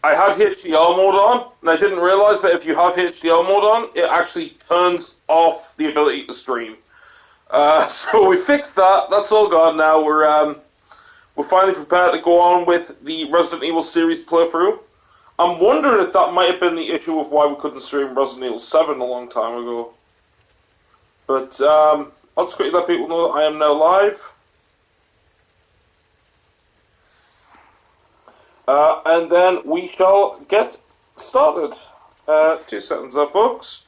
I had HDR mode on, and I didn't realize that if you have HDR mode on, it actually turns off the ability to stream. So we fixed that. That's all gone now. We're finally prepared to go on with the Resident Evil series playthrough. I'm wondering if that might have been the issue of why we couldn't stream Resident Evil 7 a long time ago. But I'll just quickly let people know that I am now live. And then we shall get started. 2 seconds there, folks.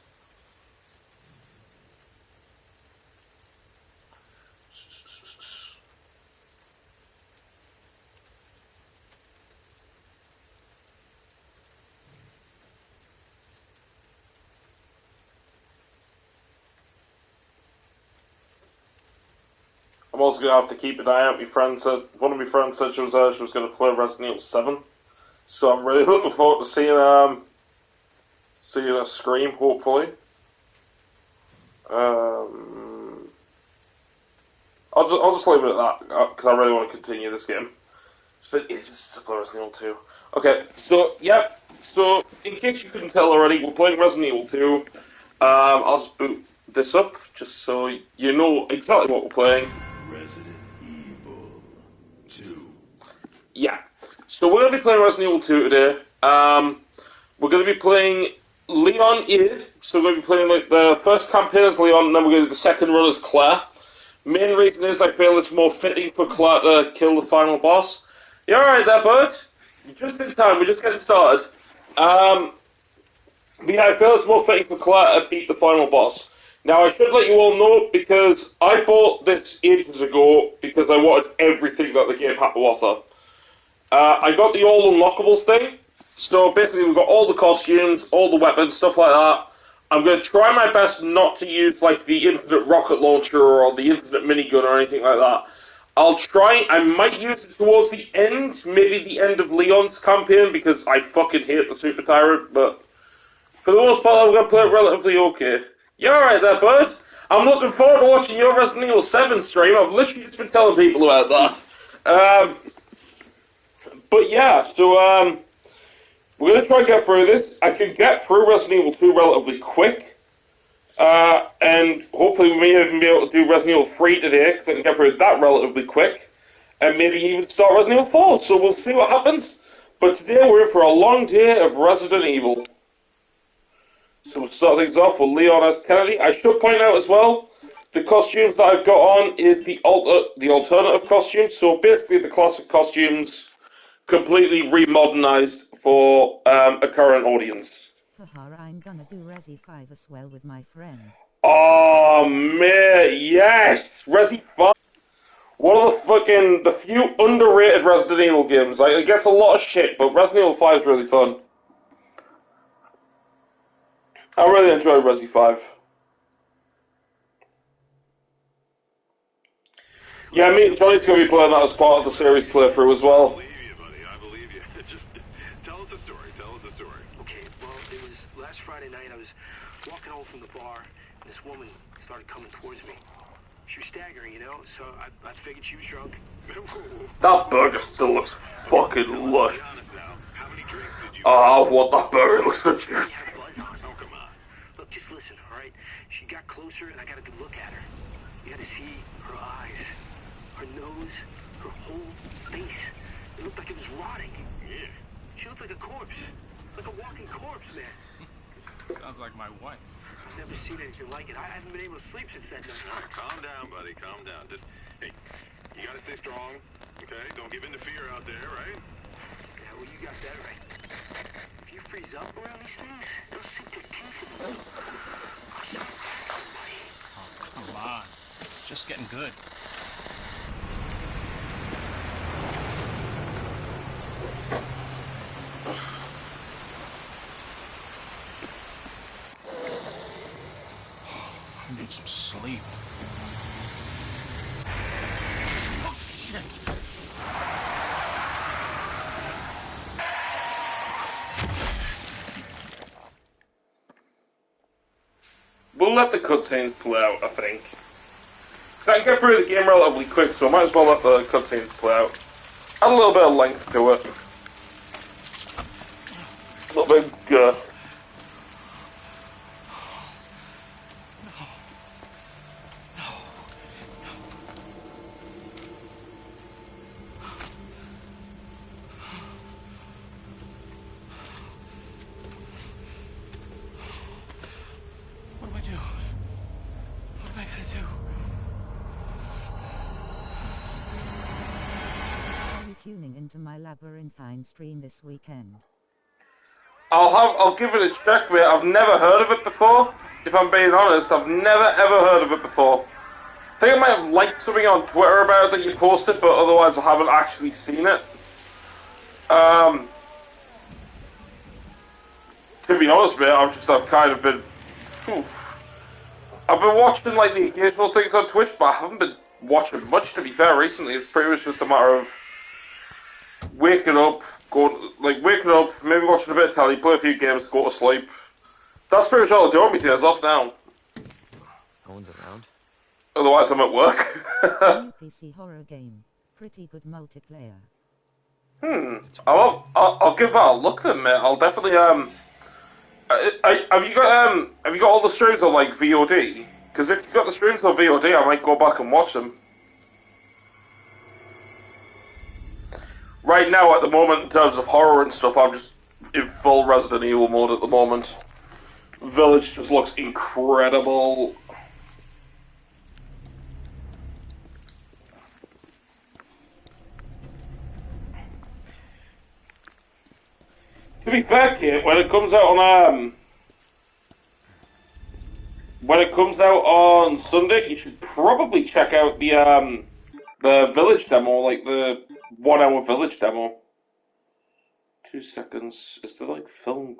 I'm also going to have to keep an eye out. One of my friends said she was going to play Resident Evil 7. So I'm really looking forward to seeing her scream, hopefully. I'll just leave it at that, because I really want to continue this game. It's been ages to play Resident Evil 2. Okay, so in case you couldn't tell already, we're playing Resident Evil 2. I'll just boot this up, just so you know exactly what we're playing. Resident Evil 2. Yeah. So we're going to be playing Resident Evil 2 today. We're going to be playing Leon Id. So we're going to be playing like the first campaign as Leon, and then we're going to do the second run as Claire. Main reason is I feel it's more fitting for Claire to kill the final boss. You alright there, bud? You're just in time, we're just getting started. Yeah, I feel it's more fitting for Claire to beat the final boss. Now, I should let you all know, because I bought this ages ago because I wanted everything that the game had to offer. I got the all unlockables thing, so basically we've got all the costumes, all the weapons, stuff like that. I'm going to try my best not to use like the infinite rocket launcher or the infinite minigun or anything like that. I might use it towards the end, maybe the end of Leon's campaign, because I fucking hate the Super Tyrant, but for the most part I'm going to play it relatively okay. You alright there, bud? I'm looking forward to watching your Resident Evil 7 stream. I've literally just been telling people about that. But yeah, so we're going to try and get through this. I can get through Resident Evil 2 relatively quick. And hopefully we may even be able to do Resident Evil 3 today, because I can get through that relatively quick. And maybe even start Resident Evil 4, so we'll see what happens. But today we're in for a long day of Resident Evil. So we'll start things off with Leon S. Kennedy. I should point out as well, the costumes that I've got on is the alternative costumes. So basically the classic costumes completely remodernized for a current audience. Haha, I'm gonna do Resi 5 as well with my friend. Oh man, yes! Resi 5. One of the few underrated Resident Evil games. Like, it gets a lot of shit, but Resident Evil 5 is really fun. I really enjoyed Resi 5. Yeah, me and Johnny's going to be playing that as part of the series playthrough as well. I believe you, buddy. I believe you. Just tell us a story. Okay, well, it was last Friday night. I was walking home from the bar, and this woman started coming towards me. She was staggering, you know, so I figured she was drunk. That burger still looks fucking lush. Be honest now. How many drinks did you? Oh, I want that burger. It looks so good. She had a buzz on. Oh, come on. Look, just listen, all right? She got closer, and I got a good look at her. You got to see her eyes, her nose, her whole face. It looked like it was rotting. Yeah. She looked like a corpse, like a walking corpse, man. Sounds like my wife. I've never seen anything like it. I haven't been able to sleep since that night. All right, calm down, buddy. Calm down. Just, hey, you gotta stay strong, okay? Don't give in to fear out there, right? Yeah, well, you got that right. If you freeze up around these things, they'll sink their teeth in you. I'll show you somebody. Oh, come on. It's just getting good. I need some sleep. Oh, shit! We'll let the cutscenes play out, I think. Because I can get through the game relatively quick, so I might as well let the cutscenes play out. Add a little bit of length to it. little bit of girth. What do I do? What am I gonna do? Are you tuning into my labyrinthine stream this weekend? I'll give it a check, mate. I've never heard of it before. If I'm being honest, I've never ever heard of it before. I think I might have liked something on Twitter about it that you posted, but otherwise I haven't actually seen it. To be honest, mate, I've kind of been. I've been watching like the occasional things on Twitch, but I haven't been watching much. To be fair, recently it's pretty much just a matter of waking up, maybe watching a bit of telly, play a few games, go to sleep. That's pretty much all I do on my days off now. No one's around. Otherwise, I'm at work. It's a new PC horror game. Pretty good multiplayer. I'll give that a look then, mate. I'll definitely have you got all the streams on like VOD? Because if you've got the streams on VOD, I might go back and watch them. Right now, at the moment, in terms of horror and stuff, I'm just in full Resident Evil mode at the moment. Village just looks incredible. To be fair, Kate, when it comes out on Sunday, you should probably check out the Village demo, like the 1 hour Village demo. 2 seconds. Is there like film?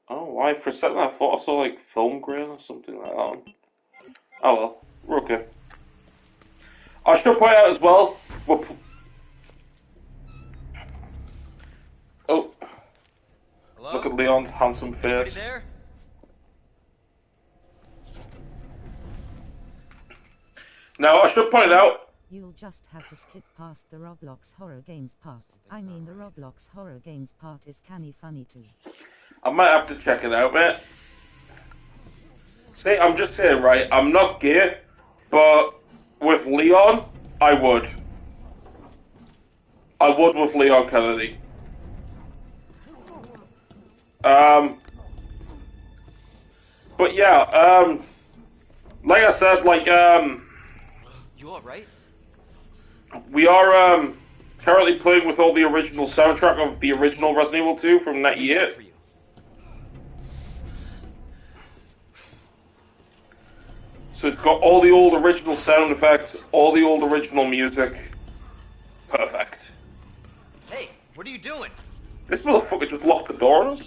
Oh, why? For a second I thought I saw like film grain or something like that. Oh well, we're okay. I should point out as well. Oh, Hello? look at Leon's handsome Anybody face. there? Now I should point out. You'll just have to skip past the Roblox horror games part. I mean, the Roblox horror games part is canny funny too. I might have to check it out, mate. See, I'm just saying, right? I'm not gay, but with Leon, I would. I would with Leon Kennedy. But yeah, like I said, like You alright? we are currently playing with all the original soundtrack of the original Resident Evil 2 from that year. For you. So it's got all the old original sound effects, all the old original music. Perfect. Hey, what are you doing? This motherfucker just locked the door on us.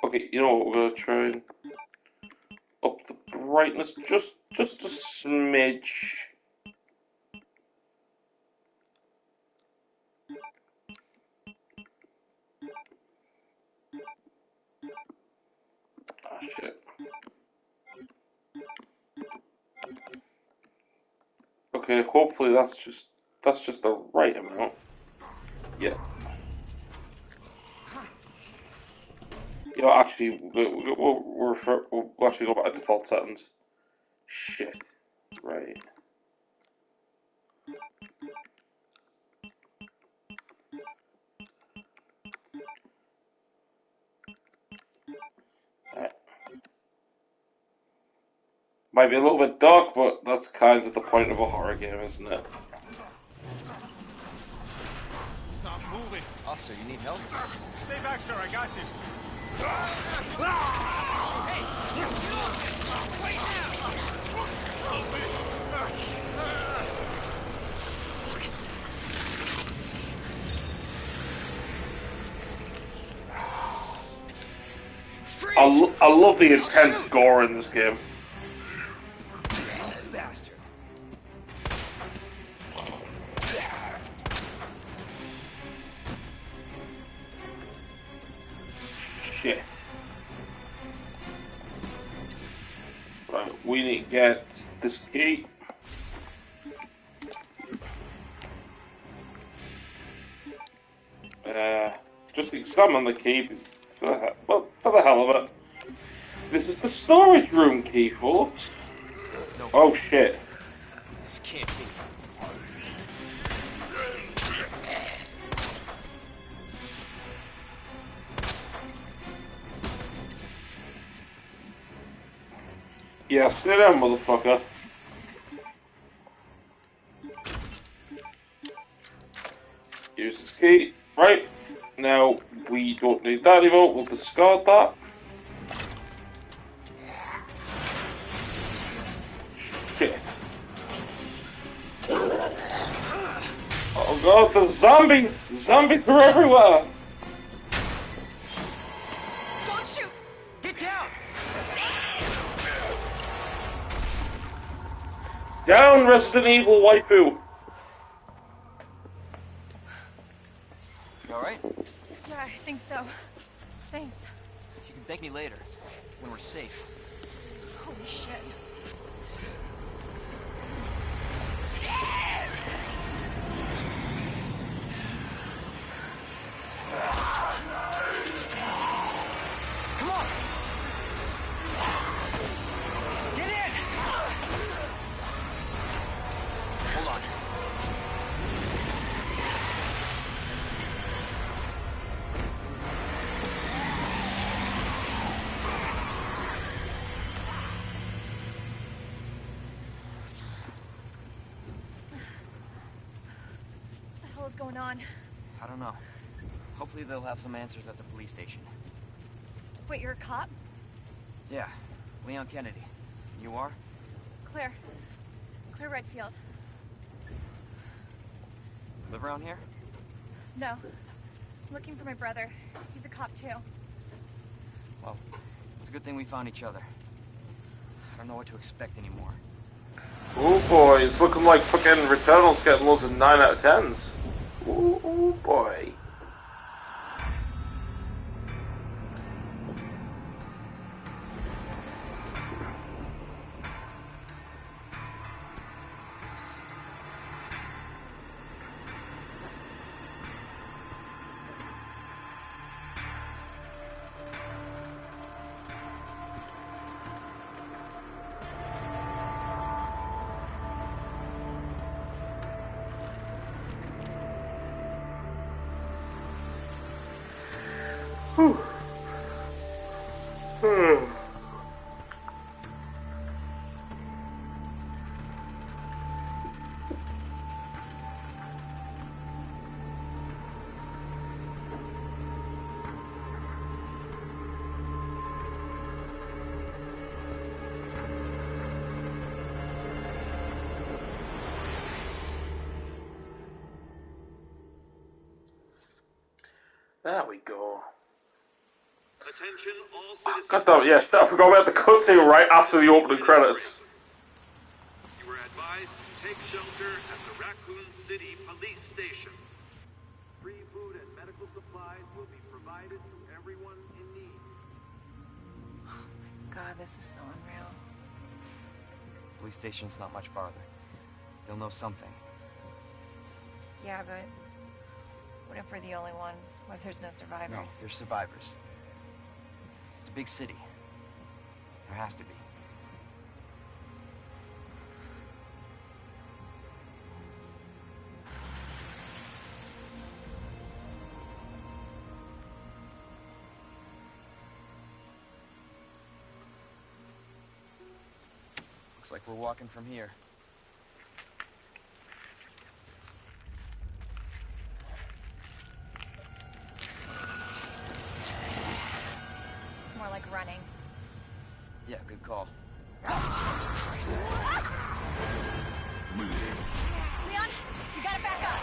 Okay, you know what? We're gonna try and up the brightness just a smidge. Oh shit. Okay, hopefully that's just the right amount. Yeah. You know, actually, we'll actually go back to default settings. Shit. Right. Might be a little bit dark, but that's kind of the point of a horror game, isn't it? Stop moving. Officer, you need help? Stay back, sir. I got this. I love the intense gore in this game. Bastard. Shit. Right, we need to get this gate. just examine the key for the hell of it. This is the storage room key, folks. No. Oh shit. This can't be. Yeah, sit down, motherfucker. Use this key. Right. Now, we don't need that anymore. We'll discard that. Shit. Oh god, the zombies! Zombies are everywhere! Don't shoot! Get down! Down, Resident Evil waifu! You alright? Yeah, I think so. Thanks. You can thank me later, when we're safe. Holy shit. Come on! Get in! Hold on. What the hell is going on? I don't know. Hopefully they'll have some answers at the police station. Wait, you're a cop? Yeah, Leon Kennedy. You are? Claire. Claire Redfield. Live around here? No. I'm looking for my brother. He's a cop too. Well, it's a good thing we found each other. I don't know what to expect anymore. Oh boy, it's looking like fucking Returnal's getting loads of 9 out of 10s. Oh boy. There we go. Attention all citizens. God damn it, yeah, I forgot about the cutscene right after the opening credits. You were advised to take shelter at the Raccoon City Police Station. Free food and medical supplies will be provided to everyone in need. God, this is so unreal. Police station's not much farther. They'll know something. Yeah, but what if we're the only ones? What if there's no survivors? No, there's survivors. It's a big city. There has to be. Looks like we're walking from here. More like running. Yeah, good call. Leon, you gotta back up.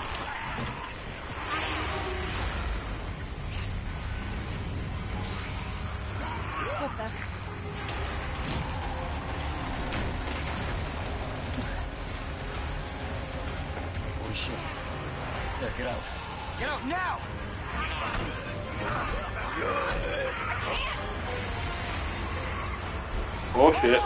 What the? Holy shit. There, get out. Get out now! Oh shit.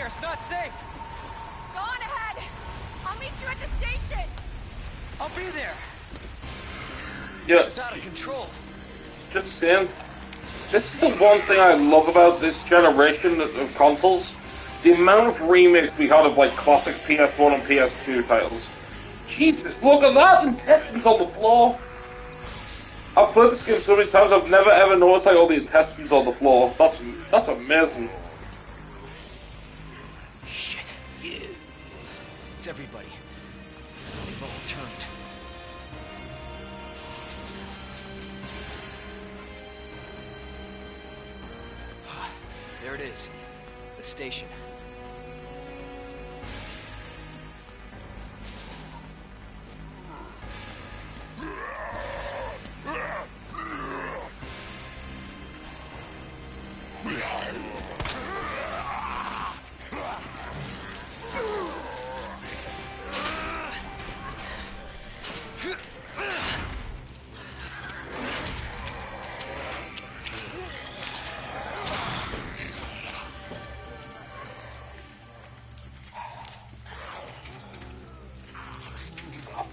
It's not safe. Go on ahead. I'll meet you at the station. I'll be there. Yeah. This is out of control. Just saying. This is the one thing I love about this generation of consoles. The amount of remakes we had of like classic PS1 and PS2 titles. Jesus, look at that! Intestines on the floor! I've played this game so many times, I've never ever noticed like all the intestines on the floor. That's amazing. Shit. It's everybody. They've all turned. There it is. The station.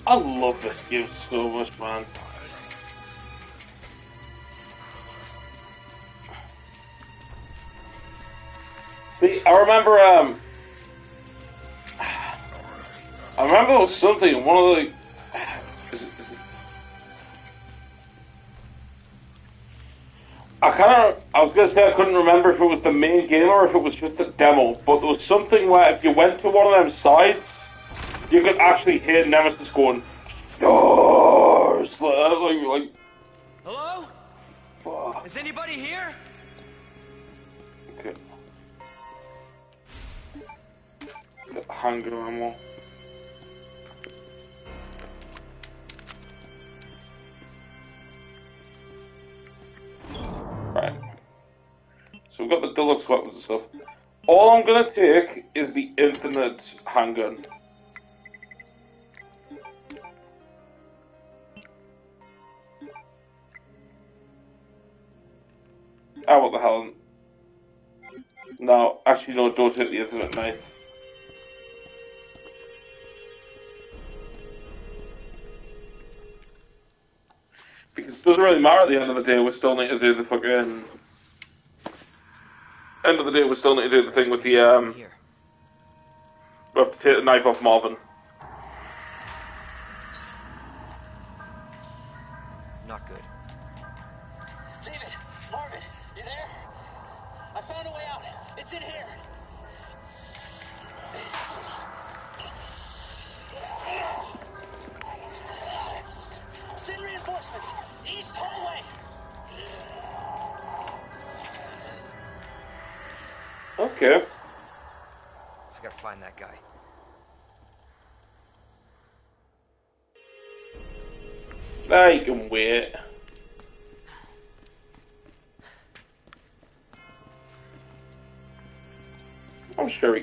I love this game so much, man. See, I remember there was something, one of the... Is it... I was going to say I couldn't remember if it was the main game or if it was just a demo, but there was something where if you went to one of them sides, you could actually hear Nemesis going, "Stars!" Like, Hello? fuck. Is anybody here? Okay. Get handgun ammo. Right. So we've got the deluxe weapons and stuff. All I'm gonna take is the infinite handgun. Oh, what the hell? No, actually, no, don't take the infinite knife. Because it doesn't really matter at the end of the day, we still need to do the fucking... End of the day, we still need to do the thing with the, Here. we have to take the knife off Marvin. Not good. David, Marvin, you there? I found a way out. It's in here. Send reinforcements. East hallway. Okay. I gotta find that guy. Nah, you can wait. I'm sure he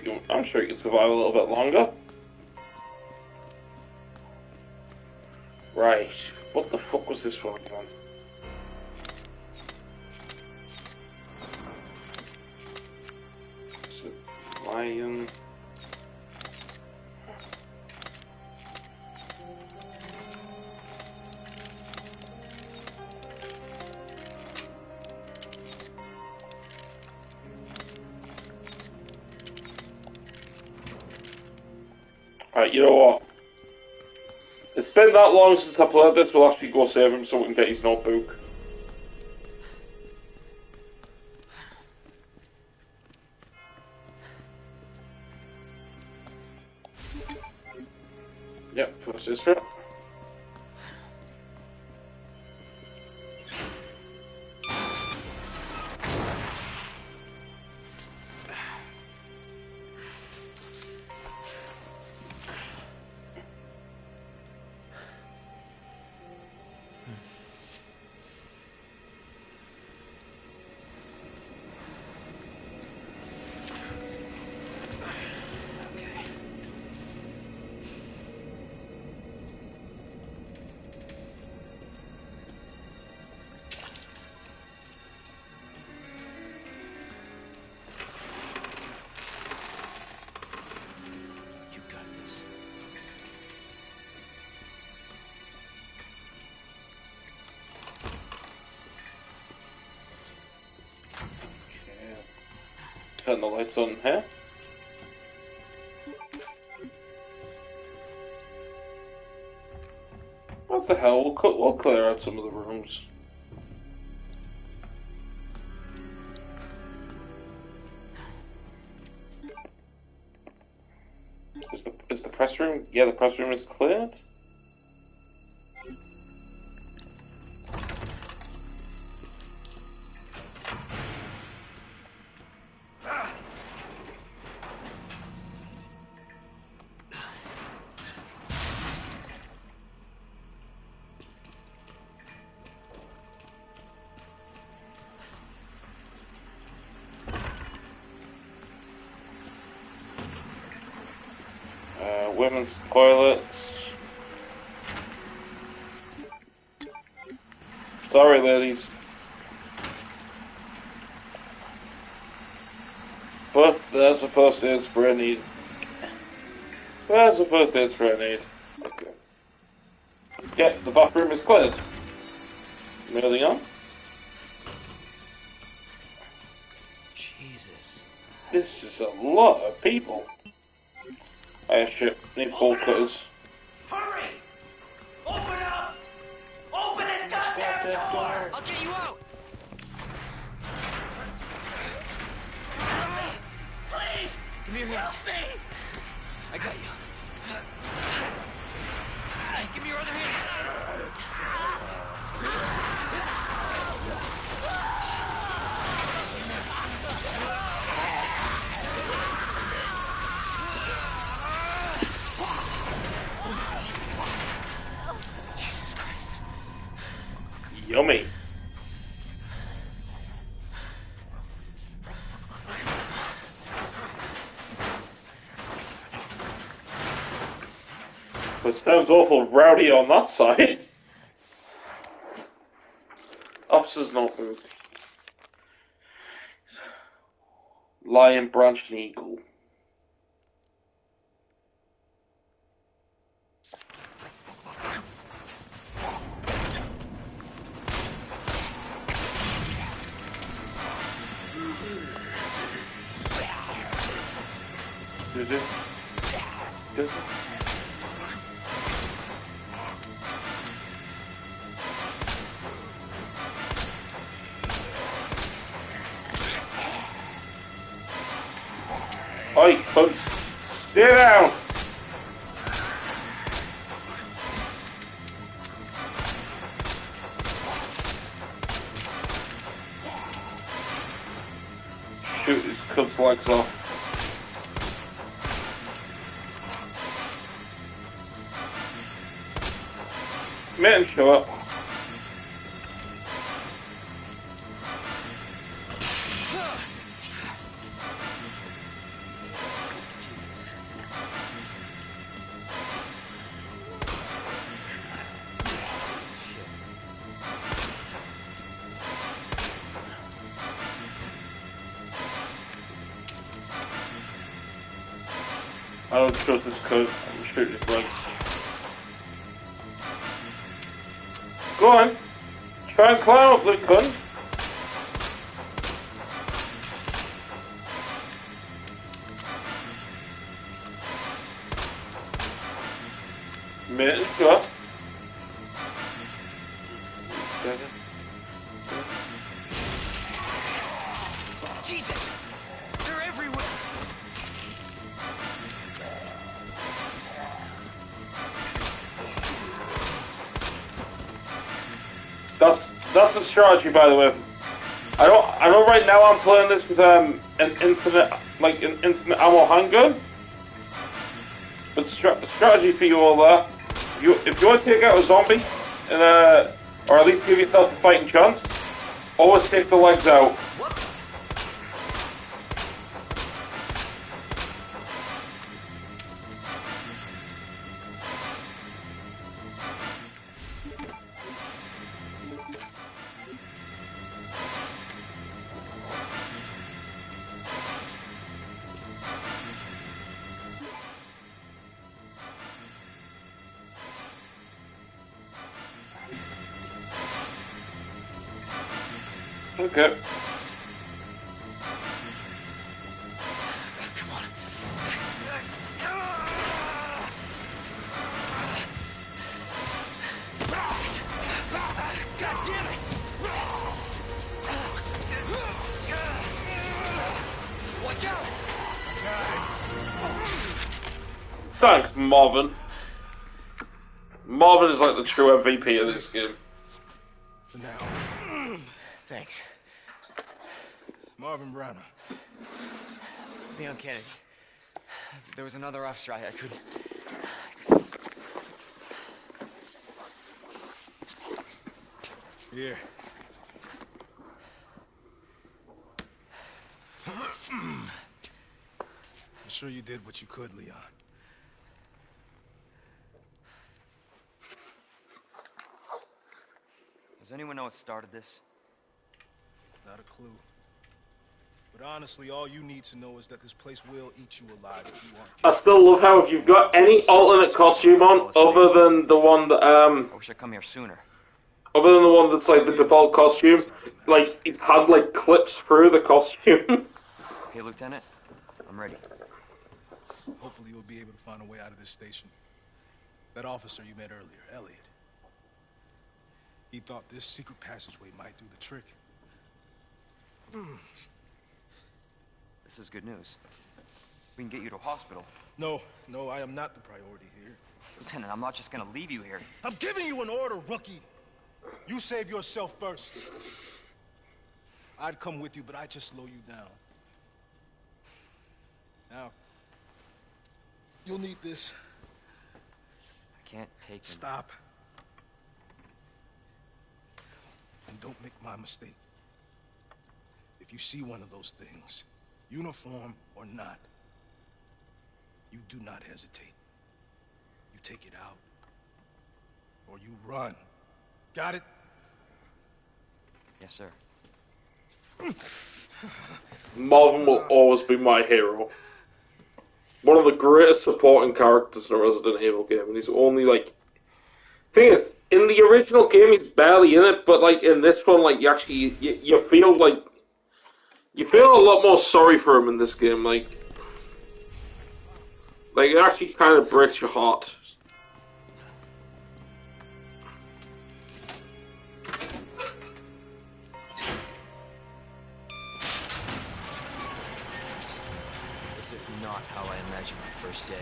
can survive a little bit longer. Right. What the fuck was this one again? Is it lion? Alright, you know what? It's been that long since I played this, we'll actually go save him so we can get his notebook. Yep, first history. turn the lights on here. What the hell? We'll clear out some of the rooms. Is the press room? Yeah, the press room is cleared. Women's toilets. Sorry, ladies. But there's a first aid spray need. There's a first aid spray need. Okay. Yeah, the bathroom is cleared. Moving on. Jesus. This is a lot of people. Oh shit, need ball cutters. Hurry! Open up! Open this goddamn door! I'll get you out! Please! Give me your hand. Help me! I got you. Give me your other hand. Jesus Christ. Yummy. But sounds awful rowdy on that side. Officer's notebook. Lion, branch, and eagle. Is it? Is it? Oi, folks, stay down! Shoot his cunt's legs off. Make him show up. I don't trust this coat. I'm shooting his legs. Go on. Try and climb up, little cunt. Minute, go. Jesus! They're everywhere! That's the strategy, by the way. I know right now I'm playing this with an infinite ammo handgun. But strategy for you all there. If you want to take out a zombie, or at least give yourself a fighting chance, always take the legs out. Okay. Damn it! Watch out! Thanks, Marvin. Marvin is like the true MVP of this game. For now. Thanks. Marvin Browner. Leon Kennedy. There was another officer I couldn't... Here. I'm sure you did what you could, Leon. Does anyone know what started this? Not a clue. But honestly, all you need to know is that this place will eat you alive if you want. I still love how if you've got any alternate costume on, other than the one that I wish I'd come here sooner. other than the one that's like the default costume, like it's had like clips through the costume. Okay, Lieutenant, I'm ready. Hopefully you'll be able to find a way out of this station. That officer you met earlier, Elliot. He thought this secret passageway might do the trick. This is good news. We can get you to a hospital. No, I am not the priority here. Lieutenant, I'm not just gonna leave you here. I'm giving you an order, rookie. You save yourself first. I'd come with you, but I'd just slow you down. Now, you'll need this. I can't take him. Stop. And don't make my mistake. If you see one of those things, uniform or not, you do not hesitate. You take it out, or you run. Got it? Yes, sir. Marvin will always be my hero. One of the greatest supporting characters in a Resident Evil game, and he's only like... Thing is, in the original game he's barely in it, but like in this one, like you feel like... You feel a lot more sorry for him in this game, like it actually kind of breaks your heart. This is not how I imagined my first day.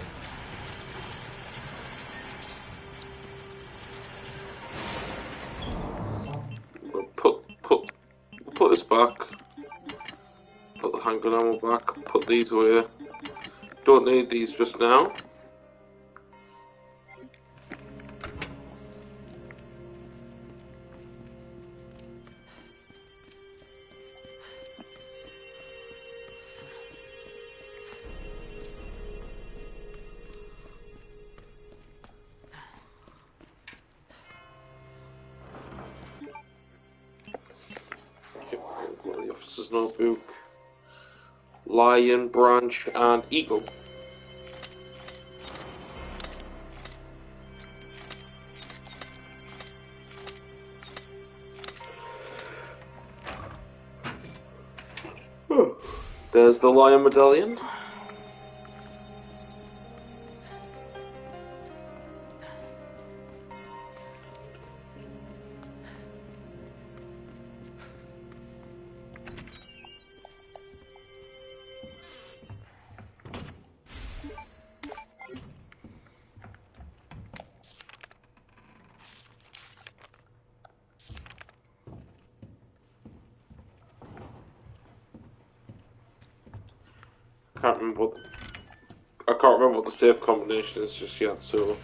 Put this back. Put the handgun ammo back. Put these away. Don't need these just now. The officer's notebook. Lion, Branch, and Eagle. There's the Lion Medallion. I can't remember what the safe combination is just yet, so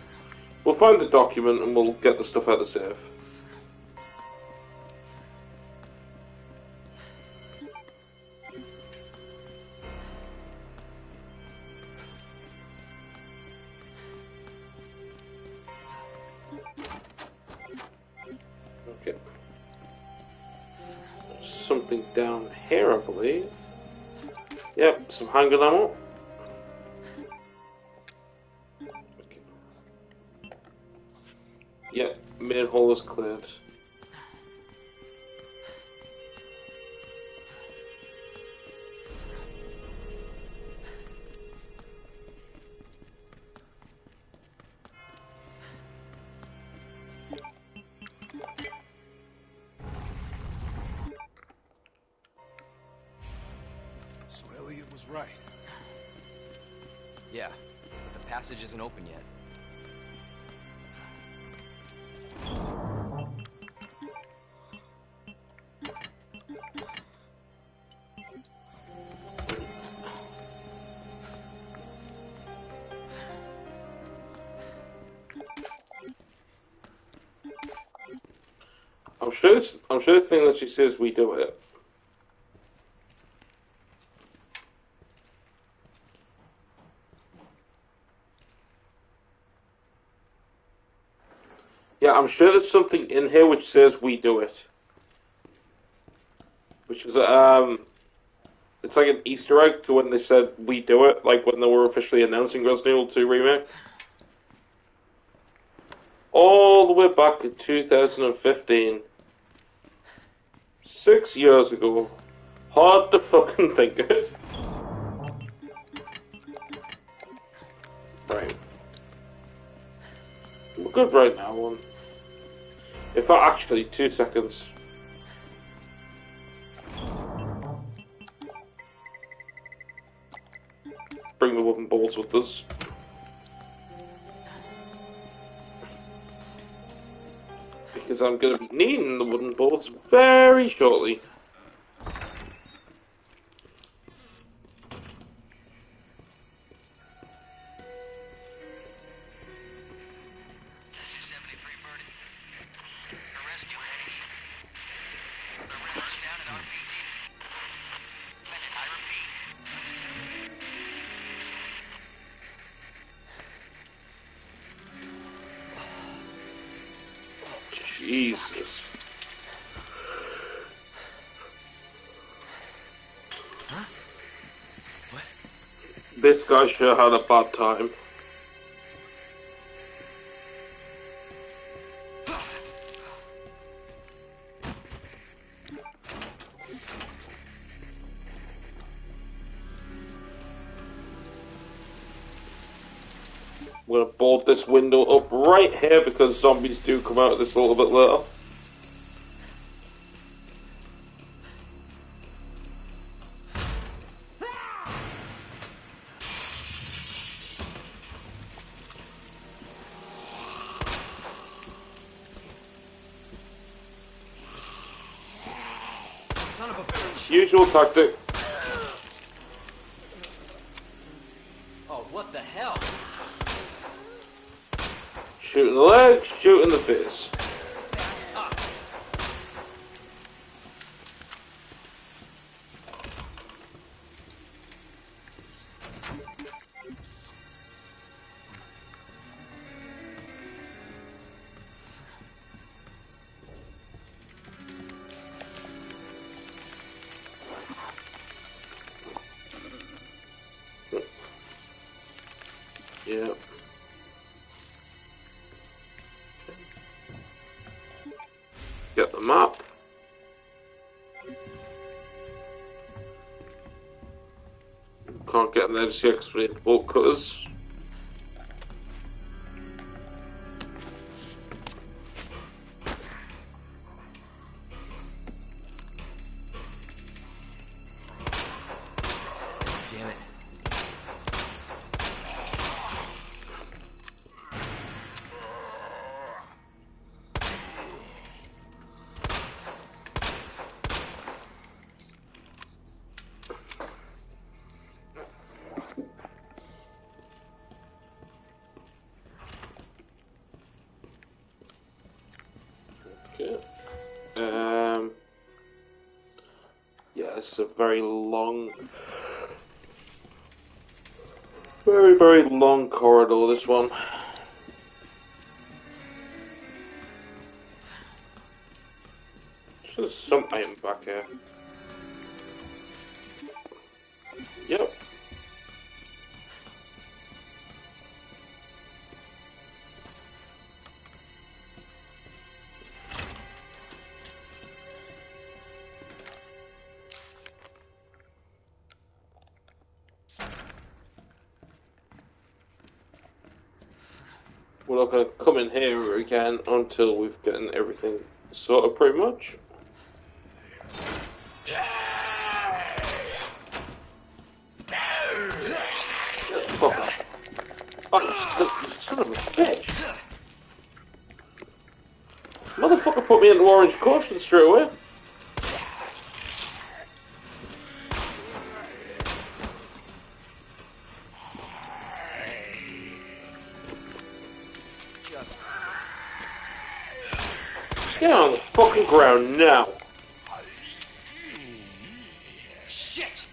we'll find the document and we'll get the stuff out of the safe. Okay. There's something down here, I believe. Yep, some handgun ammo. Okay. Yep, main hole is cleared. So Elliot was right. Yeah, but the passage isn't open yet. I'm sure the thing that she says we do it. Yeah, I'm sure there's something in here which says we do it. Which is it's like an Easter egg to when they said we do it, like when they were officially announcing Resident Evil 2 Remake. All the way back in 2015. 6 years ago. Hard to fucking think of it. Right. We're good right now, one. In fact, actually, 2 seconds. Bring the wooden balls with us. Because I'm going to be needing the wooden balls very shortly. Jesus. Huh? What? This guy sure had a bad time. I'm going to board this window up right here because zombies do come out of this a little bit later. Son of a bitch. Usual tactic. Oh, what the hell? Shoot in the leg, shoot in the face. Yeah. Get the map. Can't get in there just yet because we need the bolt cutters. Damn it. Okay. Yeah, this is a very long, very long corridor, this one. There's some item back here. Yep. We're not going to come in here again until we've gotten everything sorted pretty much. Fucking son of a bitch. Motherfucker put me into orange caution straight away. Get on the fucking ground now. Shit!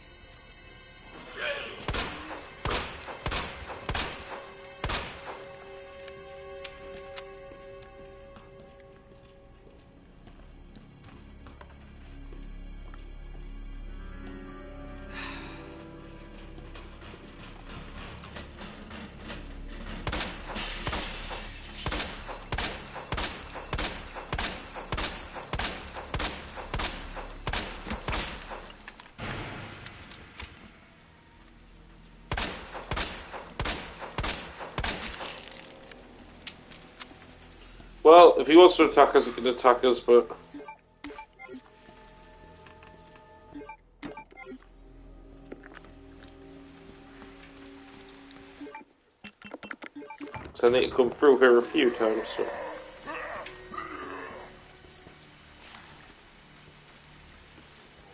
Well, if he wants to attack us, he can attack us, but... So I need to come through here a few times, so...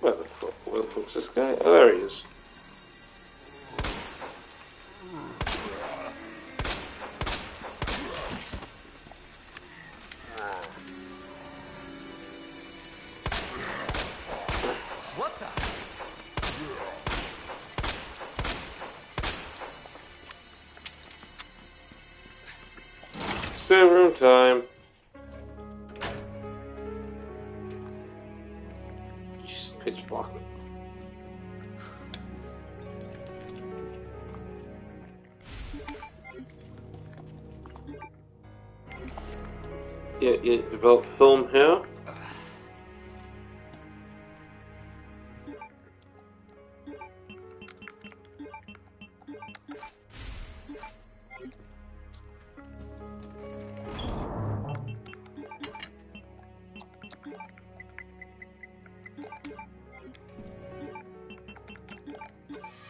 Where the fuck's this guy? Oh, there he is. Same room time. Just pitch black. Yeah, you develop film here.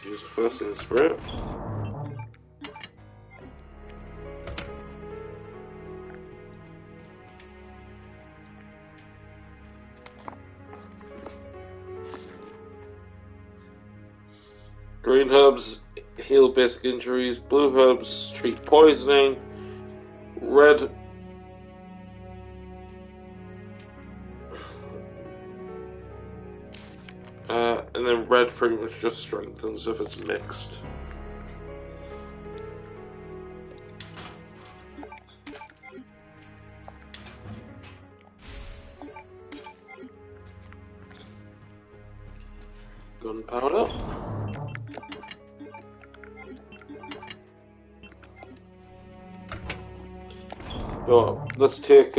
Use first in spirit. Green herbs heal basic injuries, blue herbs treat poisoning, red and then red pretty much just strengthens if it's mixed. Gunpowder. Oh, let's take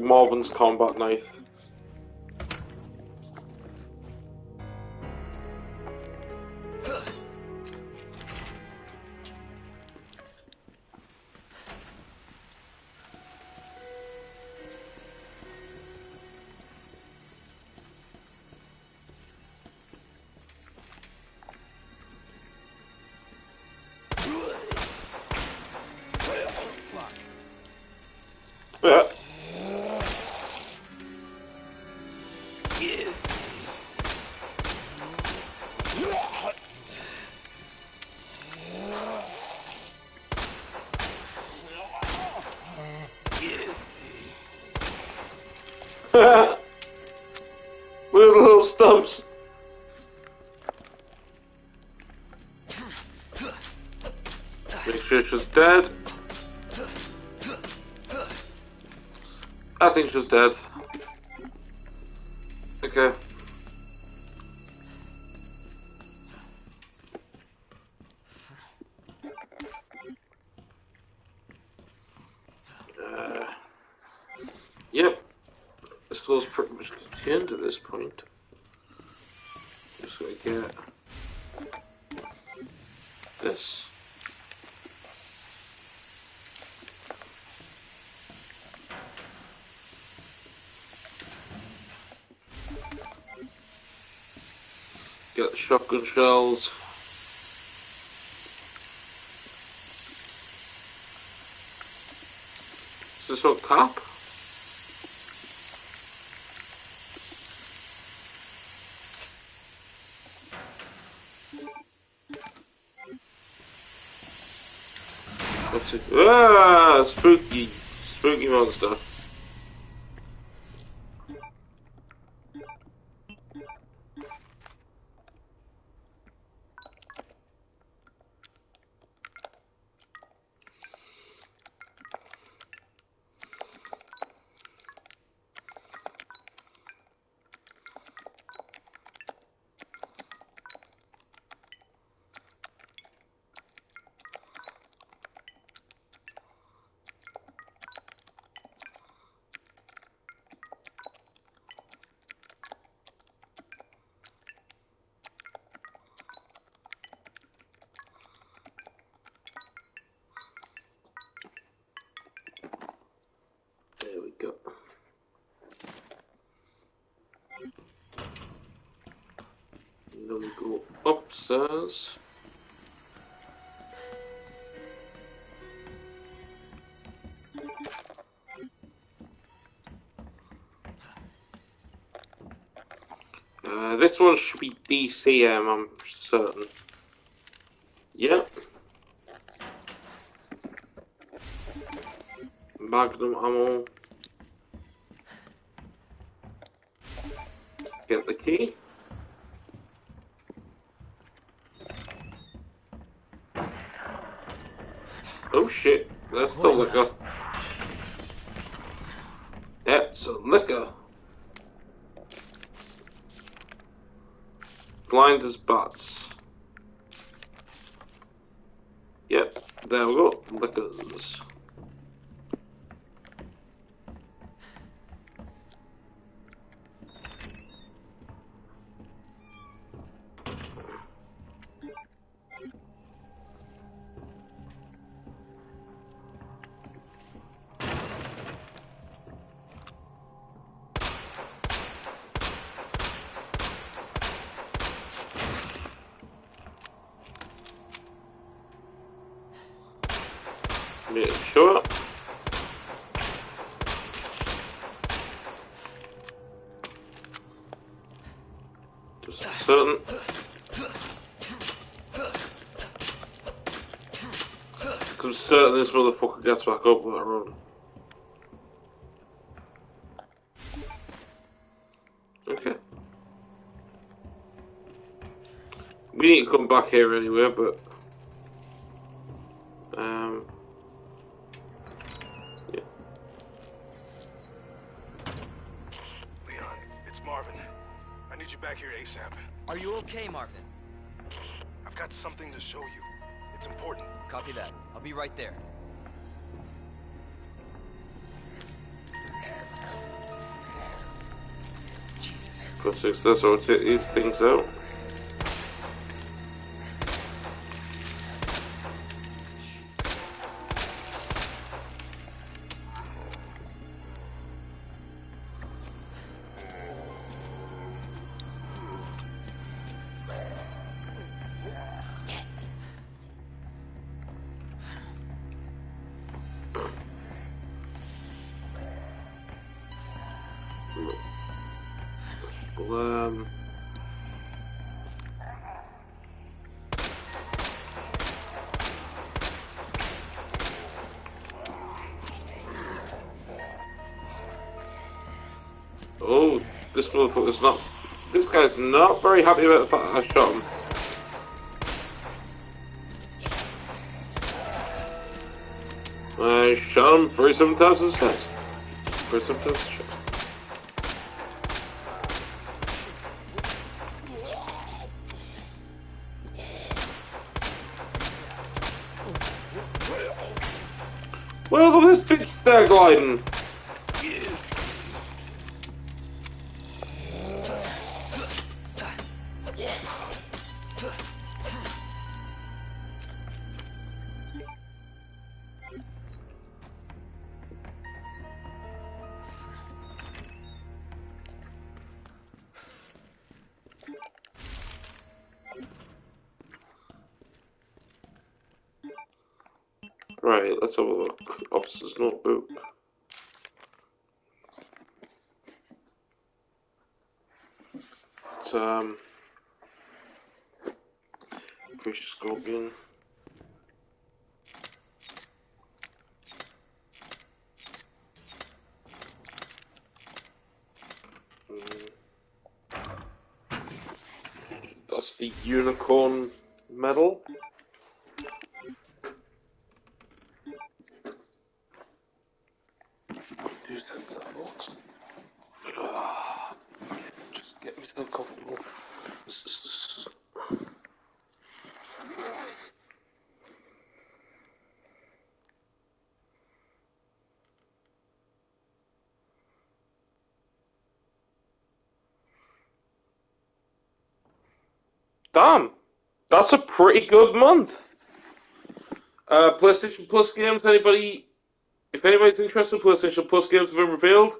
Marvin's combat knife. Yeah. Look at the little stumps. Make sure she's dead. I think she's dead. Okay. Yep. This goes pretty much to the end at this point. Just gonna get this. Get the shotgun shells. this one cop? What's it? Ah, spooky monster. There we go. And then we go upstairs. This one should be DCM, I'm certain. Yep. Magnum ammo. Get the key. Oh shit, that's the liquor. That's a liquor. Blind as bats. Yep, there we go. Liquors. Make sure. Just certain. I'm certain this motherfucker gets back up that road. Okay. We need to come back here anyway, but yeah. Leon, it's Marvin. I need you back here ASAP. Are you okay, Marvin? I've got something to show you. It's important. Copy that. I'll be right there. Jesus. Got success, so I'll take these things out. Well, oh, this motherfucker's not. This guy's not very happy about the fact that I shot him. I shot him 37 times in his head. 37 times in his chest. Well, this bitch stag gliding. Right, let's have a look. Officer's notebook. Push Scorpion. That's the unicorn medal. Just get myself comfortable. Damn, that's a pretty good month. PlayStation Plus games, anybody? If anybody's interested, PlayStation Plus games have been revealed.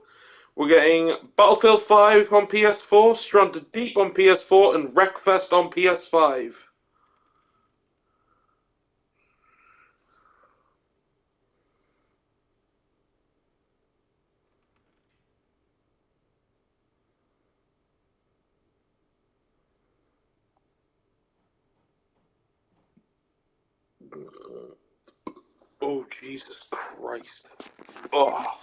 We're getting Battlefield 5 on PS4, Stranded Deep on PS4, and Wreckfest on PS5. Oh, Jesus Christ. Oh,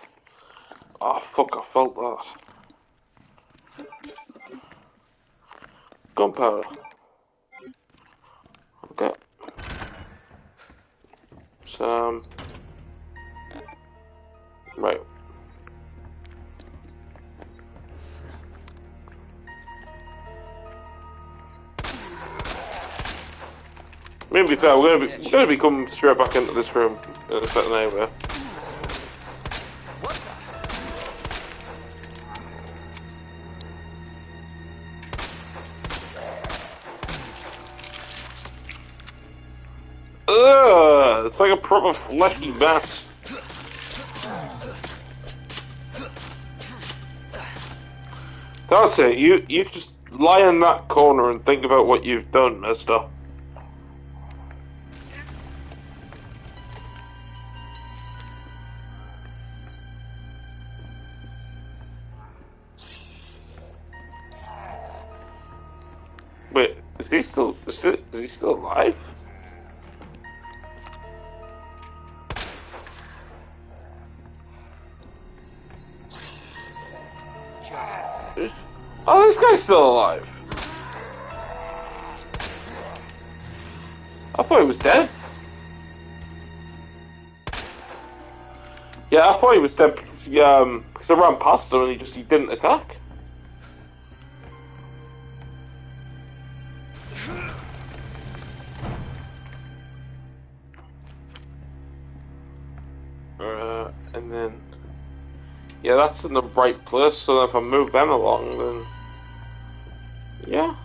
fuck, I felt that. Gunpowder. Okay. Some. Right. Maybe be fair, we're gonna be coming straight back into this room in a second anyway. Ugh, it's like a proper fleshy mess. That's it. You just lie in that corner and think about what you've done, mister. Wait, is he still alive? Oh, this guy's still alive. I thought he was dead. Yeah, I thought he was dead because I ran past him and he didn't attack. And then, yeah, that's in the right place. So if I move them along, then yeah,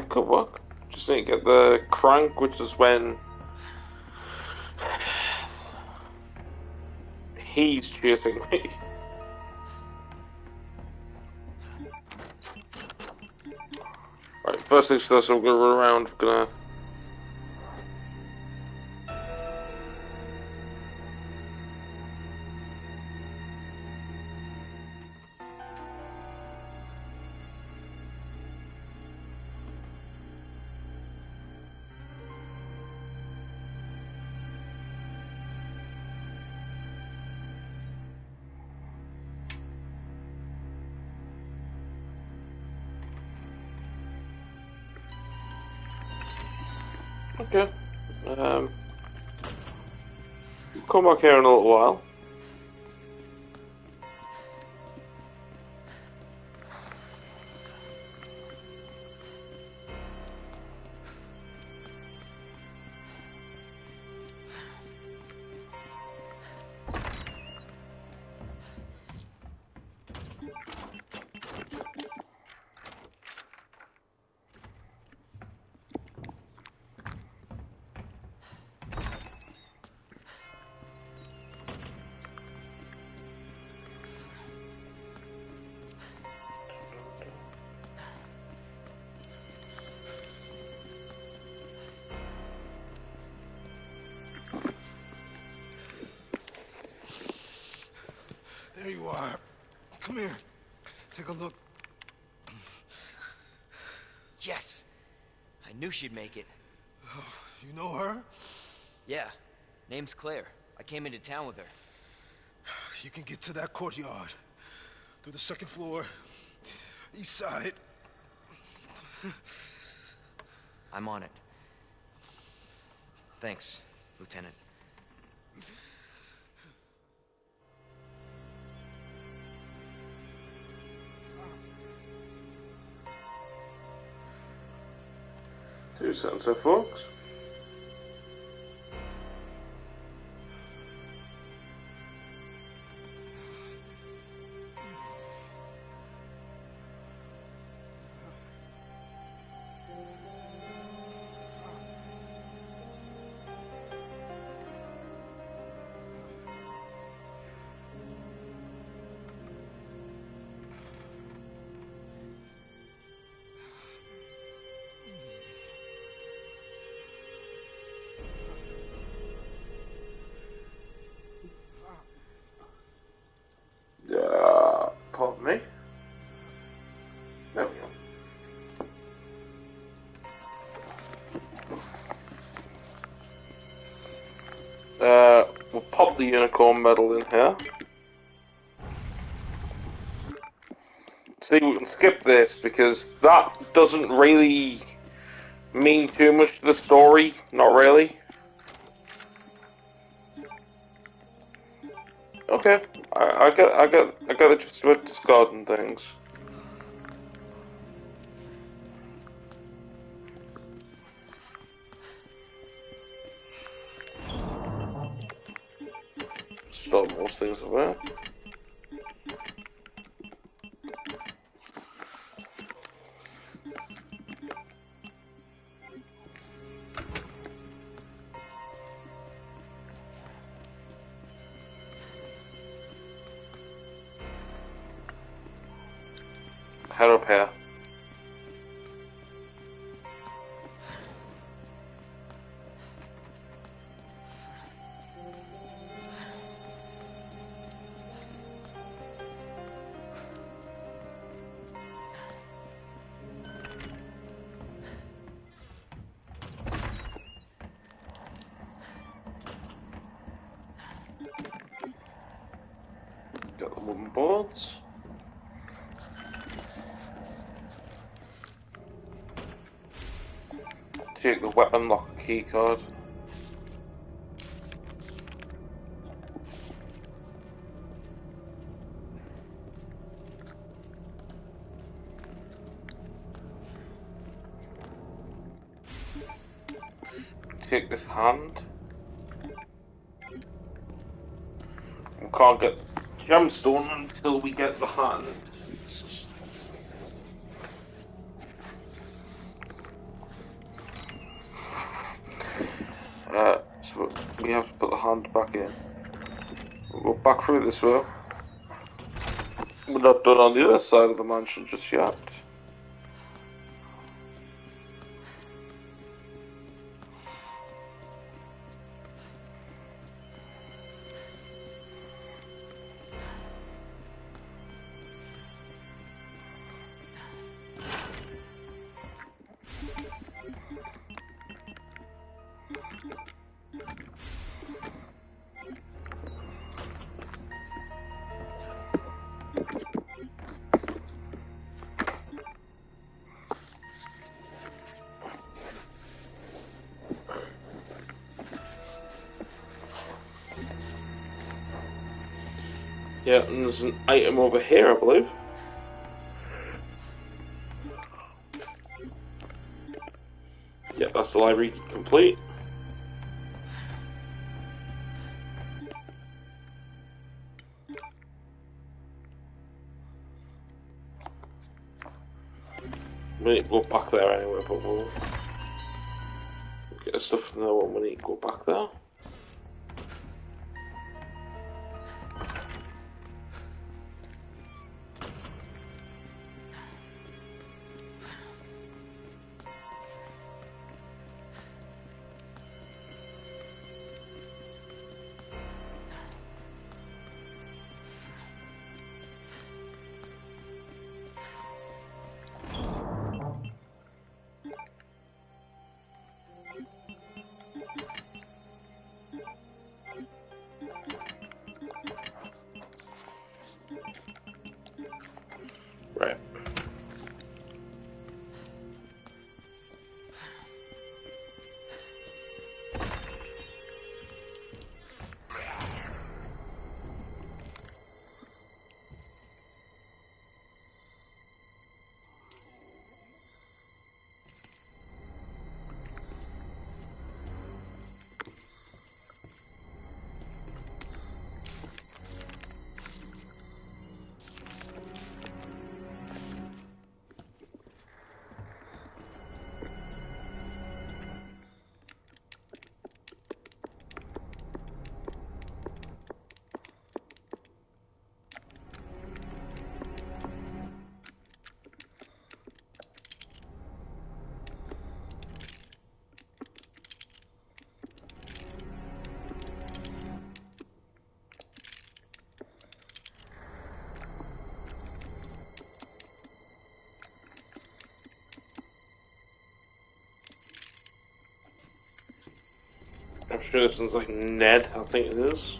could work. Just need to get the crank, which is when he's chasing me. Right, first things first, I'm gonna run around. Okay. Come back here in a little while. There you are. Come here. Take a look. Yes! I knew she'd make it. You know her? Yeah. Name's Claire. I came into town with her. You can get to that courtyard. Through the second floor. East side. I'm on it. Thanks, Lieutenant. Two seconds there, folks. Pardon me. There we go. We'll pop the unicorn medal in here. See, we can skip this because that doesn't really mean too much to the story. Not really. Okay, I get the gist of it, discarding things. Stop most things away. Head up here. Got the wooden boards. Take the weapon lock key card. Take this hand. We can't get gemstone until we get the hand. So we have to put the hand back in. We'll go back through this way. We're not done on the other side of the mansion just yet. Yeah, and there's an item over here, I believe. Yeah, that's the library complete. We need to go back there anyway, but we'll get stuff from there when we need to go back there. Right. I'm sure this one's like Ned, I think it is.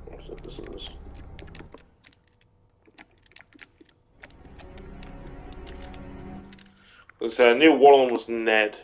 What's it, this is? I knew one of them was Ned.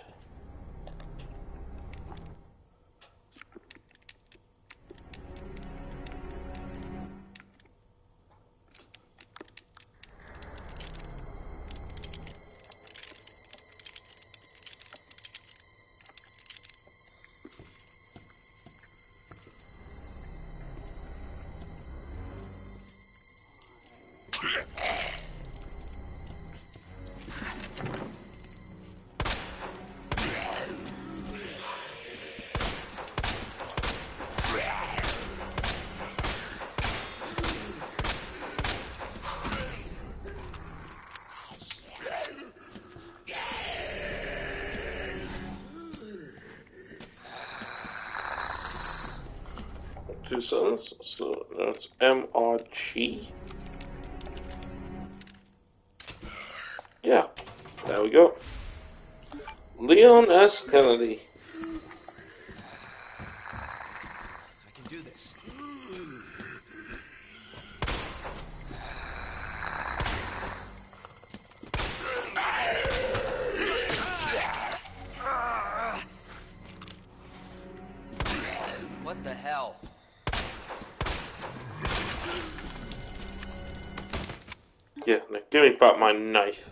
Two sons, so that's MRG. Yeah, there we go. Leon S. Kennedy. I can do this. What the hell? Yeah, now give me back my knife.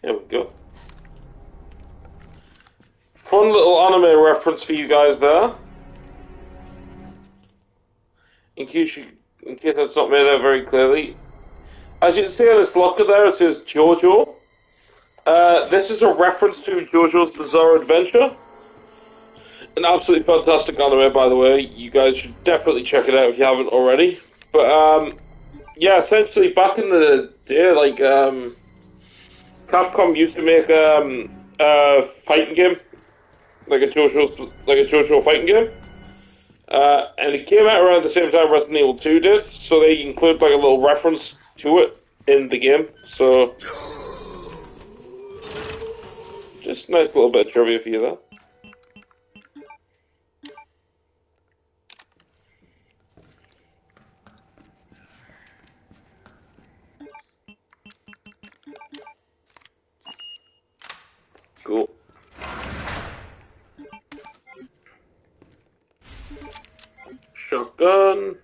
Here we go. Fun little anime reference for you guys there. In case that's not made out very clearly. As you can see on this blocker there, it says JoJo. This is a reference to JoJo's Bizarre Adventure. An absolutely fantastic anime, by the way. You guys should definitely check it out if you haven't already. But, yeah, essentially, back in the day, like, Capcom used to make a fighting game, like a JoJo fighting game. And it came out around the same time Resident Evil 2 did, so they include like a little reference to it in the game. So, just a nice little bit of trivia for you there. Cool. Shotgun.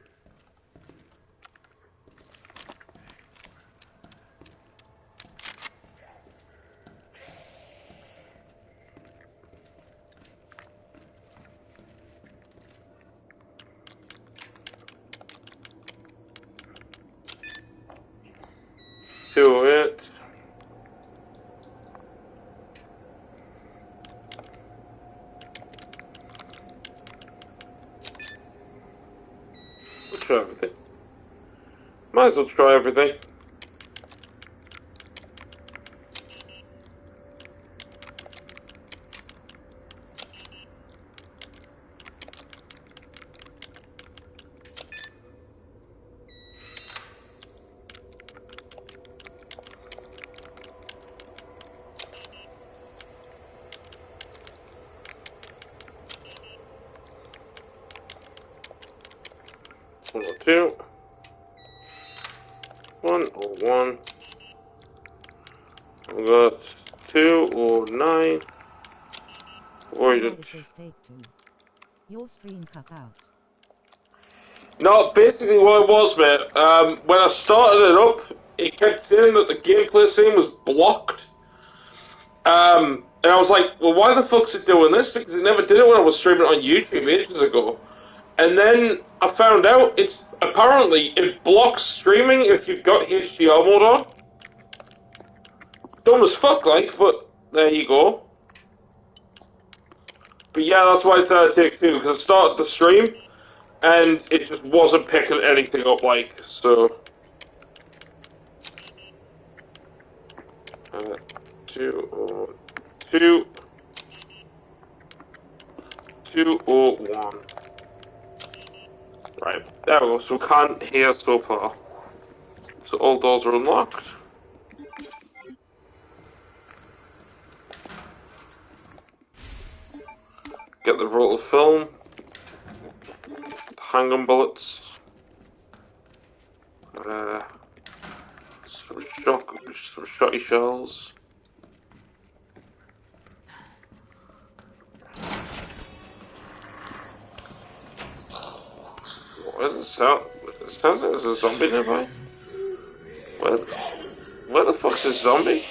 To it. We'll try everything. Might as well try everything. 102. 101. We got 209. Where did your stream cut out? No, basically what it was, mate, when I started it up, it kept saying that the gameplay scene was blocked. And I was like, well, why the fuck's it doing this? Because it never did it when I was streaming it on YouTube ages ago. And then I found out it blocks streaming if you've got HDR mode on. Dumb as fuck, like, but there you go. But yeah, that's why it's Take Two, because I started the stream and it just wasn't picking anything up, like, so. 202. 201. Right, there we go, so we can't hear so far. So all doors are unlocked. Get the roll of film. Handgun bullets. Some shotty shells. What does it sound? It sounds like there's a zombie nearby. Where the fuck's this zombie?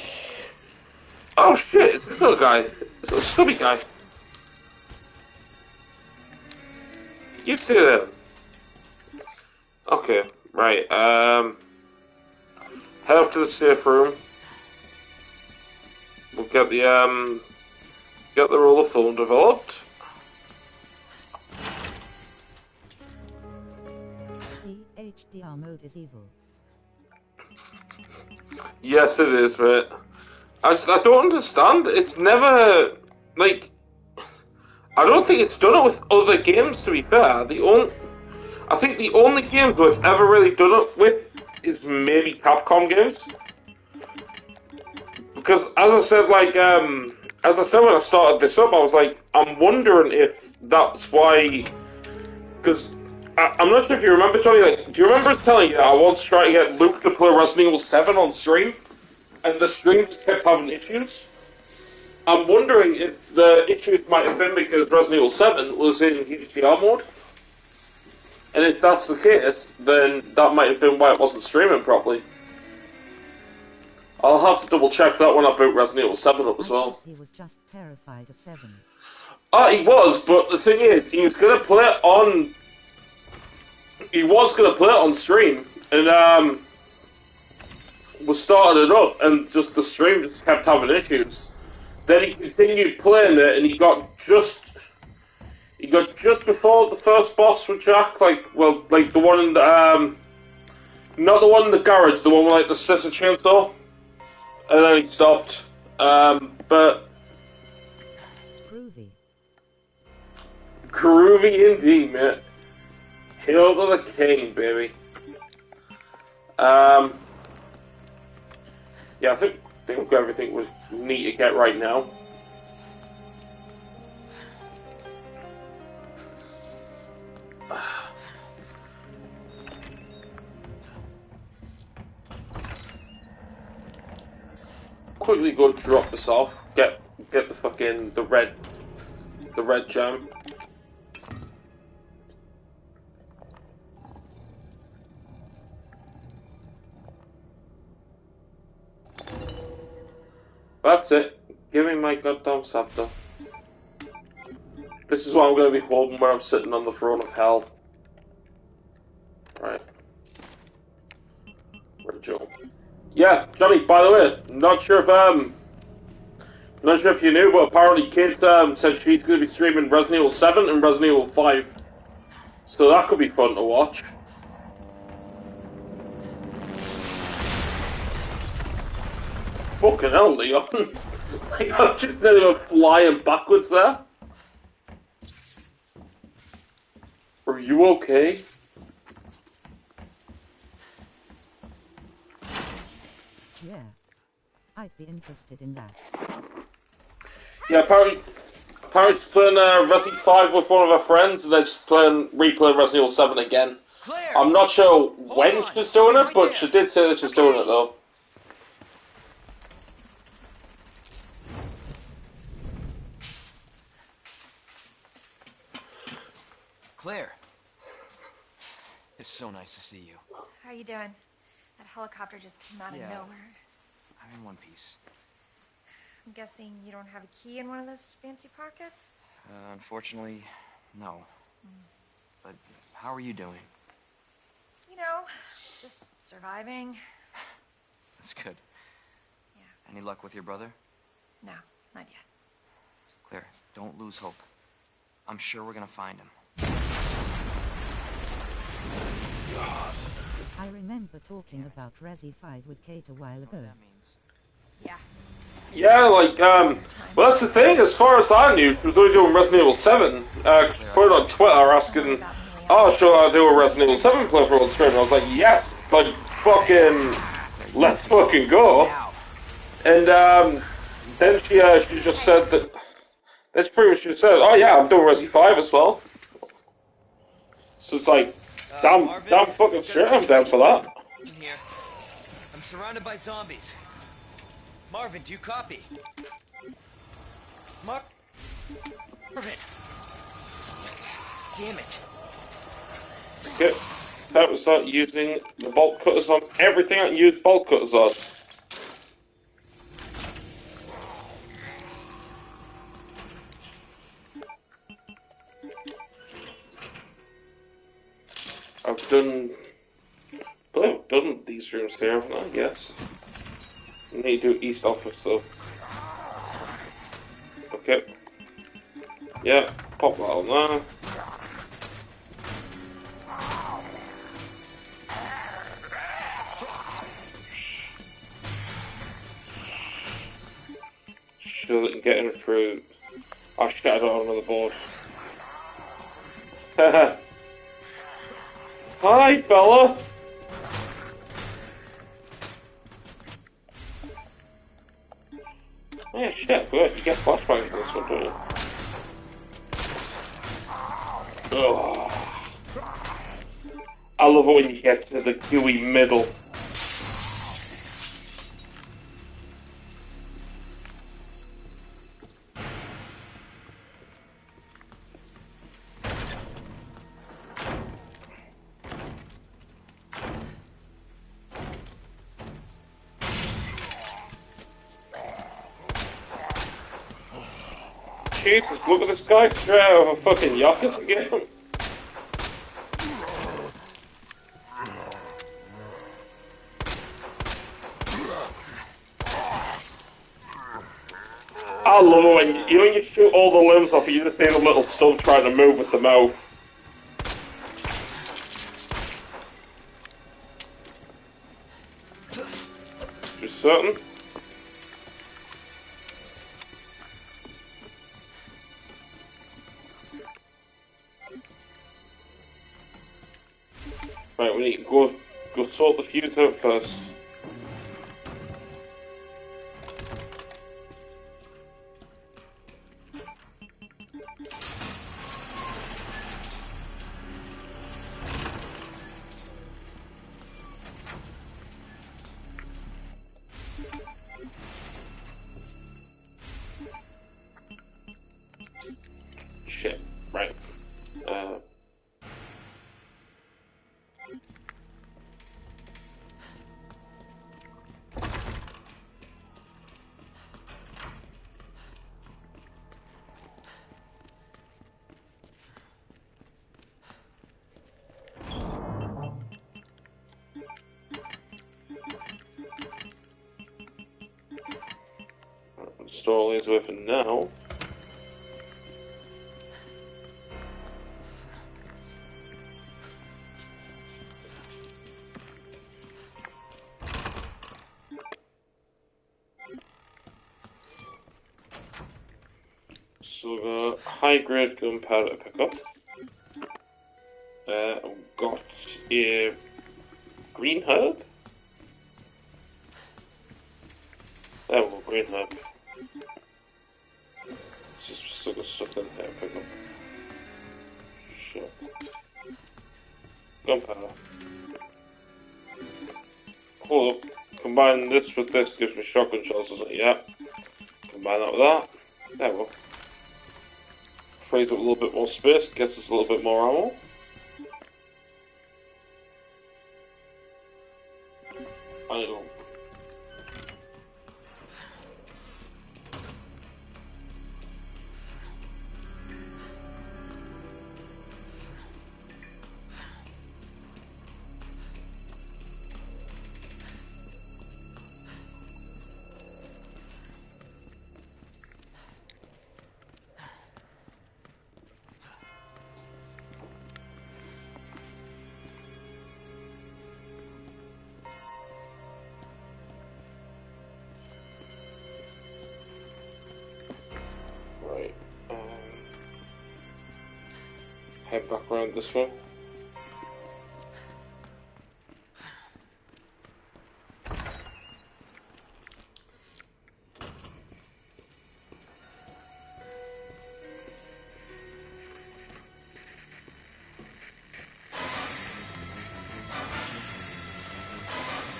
Oh shit, it's this little guy. It's a little stubby guy. You do them. Okay, right, head up to the safe room. We'll get the roll of film developed. See, HDR mode is evil. Yes, it is, mate. I don't understand. It's never, like, I don't think it's done it with other games, to be fair. I think the only games where it's ever really done it with is maybe Capcom games. Because, as I said, like, as I said when I started this up, I was like, I'm wondering if that's why, because I'm not sure if you remember, Johnny, like, do you remember us telling you that I once tried to get Luke to play Resident Evil 7 on stream, and the stream just kept having issues? I'm wondering if the issues might have been because Resident Evil 7 was in HDR mode. And if that's the case, then that might have been why it wasn't streaming properly. I'll have to double check that when I boot Resident Evil 7 up as well. He was just terrified of 7. He was, but the thing is, he was going to play it on... He was going to play it on stream, and was starting it up, and just the stream just kept having issues. Then he continued playing it, and he got just before the first boss with Jack, like the one in the, not the one in the garage, the one with, like, the scissor chainsaw, and then he stopped, but... Groovy indeed, mate. Hail to the king, baby. Yeah, I think everything was neat to get right now. Quickly go drop this off. Get the fucking the red gem. That's it. Give me my goddamn scepter. This is what I'm going to be holding when I'm sitting on the throne of hell. Right. Where'd Joe? Yeah, Johnny, by the way, not sure if you knew, but apparently Kate said she's going to be streaming Resident Evil 7 and Resident Evil 5. So that could be fun to watch. Fucking hell, Leon. Like, I'm just nearly flying backwards there. Are you okay? Yeah. I'd be interested in that. Yeah, apparently she's playing Resident 5 with one of her friends, and then she's replaying Resident Evil 7 again. Claire! I'm not sure when she's doing it, but she did say that she's doing it though. Claire. It's so nice to see you. How you doing? That helicopter just came out of nowhere. I'm in one piece. I'm guessing you don't have a key in one of those fancy pockets? Unfortunately, no. But how are you doing? You know, just surviving. That's good. Yeah. Any luck with your brother? No, not yet. Claire, don't lose hope. I'm sure we're gonna find him. I remember talking about Resi 5 with Kate a while ago. That means. Yeah. Yeah, like, well, that's the thing. As far as I knew, she was only doing Resident Evil 7. She put it on Twitter asking, "Oh, should I do a Resident Evil 7 playthrough on stream?" And I was like, "Yes, like, fucking, let's fucking go." And then she just said that. That's pretty much just said, "Oh yeah, I'm doing Resi 5 as well." So it's like, damn fucking straight, I'm down for that. In here. I'm surrounded by zombies. Marvin, do you copy? Marvin! Damn it. Okay, time to start using the bolt cutters on everything I can use bolt cutters on. I've done these rooms here, haven't I? Yes. I need to do East Office though. Okay. Yeah, pop that on there. Sure that you can get in through. I shattered on another board. Hi, fella! Oh, yeah, shit, I forgot. You get flashbangs in this one, don't you? Ugh. I love it when you get to the gooey middle. Jesus, look at this guy straight out of a fucking Yakuza game. I love it when you shoot all the limbs off, you just see the little stub trying to move with the mouth. You certain? Right, we need to go sort the fuse out first. Shit, right. Store all these away for now. So we've got high grade gunpowder to pick up. I've got a green herb. There we go, green herb. It's just still got stuff in here to pick up. Shit. Gunpowder. Hold up. Combine this with this gives me shotgun shells, doesn't it? Yeah. Combine that with that. There we go. Frees up a little bit more space, gets us a little bit more ammo. I don't know. Right. Head back around this way.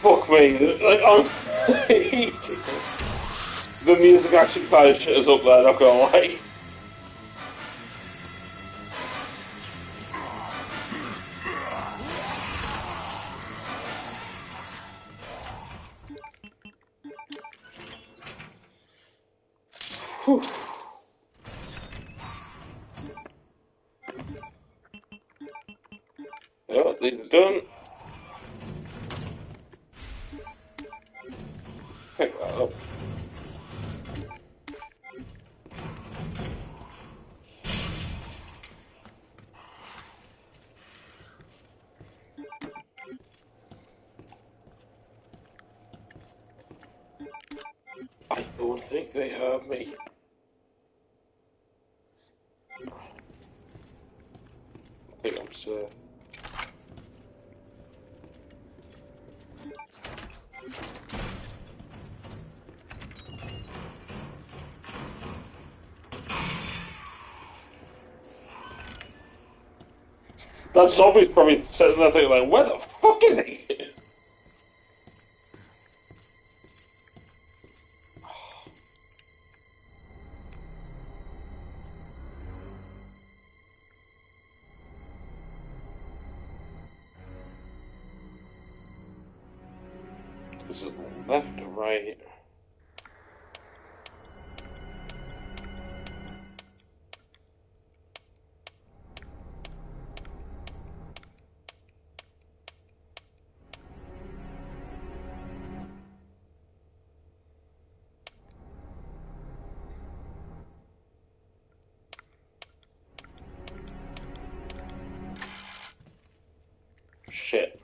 Fuck me, like, honestly, the music actually kind of shit us up there, not gonna lie. Whew. Yeah, these are done. Pick that up. I don't think they heard me. I think I'm safe. That zombie's probably sitting there thinking like, where the fuck is he? Is it left or right? Shit.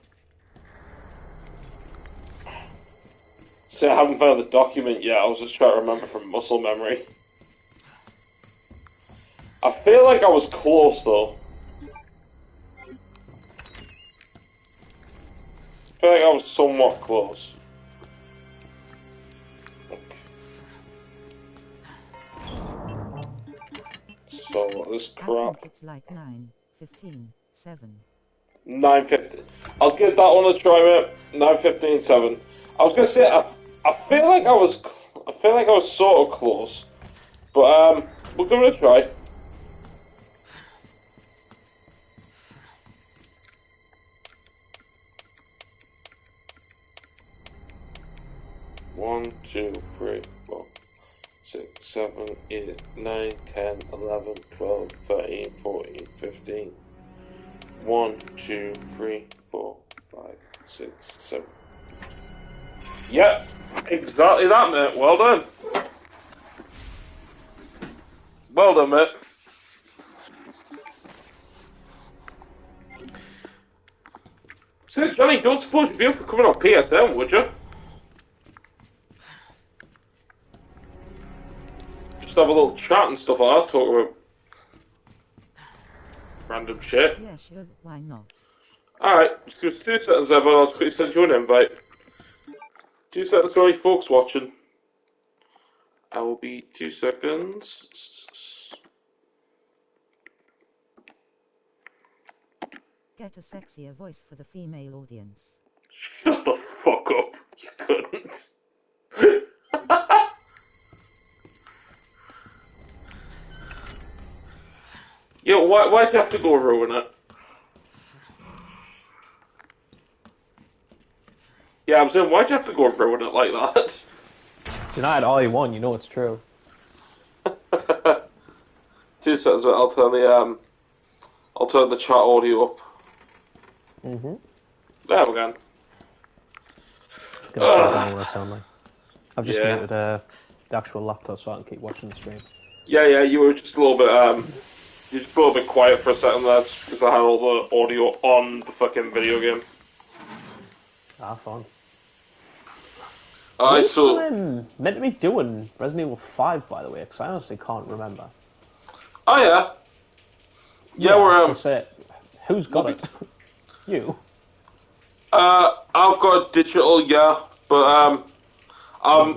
See, I haven't found the document yet. I was just trying to remember from muscle memory. I feel like I was close though. I feel like I was somewhat close. So this I crap. think it's like 9, 15, 7. 9:50. I'll give that one a try, mate. 9:15, 7. I was gonna say I feel like I was sort of close, but we'll give it a try. One, 2, 3, 4, 6, 7, 8, 9, 10, 11, 12, 13, 14, 15. 1, 2, 3, 4, 5, 6, 7. Yep, exactly that, mate. Well done. Well done, mate. So, Johnny, don't suppose you'd be up for coming on PSN, would you? Just have a little chat and stuff like that, talk about random shit. Yeah, sure, why not? Alright, just 2 seconds there, but I'll just quickly send you an invite. 2 seconds for any folks watching. I will be 2 seconds. Get a sexier voice for the female audience. Shut the fuck up, you cunt. Yeah, why'd you have to go ruin it? Yeah, I'm saying, why'd you have to go ruin it like that? Deny it all you want, you know it's true. 2 seconds, I'll turn the chat audio up. Mm-hmm. There we go. What I sound like. I've just muted the actual laptop so I can keep watching the stream. Yeah, you were just a little bit quiet for a second there, because I had all the audio on the fucking video game. Ah, fun. What's meant to be doing Resident Evil 5, by the way, because I honestly can't remember. Oh, yeah. Yeah, we're, who's got it? You? I've got digital, yeah, but, I've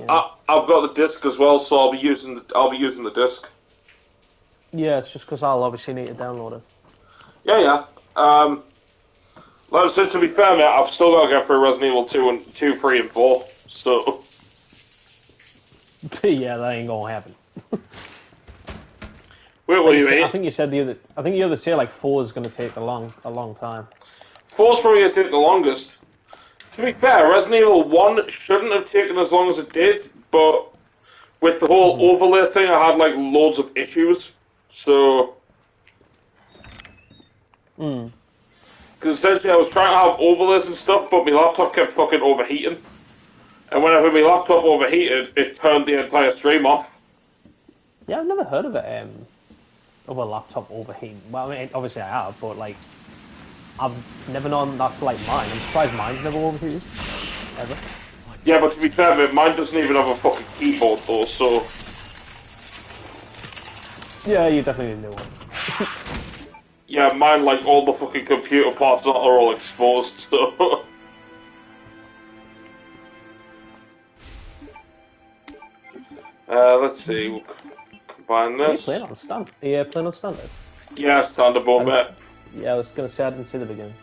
got the disc as well, so I'll be using the disc. Yeah, it's just because I'll obviously need to download it. Yeah. Like I said, to be fair, mate, I've still got to go through Resident Evil 2, 3, and 4, so... Yeah, that ain't gonna happen. Wait, what do you mean? I think you said the other day, like, 4 is gonna take a long time. 4's probably gonna take the longest. To be fair, Resident Evil 1 shouldn't have taken as long as it did, but with the whole overlay thing, I had, like, loads of issues, so... Because essentially I was trying to have overlays and stuff, but my laptop kept fucking overheating. And whenever my laptop overheated, it turned the entire stream off. Yeah, I've never heard of it, of a laptop overheating. Well, I mean, obviously I have, but, like, I've never known that for, like, mine. I'm surprised mine's never overheated. Ever. Yeah, but to be fair, mate, mine doesn't even have a fucking keyboard, though, so... Yeah, you definitely need a new one. Yeah, mine, like, all the fucking computer parts are all exposed, so... Let's see, we'll combine this. Are you playing on standard? Are you playing on standard? Yeah, standard mode, mate. Yeah, I was going to say I didn't see the beginning.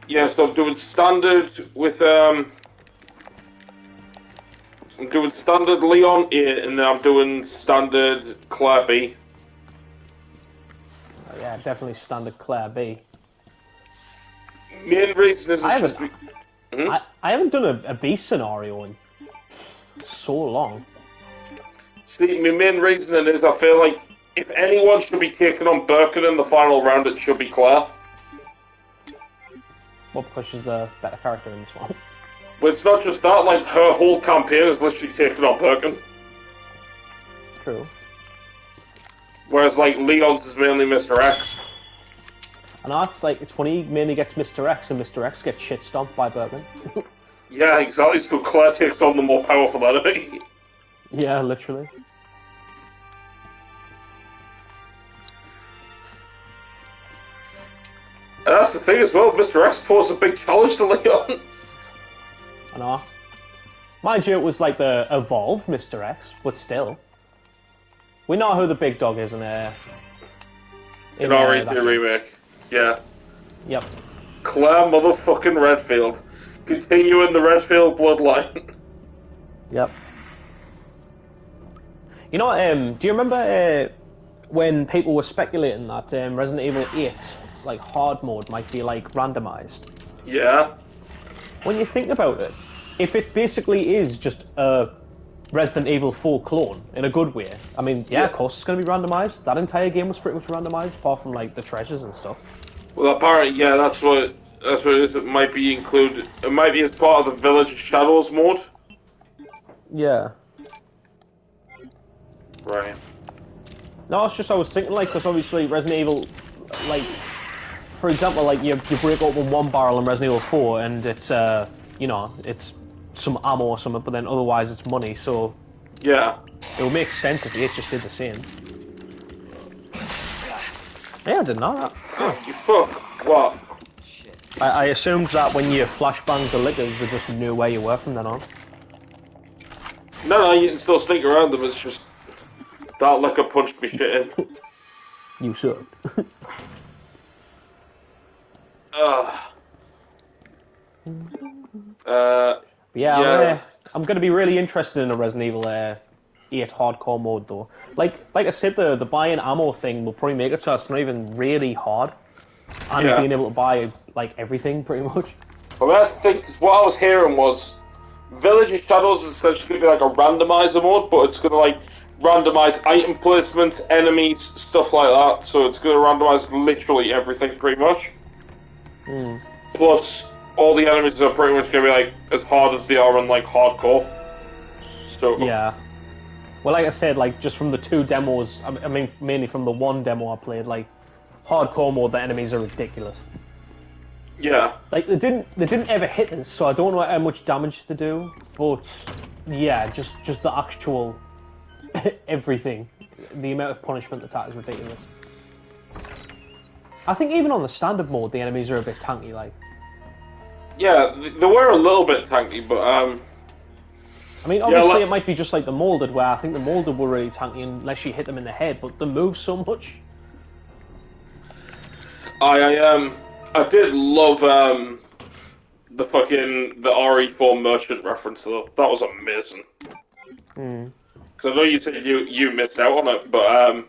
Yeah, so I'm doing standard with, I'm doing standard Leon A, and then I'm doing standard Claire B. Oh, yeah, definitely standard Claire B. Main reason is I haven't done a B scenario in so long. See, my main reasoning is I feel like if anyone should be taking on Birkin in the final round, it should be Claire. Well, because she's the better character in this one. But it's not just that, like, her whole campaign is literally taking on Birkin. True. Whereas, like, Leon's is mainly Mr. X. And that's like, it's when he mainly gets Mr. X and Mr. X gets shit stomped by Birkin. Yeah, exactly, so Claire takes on the more powerful enemy. Yeah, literally. And that's the thing as well, Mr. X posed a big challenge to Leon. I know. Mind you, it was like the evolved Mr. X, but still. We know who the big dog is in our remake. Yeah. Yep. Claire motherfucking Redfield. Continuing the Redfield bloodline. Yep. You know, do you remember when people were speculating that Resident Evil 8, like, hard mode might be, like, randomized? Yeah. When you think about it, if it basically is just a Resident Evil 4 clone, in a good way, I mean, yeah, of course it's going to be randomized. That entire game was pretty much randomized, apart from, like, the treasures and stuff. Well, apparently, yeah, that's what it is. It might be included. It might be as part of the Village of Shadows mode. Yeah. Right. No, it's just I was thinking, like, because obviously Resident Evil, like, for example, like, you break open one barrel in Resident Evil 4 and it's, you know, it's some ammo or something, but then otherwise it's money, so... Yeah. It would make sense if it just did the same. Yeah, I didn't know that. Oh, you fuck. What? I assumed that when you flashbanged the lickers, they just knew where you were from then on. No, you can still sneak around them, it's just... That liquor punched me shit in. You suck. Yeah. I'm going to be really interested in a Resident Evil 8 hardcore mode though. Like I said, the buying ammo thing will probably make it so it's not even really hard, and being able to buy like everything pretty much. Well, that's the thing. 'Cause what I was hearing was Village of Shadows is essentially going to be like a randomizer mode, but it's going to like randomize item placement, enemies, stuff like that. So it's going to randomize literally everything pretty much. Plus, all the enemies are pretty much going to be like as hard as they are in like hardcore. So yeah. Well, like I said, like just from the 2 demos, I mean mainly from the 1 demo I played, like hardcore mode, the enemies are ridiculous. Yeah. Like they didn't ever hit us, so I don't know how much damage to do. But yeah, just the actual everything, the amount of punishment attack is ridiculous. I think even on the standard mode, the enemies are a bit tanky. Like. Yeah, they were a little bit tanky, but I mean, obviously it might be just like the molded, where I think the molded were really tanky unless you hit them in the head, but they move so much. I did love the RE4 merchant reference though. That was amazing. Because I know you said you missed out on it, but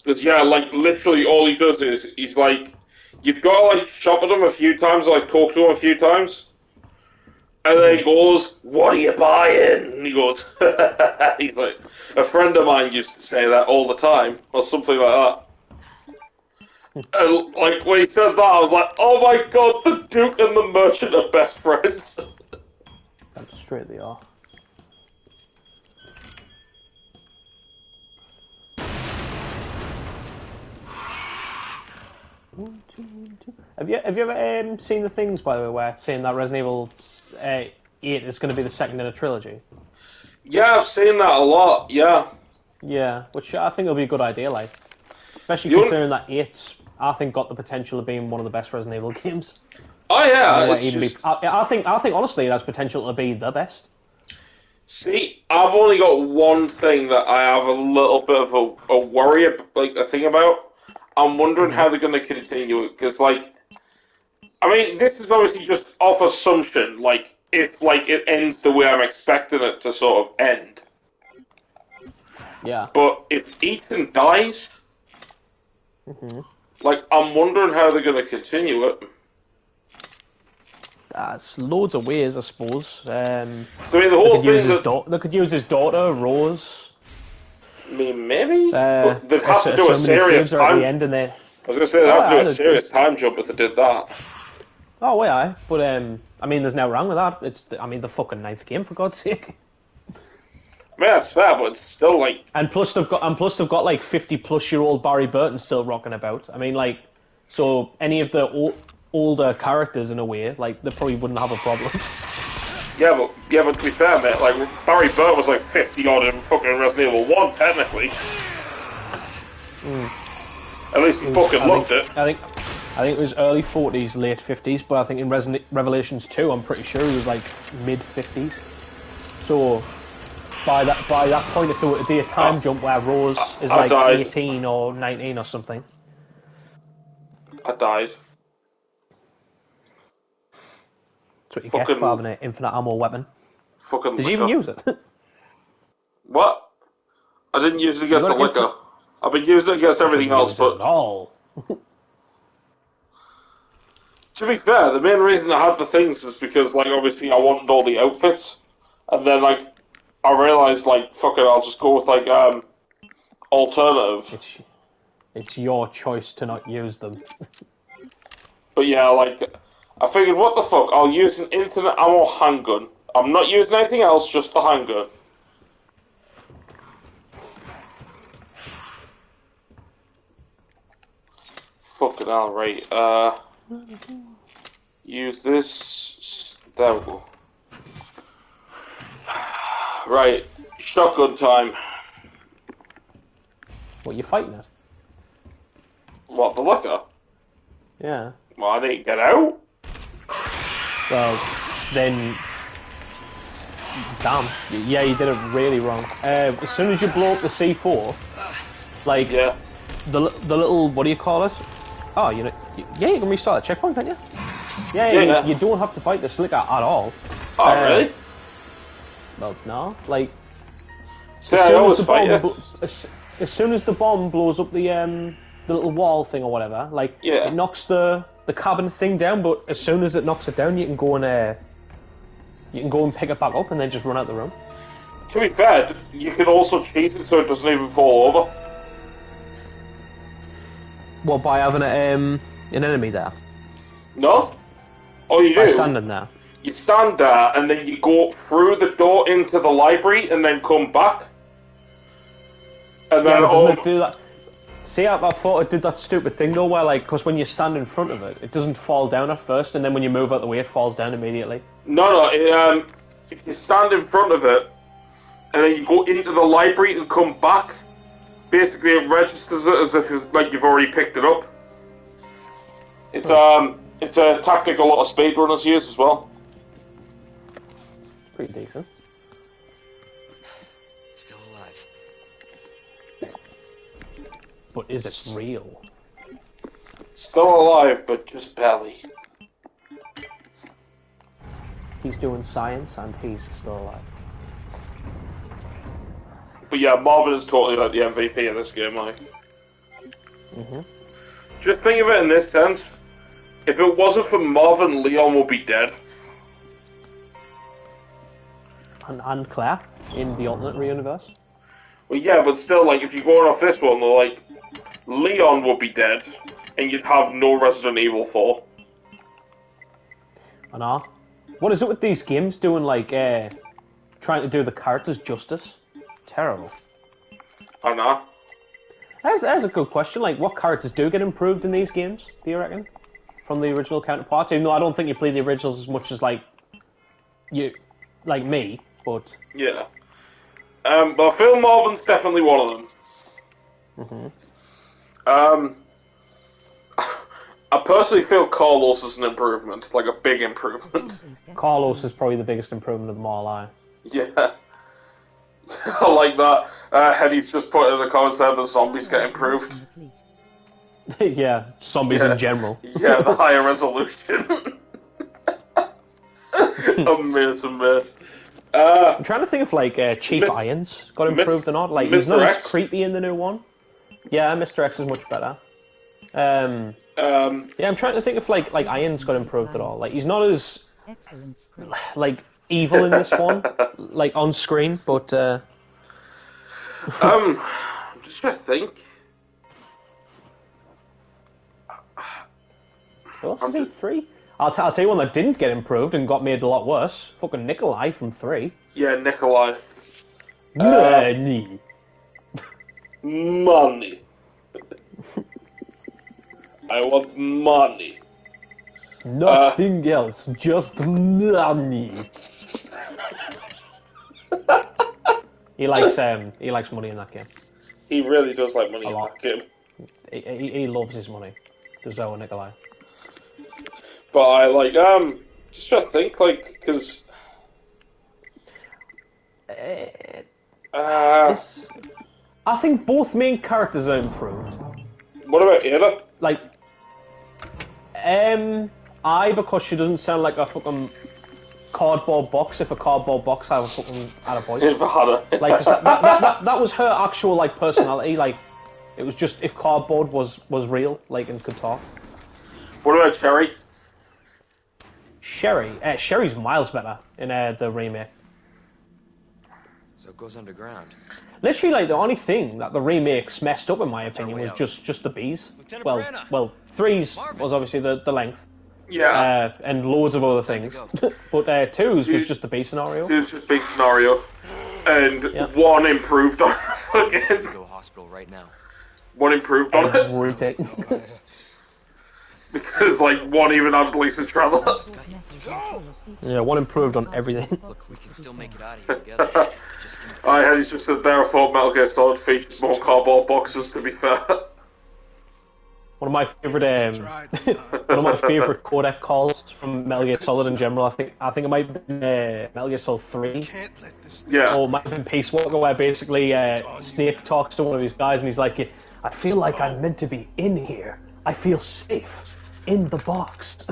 because like literally all he does is he's like, you've got to like shop at him a few times, like talk to him a few times, and then he goes, "What are you buying?" And he goes, he's like, a friend of mine used to say that all the time, or something like that. And like when he said that, I was like, "Oh my god, the Duke and the Merchant are best friends." Damn straight they are. Have you ever seen the things, by the way, where it's saying that Resident Evil 8 is going to be the second in a trilogy? Yeah, I've seen that a lot. Yeah. Yeah, which I think will be a good idea, like, especially considering that 8's, I think, got the potential of being one of the best Resident Evil games. Oh yeah, I think honestly it has potential to be the best. See, I've only got one thing that I have a little bit of a worry, like a thing about. I'm wondering how they're going to continue it, because, like, I mean, this is obviously just off assumption, like, if, like, it ends the way I'm expecting it to sort of end. Yeah. But if Ethan dies, like, I'm wondering how they're going to continue it. There's loads of ways, I suppose. So, I mean, the whole thing they could use his daughter, Rose. I mean, maybe? But they'd have to do a serious time... at the end, and they... I was going to say, they'd have to do a serious time jump if they did that. Oh, well, aye. But, I mean, there's no wrong with that. It's, I mean, the fucking 9th game, for God's sake. I mean, that's fair, but it's still, like... And plus they've got like 50-plus-year-old Barry Burton still rocking about. I mean, like, so any of the older characters, in a way, like, they probably wouldn't have a problem. Yeah, but to be fair, mate, like, Barry Burton was like 50-odd in fucking Resident Evil 1, technically. At least he fucking looked it. I think it was early 40s, late 50s, but I think in Revelations 2, I'm pretty sure he was like mid-50s. So, by that point, if they were to do a time jump where Rose is like 18 or 19 or something. I died. That's what you get for having an infinite ammo weapon. Fucking Did you even use it? What? I didn't use it against the liquor. I've been using it against everything else, but... To be fair, the main reason I had the things is because, like, obviously I wanted all the outfits. And then, like, I realised, like, fuck it, I'll just go with, like, alternative. It's your choice to not use them. But yeah, like... I figured, what the fuck, I'll use an infinite ammo handgun. I'm not using anything else, just the handgun. Fucking hell, right, use this... There we go. Right, shotgun time. What, you fighting it? What, the liquor? Yeah. Well, I didn't get out. Well, then... Damn. Yeah, you did it really wrong. As soon as you blow up the C4, Like, Yeah. the little, what do you call it? Oh, you know, yeah, you can restart the checkpoint, can't you? Yeah, Yeah. you don't have to fight the Slicker at all. Oh, really? Well, no. Like, See, I always fight you. as soon as the bomb blows up the little wall thing or whatever, like, Yeah. it knocks the cabin thing down, but as soon as it knocks it down, you can go and pick it back up and then just run out the room. To be fair, you can also cheat it so it doesn't even fall over. Well, by having an enemy there. No? All you By do, standing there. you stand there and then you go through the door into the library and then come back. And Yeah, then but all... doesn't it do that? See, I thought it did that stupid thing though, where like, because when you stand in front of it, it doesn't fall down at first, and then when you move out the way, it falls down immediately. No, if you stand in front of it, and then you go into the library and come back, basically it registers it as if like you've already picked it up. It's a tactic a lot of speedrunners use as well. Pretty decent. Still alive. But is it real? Still alive, but just barely. He's doing science and he's still alive. But yeah, Marvin is totally like the MVP of this game, like. Just think of it in this sense. If it wasn't for Marvin, Leon would be dead. And Claire in the alternate universe. Well, yeah, but still, like, if you're going off this one, like, Leon would be dead, and you'd have no Resident Evil 4. I know. What is it with these games doing, like, trying to do the characters justice? Terrible. I know. That's a good question. Like, what characters do get improved in these games, do you reckon? From the original counterparts? Even though I don't think you play the originals as much as, like me, but... Yeah. But I feel Marvin's definitely one of them. I personally feel Carlos is an improvement, like a big improvement. Carlos is probably the biggest improvement of them all, Yeah. I like that. Hetty's just put in the comments there the zombies get improved. Yeah, zombies in general. Yeah, the higher resolution. Amazing. I'm trying to think if, like, Chief Irons got improved or not. Like, he's not as creepy in the new one. Yeah, Mr. X is much better. Yeah, I'm trying to think if, like Irons got improved at all. Like, he's not as, like, evil in this one, like, on screen, but, I'm just trying to think. What else is in 3? I'll tell you one that didn't get improved and got made a lot worse. Fucking Nikolai from 3. Yeah, Nikolai. Money. Money. I want money. Nothing else, just money. He likes money in that game. He really does like money in that game. He loves his money. Does so Nikolai. But I like just trying to think, like, because I think both main characters are improved. What about Ada? Like, because she doesn't sound like a fucking cardboard box. If a cardboard box had a voice. Like, 'cause that was her actual, like, personality. Like, it was just if cardboard was real, like, and could talk. What about Cherry? Sherry's miles better in the remake. So it goes underground. Literally, like, the only thing that the remakes messed up, in my opinion, was just the bees. Well, 3's was obviously the length. Yeah. And loads of other things. But 2's was just the bee scenario. 2's just bee scenario. And 1 improved on it again. Go hospital right now. 1 improved on it. Retake. Because, like, 1 even had police and travel. Yeah, 1 improved on everything. Look, we can still make it out of here together. He's just said there, I thought Metal Gear Solid featured more cardboard boxes, to be fair. one of my favorite one of my favorite codec calls from Metal Gear Solid in general. I think it might have been Metal Gear Solid 3. Yeah. Or it might have been Peace Walker, where basically Snake talks to one of his guys and he's like, I feel like I'm meant to be in here. I feel safe in the box.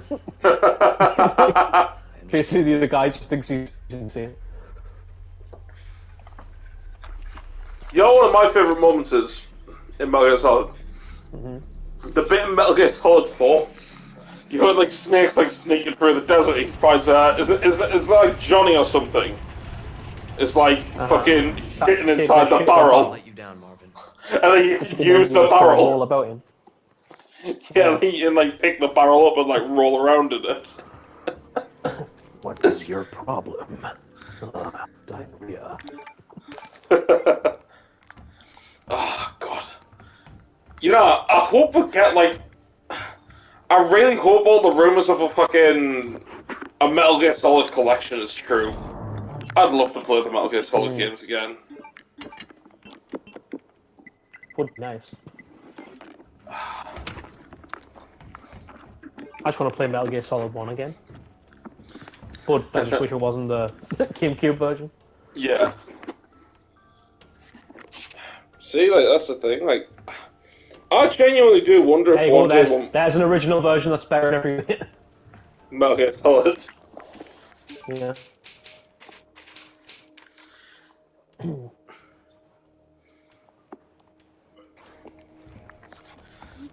Basically, the guy just thinks he's insane. You know, one of my favourite moments is in Metal Gear Solid. The bit in Metal Gear Solid 4. You got like Snake's like sneaking through the desert. He finds is it like Johnny or something? It's like fucking shitting inside the barrel. Let you down, Marvin. And then you can use the barrel. All about him. Yeah, you can like pick the barrel up and like roll around in it. What is your problem? Diarrhea. Oh god. You know, I hope we get like. I really hope all the rumors of a Metal Gear Solid collection is true. I'd love to play the Metal Gear Solid games again. Would be nice. I just want to play Metal Gear Solid 1 again. But I just wish it wasn't the GameCube version. Yeah. See, like, that's the thing, like... I genuinely do wonder if one day... There's an original version that's better than every bit. Metal Gear Solid. Yeah.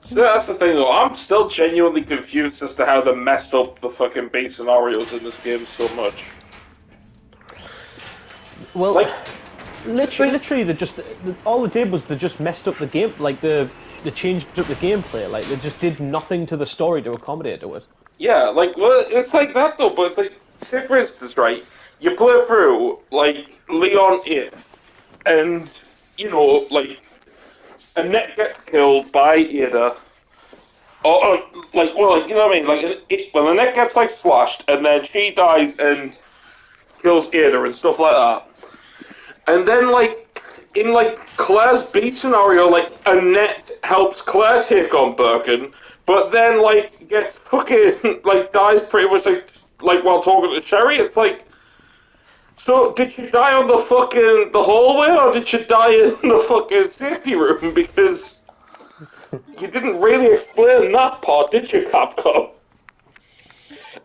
So that's the thing, though. I'm still genuinely confused as to how they messed up the fucking base scenarios in this game so much. Well, like, literally, all they did was they just messed up the game. Like, they changed up the gameplay. Like, they just did nothing to the story to accommodate to it. Yeah, like, well, it's like that, though, but it's like, say for instance, right, you play through, like, Leon here, and, you know, like, Annette gets killed by Ada. Or like, well, like, you know what I mean? Like, when Annette gets, like, slashed, and then she dies and kills Ada and stuff like that. And then, like, in, like, Claire's beat scenario, like, Annette helps Claire take on Birkin, but then, like, gets fucking, like, dies pretty much, like while talking to Sherry. It's like, so, did she die on the hallway, or did she die in the fucking safety room? Because you didn't really explain that part, did you, Capcom?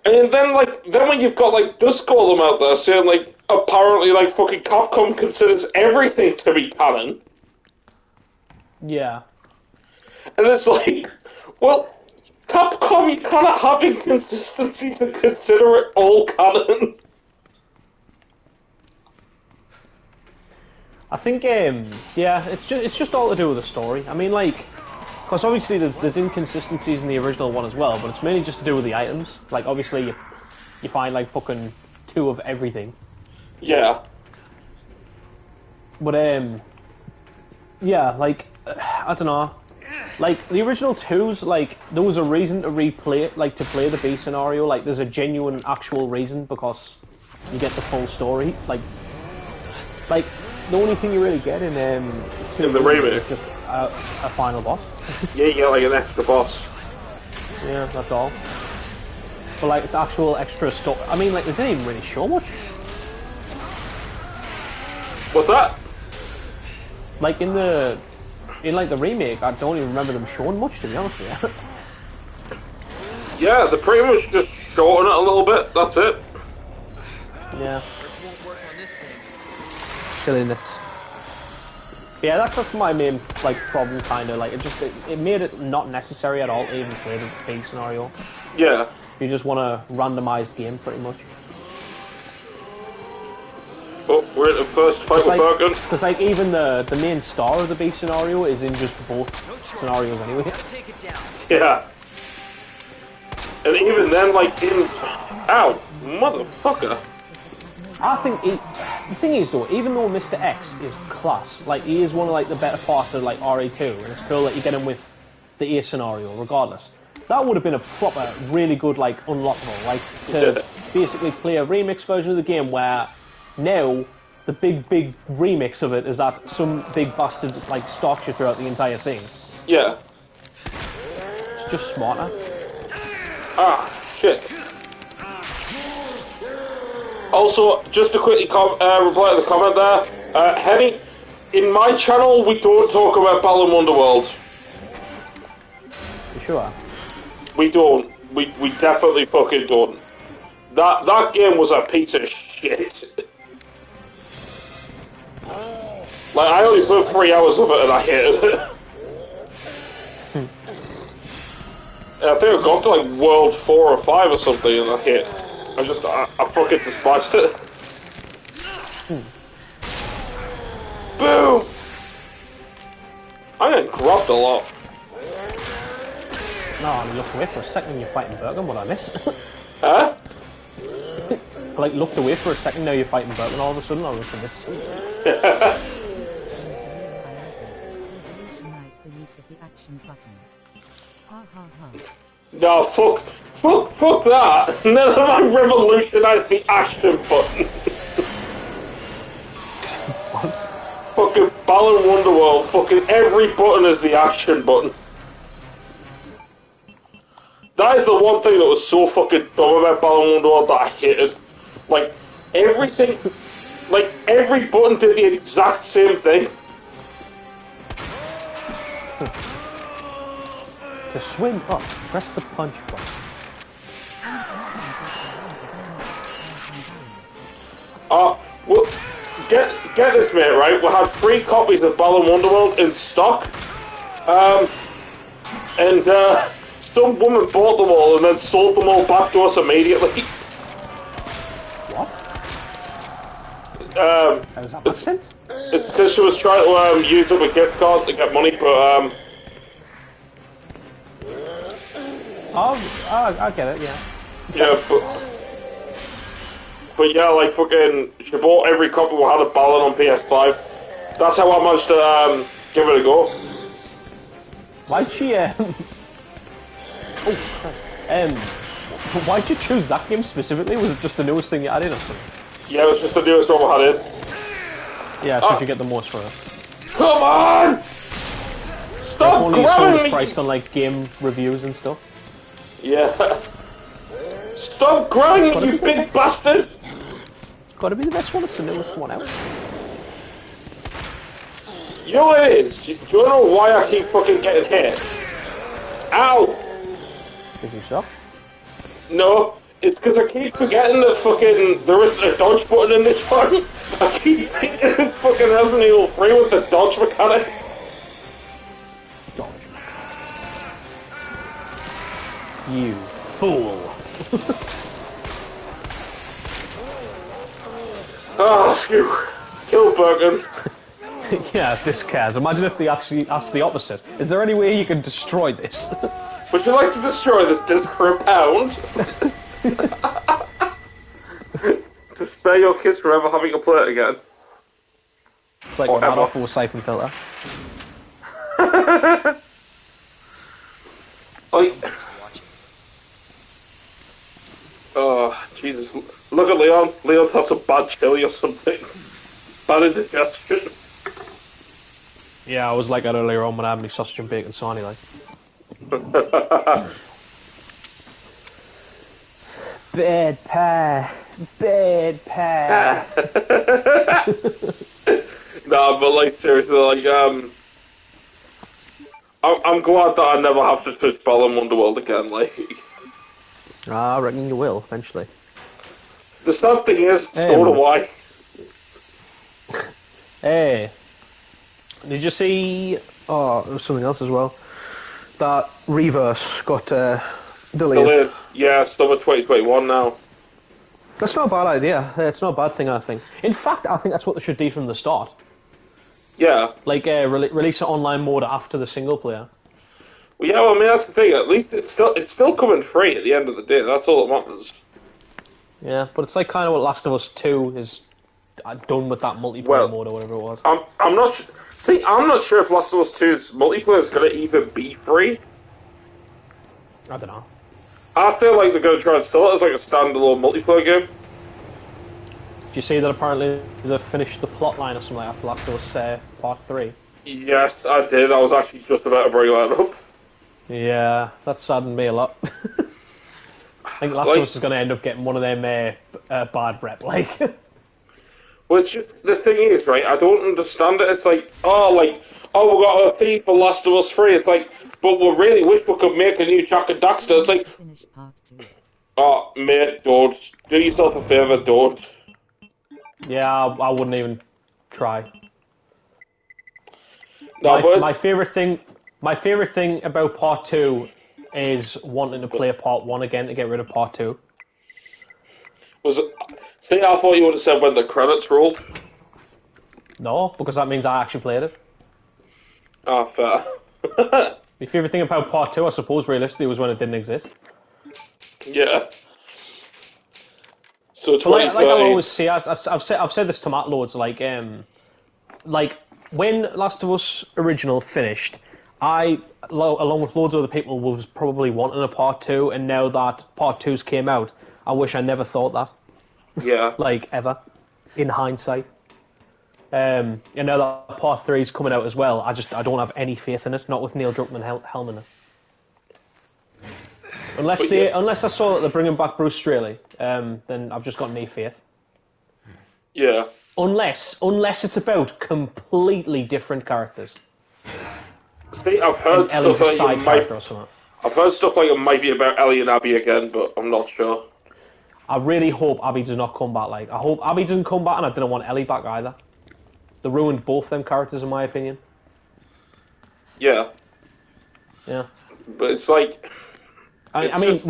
And then when you've got, like, Dusk Golem out there saying, like, apparently, like, fucking Capcom considers everything to be canon. Yeah. And it's like, well, Capcom, you cannot have inconsistencies and consider it all canon. I think, yeah, it's just all to do with the story. I mean, like, because obviously there's inconsistencies in the original one as well, but it's mainly just to do with the items. Like, obviously, you find, like, fucking 2 of everything. Yeah. But, yeah, like, I don't know. Like, the original 2s, like, there was a reason to replay it, like, to play the B scenario. Like, there's a genuine, actual reason, because you get the full story. Like, the only thing you really get in the remake is just a final boss. Yeah, you get like an extra boss. Yeah, that's all. But like, it's actual extra stuff. I mean, like, they didn't even really show much. What's that? Like in the remake, I don't even remember them showing much, to be honest with you. Yeah, they're pretty much just shorting it a little bit. That's it. Yeah. Silliness. Yeah, that's my main like problem, kind of like it made it not necessary at all to even play the base scenario. Yeah. You just want a randomized game, pretty much. Oh, we're at the first fight with Birkin. Because like even the main star of the base scenario is in just both scenarios anyway. Yeah. And even then, like ow, motherfucker. I think the thing is though, even though Mr. X is class, like he is one of like the better parts of like RE2, and it's cool that you get him with the A scenario regardless. That would have been a proper, really good like unlockable, like to basically play a remix version of the game where now the big remix of it is that some big bastard like stalks you throughout the entire thing. Yeah. It's just smarter. Ah, shit. Also, just to quickly reply to the comment there, Henny, in my channel we don't talk about Balan Wonderworld. You sure? We don't. We definitely fucking don't. That game was a piece of shit. Like, I only played 3 hours of it and I hated it. And I think I got to like World 4 or 5 or something and I hate it. I fucking despised it. Boom! I get grabbed a lot. No, I looked away for a second. You're fighting Bergen. What I miss? Huh? I like looked away for a second. Now you're fighting Bergen. All of a sudden, I was to miss. Revolutionize the use of the action button. Ha ha ha. No, fuck that. None of my revolutionise the action button. Fucking Balan Wonderworld, fucking every button is the action button. That is the one thing that was so fucking dumb about Balan Wonderworld that I hated. Like, everything, like, every button did the exact same thing. To swing up, press the punch button. Well, get this, mate, right? We had 3 copies of Balan Wonderworld in stock. And some woman bought them all and then sold them all back to us immediately. What? How does that make sense? It's because she was trying to use up a gift card to get money, but Oh, I get it, yeah. yeah, but yeah, like fucking, she bought every copy we had of Balan on PS5. That's how I managed to give it a go. Why'd she why'd you choose that game specifically? Was it just the newest thing you added or something? Yeah, it was just the newest one we had in. Yeah, so you get the most for it. Come on! Stop only grabbing sold me! priced on like game reviews and stuff. Yeah. Stop grabbing me, you big bastard! Gotta be the best one. It's the newest one out. You know what it is? Do you know why I keep fucking getting hit? Ow! Did you suck? No, it's because I keep forgetting that fucking there isn't a dodge button in this one. I keep thinking it's fucking Resident Evil 3 with the dodge mechanic. Dodge. You fool. Oh, phew. Kill Bergen. Yeah, this cares. Imagine if they actually asked the opposite. Is there any way you can destroy this? Would you like to destroy this disc for £1? To spare your kids from ever having to play it again. It's like an off or siphon filter. Like, oh, Jesus. Look at Leon. Leon's had some bad chili or something. Bad indigestion. Yeah, I was like that earlier on when I had my sausage and bacon sarnie, like. Bad pie. Bad pie. Nah, but like, seriously, like, I'm glad that I never have to touch Balan Wonderworld again, like. I reckon you will, eventually. The sad thing is, so do I. Hey. Did you see... Oh, there was something else as well. That Reverse got delayed. Yeah, summer 2021 now. That's not a bad idea. It's not a bad thing, I think. In fact, I think that's what they should do from the start. Yeah. Like, release an online mode after the single player. Well, yeah, well, I mean, that's the thing. At least it's still coming free at the end of the day. That's all that matters. Yeah, but it's like kind of what Last of Us 2 is done with that multiplayer mode or whatever it was. I'm not I'm not sure if Last of Us 2's multiplayer is going to even be free. I don't know. I feel like they're going to try and sell it as like a standalone multiplayer game. Did you see that apparently they've finished the plotline or something like after Last of Us Part 3? Yes, I did. I was actually just about to bring that up. Yeah, that saddened me a lot. I think Last of Us is going to end up getting one of them bad rep, like. Well, it's just, the thing is, right, I don't understand it. It's like, oh, we got a fee for Last of Us 3. It's like, but we really wish we could make a new Jak and Daxter. It's like, Finish part 2. oh, mate, don't. Do yourself a favour, don't. Yeah, I wouldn't even try. No, my favorite thing about part 2 is wanting to play part 1 again to get rid of part 2. Was it? See, I thought you would have said when the credits rolled. No, because that means I actually played it. Ah, fair. My favourite thing about part 2, I suppose, realistically, was when it didn't exist. Yeah. So like I'll always say, I've said this to Matt loads. Like when Last of Us Original finished, I, along with loads of other people, was probably wanting a part 2, and now that part 2's came out, I wish I never thought that. Yeah. Like, ever. In hindsight. And now that part 3's coming out as well, I don't have any faith in it, not with Neil Druckmann helming it. Unless I saw that they're bringing back Bruce Straley, then I've just got no faith. Yeah. Unless it's about completely different characters. See, I've heard stuff like I've heard stuff like it might be about Ellie and Abby again, but I'm not sure. I really hope Abby does not come back. Like, I hope Abby doesn't come back, and I didn't want Ellie back either. They ruined both them characters, in my opinion. Yeah. Yeah. But it's like... I mean,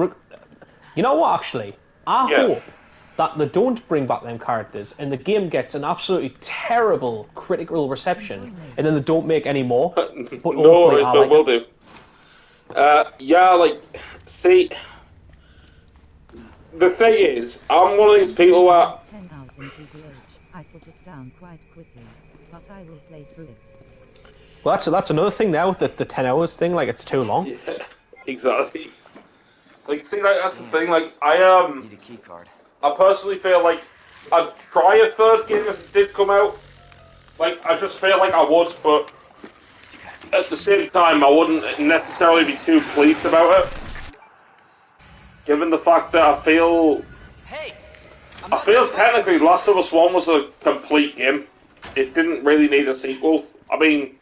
you know what, actually? I hope that they don't bring back them characters, and the game gets an absolutely terrible critical reception, and then they don't make any more. But no worries, but will do. See... The thing is, I'm one of these people where... 10 hours into the age, I put it down quite quickly, but I will play through it. Well, that's another thing now, the 10 hours thing, like, it's too long. Yeah, exactly. Like, see, like, that's the thing, like, I need a key card. I personally feel like I'd try a third game if it did come out. Like, I just feel like I would, but at the same time, I wouldn't necessarily be too pleased about it. Given the fact that I feel technically Last of Us 1 was a complete game. It didn't really need a sequel. I mean,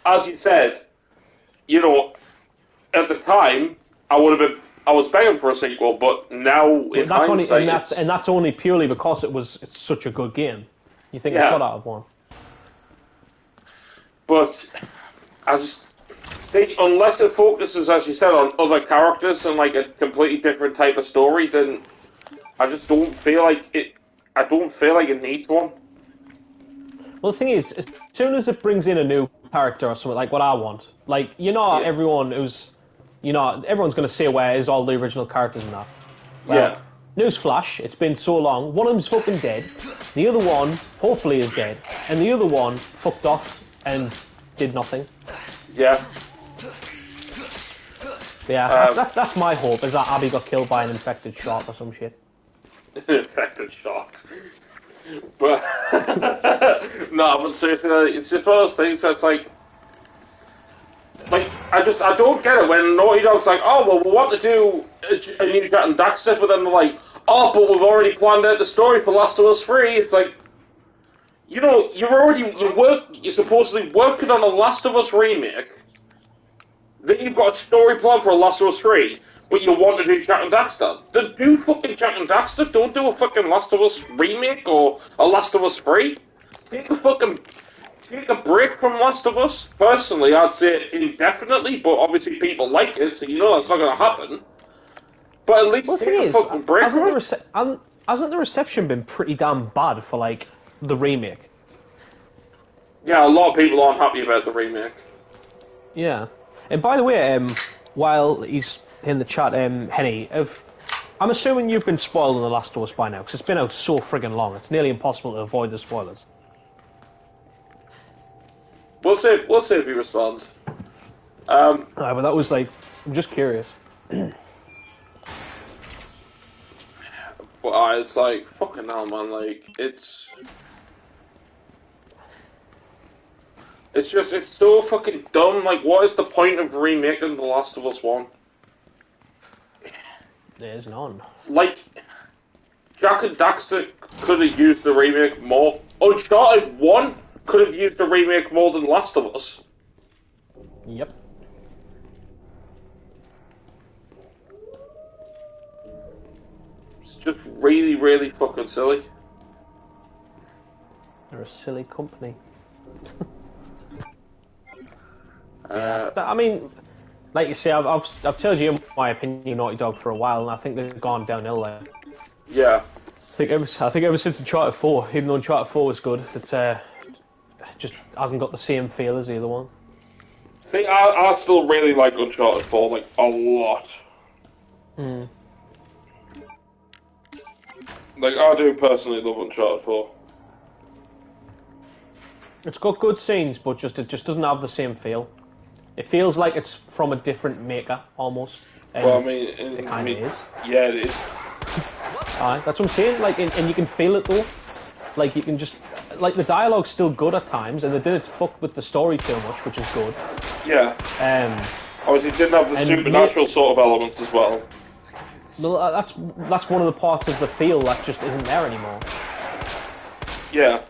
as you said, you know, at the time, I was begging for a sequel, but now in hindsight, that's only purely because it's such a good game. You think it's got out of one. But I just think, unless it focuses, as you said, on other characters and like a completely different type of story, then I just don't feel like it. I don't feel like it needs one. Well, the thing is, as soon as it brings in a new character or something, like what I want, like, everyone who's, everyone's going to say where is all the original characters and that. Well, newsflash, it's been so long. One of them's fucking dead. The other one, hopefully, is dead. And the other one fucked off and did nothing. Yeah. Yeah, that's my hope, is that Abby got killed by an infected shark or some shit. Infected shark. But, no, but seriously, it's just one of those things where it's like, I don't get it when Naughty Dog's like, oh, well, we want to do a new Jak and Daxter, but then they're like, oh, but we've already planned out the story for Last of Us 3. It's like, you're supposedly working on a Last of Us remake, then you've got a story plan for a Last of Us 3, but you want to do Jak and Daxter. Then do fucking Jak and Daxter, don't do a fucking Last of Us remake or a Last of Us 3. Take a break from Last of Us. Personally, I'd say indefinitely, but obviously people like it, so that's not going to happen. But at least take a fucking break from it. Hasn't the reception been pretty damn bad for, like, the remake? Yeah, a lot of people aren't happy about the remake. Yeah. And by the way, while he's in the chat, Henny, I'm assuming you've been spoiled on The Last of Us by now, because it's been out so friggin' long, it's nearly impossible to avoid the spoilers. We'll see if he responds. But that was like, I'm just curious. But it's like, fucking hell, man, like, it's It's so fucking dumb. Like, what is the point of remaking The Last of Us 1? There's none. Like, Jack and Daxter could have used the remake more. Uncharted 1 could have used the remake more than Last of Us. Yep. It's just really, really fucking silly. They're a silly company. I mean, like you say, I've told you my opinion on Naughty Dog for a while, and I think they've gone downhill there. Yeah. I think ever since Uncharted 4, even though Uncharted 4 was good, it just hasn't got the same feel as the other one. See, I still really like Uncharted 4, like, a lot. Hmm. Like, I do personally love Uncharted 4. It's got good scenes, but it just doesn't have the same feel. It feels like it's from a different maker, almost. Well, I mean, it kind of is. Yeah, it is. Aye, that's what I'm saying. Like, and you can feel it though. Like, you can just like the dialogue's still good at times, and they didn't fuck with the story too much, which is good. Yeah. Obviously, it didn't have the supernatural sort of elements as well. Well, that's one of the parts of the feel that just isn't there anymore. Yeah.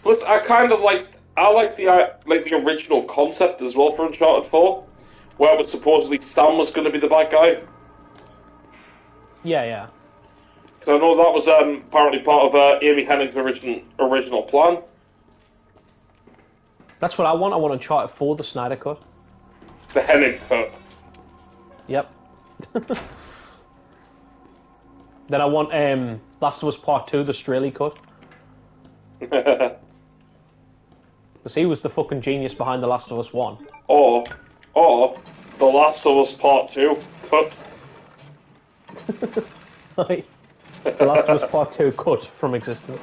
Plus, I kind of I like the original concept as well for Uncharted 4, where it was supposedly Sam was going to be the bad guy. Yeah, yeah. So I know that was apparently part of Amy Hennig's original plan. That's what I want. I want Uncharted 4, the Snyder Cut. The Hennig cut. Yep. Then I want Last of Us Part 2, the Straley cut. Because he was the fucking genius behind The Last of Us 1. Or The Last of Us Part 2 cut. Right. The Last of Us Part 2 cut from existence.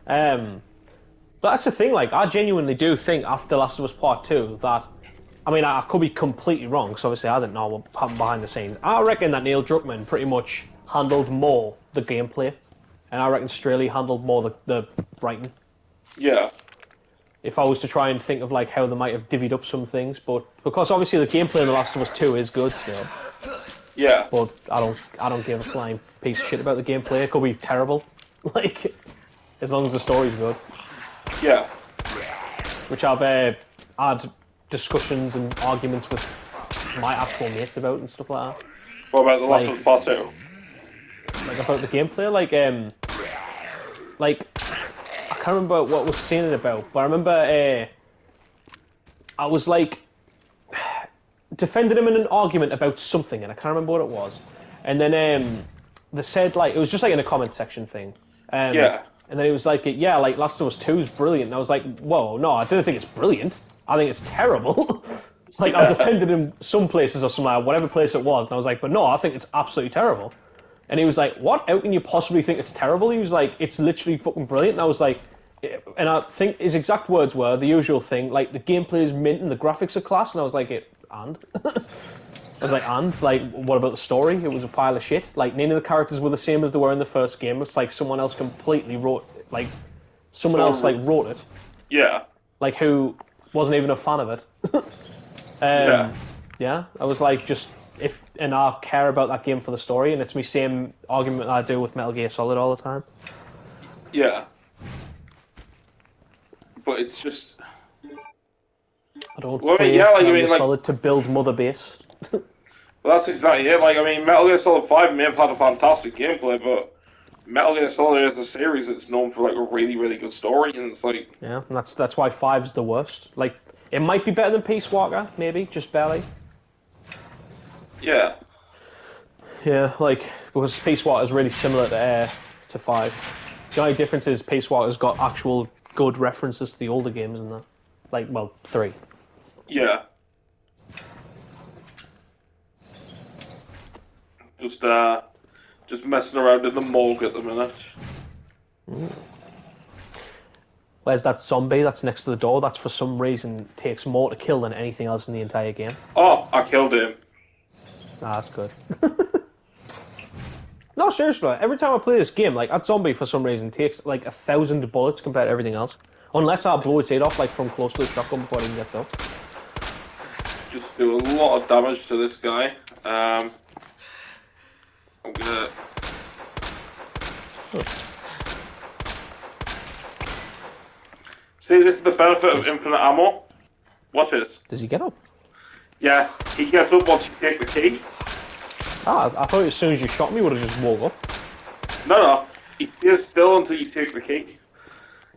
But that's the thing, like, I genuinely do think after Last of Us Part 2 that, I mean, I could be completely wrong, because obviously I didn't know what happened behind the scenes. I reckon that Neil Druckmann pretty much handled more the gameplay, and I reckon Straley handled more the writing. Yeah. If I was to try and think of like how they might have divvied up some things, but because obviously the gameplay in The Last of Us 2 is good still. Yeah. But I don't give a flying piece of shit about the gameplay. It could be terrible, like as long as the story's good. Yeah. Which I've had discussions and arguments with my actual mates about and stuff like that. What about The Last of Us Part 2? Like about the gameplay, like I can't remember what was saying it about, but I remember I was like defending him in an argument about something, and I can't remember what it was. And then they said like it was just like in a comment section thing. Yeah. And then it was like, yeah, like Last of Us 2 is brilliant. And I was like, whoa, no, I didn't think it's brilliant. I think it's terrible. Like I defended him some places or something like whatever place it was, and I was like, but no, I think it's absolutely terrible. And he was like, what? How can you possibly think it's terrible? He was like, it's literally fucking brilliant. And I was like, and I think his exact words were the usual thing, like the gameplay is mint and the graphics are class. And I was like, and? I was like, and? Like, what about the story? It was a pile of shit. Like, none of the characters were the same as they were in the first game. It's like someone else completely wrote, like, someone else like wrote it. Yeah. Like, who wasn't even a fan of it. Yeah. Yeah, I was like, and I care about that game for the story, and it's my same argument I do with Metal Gear Solid all the time. Yeah. But it's just... I don't well, play yeah, like, Metal I mean, Gear like... Solid to build Mother Base. Well, that's exactly it. Like, I mean, Metal Gear Solid 5 may have had a fantastic gameplay, but Metal Gear Solid is a series that's known for, like, a really, really good story, and it's like... Yeah, and that's why 5's the worst. Like, it might be better than Peace Walker, maybe, just barely. Yeah. Yeah, like, because Peace Walker is really similar to 5. The only difference is Peace Walker's got actual good references to the older games and that. Like, well, 3. Yeah. Just messing around in the morgue at the minute. Where's that zombie that's next to the door? That's for some reason takes more to kill than anything else in the entire game. Oh, I killed him. Ah, that's good. No, seriously, every time I play this game, like, that zombie for some reason takes like 1,000 bullets compared to everything else. Unless I blow its head off like from close to the shotgun before he gets up. Just do a lot of damage to this guy. I'm gonna... See, this is the benefit of infinite ammo. Watch this. Does he get up? Yeah, he gets up once you take the key. Ah, I thought as soon as you shot me, he would have just woke up. No, he stays still until you take the key.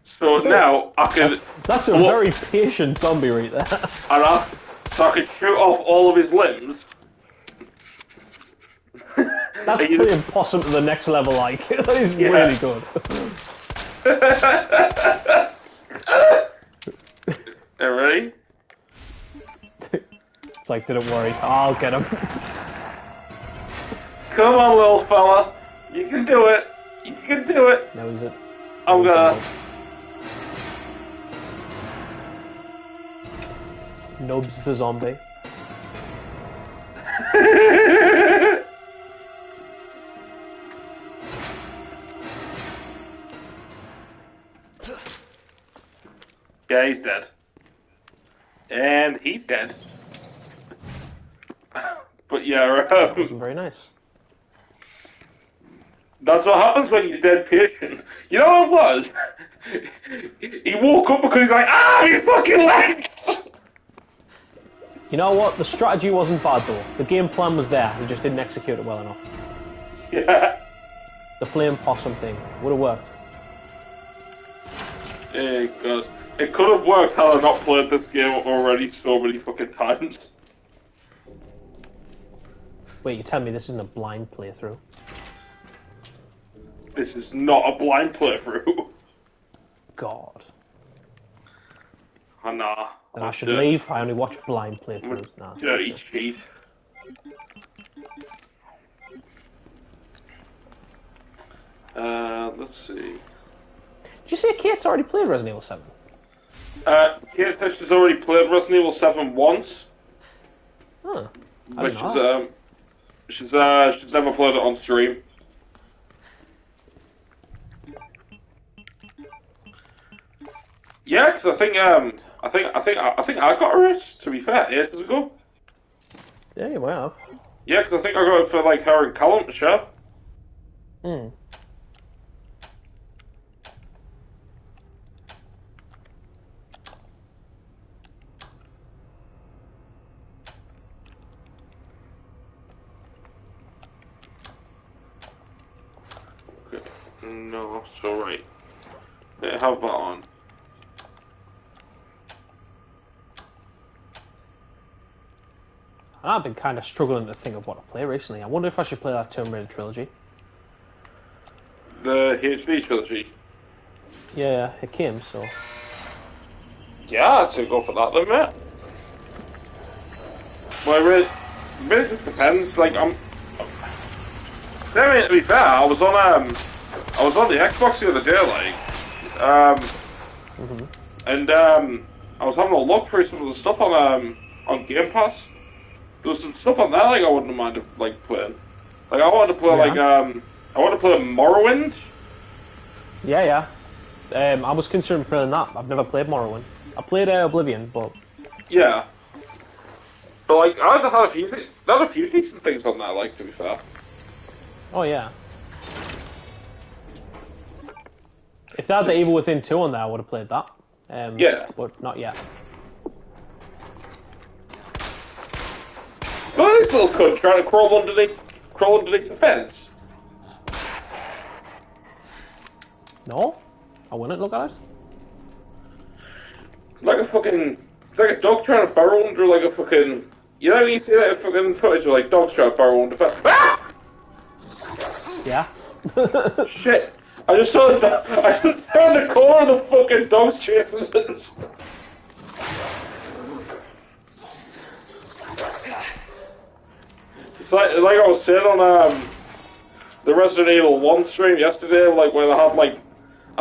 So now I can... That's a very patient zombie right there. So I can shoot off all of his limbs. That's playing possum to the next level, like. That is really good. You ready? It's like, didn't worry, I'll get him. Come on, little fella. You can do it. You can do it. Now is it? I'm gonna... Nubs the zombie. Yeah, he's dead. And he's dead. But yeah, very nice. That's what happens when you're dead patient. You know what it was? He woke up because he's like, my fucking legs! You know what? The strategy wasn't bad though. The game plan was there. He just didn't execute it well enough. Yeah. The flame possum thing would have worked. Yeah, God. It could have worked had I not played this game already so many fucking times. Wait, you tell me this isn't a blind playthrough? This is not a blind playthrough. God. Oh, nah. Then I should leave. I only watch blind playthroughs now. Dirty cheat. Let's see. Did you say Kate's already played Resident Evil 7? Kate said she's already played Resident Evil 7 once. Huh. Which is, she's never played it on stream. Yeah, because I think I got her it, to be fair, ages ago. Yeah, you might have. Yeah, because I think I got it for like her and Callum to share. Hmm. Okay. No, it's alright. Yeah, have that on. I've been kind of struggling to think of what to play recently. I wonder if I should play that Tomb Raider trilogy. The HD trilogy? Yeah, it came, so... Yeah, I'd say go for that then, mate. Well, it really just depends. Like, I mean, to be fair, I was on the Xbox the other day, like, and I was having a look through some of the stuff on Game Pass. There was some stuff on there like I wouldn't mind like playing. Like I wanted to play I wanted to play Morrowind. Yeah. I was considering playing that. I've never played Morrowind. I played Oblivion, but yeah. But like I had a few decent things on there. Like to be fair. Oh yeah. If they had the Evil Within 2 on there, I would have played that. Yeah. But not yet. Look at this little cunt trying to crawl underneath the fence. No? I wouldn't look at it. It's like a dog trying to burrow under like a fucking... You know when you see that fucking footage of like dogs trying to burrow under fence? Ah! Yeah. Shit. I just saw the corner of the fucking dogs chasing us. It's like I was saying on the Resident Evil 1 stream yesterday, like when I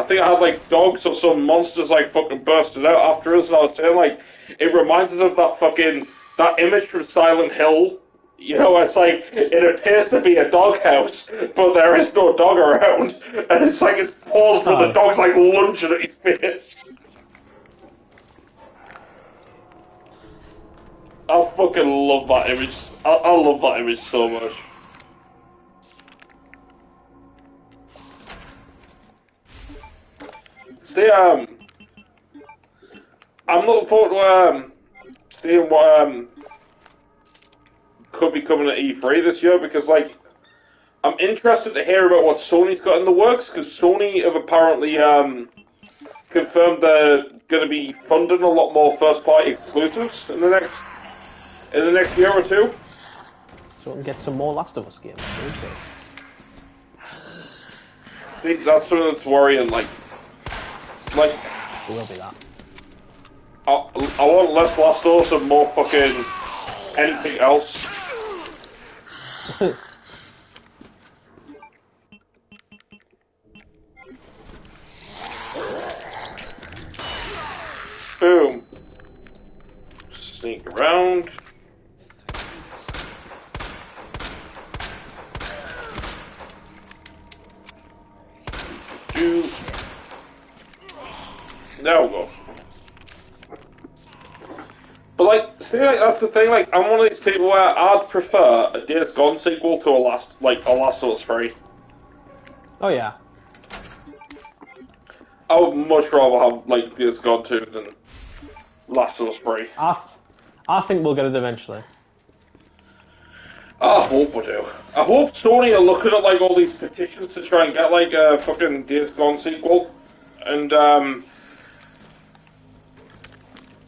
think I had like dogs or some monsters like fucking bursted out after us, and I was saying like it reminds us of that image from Silent Hill. You know, it's like it appears to be a doghouse, but there is no dog around, and it's like it's paused, but the dog's like lunging at his face. I fucking love that image. I love that image so much. See, I'm looking forward to seeing what could be coming at E3 this year, because like I'm interested to hear about what Sony's got in the works, because Sony have apparently confirmed they're going to be funding a lot more first-party exclusives in the next year or two. So we can get some more Last of Us games. See, that's something that's worrying. Like, It will be that. I want less Last of Us and more fucking anything else. Boom. Sneak around. There we go. But like, see, like that's the thing. Like, I'm one of these people where I'd prefer a Days Gone sequel to a Last of Us 3. Oh yeah. I would much rather have like Days Gone 2 than Last of Us 3. I think we'll get it eventually. I hope we do. I hope Sony are looking at like all these petitions to try and get like a fucking Days Gone sequel, and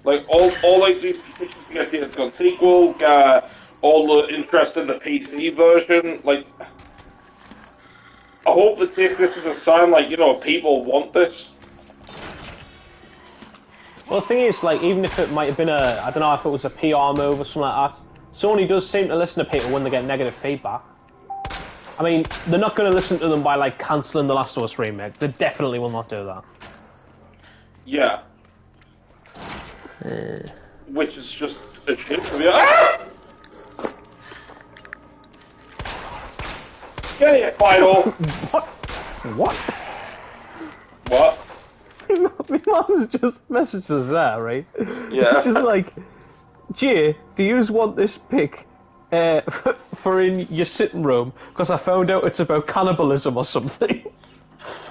like all like these petitions to get Days Gone sequel, all the interest in the PC version. Like, I hope they take this as a sign, like, you know, people want this. Well, the thing is, like, even if it might have been I don't know if it was a PR move or something like that, Sony does seem to listen to people when they get negative feedback. I mean, they're not going to listen to them by, like, cancelling the Last of Us remake. They definitely will not do that. Yeah. Which is just a shit to be. Ah! Get here, Fido! What? What? My mum's just messaged us there, right? Yeah. It's just like, Jay, do you want this pic for in your sitting room? Because I found out it's about cannibalism or something.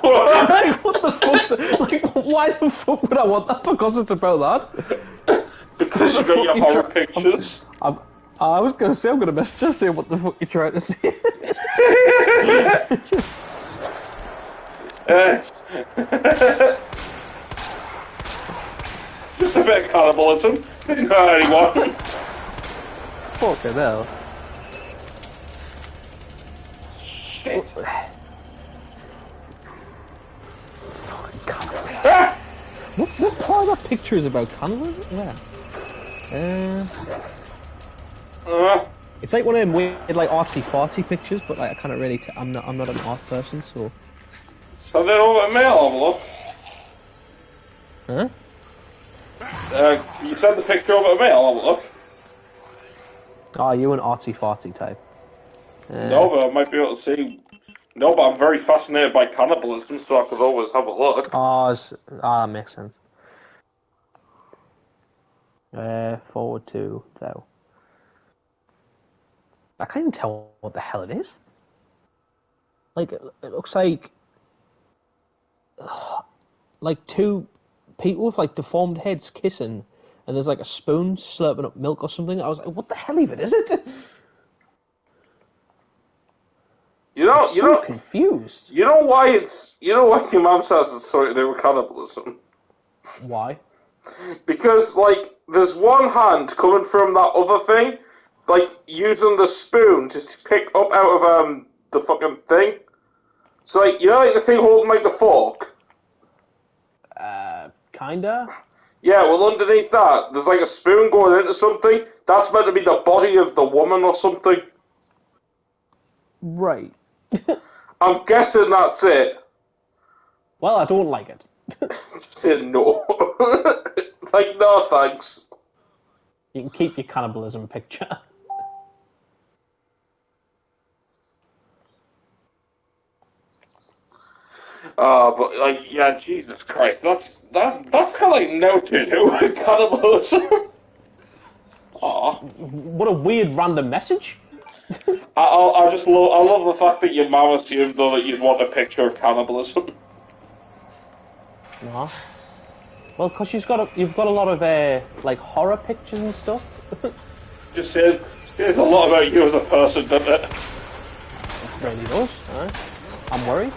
Like, what the fuck's... Like, why the fuck would I want that? Because it's about that? Because you got your horror pictures. I was going to say, I'm going to message her saying what the fuck you're trying to say. Just a bit of cannibalism. Didn't hurt anyone. Fucking hell. Shit. Ah! What part of that picture is about cannibalism? Where? It's like one of them weird, like, artsy-fartsy pictures, but like I can't really. I'm not an art person, so. So then over at mail, have a look. Huh? You sent the picture over at mail, have a look. Oh, you an artsy-fartsy type. No, but I might be able to see. No, but I'm very fascinated by cannibalism, so I could always have a look. Oh, that makes sense. Forward to, though. I can't even tell what the hell it is. Like, it looks like two people with, like, deformed heads kissing, and there's, like, a spoon slurping up milk or something. I was like, what the hell even is it? I'm so confused. You know why your mum says it's something to do with cannibalism? Why? Because, like, there's one hand coming from that other thing, like, using the spoon to pick up out of, the fucking thing. So, like, you know, like, the thing holding, like, the fork? Kinda? Yeah, well, underneath that, there's, like, a spoon going into something. That's meant to be the body of the woman or something. Right. I'm guessing that's it. Well, I don't like it. No. Like, no thanks. You can keep your cannibalism picture. But like, yeah, Jesus Christ, that's kind of like no to do with cannibalism. Aw. What a weird random message. I just love the fact that your mum assumed though that you'd want a picture of cannibalism. No. Well, because you've got a lot of like horror pictures and stuff. Just says a lot about you as a person, doesn't it? It really does. Right? I'm worried.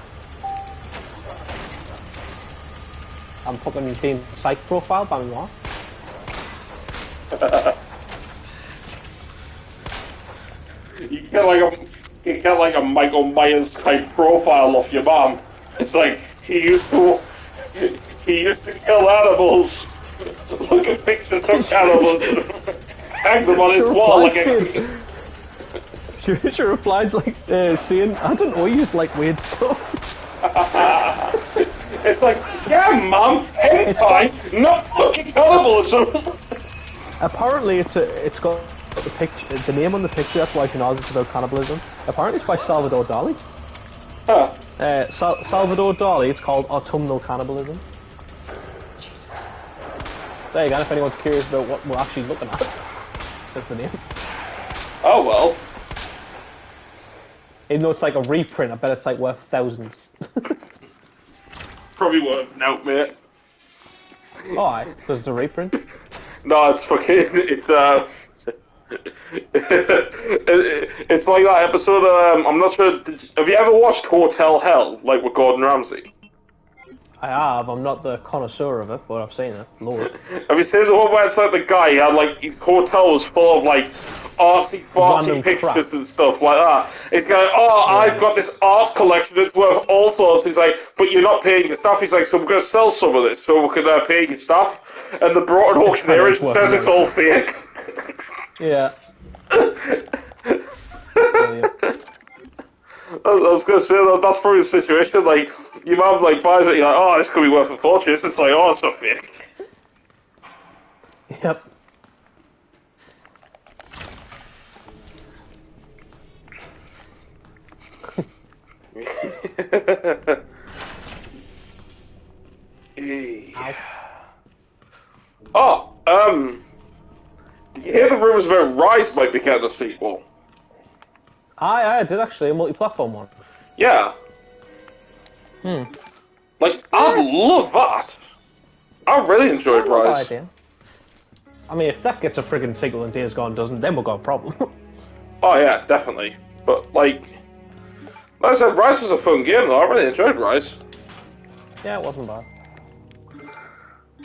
I'm fucking being psych profiled by me, what? You get like a Michael Myers type profile of your mom. It's like he used to kill animals. Look at pictures of cannibals. Hang them on his wall like a... She replied like saying, I don't know, you just like weird stuff. It's like, yeah, mum, hentai, not fucking cannibalism. Apparently, it's got the picture, the name on the picture. That's why she knows it's about cannibalism. Apparently, it's by Salvador Dali. Huh. Salvador Dali. It's called autumnal cannibalism. Jesus. There you go. If anyone's curious about what we're actually looking at, that's the name. Oh well. Even though it's like a reprint, I bet it's like worth thousands. Probably worth a note, mate. Alright, because it's a reprint. No, it's fucking. It's it's like that episode. I'm not sure. Have you ever watched Hotel Hell, like with Gordon Ramsay? I have. I'm not the connoisseur of it, but I've seen it. Lord. Have you seen the one where it's like the guy he had like his hotel was full of like artsy fartsy Random pictures crap. and stuff like that? It's going, oh, I've got this art collection that's worth all sorts. He's like, but you're not paying your staff. He's like, so we're going to sell some of this so we can pay your staff. And they brought an auctioneer and says it's all fake. Yeah. I was going to say that's probably the situation. Like your mum like buys it, you're like, oh, this could be worth a fortune. It's like, oh, it's not fake. Yep. Hey. Oh, did you hear the rumours about Rise might be getting a sequel? I did actually, a multi-platform one. Yeah. Like, I'd love that. I really enjoyed Rise. Idea. I mean, if that gets a friggin' sequel and Days Gone doesn't, then we've got a problem. Oh yeah, definitely. But like I said, Rise was a fun game though. I really enjoyed Rise. Yeah, it wasn't bad.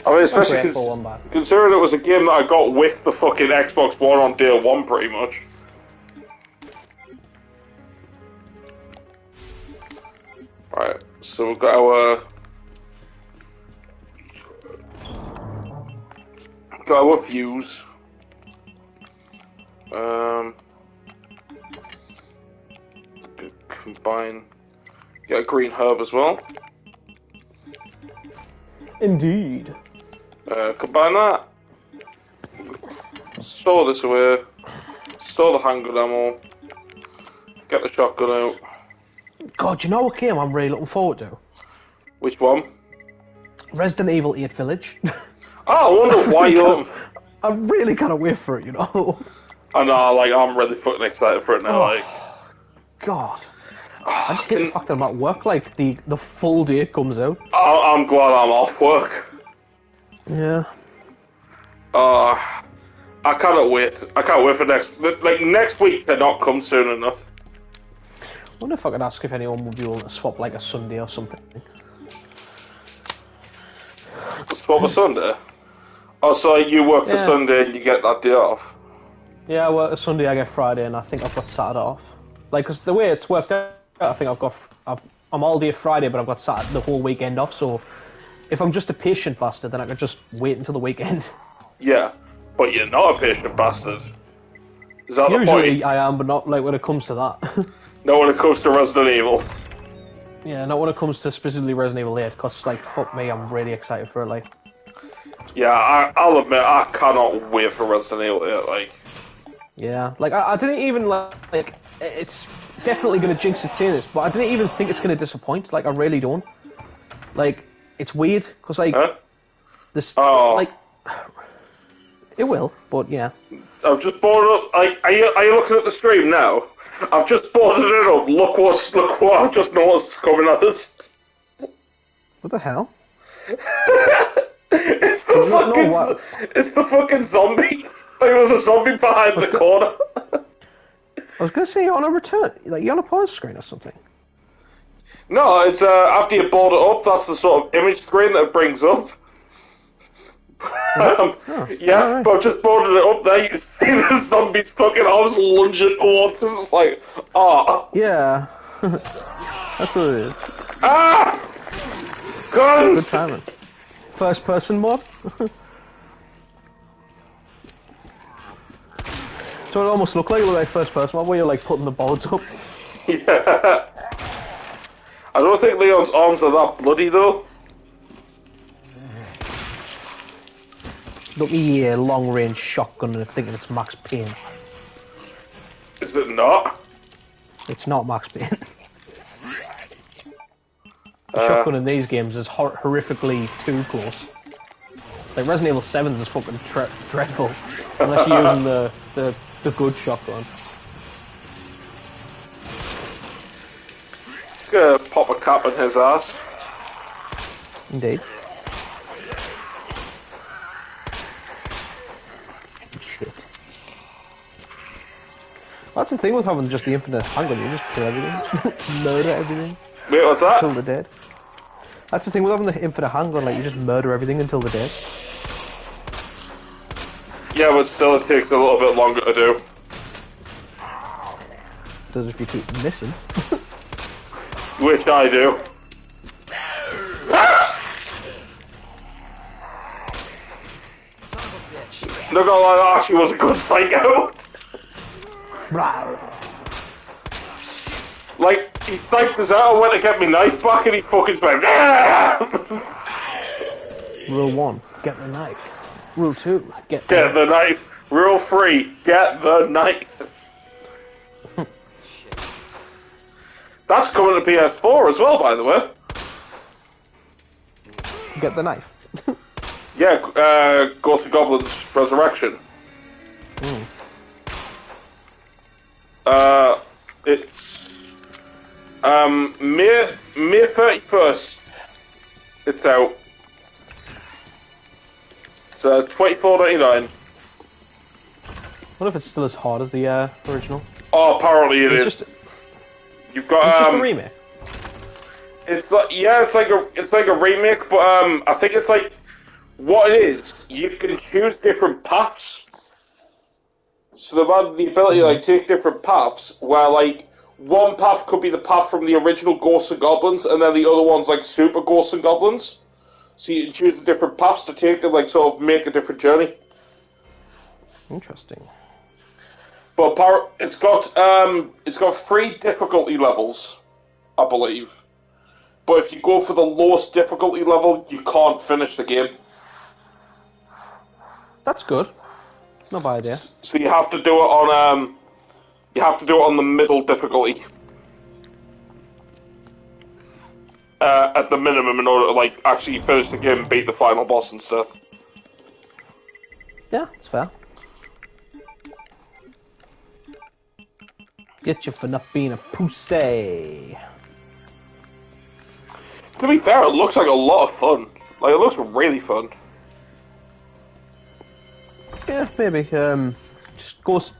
I mean, especially Ungrateful, one bad. considering it was a game that I got with the fucking Xbox One on day one, pretty much. Right, so we've got our views. Combine. Get a green herb as well. Indeed. Combine that. Store this away. Store the handgun ammo. Get the shotgun out. God, you know what game I'm really looking forward to? Which one? Resident Evil 8 Village. Oh, I wonder why you. I really can't wait for it, you know. I know, like I'm really fucking excited for it now. Like, God, I just hate the fact that I'm at work. Like the full day it comes out. I'm glad I'm off work. Yeah. I cannot wait. I can't wait for next week cannot come soon enough. I wonder if I could ask if anyone would be able to swap like a Sunday or something. Swap a Sunday? Oh, so you work the Yeah. Sunday and you get that day off? Yeah, I work a Sunday, I get Friday, and I think I've got Saturday off. Like, 'cause the way it's worked out, I think I'm all day Friday, but I've got Saturday, the whole weekend off. So if I'm just a patient bastard, then I could just wait until the weekend. Yeah, but you're not a patient bastard. Is that the Usually point? I am, but not like when it comes to that. No, when it comes to Resident Evil. Yeah, not when it comes to specifically Resident Evil 8, because, like, fuck me, I'm really excited for it, like. Yeah, I'll admit, I cannot wait for Resident Evil 8, like. Yeah, like, I didn't even, like, it's definitely going to jinx it saying this, but I didn't even think it's going to disappoint, like, I really don't. Like, it's weird, because, like, Huh? this, Oh. like, It will, but yeah. I've just boarded up. Are you looking at the stream now? I've just boarded it up. Look what I've just noticed coming at us. What the hell? It's the fucking zombie. Like, there's a zombie behind the corner. I was gonna say you're on a return, like you're on a pause screen or something. No, it's after you board it up, that's the sort of image screen that it brings up. Yeah, right. but I've just boarded it up there. You see the zombie's fucking arms lunging towards us. It's like, Yeah, that's what it is. Ah! Guns! Good timing. First person mod. So it almost looked like first person mod where you're like putting the boards up. Yeah. I don't think Leon's arms are that bloody though. Look here, long range shotgun and thinking it's Max Payne. Is it not? It's not Max Payne. The shotgun in these games is horrifically too close. Like Resident Evil 7's is fucking dreadful. Unless you're using the good shotgun. Just gonna pop a cap in his ass. Indeed. Shit. That's the thing with having just the infinite handgun, you just kill everything. Murder everything. Wait, what's that? Until they're dead. That's the thing with having the infinite handgun, like you just murder everything until they're dead. Yeah, but still it takes a little bit longer to do. Does if you keep missing. Which I do. Son of a bitch. Not gonna lie, that actually was a good psycho. Like, he psyched us out and went to get me knife back and he fucking went, Rule 1, get the knife. Rule 2, get the knife. Rule 3, get the knife. That's coming to PS4 as well, by the way. Get the knife. Yeah, Ghost of Goblins Resurrection. It's May 31st. It's out. It's $24.99. What if it's still as hard as the original? Oh, apparently it is. Just, You've got it's just a remake. It's like it's like a remake, but I think it's like what it is. You can choose different paths. So they've had the ability to like take different paths, where like one path could be the path from the original Ghosts and Goblins, and then the other one's like Super Ghosts and Goblins. So you can choose the different paths to take and like sort of make a different journey. Interesting. But it's got 3 difficulty levels, I believe. But if you go for the lowest difficulty level, you can't finish the game. That's good. Not bad idea. So you have to do it on the middle difficulty. At the minimum, in order to like actually finish the game and beat the final boss and stuff. Yeah, it's fair. Get you for not being a pussy. To be fair, it looks like a lot of fun. Like, it looks really fun. Yeah, maybe. Just Ghosts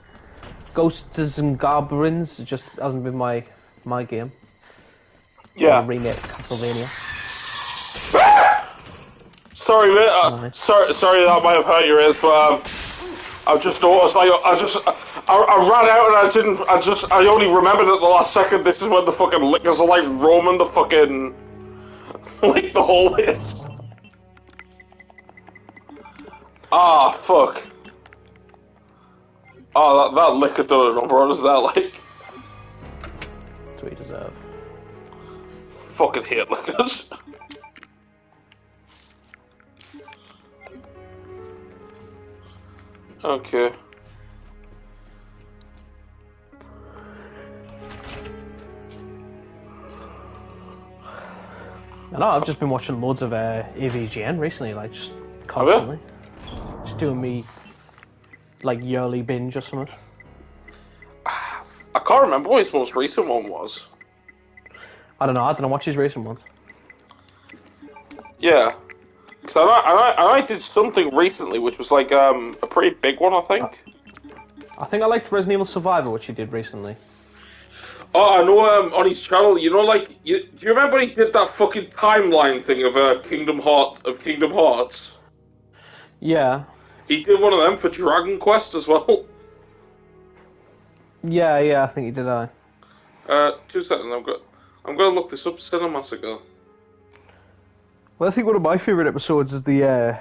and Goblins just hasn't been my game. Yeah. Remake Castlevania. Sorry, mate. Sorry that might have hurt your ears, but I just noticed. I ran out and I only remembered at the last second. This is when the fucking lickers are like roaming the fucking like the hallways. Ah, fuck. Oh, that liquor done a number on us there, like. That's what you deserve. Fucking hate liquors. Okay. I know, I've just been watching loads of AVGN recently, like, just constantly. Just doing me like yearly binge or something? I can't remember what his most recent one was. I don't know. Watch his recent ones. Yeah. Because I did something recently, which was like a pretty big one, I think. I think I liked Resident Evil Survivor, which he did recently. Oh, I know. On his channel, you know, like, do you remember when he did that fucking timeline thing of Kingdom Hearts? Yeah. He did one of them for Dragon Quest as well. Yeah, I think he did. 2 seconds. I'm gonna look this up. Cinemassacre. Well, I think one of my favorite episodes is the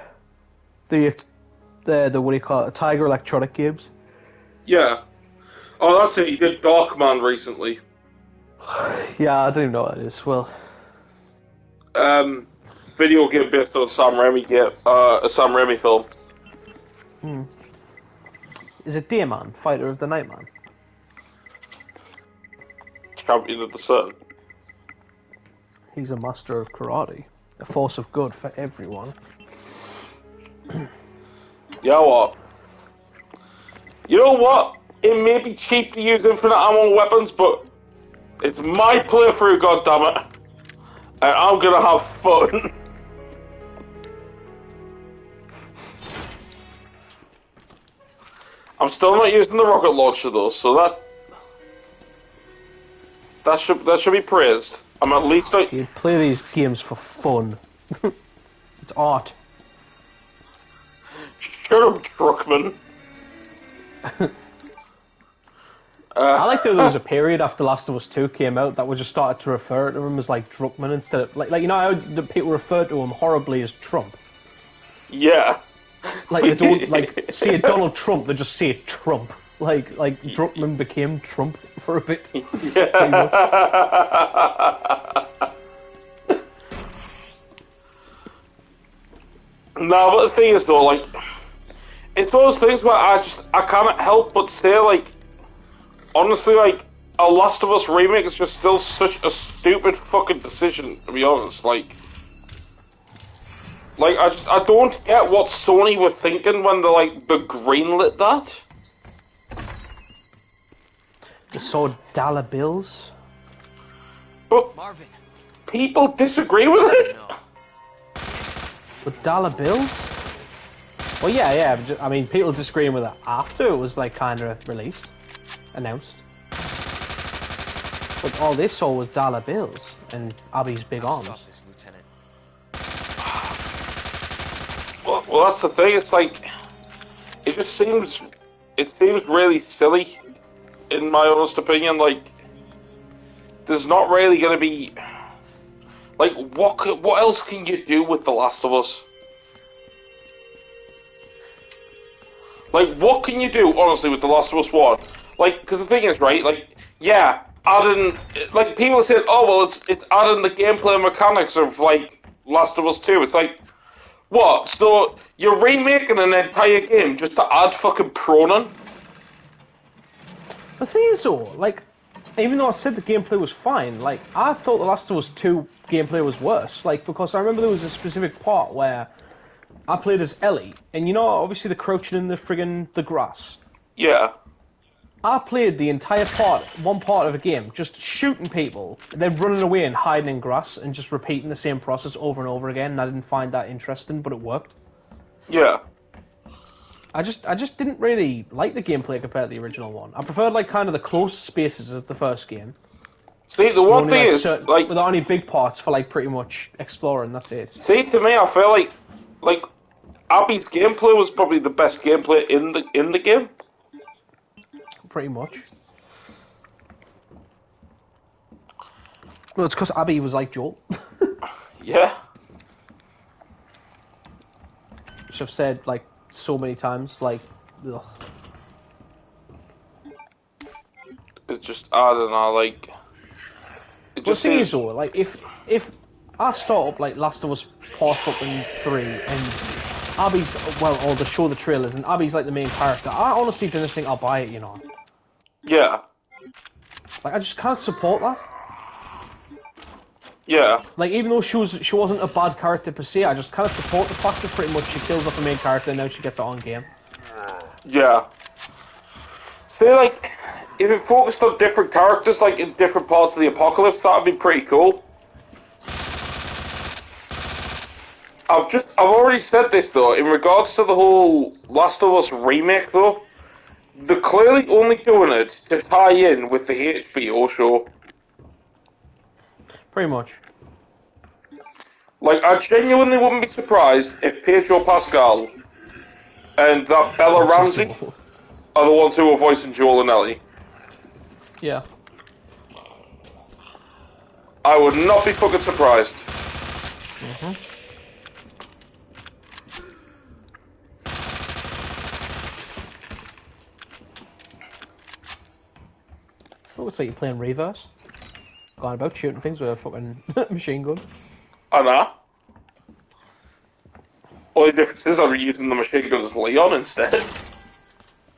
what do you call it? Tiger Electronic Games. Yeah. Oh, that's it. He did Darkman recently. Yeah, I don't even know what it is. Well, video game based on a Sam Raimi film. Is it Dayman, Fighter of the Nightman? Champion of the Sun. He's a master of karate, a force of good for everyone. You know what? It may be cheap to use infinite ammo weapons, but it's my playthrough, goddammit. And I'm gonna have fun. I'm still not using the rocket launcher though, so that should be praised. I'm at least like... You play these games for fun. It's art. Shut up, Druckmann. I like that there was a period after Last of Us 2 came out that we just started to refer to him as like Druckmann instead of like you know how the people refer to him horribly as Trump. Yeah. Like they don't like say Donald Trump, they just say Trump. Like Druckmann became Trump for a bit. Yeah. No, but the thing is though, like, it's one of those things where I can't help but say, like, honestly, like, a Last of Us remake is just still such a stupid fucking decision, to be honest. Like I don't get what Sony were thinking when they greenlit that. They saw dollar bills. But Marvin. People disagree with it. No. With dollar bills? Well, yeah. But I mean, people disagreeing with it after it was like kind of released, announced. But all they saw was dollar bills and Abby's big arms. Stop this, Lieutenant. Well, that's the thing. It's like it seems really silly, in my honest opinion. Like, there's not really going to be like what else can you do with The Last of Us? Like, what can you do honestly with The Last of Us 1? Like, because the thing is, right? Like, yeah, adding like people said, oh well, it's adding the gameplay mechanics of like Last of Us 2. It's like, what? So you're remaking an entire game just to add fucking Pronin? The thing is though, like, even though I said the gameplay was fine, like, I thought The Last of Us 2 gameplay was worse. Like, because I remember there was a specific part where I played as Ellie, and you know, obviously the crouching in the grass. Yeah. I played the entire one part of a game, just shooting people, and then running away and hiding in grass, and just repeating the same process over and over again, and I didn't find that interesting, but it worked. Yeah. I just didn't really like the gameplay compared to the original one. I preferred, like, kind of the close spaces of the first game. See, the one thing is, like, without any big parts for, like, pretty much exploring, that's it. See, to me, I feel like Abby's gameplay was probably the best gameplay in the game. Pretty much. Well, it's because Abby was like Joel. Yeah. Which I've said, like, so many times, like, ugh. It's just, I don't know, like... It just the thing is, though, like, if I start up, like, Last of Us Part fucking 3, and Abby's, well, or the show the trailers, and Abby's, like, the main character, I honestly didn't think I'll buy it, you know. Yeah. Like, I just can't support that. Yeah. Like, even though she wasn't a bad character per se, I just can't support the fact that pretty much she kills off the main character and now she gets her own game. Yeah. See, like, if it focused on different characters, like, in different parts of the apocalypse, that would be pretty cool. I've already said this, though, in regards to the whole Last of Us remake, though, they're clearly only doing it to tie in with the HBO show. Pretty much. Like, I genuinely wouldn't be surprised if Pedro Pascal and that Bella Ramsey are the ones who are voicing Joel and Ellie. Yeah. I would not be fucking surprised. Mm-hmm. It looks like you're playing Reverse. Going about shooting things with a fucking machine gun. I know. Only difference is I'm using the machine gun as Leon instead.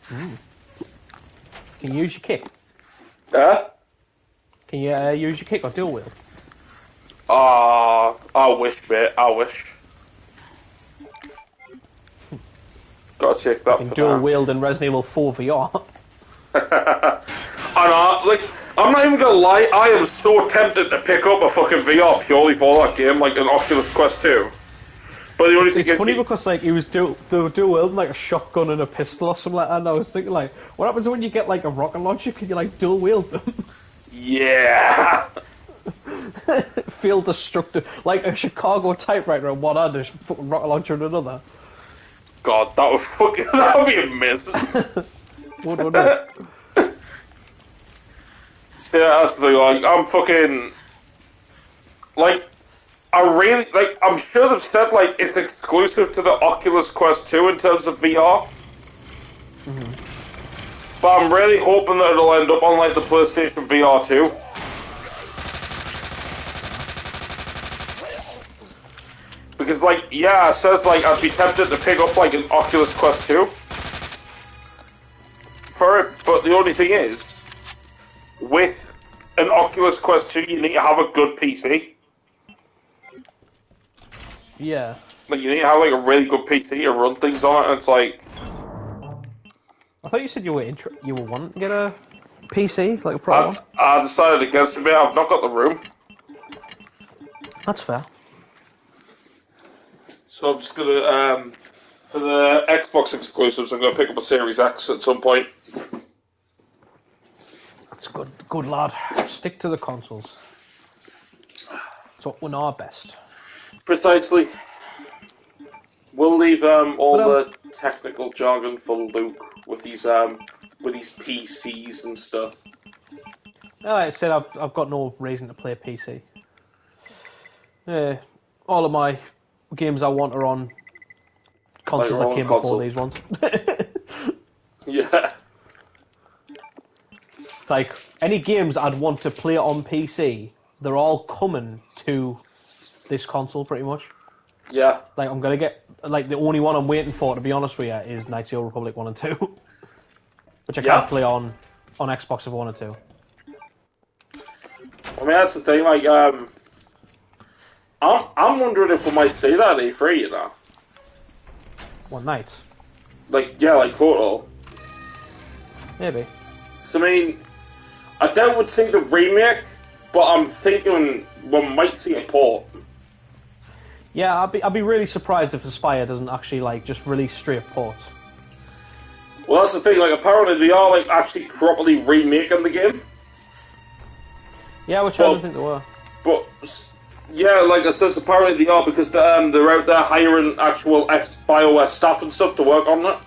Mm. Can you use your kick? Huh? Can you use your kick or dual wield? I wish, mate. I wish. Gotta check that You can for dual now. wield in Resident Evil 4 VR. I know, like, I'm not even gonna lie, I am so tempted to pick up a fucking VR purely for that game, like an Oculus Quest 2. But the only thing It's funny because like he was they were dual wielding like a shotgun and a pistol or something like that, and I was thinking like, what happens when you get like a rocket launcher? Can you like dual wield them? Yeah. Feel destructive, like a Chicago typewriter in one hand, a fucking rocket launcher in another. God, that would be amazing. Wouldn't it? See, that's the thing, like, I'm fucking, like, I'm sure they've said, like, it's exclusive to the Oculus Quest 2 in terms of VR. Mm-hmm. But I'm really hoping that it'll end up on, like, the PlayStation VR 2. Because, like, yeah, it says, like, I'd be tempted to pick up, like, an Oculus Quest 2 for it, but the only thing is, with an Oculus Quest 2, you need to have a good PC. Yeah. Like, you need to have, like, a really good PC to run things on it, and it's like... I thought you said you were wanting to get a PC, like a pro one. I decided against it, mate. I've not got the room. That's fair. So I'm just gonna, for the Xbox exclusives, I'm gonna pick up a Series X at some point. That's good. Good lad. Stick to the consoles. That's what we know best. Precisely. We'll leave all the technical jargon for Luke with these PCs and stuff. Like I said, I've got no reason to play PC. All of my games I want are on consoles that came before these ones. Yeah. Like, any games I'd want to play on PC, they're all coming to this console, pretty much. Yeah. Like, I'm gonna get... Like, the only one I'm waiting for, to be honest with you, is Knights of the Old Republic 1 and 2. Which I can't play on Xbox if I wanted to. I mean, that's the thing, like, I'm wondering if we might see that at E3, you know? What, Knights? Like, yeah, like Total. Maybe. So, I mean, I doubt we'd see the remake, but I'm thinking we might see a port. Yeah, I'd be really surprised if Aspyr doesn't actually, like, just release straight ports. Well, that's the thing, like, apparently they are, like, actually properly remaking the game. Yeah, which I don't think they were. But, yeah, like I said, apparently they are, because they're out there hiring actual ex-BioWare staff and stuff to work on it.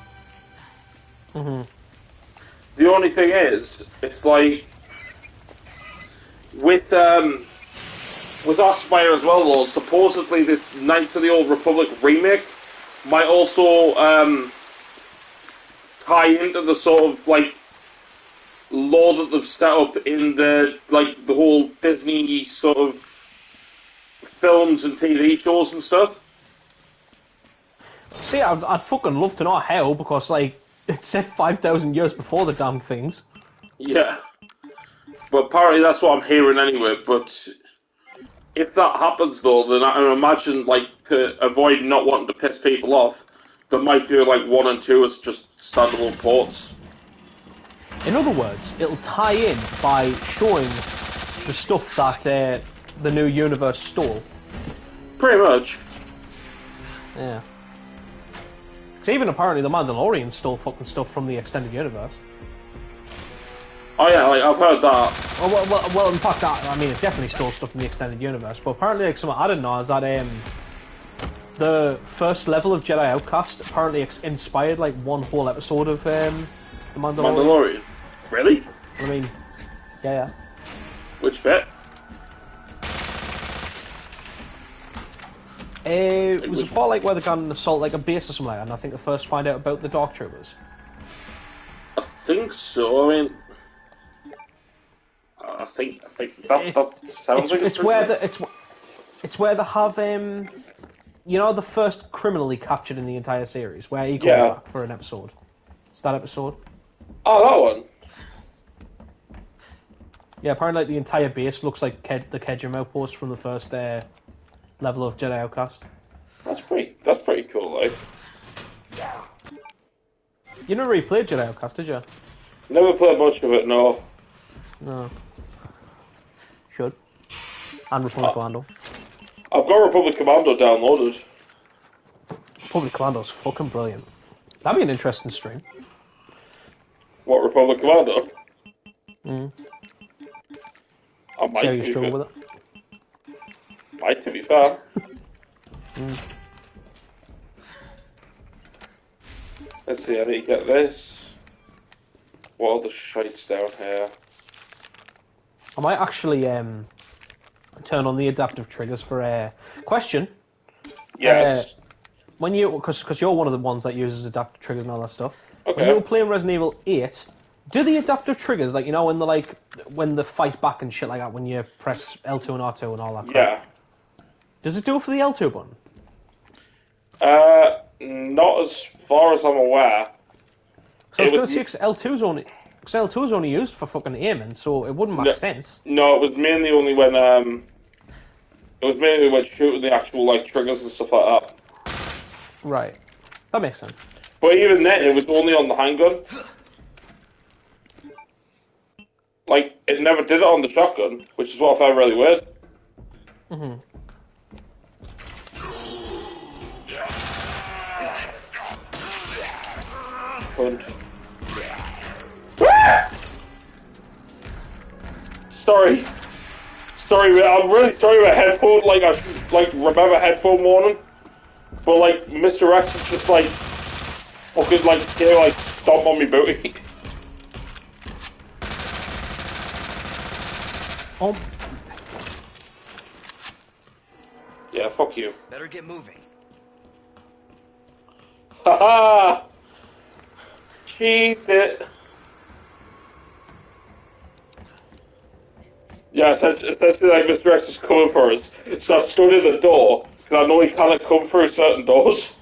Mm-hmm. The only thing is, it's like, with Aspyr as well, though, supposedly this Knights of the Old Republic remake might also tie into the sort of, like, lore that they've set up in the, like, the whole Disney sort of films and TV shows and stuff. See, I'd fucking love to know how, because, like, it's set 5,000 years before the damn things. Yeah. But apparently that's what I'm hearing anyway, but if that happens, though, then I imagine, like, to avoid not wanting to piss people off, they might do like 1 and 2 as just standalone ports. In other words, it'll tie in by showing the stuff that the new universe stole. Pretty much. Yeah. Because even apparently the Mandalorian stole fucking stuff from the extended universe. Oh yeah, like I've heard that. Well, in fact, I mean, it definitely stole stuff from the extended universe. But apparently, like, something I didn't know is that the first level of Jedi Outcast apparently inspired like one whole episode of the Mandalorian. Really? I mean, yeah. Which bit? It was a part like where they got an assault like a base or something like that, and I think they first find out about the Dark Troopers. I think so. I mean, I think that sounds like it's where they have you know, the first criminally captured in the entire series, where he goes back for an episode. It's that episode. Oh, that one. Yeah, apparently like the entire base looks like the Kedrim outpost from the first level of Jedi Outcast. That's pretty cool, like. You never really played Jedi Outcast, did you? Never played much of it, no. No. Should. And Republic Commando. I've got Republic Commando downloaded. Republic Commando's fucking brilliant. That'd be an interesting stream. What, Republic Commando? I might, see how you struggle with it. Might, to be fair. Let's see, I need to get this. What other shite's down here? I might actually turn on the adaptive triggers for a question. Yes. When you, because you're one of the ones that uses adaptive triggers and all that stuff. Okay. When you were playing Resident Evil 8, do the adaptive triggers, like, you know, when they fight back and shit like that, when you press L2 and R2 and all that crap? Yeah. Does it do it for the L2 button? Not as far as I'm aware. So I was going to say, because L2's only used for fucking aiming, so it wouldn't make sense. No, it was mainly only when shooting the actual like triggers and stuff like that. Right. That makes sense. But even then, it was only on the handgun. Like, it never did it on the shotgun, which is what I found really weird. Sorry, I'm really sorry about headphone. Like, I remember headphone warning, but like Mr. X is just like fucking like stomp on me booty. Oh. Yeah, fuck you. Better get moving. Haha! Cheese it. Yeah, essentially like Mr. X is coming for us. So I stood in the door, because I know he cannot come through certain doors.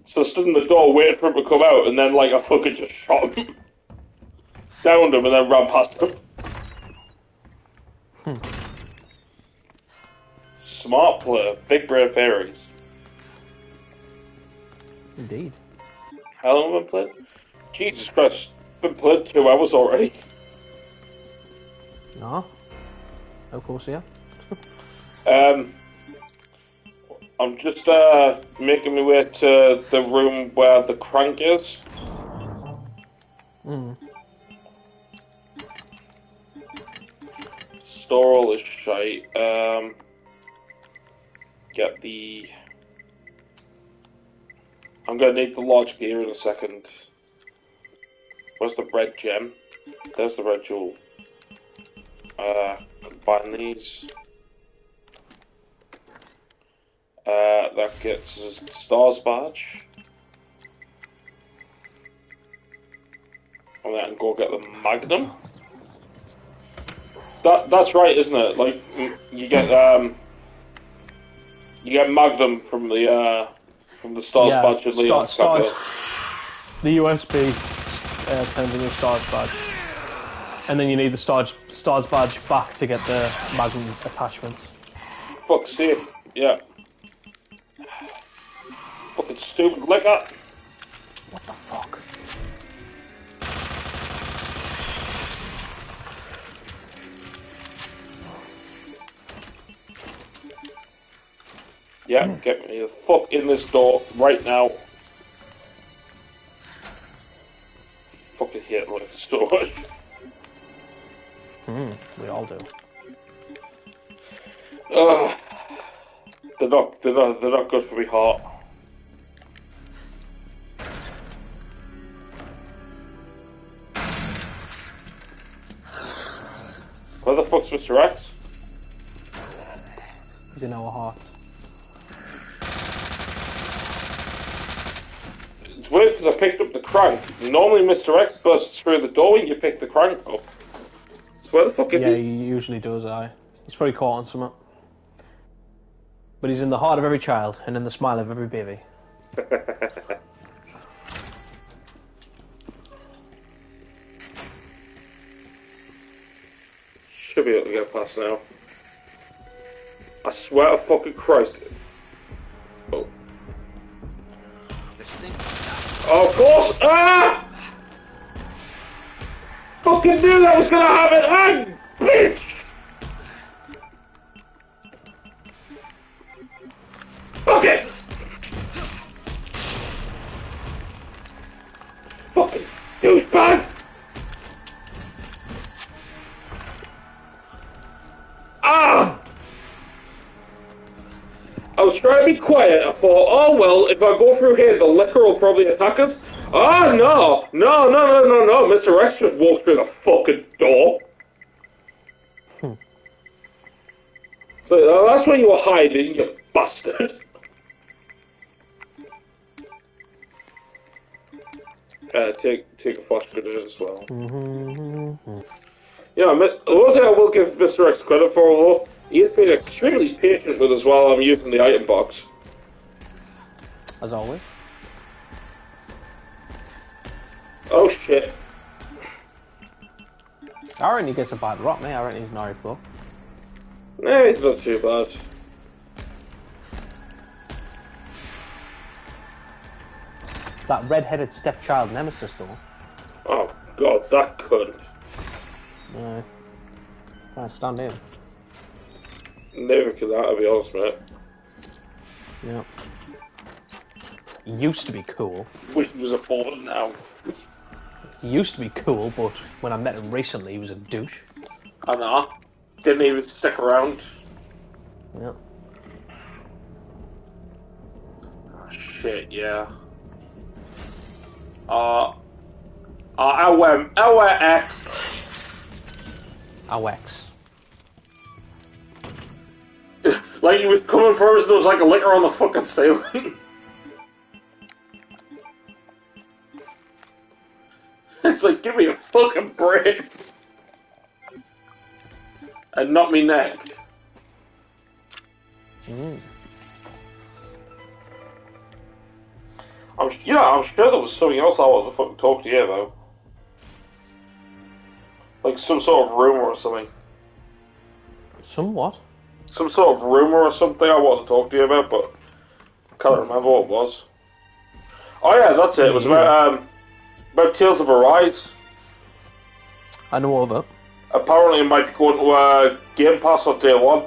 So I stood in the door waiting for him to come out, and then like I fucking just shot him. Downed him and then ran past him. Smart player, big brain theories. Indeed. How long have I been playing? Jesus Christ, been playing 2 hours already. No. Of course, yeah. I'm just making my way to the room where the crank is. Store all this shite. Get the... I'm gonna need the large gear in a second. Where's the red gem? There's the red jewel. Combine these. That gets us the Stars badge. And then I can go get the Magnum. That's right, isn't it? Like you get Magnum from the Stars badge at Leon. Stars. The USB turns into a Stars badge, and then you need the Stars badge back to get the Magnum attachments. Fuck's sake! Yeah. Fucking stupid liquor. What the fuck? Yeah, get me the fuck in this door right now. Fucking hate liquor stores. We all do. They're not good for me heart. Where the fuck's Mr. X? He's in our heart. It's weird because I picked up the crank. Normally Mr. X bursts through the door when you pick the crank up. So where the fuck is Yeah, he? he usually does, aye. He's probably caught on something. But he's in the heart of every child, and in the smile of every baby. Should be able to get past now. I swear to fucking Christ. Oh. This thing. Oh, of course! Ah! Fucking knew that was gonna happen! Ah, bitch! Okay! Fucking douchebag! Ah! I was trying to be quiet. I thought, oh well, if I go through here, the liquor will probably attack us. Ah, no! No! Mr. X just walked through the fucking door. So that's where you were hiding, you bastard. Take a flash grenade as well. Yeah, one thing I will give Mr. X credit for, though, he has been extremely patient with us while I'm using the item box. As always. Oh shit. I reckon he gets a bad rap, mate. I reckon he's an alright bloke. Nah, he's not too bad. That red-headed stepchild nemesis, though. Oh god, that cunt. Can't stand him. Never could that, to be honest, mate. Yeah. He used to be cool. Wish he was a forward now. He used to be cool, but when I met him recently, he was a douche. I know. Didn't even stick around. Yeah. Oh, shit, yeah. LX. Awex. Like he was coming for us and there was like a liquor on the fucking ceiling. It's like, give me a fucking break. And not me neck. I'm sure there was something else I wanted to fucking talk to you about. Like some sort of rumour or something. Somewhat. Some sort of rumour or something I wanted to talk to you about, but I can't remember what it was. Oh yeah, that's it. It was about Tales of Arise. I know of it. Apparently it might be going to Game Pass on day one.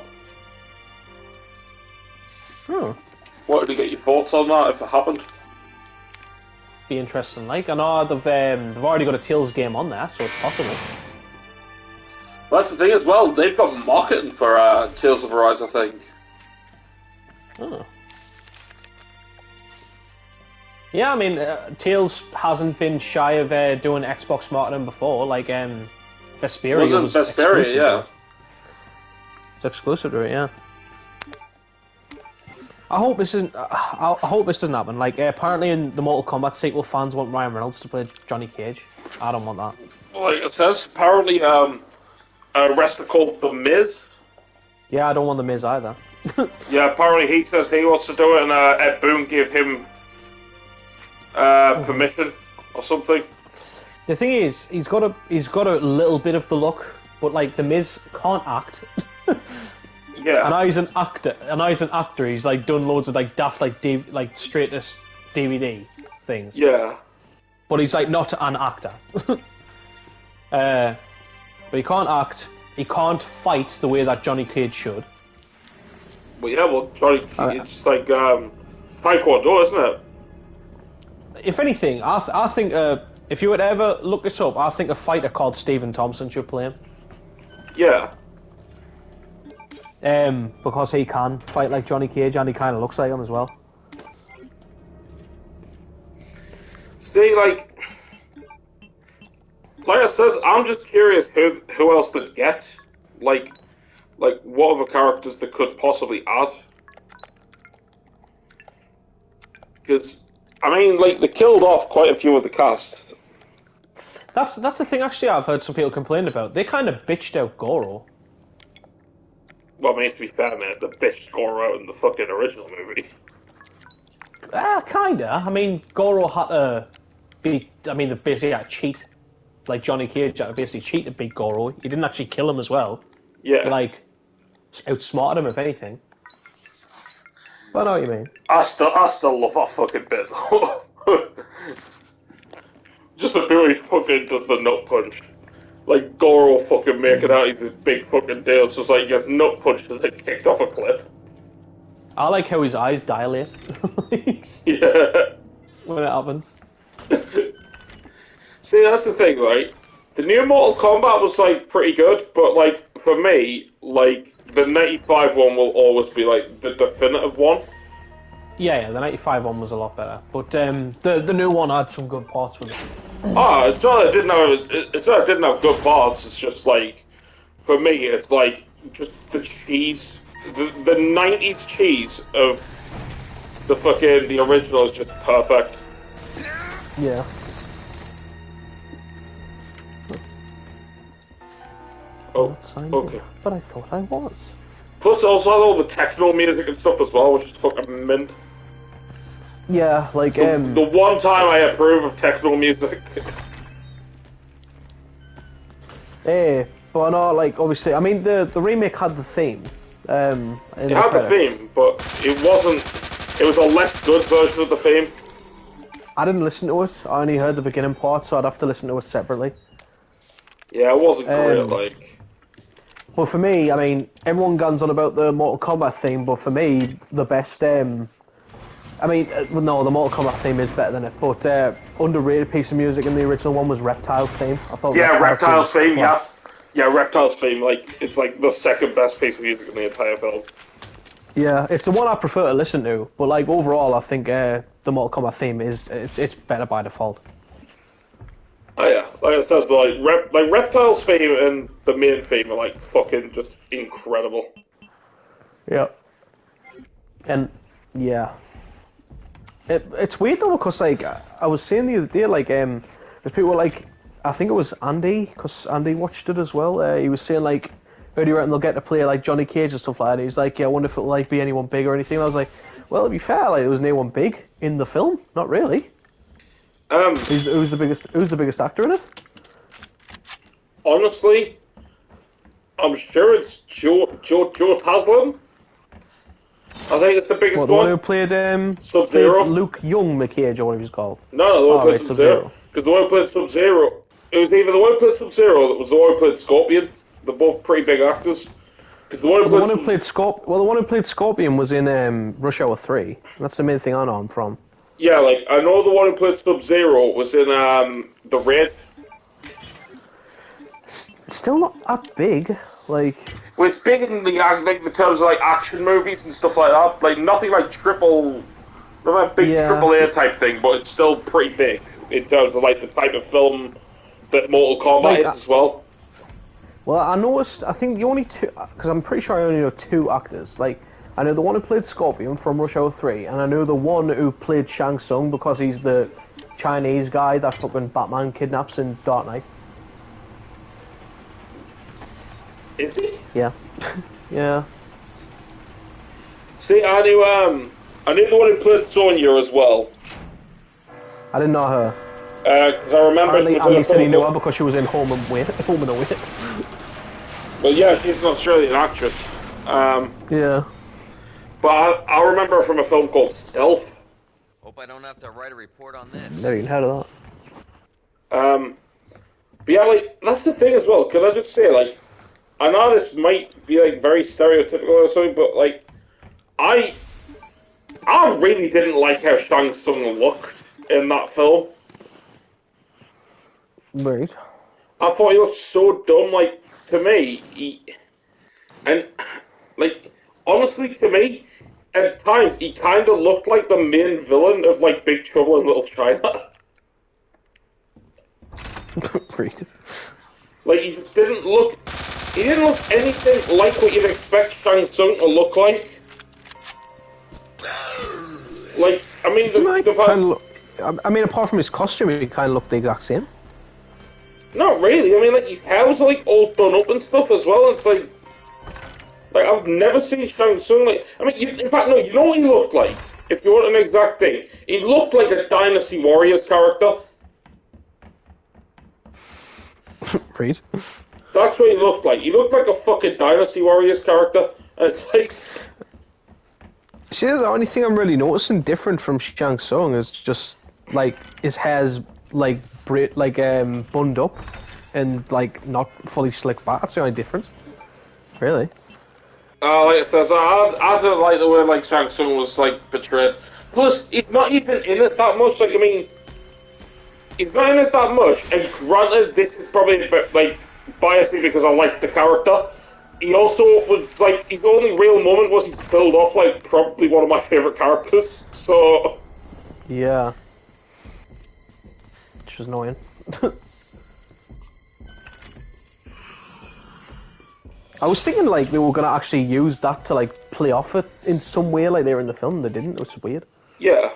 Wanted to get your thoughts on that if it happened. Be interesting. Like I know they've already got a Tales game on there, so it's possible. Well, that's the thing as well. They've got marketing for Tales of Arise, I think. Oh. Yeah, I mean, Tales hasn't been shy of doing Xbox marketing before. Like Vesperia was Vesperia, yeah. It's exclusive to it, yeah. I hope this isn't. I hope this doesn't happen. Like apparently in the Mortal Kombat sequel, fans want Ryan Reynolds to play Johnny Cage. I don't want that. Like it says, apparently a wrestler called The Miz. Yeah, I don't want The Miz either. Yeah, apparently he says he wants to do it, and Ed Boon gave him permission or something. The thing is, he's got a little bit of the look, but like The Miz can't act. Yeah. And now he's an actor. He's like done loads of like daft like straightest DVD things. Yeah. But he's like not an actor. But he can't act. He can't fight the way that Johnny Cage should. Well, yeah, well, Johnny, it's like it's Taekwondo, isn't it? If anything, I think if you would ever look this up, I think a fighter called Stephen Thompson should play him. Yeah. Because he can fight like Johnny Cage and he kind of looks like him as well. See, like I said, I'm just curious who else they'd get. Like what other characters they could possibly add. Because, I mean, like, they killed off quite a few of the cast. That's the thing, actually, I've heard some people complain about. They kind of bitched out Goro. Well, I mean, to be fair, mate, the bitch Goro out in the fucking original movie. Kinda. I mean, Goro had to be... I mean, they basically had to cheat. Like, Johnny Cage had to basically cheat to beat Goro. He didn't actually kill him as well. Yeah. He, like, outsmarted him, if anything. But I know what you mean. I still love that fucking bit, though. Just the bit he fucking does the nut punch. Like, Goro fucking making out he's this big fucking deal. It's just like he gets nut punched and then kicked off a cliff. I like how his eyes dilate. Yeah. When it happens. See, that's the thing, right? The new Mortal Kombat was, like, pretty good, but, like, for me, like, the 95 one will always be, like, the definitive one. Yeah, the 95 one was a lot better. But the new one had some good parts with it. It's not that it didn't have good parts, it's just, like, for me, it's, like, just the cheese. The 90s cheese of the original is just perfect. Yeah. Oh, okay. But I thought I was. Plus, also all the techno music and stuff as well, which is fucking mint. Yeah, like, The one time I approve of techno music. But no, like, obviously, I mean, the remake had the theme. It had the theme, but it wasn't... It was a less good version of the theme. I didn't listen to it. I only heard the beginning part, so I'd have to listen to it separately. Yeah, it wasn't great, like... Well, for me, I mean, everyone guns on about the Mortal Kombat theme, but for me, the best, I mean, no, the Mortal Kombat theme is better than it, but underrated piece of music in the original one was Reptile's theme. I thought Reptile's theme, yeah. Yeah, Reptile's theme, like, it's like the second best piece of music in the entire film. Yeah, it's the one I prefer to listen to, but like overall, I think the Mortal Kombat theme it's better by default. Oh yeah, like I said, like Reptile's theme and the main theme are like fucking just incredible. Yeah. And yeah, it's weird though because like I was saying the other day, like there's people like I think it was Andy, because Andy watched it as well. He was saying like, how do you reckon they'll get to play like Johnny Cage and stuff like that? And he's like, yeah, I wonder if it'll like be anyone big or anything. And I was like, well, to be fair, like there was no one big in the film, not really. Who's the biggest actor in it? Honestly, I'm sure it's Joe Taslim. I think it's the biggest one. The one who played Sub-Zero? Luke Young Cage or whatever he's called. No, the one who played Sub-Zero. Because the one who played Sub-Zero, it was either the one who played Sub-Zero that was the one who played Scorpion. They're both pretty big actors. The one who played Scorpion was in Rush Hour 3. That's the main thing I know him from. Yeah, like, I know the one who played Sub-Zero was in The Raid. Still not that big, like... Well, it's big in the terms of, like, action movies and stuff like that. Like, nothing like triple A type thing, but it's still pretty big in terms of, like, the type of film that Mortal Kombat is as well. Well, I think the only two... Because I'm pretty sure I only know two actors, like... I know the one who played Scorpion from Rush Hour 3, and I know the one who played Shang Tsung because he's the Chinese guy that fucking Batman kidnaps in Dark Knight. Is he? Yeah. Yeah. See, I knew the one who played Sonya as well. I didn't know her. Because I remember... Andy said he knew her because she was in Home and Away. Well, yeah, she's an Australian actress. Yeah. But I remember from a film called Stealth. Hope I don't have to write a report on this. Never even heard of But yeah, like, that's the thing as well. Could I just say, like, I know this might be, like, very stereotypical or something, but, like, I really didn't like how Shang Tsung looked in that film. Right. I thought he looked so dumb, like, to me, honestly, to me, at times, he kind of looked like the main villain of, like, Big Trouble in Little China. Right. Like, he didn't look anything like what you'd expect Shang Tsung to look like. Like, I mean, I mean, apart from his costume, he kind of looked the exact same. Not really. I mean, like, his hair's, like, all done up and stuff as well. It's like I've never seen Shang Tsung, like, I mean, in fact, no, you know what he looked like? If you want an exact thing. He looked like a Dynasty Warriors character. Right. That's what he looked like. He looked like a fucking Dynasty Warriors character. And it's like... See, the only thing I'm really noticing different from Shang Tsung is just, like, his hair's, like, bunned up and, like, not fully slicked back. That's the only difference. Really. Oh, like it says, I don't like the way, like, Shang Tsung was, like, portrayed. Plus, he's not even in it that much. Like, I mean, he's not in it that much. And granted, this is probably a bit, like, biased because I like the character. He also was, like, his only real moment was he killed off, like, probably one of my favourite characters. So... Yeah. Which was annoying. I was thinking, like, they were going to actually use that to, like, play off it in some way, like they were in the film. They didn't, which is weird. Yeah.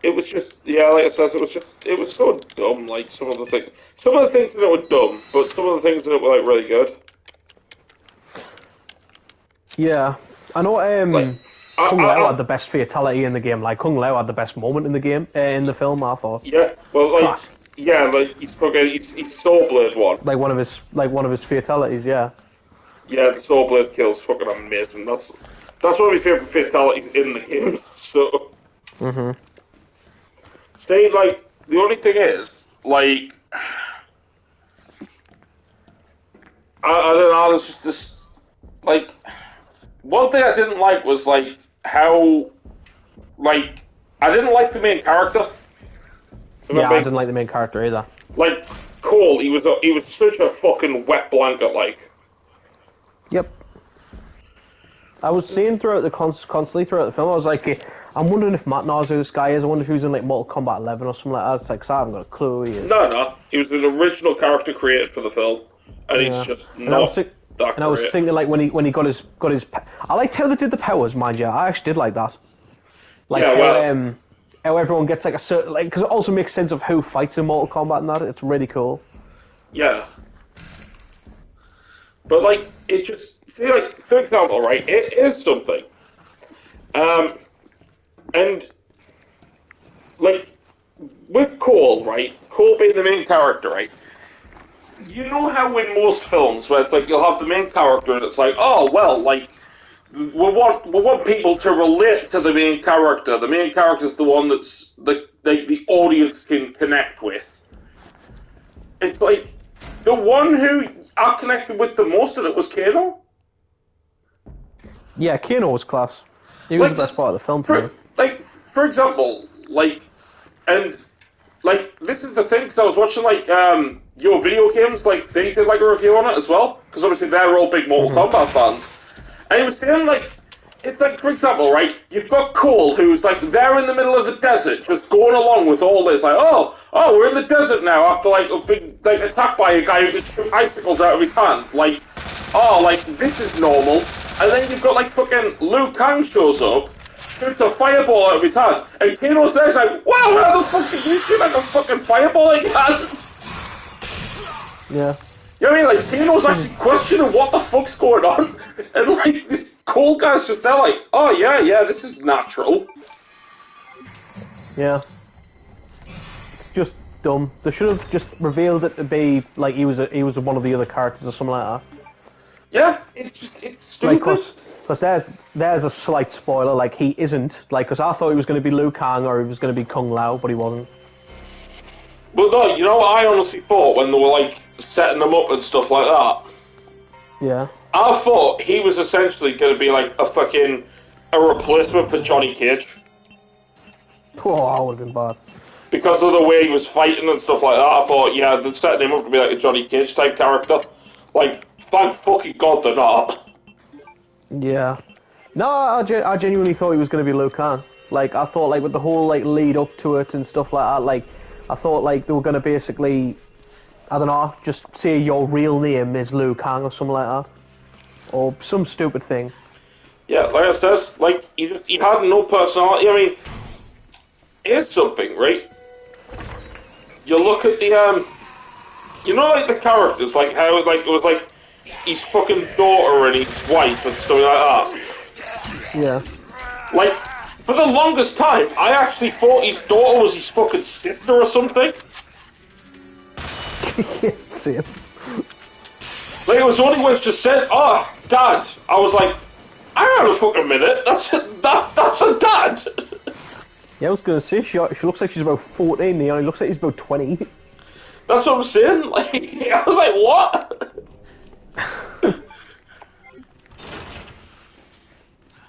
It was just, yeah, like it says, it was so dumb, like, some of the things in it were dumb, but some of the things in it were, like, really good. Yeah. I know, Kung Lao had the best fatality in the game. Like, Kung Lao had the best moment in the game, in the film, I thought. Yeah, well, like, class. Yeah, like, he's Soul Blade one. Like one of his fatalities, yeah. Yeah, the Soul Blade kill's fucking amazing. That's one of my favourite fatalities in the game, so... Mm-hmm. See, like, the only thing is, like... I don't know, there's just this... Like... One thing I didn't like was, like, how... Like, I didn't like the main character. Yeah, I didn't like the main character either. Like, Cole, he was such a fucking wet blanket, like. Yep. I was seeing throughout the constantly throughout the film, I was like, I'm wondering if Matt knows who this guy is. I wonder if he was in, like, Mortal Kombat 11 or something like that. It's like, 'cause I haven't got a clue who he is. No. He was an original character created for the film. And he's just not that great. And I was thinking, like, when he got his... I liked how they did the powers, mind you. I actually did like that. Like, yeah, well... How everyone gets, like, a certain... Like, because it also makes sense of who fights in Mortal Kombat and that. It's really cool. Yeah. But, like, it just... See, like, for example, right, it is something. And, like, with Cole, right, Cole being the main character, right, you know how in most films where it's like you'll have the main character and it's like, oh, well, like, we want people to relate to the main character. The main character's the one that's the audience can connect with. It's like, the one who I connected with the most of it was Kano. Yeah, Kano was class. He was the best part of the film for me. Like, for example, like, and, like, this is the thing, because I was watching, like, Your Video Games, like, they did, like, a review on it as well, because obviously they're all big Mortal Kombat fans. And he was saying, like, it's like, for example, right, you've got Cole, who's, like, there in the middle of the desert, just going along with all this, like, oh, we're in the desert now, after, like, being, like, attacked by a guy who can shoot icicles out of his hand. Like, oh, like, this is normal. And then you've got, like, fucking Liu Kang shows up, shoots a fireball out of his hand, and Kano's there's like, wow, how the fuck did you shoot like a fucking fireball like that? Yeah. You know what I mean? Like, Kano's actually questioning what the fuck's going on, and, like, this Cole guy's just there like, oh, yeah, this is natural. Yeah. It's just dumb. They should have just revealed it to be, like, he was one of the other characters or something like that. Yeah, it's stupid. Because there's a slight spoiler. Like he isn't. Like because I thought he was going to be Liu Kang or he was going to be Kung Lao, but he wasn't. But no, you know what I honestly thought when they were like setting them up and stuff like that? Yeah. I thought he was essentially going to be like a replacement for Johnny Cage. Oh, that would have been bad. Because of the way he was fighting and stuff like that, I thought, yeah, they're setting him up to be like a Johnny Cage type character. Like, thank fucking God they're not. Yeah. No, I genuinely thought he was going to be Liu Kang. Like, I thought, like, with the whole, like, lead up to it and stuff like that, like, I thought, like, they were going to basically, I don't know, just say your real name is Liu Kang or something like that. Or some stupid thing. Yeah, like I said, like, he had no personality. I mean, here's something, right? You look at the, you know, like, the characters, like, how, like, it was, like, his fucking daughter and his wife and stuff like that. Yeah. Like, for the longest time, I actually thought his daughter was his fucking sister or something. Same. Like, it was only when she said, "Oh, Dad," I was like, hang on a fucking minute, that's a dad. Yeah, I was gonna say she looks like she's about 14. He only looks like he's about 20. That's what I'm saying. Like, I was like, what?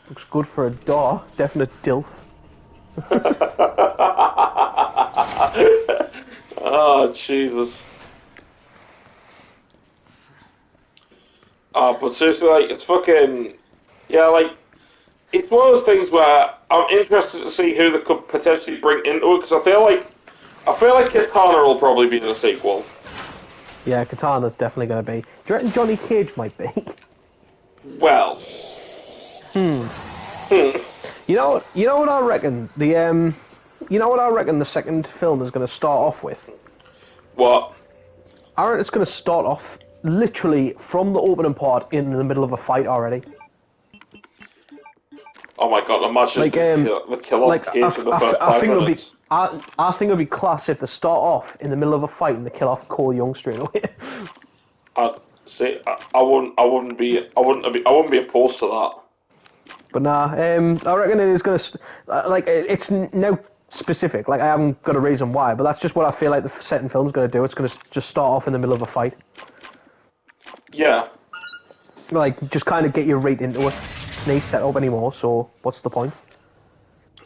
Looks good for a door. Definite dilf. Oh, Jesus. Oh, but seriously, like, it's fucking... Yeah, like, it's one of those things where I'm interested to see who they could potentially bring into it, because I feel like Katana will probably be in the sequel. Yeah, Katana's definitely gonna be. Do you reckon Johnny Cage might be? Well... You know what I reckon? You know what I reckon the second film is gonna start off with? What? I reckon it's gonna start off literally from the opening part in the middle of a fight already. Oh my God! Imagine Like, the kill off Cage in the first 5 minutes. I think it'd be class if they start off in the middle of a fight and they kill off Cole Young straight away. See, I wouldn't be opposed to that. But nah, I reckon it is gonna it's no specific. Like I haven't got a reason why, but that's just what I feel like the second film's gonna do. It's gonna just start off in the middle of a fight. Yeah. Like just kind of get you right into it. Ain't set up anymore, so what's the point?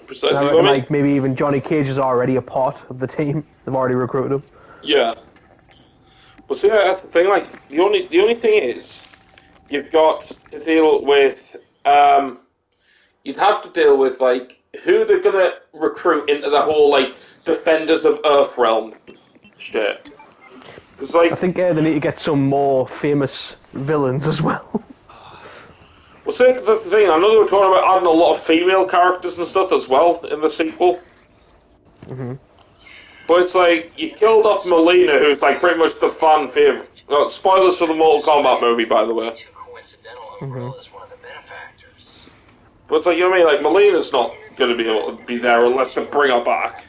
Precisely. I reckon, like maybe even Johnny Cage is already a part of the team. They've already recruited him. Yeah. But see, that's the thing. Like the only thing is, you've got to deal with. You'd have to deal with like who they're gonna recruit into the whole like Defenders of Earthrealm shit. It's like I think they need to get some more famous villains as well. Well, see, that's the thing. I know they were talking about adding a lot of female characters and stuff as well in the sequel. Mm-hmm. But it's like, you killed off Melina, who's like pretty much the fan favourite. Spoilers for the Mortal Kombat movie, by the way. Mm-hmm. But it's like, you know what I mean? Like, Melina's not going to be able to be there unless they bring her back.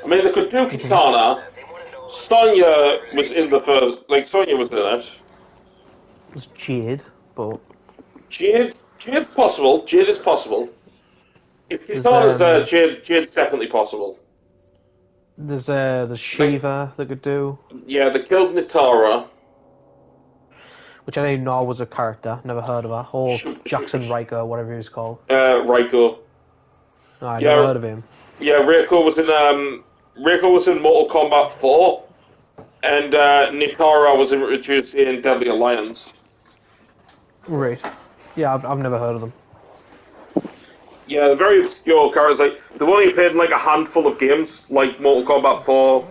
I mean, they could do Kitana. Sonya was in the first... Like, Sonya was in it. It was Jade, but... Jade's possible. Jade is possible. If Kitana's there, Jade's definitely possible. There's Shiva they could do. Yeah, they killed Nitara. Which I didn't know was a character. Never heard of her. Or Jackson Riker, whatever he was called. Raiko. No, I never heard of him. Yeah, Raiko was in Mortal Kombat 4, and Nitara was introduced in Deadly Alliance. Right. Yeah, I've never heard of them. Yeah, they're very obscure characters. Like, they've only appeared in like a handful of games, like Mortal Kombat 4.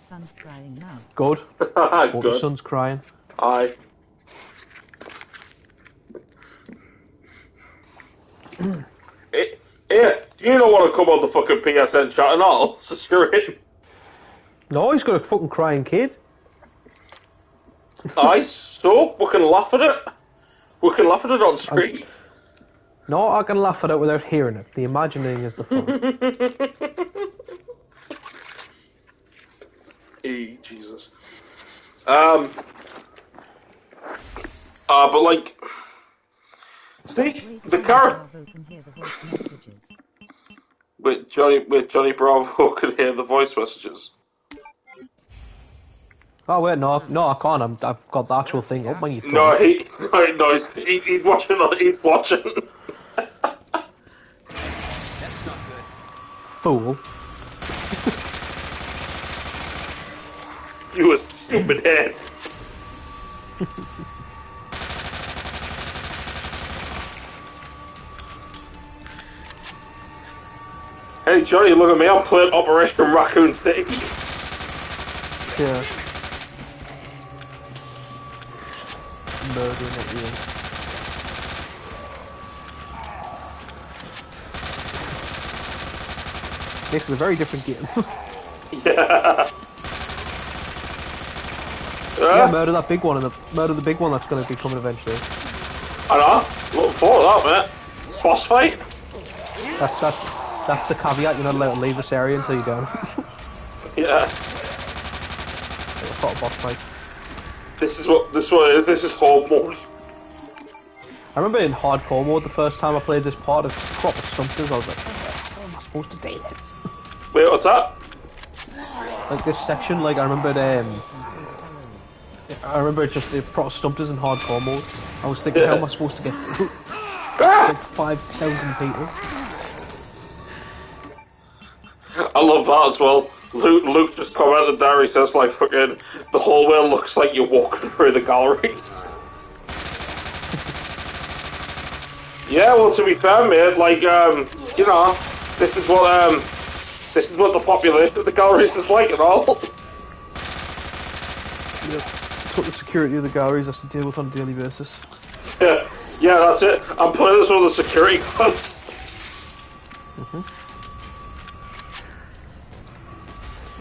Son's crying now. Good. Good. The son's crying. Aye. Yeah, do you not want to come on the fucking PSN chat and all? So you're in. No, he's got a fucking crying kid. Aye, so we can laugh at it. We can laugh at it on screen. No, I can laugh at it without hearing it. The imagining is the fun. Hey, Jesus. But like, see the character. Bravo can hear the voice messages. With Johnny Bravo can hear the voice messages. Oh wait, no, I can't. I've got the actual thing up when you. No, he's watching. He's watching. That's not good. Fool. You a stupid head. Hey Johnny, look at me. I'm playing Operation Raccoon City. Yeah. Murdering at you. This is a very different game. Yeah. Yeah, murder that big one and murder the big one that's going to be coming eventually. I know. Looking forward to that, mate. Boss fight. That's the caveat. You're not allowed to leave this area until you're done. Yeah. I've got a boss fight. This is what it is. This is hard mode. I remember in hardcore mode the first time I played this part of proper stumpers. I was like, how am I supposed to do this? Wait, what's that? Like this section, like I remember just the proper stumpers in hardcore mode. I was thinking, how am I supposed to get through? Like 5,000 people. I love that as well. Luke just commented there. He says like, "Fucking the hallway looks like you're walking through the galleries." Yeah, well, to be fair, mate, like you know, this is what the population of the galleries is like and all. Yep. It's what the security of the galleries has to deal with on a daily basis. Yeah, that's it. I'm playing this with the security guards.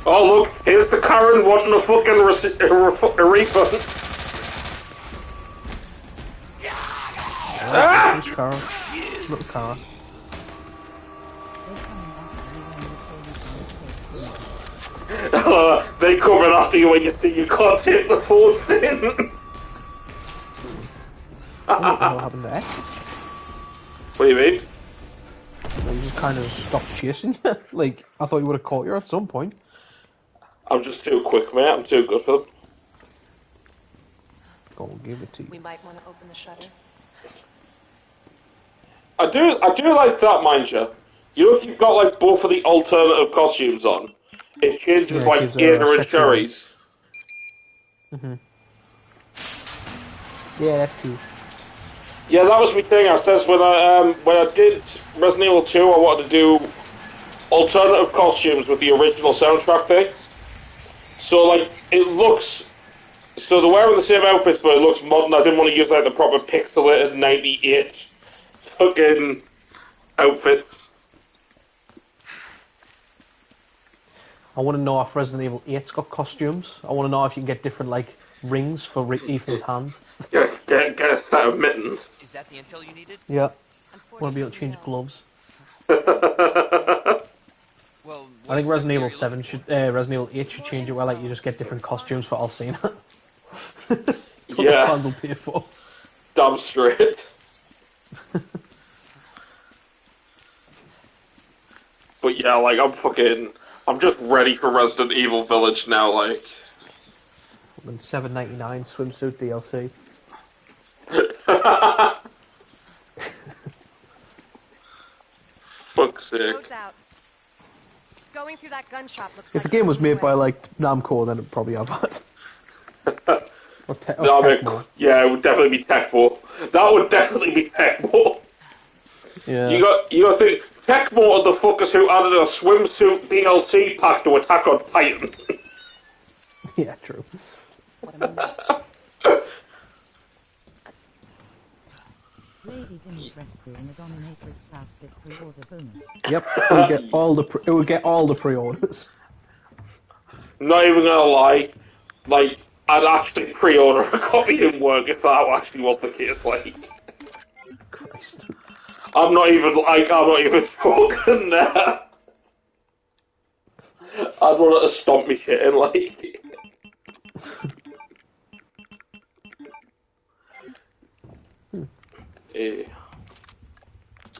Oh look, here's the Karen wanting a fucking refund. Ah! Who's Kara? Little Kara. They coming after you when you see you can't take the force in. What the hell happened there? What do you mean? Well, you just kind of stopped chasing you. Like, I thought you would have caught you at some point. I'm just too quick, mate. I'm too good for them. Go on, give it to you. We might want to open the shutter. I do like that, mind you. You know, if you've got like both of the alternative costumes on, it changes like Gator and Cherries. Yeah, that's cool. Yeah, that was my thing. I says when I did Resident Evil 2, I wanted to do alternative costumes with the original soundtrack thing. So like it looks, so they're wearing the same outfits, but it looks modern. I didn't want to use like the proper pixelated '98 fucking outfits. I want to know if Resident Evil 8's got costumes. I want to know if you can get different like rings for Ethan's hands. Get a set of mittens. Is that the intel you needed? Yeah. I want to be able to change gloves. Well, I think Resident Evil 7 should, Resident Evil 8 should change it where like you just get different costumes for Alcina. That's what Yeah. the fans will pay for. Damn straight. But yeah, like I'm just ready for Resident Evil Village now. Like, And $7.99 swimsuit DLC. fuck's sake. Road's out. Going through that gun shop looks If like the game was the only made by way. like Namco, then it'd probably have that. Or No, I mean, Tecmo. yeah, it would definitely be Tecmo. That would definitely be Tecmo. Yeah. You got to think Tecmo are the fuckers who added a swimsuit DLC pack to Attack on Titan. Yeah, true. What a mess. Lady Dimmy rescue in the Dominatrix outfit pre-order bonus. Yep. It would get all the pre-orders. Not even gonna lie, like I'd actually pre-order a copy in work if that actually was the case. Like, Christ. I'm not even talking there. I'd want it to stomp me shit in, like. A.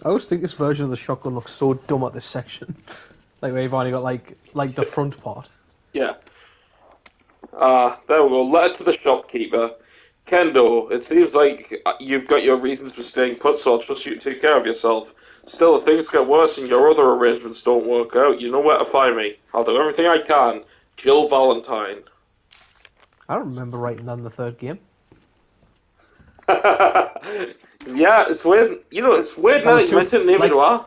I always think this version of the shotgun looks so dumb at this section. Like where you've only got like the front part. Yeah. There we go. Letter to the shopkeeper. Kendo, it seems like you've got your reasons for staying put, so I'll trust you to take care of yourself. Still, if things get worse and your other arrangements don't work out, you know where to find me. I'll do everything I can. Jill Valentine. I don't remember writing that in the third game. Yeah, it's weird. You know, it's weird now that you mentioned Name Noir.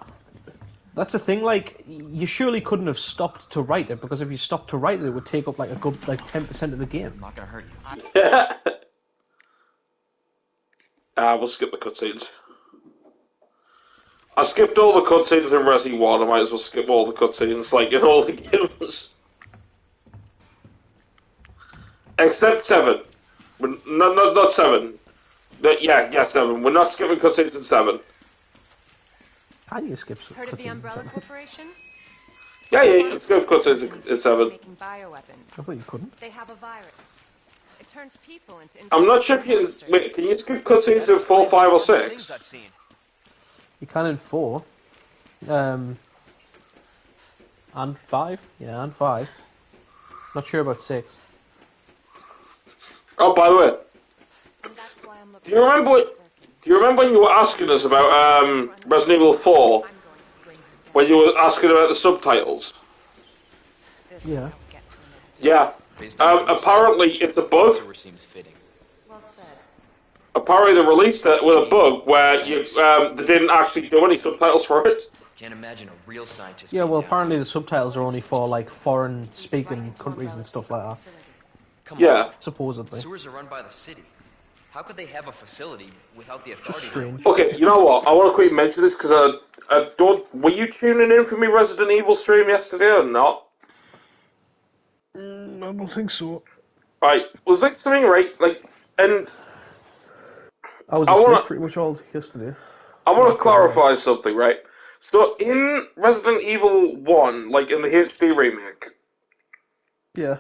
That's the thing, like, you surely couldn't have stopped to write it, because if you stopped to write it, it would take up like a good 10% of the game. I'm not gonna hurt you. Yeah. We'll skip the cutscenes. I skipped all the cutscenes in Resi 1, I might as well skip all the cutscenes, like, in all the games. Except 7. No, not 7. Yeah, 7. We're not skipping cutscenes in 7. Can you skip Heard of the Umbrella Corporation? Yeah, let's skip cutscenes in 7. Making bioweapons. I thought you couldn't. They have a virus. It turns people into. I'm not sure if you can... Wait, can you skip cutscenes in 4, 5, or 6? You can in 4. And 5? Yeah, and 5. Not sure about 6. Oh, by the way, do you remember when you were asking us about Resident Evil 4? When you were asking about the subtitles? Yeah. Yeah. Apparently, it's a bug. Apparently, they released it with a bug where they didn't actually do any subtitles for it. Can't imagine a real scientist. Yeah, well, apparently the subtitles are only for like foreign-speaking countries and stuff like that. Yeah. Supposedly. Sewers are run by the city. How could they have a facility without the authorities? Strange. Okay, you know what? I want to quickly mention this because I don't. Were you tuning in for me Resident Evil stream yesterday or not? I don't think so. Right, was like something right? Like, and I was asleep pretty much all yesterday. I want to clarify something, right? So in Resident Evil 1, like in the HD remake, yeah,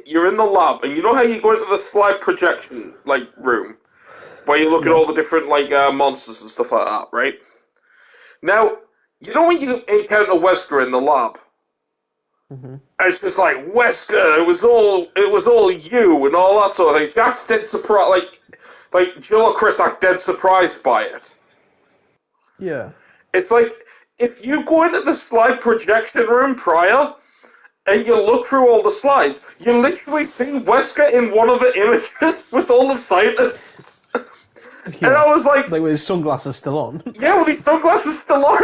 you're in the lab, and you know how you go into the slide projection like room, where you look at all the different like monsters and stuff like that, right? Now, you know when you encounter Wesker in the lab, and it's just like Wesker, it was all you and all that sort of thing. Jack's dead surprised, like Jill or Chris are dead surprised by it. Yeah. It's like, if you go into the slide projection room prior, and you look through all the slides, you literally see Wesker in one of the images with all the scientists. Yeah. And I was like with his sunglasses still on. Yeah, with his sunglasses still on.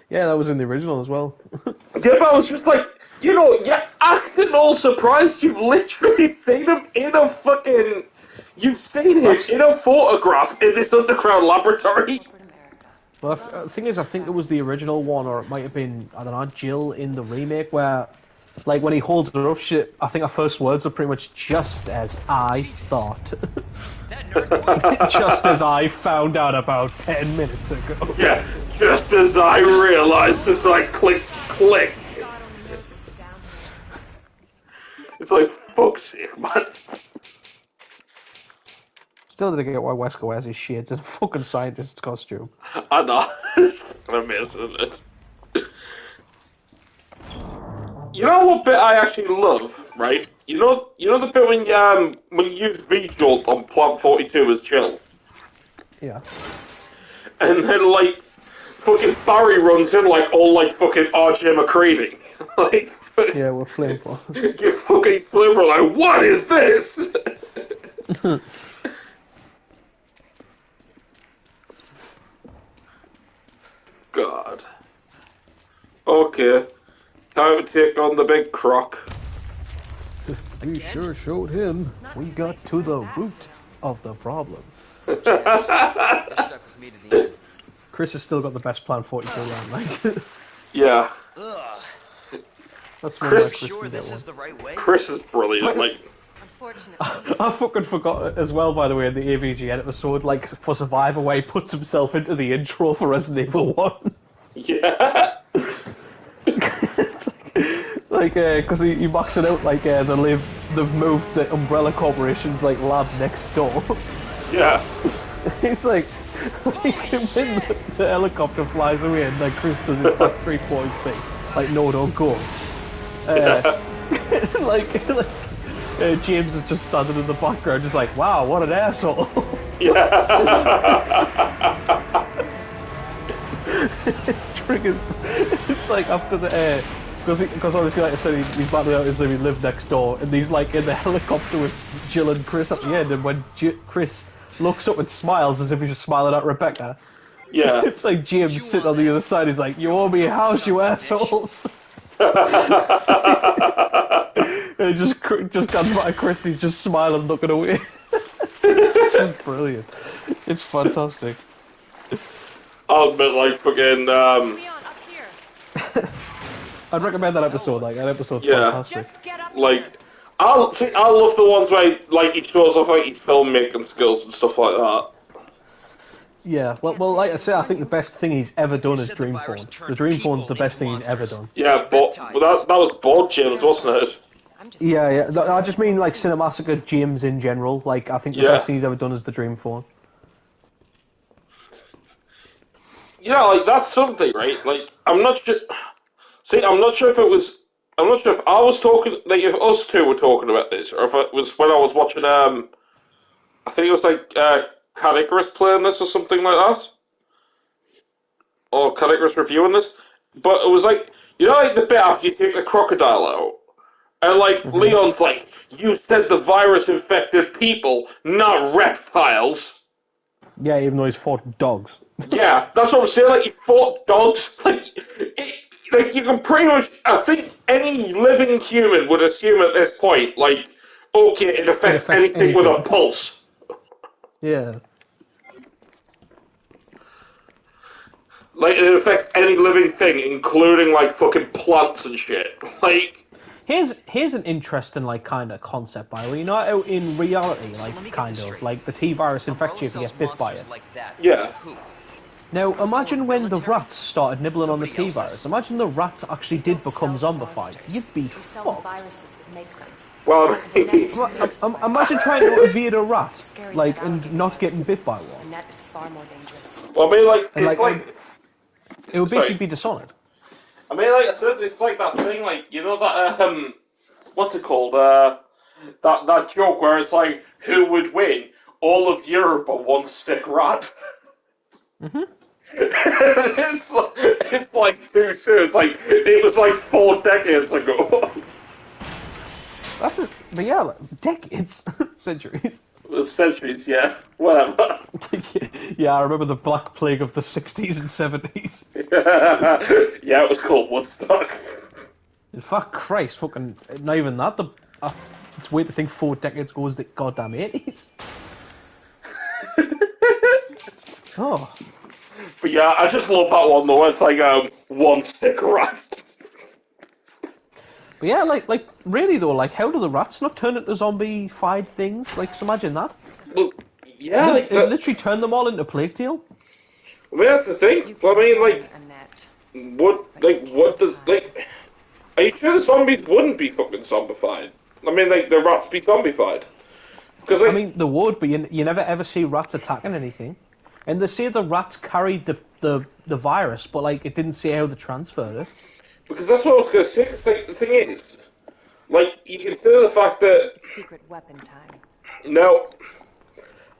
Yeah, that was in the original as well. Yeah, but I was just like, you know, you're acting all surprised. You've literally seen him in a fucking... You've seen him in a photograph in this underground laboratory. Well, the thing is, I think it was the original one, or it might have been, I don't know, Jill in the remake, where, like, when he holds her up, I think her first words are pretty much, just as I thought. Just as I found out about 10 minutes ago. Yeah, just as I realized, as I click. It's like, fuck's sake, man. Still didn't get why Wesker wears his shades in a fucking scientist's costume. I know. It's amazing, isn't it? You know what bit I actually love, right? You know the bit when you use V-Jolt on Plant 42 as Jill? Yeah. And then, like, fucking Barry runs in, like, all, like, fucking R.J. McCready. Like... Yeah, we're flamethrower. You fucking flamethrower, like, what is this? God. Okay. Time to take on the big croc. We sure showed him. We got to the root of the problem. Chris has still got the best Plan 42 round, like. Yeah. That's Chris, sure this is the right way? Chris is brilliant, like. Unfortunately. I fucking forgot as well, by the way, in the AVG episode, like, for Survivor, where he puts himself into the intro for Resident Evil 1. Yeah. Like, because he marks it out like they've moved the Umbrella Corporation's like lab next door. Yeah. It's like when the helicopter flies away and like Chris does his back 3/4 thing, like no, don't go. James is just standing in the background, just like, wow, what an asshole. Yeah. It's like after the because obviously, like I said, he's battling out as though he lived next door, and he's like in the helicopter with Jill and Chris at the end, and when Chris looks up and smiles as if he's just smiling at Rebecca, yeah, it's like James sitting on the other side. He's like, "You owe me a house, you assholes." And just comes back to Chris, he's just smiling, looking away. It's brilliant. It's fantastic. I'll admit, like, fucking, Leon, up here. I'd recommend that episode, like, that episode's yeah. fantastic. Just get up Like, here. I love the ones where, like, he shows off, like, his filmmaking skills and stuff like that. Yeah, well, like I say, I think the best thing he's ever done is Dreamphone. The Dreamphone's the best thing he's ever done. Yeah, but that was Board James, wasn't it? Yeah. I just mean, like, Cinemassacre James in general. Like, I think the best thing he's ever done is the Dreamphone. Yeah, like, that's something, right? Like, I'm not sure... See, I'm not sure if it was... I'm not sure if I was talking... Like, if us two were talking about this, or if it was when I was watching, I think it was, like, Cat Icarus playing this or something like that. Or Cat Icarus reviewing this. But it was, like... You know, like, the bit after you take the crocodile out? And, like, Leon's like, you said the virus infected people, not reptiles. Yeah, even though he's fought dogs. Yeah, that's what I'm saying. Like, he fought dogs. Like, you can pretty much. I think any living human would assume at this point, like, okay, it affects anything with a pulse. Yeah. Like, it affects any living thing, including, like, fucking plants and shit. Like. Here's an interesting, like, kind of concept, by the way. You know, how in reality, like, kind of, like, the T-virus infects you if you get bit by it. Yeah. Now, imagine when the rats started nibbling on the T-virus. Imagine the rats actually did become zombified. You'd be fucked. Well, imagine trying to evade a rat, like, and not getting bit by one. And that is far more dangerous. Well, I mean, like, And, it's like... It would basically be Dishonored. I mean, like, I suppose it's like that thing, like, you know that, what's it called, that joke where it's like, who would win? All of Europe or one stick rat? Mm-hmm. it's like too soon. It's like, it was like 4 decades ago. That's it. But yeah, like, decades. Centuries. Centuries, yeah. Whatever. Yeah, I remember the Black Plague of the 60s and 70s. Yeah, it was called Woodstock. Fuck Christ, fucking, not even that. It's weird to think 4 decades ago was the goddamn 80s. Oh. But yeah, I just love that one though. It's like one stick rat. But yeah, like really though, like how do the rats not turn into zombie-fied things? Like, so imagine that. Well, yeah, it literally turned them all into Plague Tale. I mean, that's the thing. Well, I mean, like, are you sure the zombies wouldn't be fucking zombified? I mean, like, the rats be zombified. Because, like, I mean, they would, but you never ever see rats attacking anything. And they say the rats carried the virus, but, like, it didn't say how they transferred it. Because that's what I was going to say. It's like, the thing is, like, you consider the fact that... Secret weapon time. Now,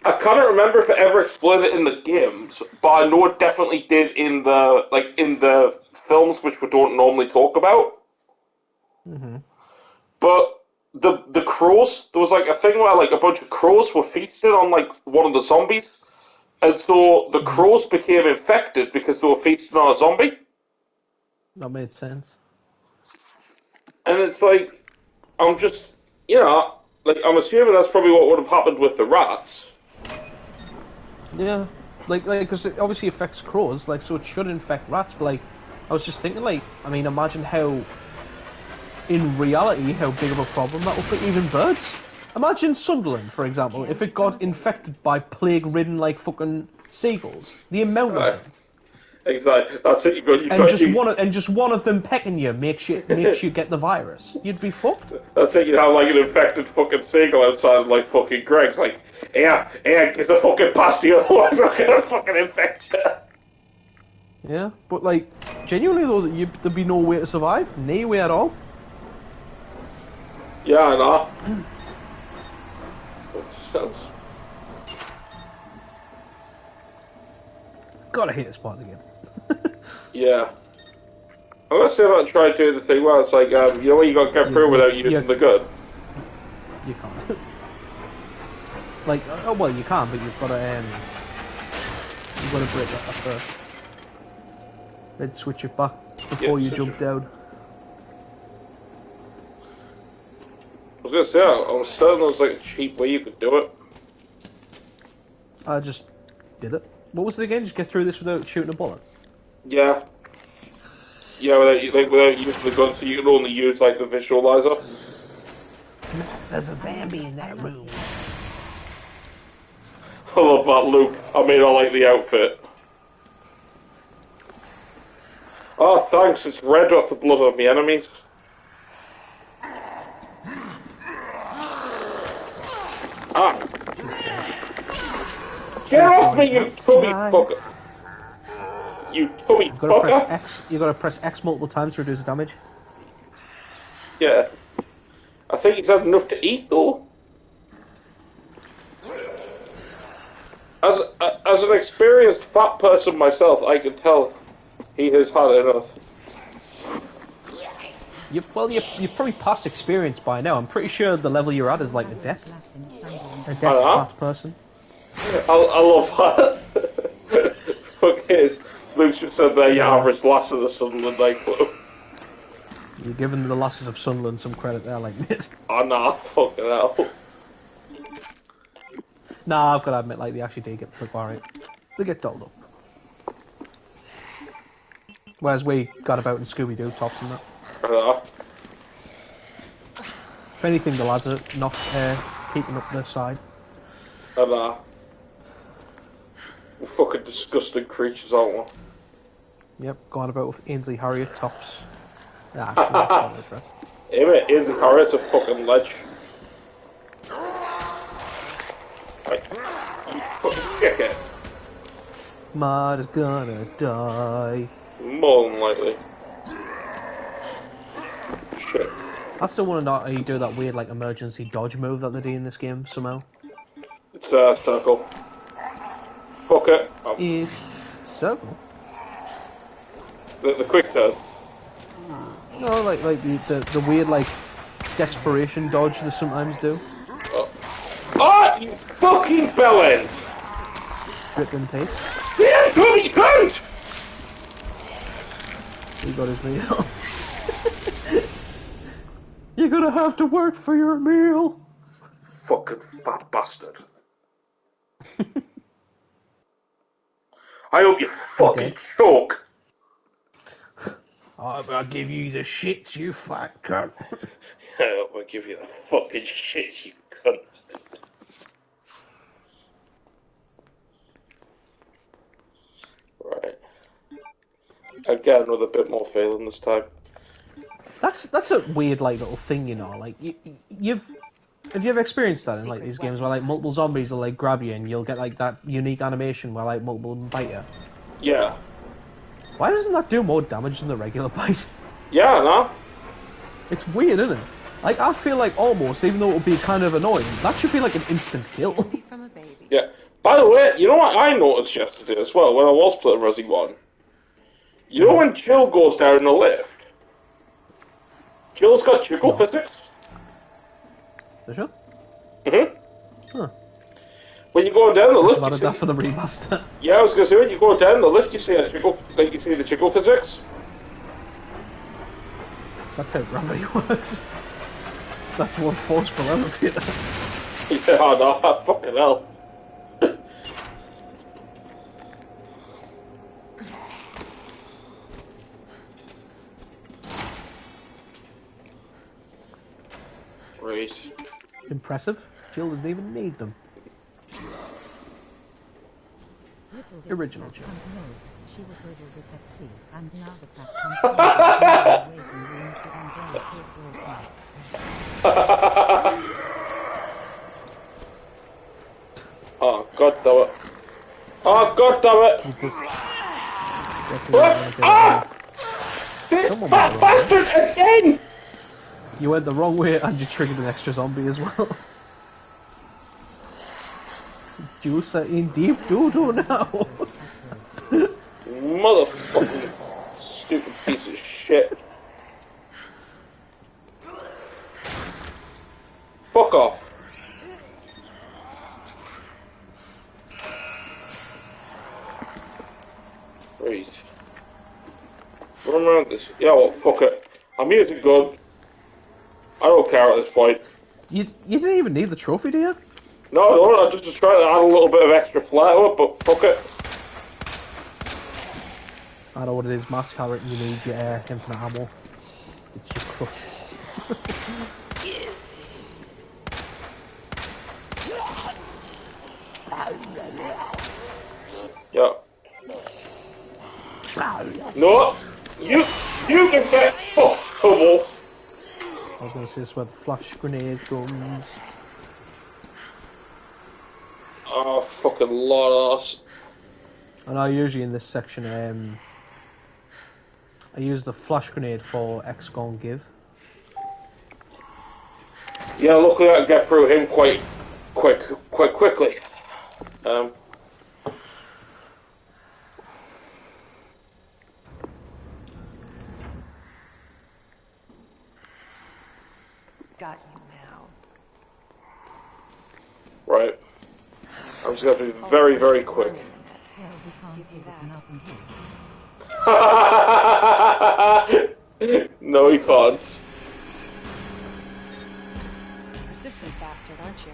I can't remember if it ever explained it in the games, but I know it definitely did in the films, which we don't normally talk about. Mm-hmm. But the crows, there was, like, a thing where, like, a bunch of crows were feasted on, like, one of the zombies. And so the crows became infected because they were feasted on a zombie. That made sense. And it's like, I'm just, you know, like, I'm assuming that's probably what would have happened with the rats. Yeah. Like, because it obviously affects crows, like, so it should infect rats, but, like, I was just thinking, like, I mean, imagine how, in reality, how big of a problem that would be, even birds. Imagine Sunderland, for example, if it got infected by plague-ridden, like, fucking seagulls. The amount of them. Exactly. That's what you got. And just one of them pecking you makes you get the virus. You'd be fucked. That's it. You have like an infected fucking seagull outside, like fucking Greg's. Like, yeah, get the fucking past you, otherwise I'm gonna fucking infect you. Yeah, but like genuinely though, there'd be no way to survive. No way at all. Yeah, I know. Sounds. Gotta hate this part of the game. Yeah. I'm gonna see if I can try doing the thing where it's like, you know what, you gotta get through without using the gun. You can't. Like, oh well, you can, but you've got to break that first. Then switch it back before you jump down. I was gonna say, I was certain there was like a cheap way you could do it. I just did it. What was it again? Just get through this without shooting a bullet? Yeah. Yeah, without using the gun, so you can only use like the visualizer. There's a zombie in that room. I love that, Luke. I mean, I like the outfit. Oh, thanks. It's red off the blood of my enemies. Ah. Get off me, you tummy fucker! You tummy fucker! You gotta press X multiple times to reduce damage. Yeah. I think he's had enough to eat, though. As an experienced fat person myself, I can tell he has had enough. You've probably past experience by now. I'm pretty sure the level you're at is like a deaf fat person. I love that. Okay, Luke just said they're your average lass of the Sunderland nightclub. You're giving the lasses of Sunderland some credit there, like mate. Oh nah, fucking hell. Nah, I've got to admit, like they actually do get put by They get dolled up. Whereas we got about in Scooby-Doo tops and that. If anything, the lads are not keeping up their side. We're fucking disgusting creatures, aren't we? Yep, going about with Ainsley Harriott tops. Yeah, actually, hey mate, Ainsley Harriott's a fucking ledge. Right. You fucking dickhead. Mud is gonna die. More than likely. Shit. I still want to know how you do that weird like emergency dodge move that they do in this game somehow. It's circle. Fuck it. It's circle. The quick turn. No, like the weird like desperation dodge they sometimes do. Ah, you fucking bellend! Rip and tape. Yeah, bloody cunt! He got his meal. You're gonna have to work for your meal. Fucking fat bastard. I hope you fucking choke. I'll give you the shits, you fat cunt. I hope I give you the fucking shits, you cunt. Right. I'd get another bit more feeling this time. That's a weird like little thing, you know. Like have you ever experienced that in like these games where like multiple zombies will like grab you and you'll get like that unique animation where like multiple of them bite you? Yeah. Why doesn't that do more damage than the regular bite? Yeah, no. It's weird, isn't it? Like I feel like almost, even though it would be kind of annoying, that should be like an instant kill. Yeah. By the way, you know what I noticed yesterday as well when I was playing Resi 1? You know when Jill goes down the lift? Jill's got jiggle physics. For sure? Mm-hmm. Huh. When you go down the lift, you see... that for the remaster. Yeah, I was going to say, when you go down the lift, you see a jiggle, like you see the jiggle physics. So that's how gravity works. That's one forceful elevator. Yeah, I know, fucking hell. Right. Impressive. Jill doesn't even need them. Little did Original the joke. fat cunt know, she was riddled with Pepsi, and now the fat cunt in the waiting room for umbrella cake walking. Oh, god damn it. Oh, god damn it! What? Ah! This fat bastard again! You went the wrong way and you triggered an extra zombie as well. Juice in deep doo-doo now. Motherfucking stupid piece of shit. Fuck off. Right. Run around this. Yeah, well, fuck it. I'm using gun. I don't care at this point. You didn't even need the trophy, do you? No, I just trying to add a little bit of extra flair to it, but fuck it. I know what it is, Matt. How you need your infinite ammo. It's just crushed. Yeah. No! You can get fucked, Hubble! I was going to say this is where the flash grenade guns. Oh, fucking lord ass. And I usually in this section, I use the flash grenade for X-Gon Give. Yeah, luckily I can get through him quite quickly. Got you now. Right. I'm just gonna be very, very quick. Well, we can't give it an up and here. No, he can't. Persistent bastard, aren't you?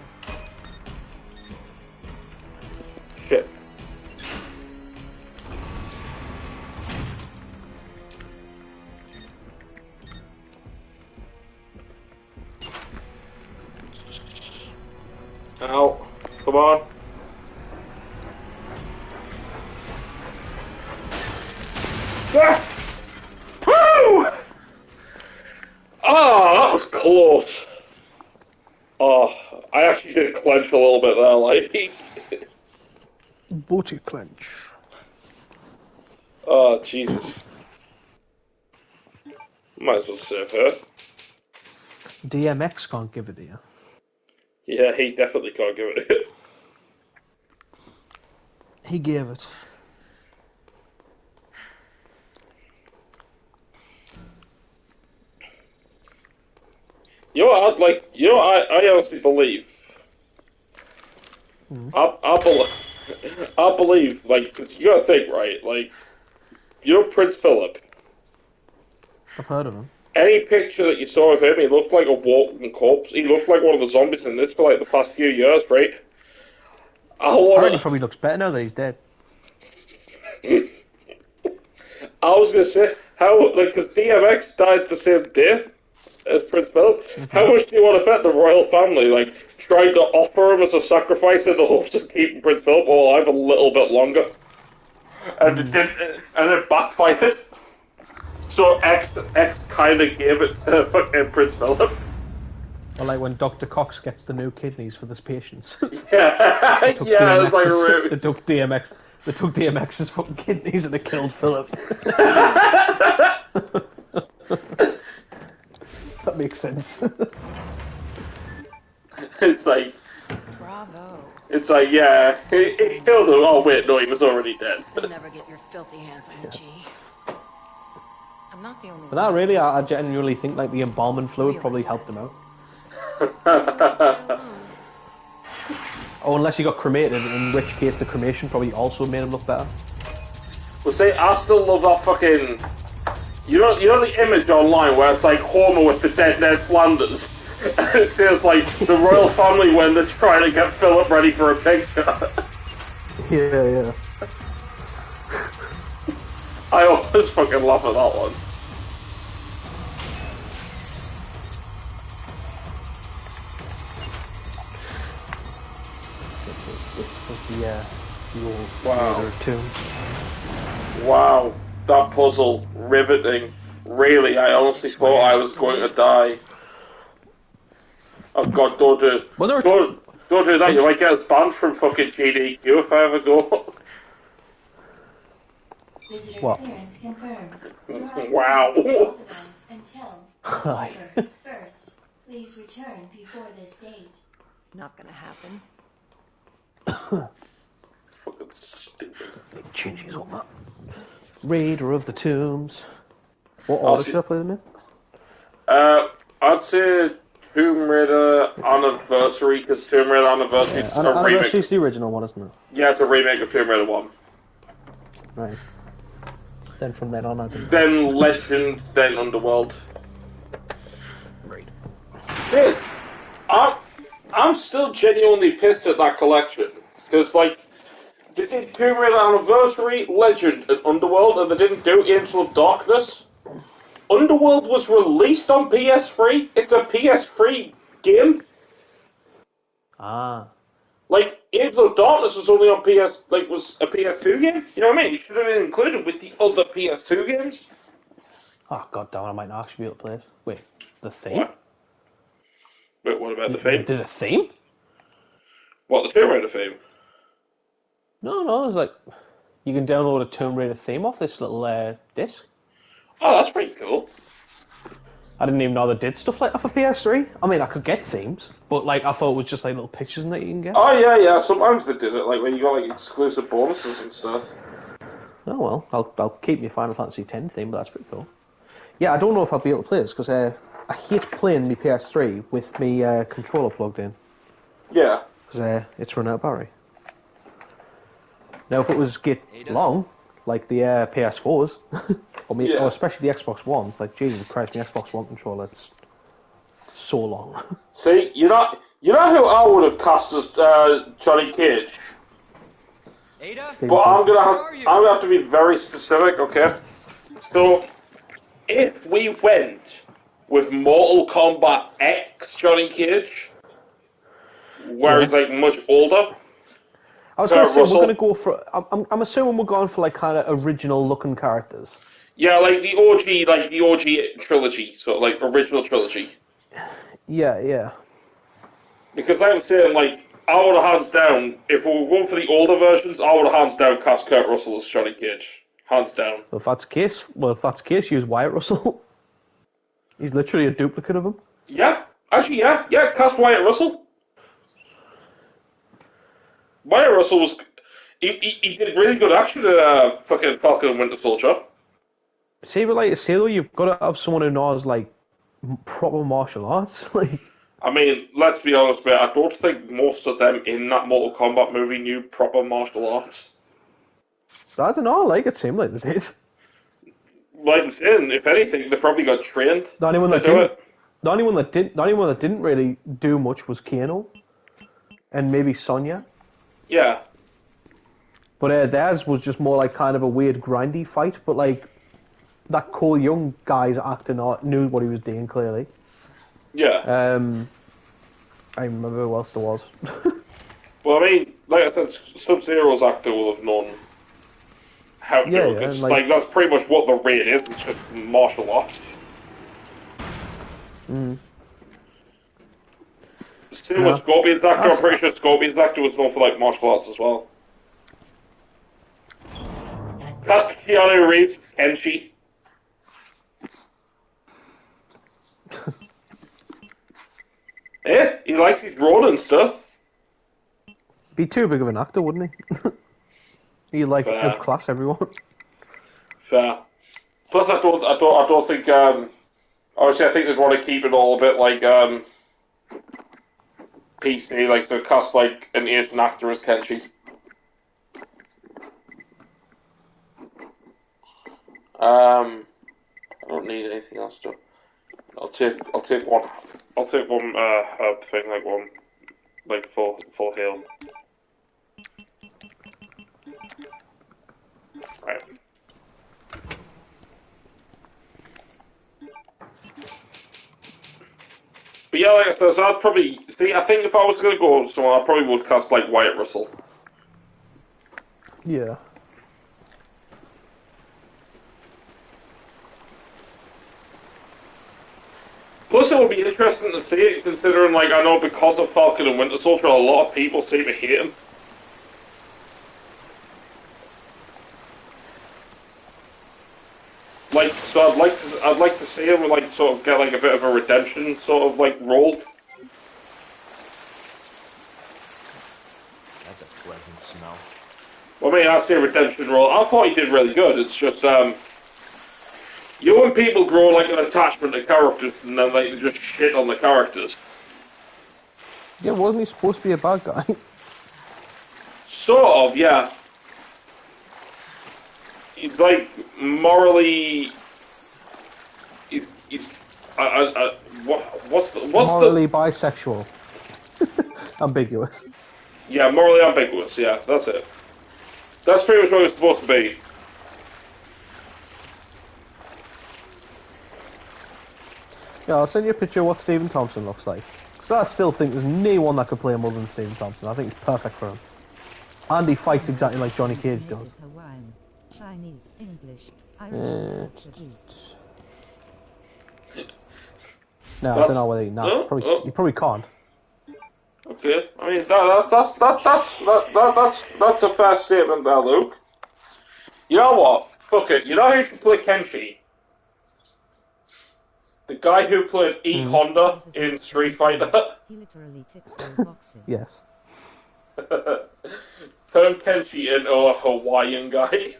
Shit. Ow. Come on. Ah! Woo! Oh, that was close. Oh, I actually did clench a little bit there, like. Booty clench. Oh, Jesus. Might as well serve her. DMX can't give it to you. Yeah, he definitely can't give it. He gave it. You know what I'd like? You know what I honestly believe? I believe, like, you gotta think, right? Like, you know Prince Philip? I've heard of him. Any picture that you saw of him, he looked like a walking corpse. He looked like one of the zombies in this for, like, the past few years, right? Apparently he probably looks better now that he's dead. I was gonna say, how, like, because DMX died the same day as Prince Philip, how much do you want to bet the royal family, like, tried to offer him as a sacrifice in the hopes of keeping Prince Philip alive a little bit longer? And it didn't, and it backfired. So X kind of gave it to fucking Prince Philip. Or like when Dr. Cox gets the new kidneys for this patients. Yeah, yeah, it's like they took DMX's fucking kidneys and they killed Philip. That makes sense. It's like, Bravo. it's like, yeah, he killed him. Oh wait, no, he was already dead. You'll never get your filthy hands on me, G. I'm not the only But that really, I genuinely think like the embalming fluid probably helped him out. Oh, unless he got cremated, in which case the cremation probably also made him look better. Well, see, I still love that fucking. You know the image online where it's like Homer with the dead Ned Flanders, and it says like the royal family when they're trying to get Philip ready for a picture. Yeah. I always fucking laugh at that one. The Wow. Raider of Tombs. Wow, that puzzle, riveting. Really, I honestly thought I was going to die. Oh god, don't do it. Don't do that, you might get us banned from fucking GDQ if I ever go. Visitor What? clearance confirmed. Wow. Until October 1st. Please return before this date. Not gonna happen. Fucking stupid. Changes over. Raider of the Tombs. What order should I play them in? I'd say Tomb Raider Anniversary, because Tomb Raider Anniversary is a remake. Anniversary is the original one, isn't it? Yeah, it's a remake of Tomb Raider 1. Right. Then from then on, I didn't. Then Legend, then Underworld. Right. Yes, I'm still genuinely pissed at that collection. Because, like, they did Tomb Raider Anniversary, Legend, and Underworld, and they didn't do Angel of Darkness. Underworld was released on PS3. It's a PS3 game. Ah. Like, Angel of Darkness was only on was a PS2 game. You know what I mean? It should have been included with the other PS2 games. Oh, god damn, I might not actually be able to play it. Wait, the theme? What? Wait, what about the theme? Did a theme? What, the Tomb Raider theme? No, it's like, you can download a Tomb Raider theme off this little disc. Oh, that's pretty cool. I didn't even know they did stuff like that for PS3. I mean, I could get themes, but like I thought it was just like little pictures that you can get. Oh yeah. Sometimes they did it, like when you got like exclusive bonuses and stuff. Oh well, I'll keep my Final Fantasy X theme, but that's pretty cool. Yeah, I don't know if I'll be able to play this because I hate playing my PS3 with my controller plugged in. Yeah. Because it's run out of battery. Now, if it was long, like the PS4s, or especially the Xbox Ones, like Jesus Christ, my Xbox One controller, it's so long. See, you know who I would have cast as Johnny Cage. But I'm gonna have to be very specific, okay? So, if we went with Mortal Kombat X Johnny Cage, where he's like much older. I was going to say we're going to go for. I'm assuming we're going for like kind of original looking characters. Yeah, like the OG trilogy, so like original trilogy. Yeah. Because like I'm saying, like I would have hands down, if we were going for the older versions, I would have hands down cast Kurt Russell as Johnny Cage, hands down. Well, if that's the case, use Wyatt Russell. He's literally a duplicate of him. Yeah, actually, yeah, cast Wyatt Russell. Wyatt Russell was... He did really good action in fucking Falcon and Winter Soldier. See, but like I say though, you've got to have someone who knows like proper martial arts. Like, I mean, let's be honest, mate. I don't think most of them in that Mortal Kombat movie knew proper martial arts. I don't know. Like it seemed like they did. Like I'm saying, if anything, they probably got trained. The only one that didn't. The only one that didn't really do much was Kano, and maybe Sonya. Yeah. But theirs was just more like kind of a weird grindy fight, but like that Cole Young guy's acting knew what he was doing clearly. Yeah. I remember who else there was. Well, I mean, like I said, Sub-Zero's actor will have known how to do it, because like that's pretty much what the raid is, it's just martial arts. Same with Scorpion's actor, I'm pretty sure Scorpion's actor was known for like martial arts as well. That's Keanu Reeves, Kenshi. Yeah, he likes his role and stuff. Be too big of an actor, wouldn't he? He like outclass everyone. Fair. Plus, I don't think. Obviously, I think they'd want to keep it all a bit like PC, like so cast like an Asian actor as Kenshi. I don't need anything else to. I'll take one herb thing, like one like full heal. Right. But yeah, like I said, so I'd probably see. I think if I was going to go with someone, I probably would cast like Wyatt Russell. Yeah. Plus, it would be interesting to see it, considering, like, I know because of Falcon and Winter Soldier, a lot of people seem to hate him. Like, so I'd like to see him, like, sort of get, like, a bit of a redemption, sort of, like, role. That's a pleasant smell. Well, I mean, I say redemption role. I thought he did really good. It's just, you and people grow, like, an attachment to characters, and then, like, they just shit on the characters. Yeah, wasn't he supposed to be a bad guy? Sort of, yeah. He's, like, morally... He's what's morally bisexual. Ambiguous. Yeah, morally ambiguous, yeah, that's it. That's pretty much what it's supposed to be. Yeah, I'll send you a picture of what Stephen Thompson looks like. Because I still think there's no one that could play him other than Stephen Thompson. I think he's perfect for him. And he fights exactly like Johnny Cage does. Hawaiian, Chinese, English, Irish, Portuguese. No, I don't know whether he... No, you probably can't. Okay, I mean that's a fair statement there, Luke. You know what? Fuck it. You know who should play Kenshi? The guy who played E Honda in Street Fighter. He literally ticks all boxes. Yes. Turn Kenshi into a Hawaiian guy.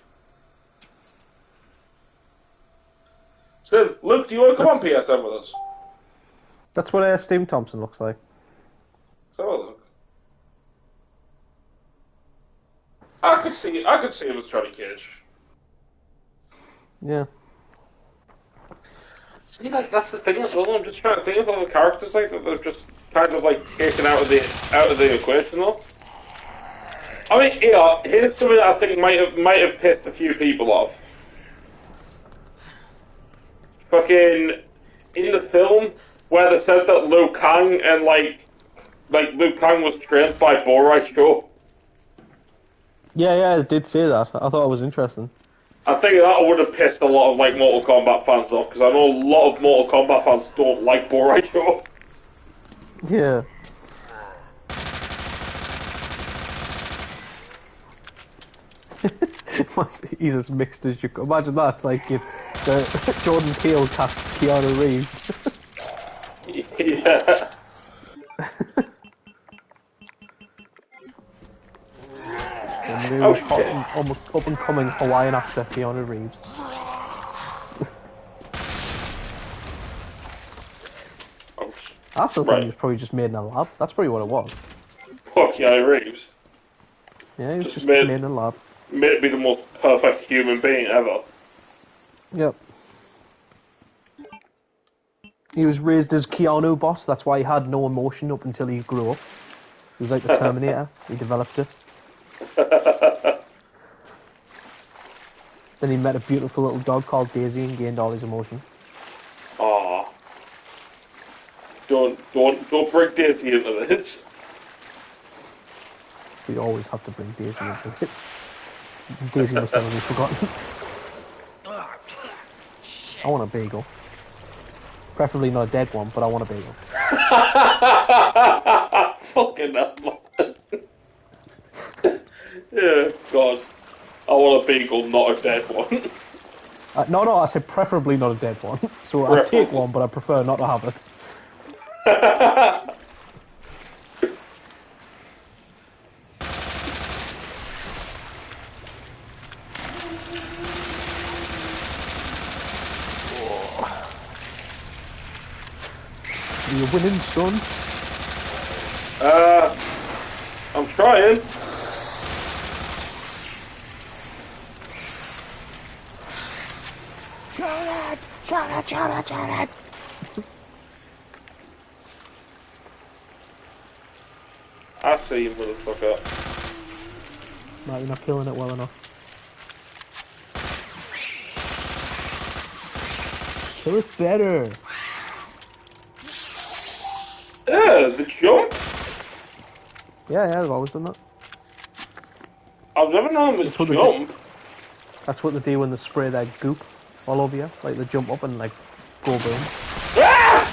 So, Luke, do you want to come on PSN with us? That's what Stephen Thompson looks like. So look. I could see him as Johnny Cage. Yeah. See, like that's the thing as well. I'm just trying to think of other characters like that they've just kind of like taken out of the equation, though. I mean, yeah, here's something I think might have pissed a few people off. Fucking in the film where they said that Liu Kang and like Liu Kang was trained by Bo' Rai Cho. Yeah, I did say that. I thought it was interesting. I think that would have pissed a lot of like Mortal Kombat fans off, because I know a lot of Mortal Kombat fans don't like Bo' Rai Cho. Yeah. He's as mixed as you could. Imagine that. It's like if Jordan Peele casts Keanu Reeves. Yeah. Up and coming Hawaiian actor Keanu Reeves. I still think he was probably just made in a lab. That's probably what it was. Poor Keanu Reeves. Yeah, he was just made in a lab. Made to be the most perfect human being ever. Yep. He was raised as Keanu boss, that's why he had no emotion up until he grew up. He was like the Terminator, he developed it. Then he met a beautiful little dog called Daisy and gained all his emotion. Aww. Don't bring Daisy into this. We always have to bring Daisy into this. Daisy must never be forgotten. I want a bagel. Preferably not a dead one, but I want a bagel. Fucking hell, man. Yeah, God. I want a bagel, not a dead one. No, I said preferably not a dead one. So I'll take one, but I prefer not to have it. You're winning, son. I'm trying. Shut it! I see you, motherfucker. No, you're not killing it well enough. Kill it better. Yeah, the jump. Yeah, I've always done that. I've never known them to jump. That's what they do when they spray their goop all over you. Like, they jump up and, like, go boom. Ah!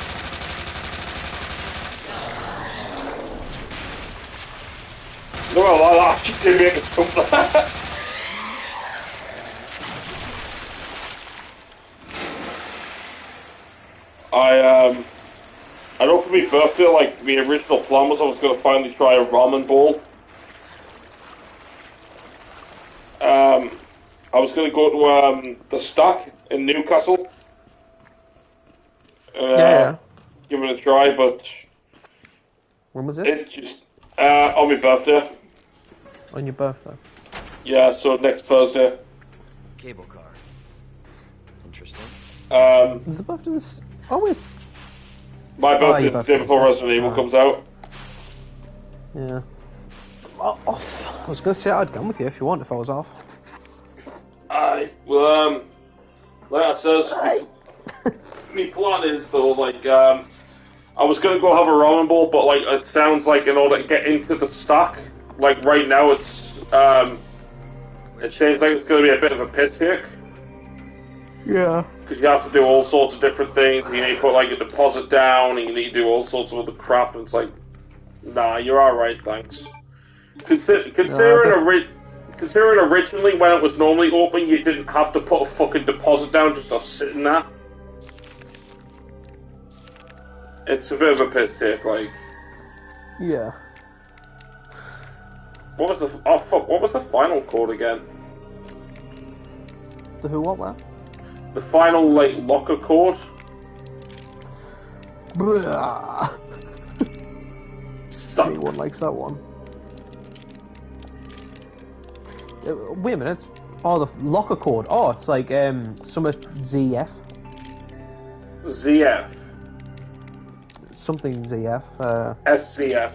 No, I actually did make a jump there. I know for my birthday, like, the original plan was I was going to finally try a ramen bowl. I was going to go to the Stack in Newcastle. Yeah. Give it a try, but... When was it? It just... on my birthday. On your birthday? Yeah, so next Thursday. Cable car. Interesting. Is the birthday this... Oh, wait. My birthday is the day before Resident Evil comes out. Yeah. I was going to say I'd come with you if you want, if I was off. Well, like I says, my plan is though, like, I was gonna go have a ramen bowl, but like, it sounds like in order to get into the Stack, like right now, it seems like it's gonna be a bit of a piss take. Yeah. Because you have to do all sorts of different things, and you need to put like a deposit down, and you need to do all sorts of other crap, and it's like, nah, you're alright, thanks. Considering originally when it was normally open, you didn't have to put a fucking deposit down just for sitting there. It's a bit of a piss take, like. Yeah. What was the what was the final code again? The who, what, where? The final, like, locker code? Anyone likes that one. Wait a minute. Oh, the locker code. Oh, it's like, something ZF. ZF. Something ZF. SCF.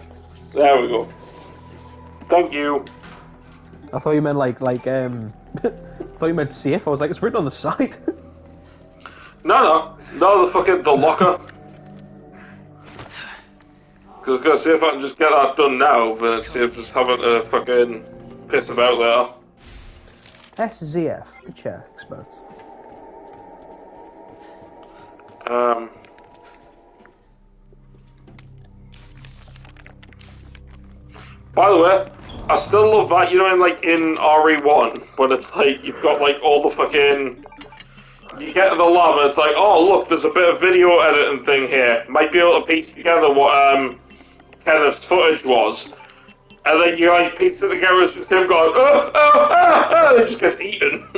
There we go. Thank you. I thought you meant like, I thought you meant safe. I was like, it's written on the side. No, the locker. Because I was going to see if I can just get that done now, but see if just having to fucking piss about there. SZF, the chair expert. By the way, I still love that, you know, in RE1, when it's like, you've got like all the fucking... You get to the lab and it's like, oh look, there's a bit of video editing thing here. Might be able to piece together what Kenneth's footage was. And then you like piece it together with him going, and it just gets eaten.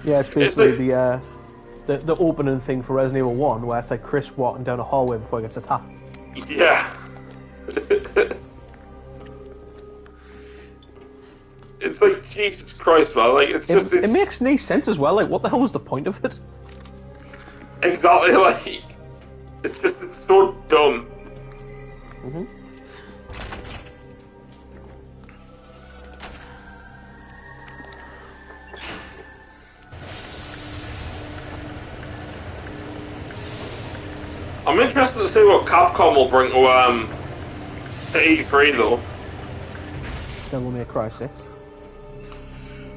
Yeah, it's basically the opening thing for Resident Evil 1, where it's like Chris walking down a hallway before he gets attacked. Yeah. It's like, Jesus Christ, man. Like, it makes no sense as well. Like, what the hell was the point of it? Exactly, like, it's so dumb. Mm-hmm. I'm interested to see what Capcom will bring to E3 though. Devil May Cry 6.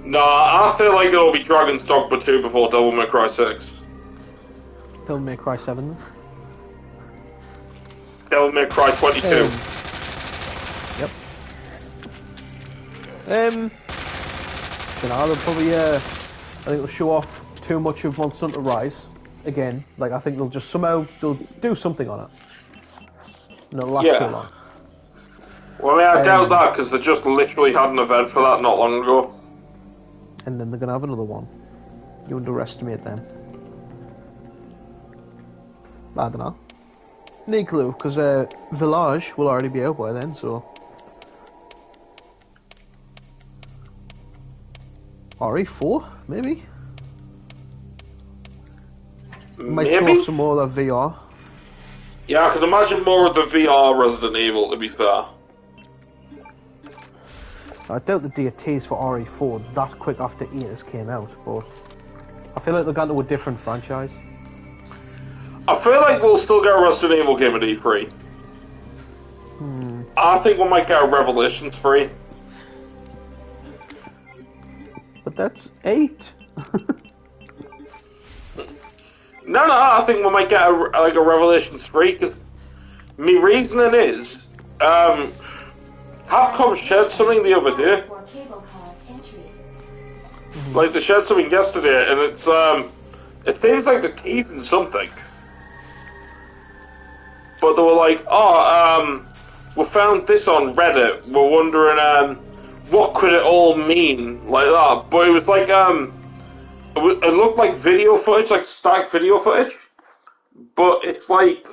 Nah, I feel like it'll be Dragon's Dogma 2 before Devil May Cry 6. Devil May Cry 7 then? Devil May Cry 22. Yep. You know, they'll probably, I think they'll show off too much of Monster Hunter Rise. Again, like, I think they'll just they'll do something on it. And it'll last too long. Well, I mean, I doubt that, because they just literally had an event for that not long ago. And then they're going to have another one. You underestimate them. I don't know. No clue, because Village will already be out by then, so... RE4, maybe? Might show off some more of that VR. Yeah, I can imagine more of the VR Resident Evil, to be fair. I doubt the DLCs for RE4 that quick after Aetus came out, but I feel like they've gone to a different franchise. I feel like we'll still get a Resident Evil game at E3. I think we might get a Revelations 3. That's 8. No, I think we might get a Revelations 3, because my reasoning is, Capcom shared something the other day. Like, they shared something yesterday, and it's, it seems like they're teasing something. But they were like, we found this on Reddit, we're wondering, what could it all mean, like that. But it was like, it looked like video footage, like static video footage, but it's like,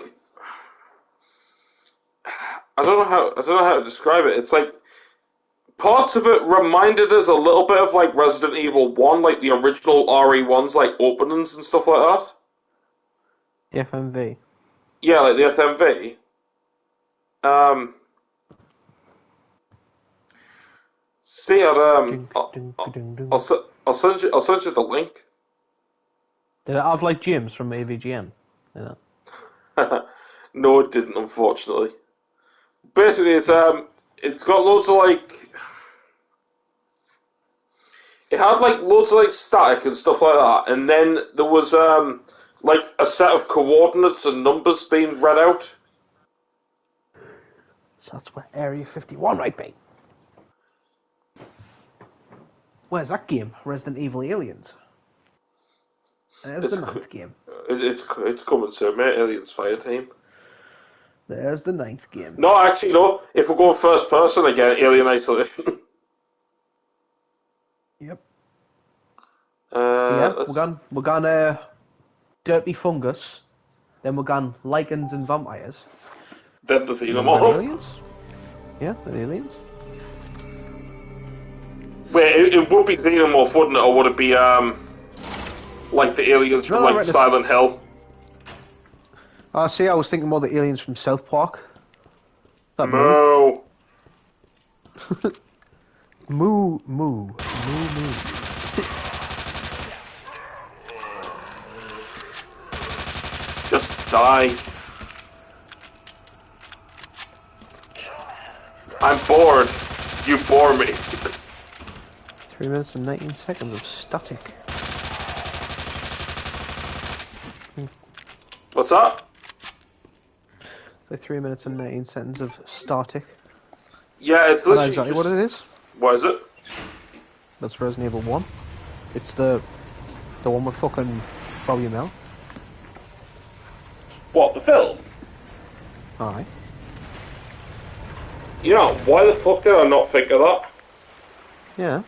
I don't know how to describe it. It's like parts of it reminded us a little bit of like Resident Evil 1, like the original RE1's like openings and stuff like that. The FMV. Yeah, like the FMV. See, I'll send you the link. Did it have like James from AVGN? Yeah. No, it didn't, unfortunately. Basically, it's got loads of like, it had like loads of like static and stuff like that, and then there was like a set of coordinates and numbers being read out. So that's where Area 51 might be. Where's that game? Resident Evil Aliens. There's the 9th game. It's coming soon, mate. Aliens Fireteam. There's the 9th game. No, actually, no. If we're going first person again, Alien Isolation. Yep. We're gonna Dirty Fungus. Then we're gone Lichens and Vampires. Then the Xenomorph. Aliens? Yeah, the aliens. Wait, it would be Xenomorph, wouldn't it? Or would it be, like the aliens from, like, Silent Hill? See, I was thinking more the aliens from South Park. That Moo. Moo, moo, moo, moo. Just die. I'm bored. You bore me. 3 minutes and 19 seconds of static. What's that? So 3 minutes and 19 seconds of static. Yeah, it's literally exactly what it is. What is it? That's Resident Evil 1. It's the one with fucking Bobby Mel. What, the film? Aye. You know, why the fuck did I not think of that? Yeah.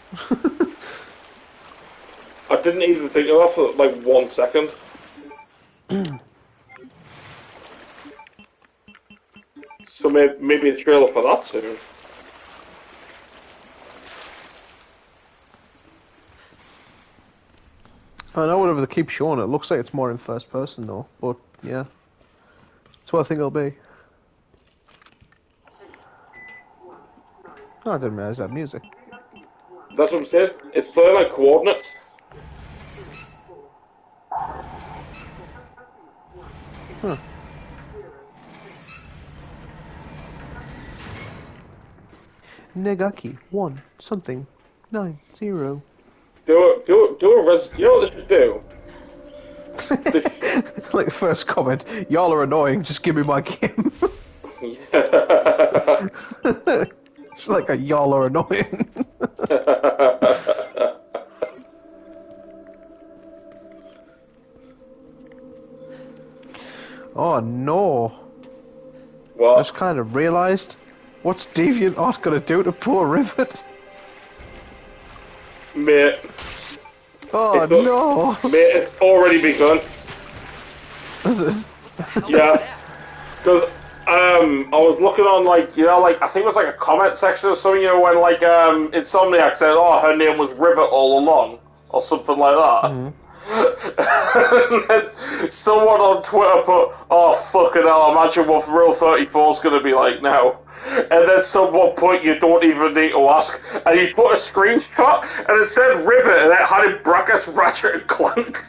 I didn't even think of that for like 1 second. So maybe a trailer for that soon. I know whatever they keep showing, it looks like it's more in first person though, but yeah. That's what I think it'll be. Oh, I didn't realise that music. That's what I'm saying. It's playing like coordinates. Huh. Negaki 1 something 9 0. Do a res. You know what they should do? Like the first comment, y'all are annoying. Just give me my game. It's like a y'all are annoying. Oh no! What? I just kind of realised, what's DeviantArt gonna do to poor Rivet? Mate. Oh no! Mate, it's already begun. Is it? Yeah. Because I was looking on like, you know, like I think it was like a comment section or something, you know, when like Insomniac said, oh, her name was Rivet all along, or something like that. Mm-hmm. And then someone on Twitter put, oh fucking hell, imagine what Rule 34 is going to be like now. And then someone put, you don't even need to ask, and he put a screenshot and it said Rivet and it had in brackets Ratchet and Clank.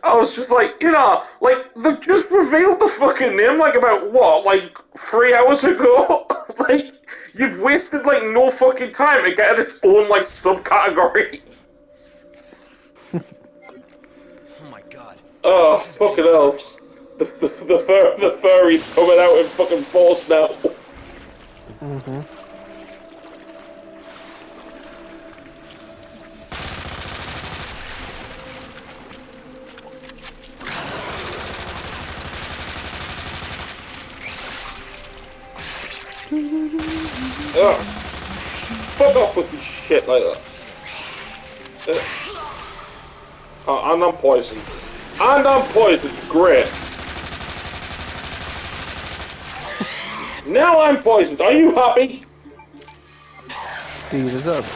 I was just like, you know, like, they've just revealed the fucking name, like, about, what, like, 3 hours ago? Like, You've wasted like no fucking time to get its own like subcategory. Oh my god. Oh, fucking hell. The furry's coming out in fucking force now. Mm-hmm. Ugh. Fuck off with this shit like that. And I'm poisoned. And I'm poisoned. Great. Now I'm poisoned. Are you happy? Do you deserve it?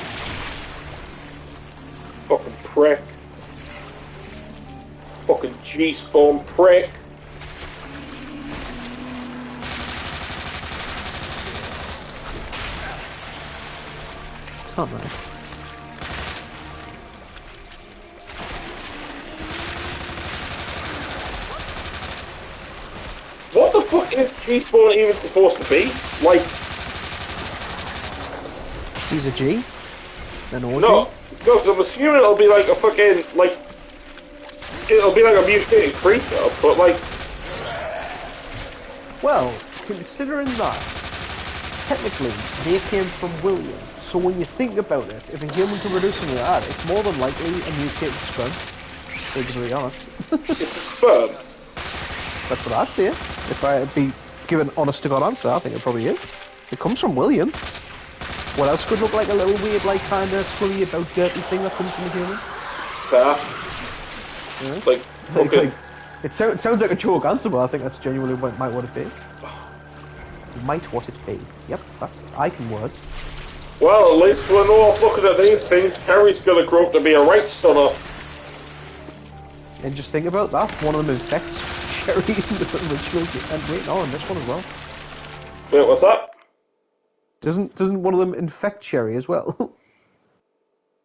Fucking prick. Fucking G-spawn prick. Can't man. What the fuck is G-spawn even supposed to be? Like... He's a G? An OG? No, because I'm assuming it'll be like a fucking, like... It'll be like a mutated creature, but like... Well, considering that, technically, they came from William. So when you think about it, if a human can reduce them to that, it's more than likely a mutated sperm. To be honest. It's a sperm? That's what I'd say. If I'd be given an honest to God answer, I think it probably is. It comes from William. What else could look like a little weird, like, kind of scurry about dirty thing that comes from a human? Fair. Yeah. Like, fucking... It sounds like a joke answer, but I think that's genuinely what might what it be. Might what it be. Yep, that's... I can words. Well, at least we're not looking at these things. Harry's gonna grow up to be a right stunner. And just think about that. One of them infects Sherry in the original and wait, no, and this one as well. Wait, what's that? Doesn't one of them infect Sherry as well?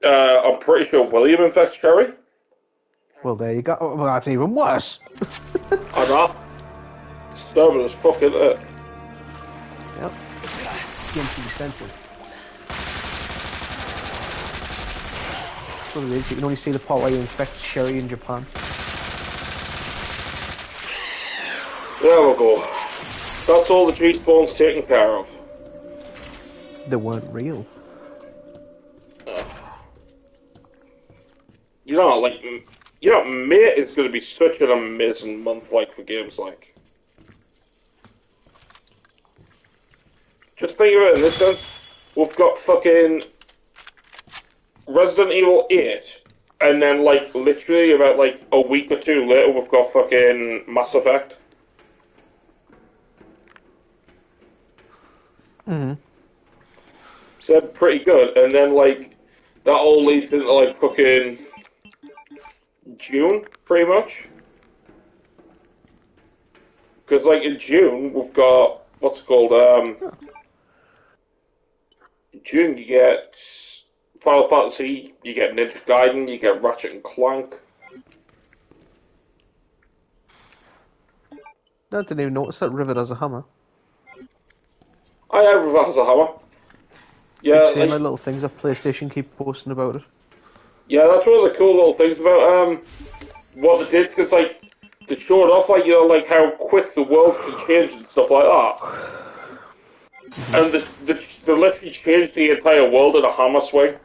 I'm pretty sure William infects Sherry. Well, there you go. Oh, well, that's even worse. I know. Disturbing as fuck, isn't it? Yep. Guilty essential. That's what it is. You can only see the part where you infect Sherry in Japan. There we go. That's all the G-spawns taken care of. They weren't real. You know, like, May is going to be such an amazing month, like, for games like. Just think of it in this sense. We've got fucking Resident Evil 8, and then, like, literally about, like, a week or two later, we've got fucking Mass Effect. Mm-hmm. So pretty good, and then, like, that all leads into, like, fucking June, pretty much. Because, like, in June, we've got, what's it called, June you get Final Fantasy, you get Ninja Gaiden, you get Ratchet and Clank. I didn't even notice that Rivet has a hammer. I have Rivet has a hammer. Yeah, Keep seeing my little things that PlayStation keep posting about it. Yeah, that's one of the cool little things about what they did, because like they showed off like like how quick the world can change and stuff like that. Mm-hmm. And they literally changed the entire world in a hammer swing.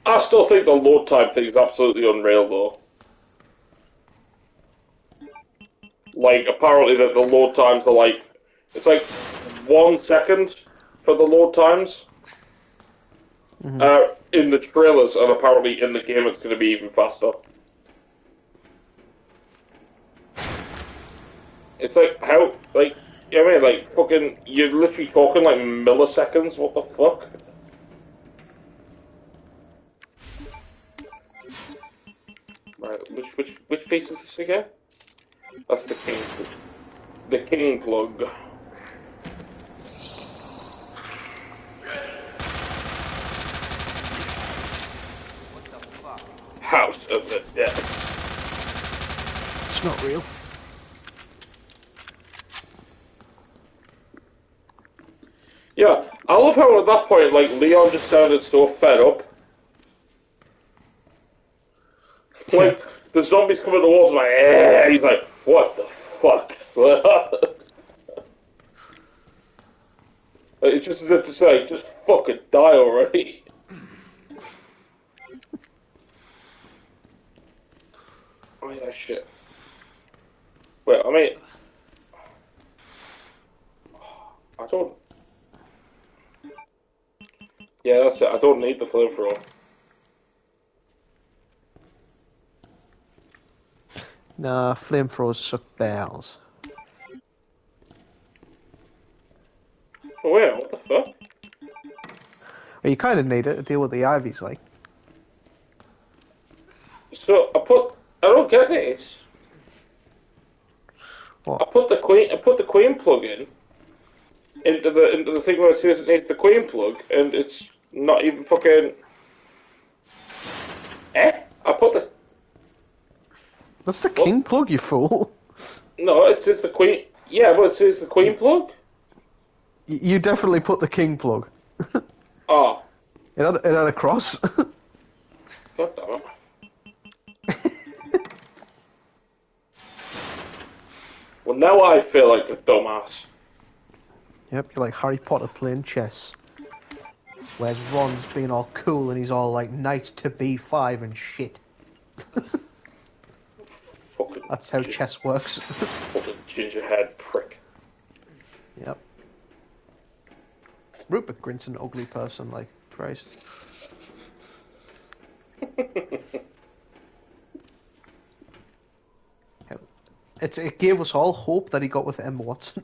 I still think the load time thing is absolutely unreal, though. Like, apparently the load times are like, it's like 1 second for the load times. Mm-hmm. In the trailers, and apparently in the game it's going to be even faster. It's like, how, like, I mean, like, fucking, you're literally talking like milliseconds, what the fuck? Right, which piece is this again? That's the king. The king plug. House of the Dead. It's not real. Yeah, I love how at that point, like, Leon just sounded so fed up. Like, the zombies coming towards him, like, he's like, what the fuck? Like, it's just as if to say, just fucking die already. Oh yeah, shit. Wait, I mean... I don't... Yeah, that's it. I don't need the flamethrower. Nah, flamethrowers suck bells. Oh yeah, what the fuck? Well, you kind of need it to deal with the ivies, like. So, I don't get this. What? I put the queen plug into the thing where it says it needs the queen plug, and it's not even fucking... I put the... That's the king plug, you fool. No, it says the queen... Yeah, but it says the queen plug? You definitely put the king plug. Oh. It had a cross. God damn it. Well, now I feel like a dumbass. Yep, you're like Harry Potter playing chess. Whereas Ron's being all cool and he's all like knight to b5 and shit. That's how chess works. Fucking gingerhead prick. Yep. Rupert Grint's an ugly person, like, Christ. It gave us all hope that he got with Emma Watson.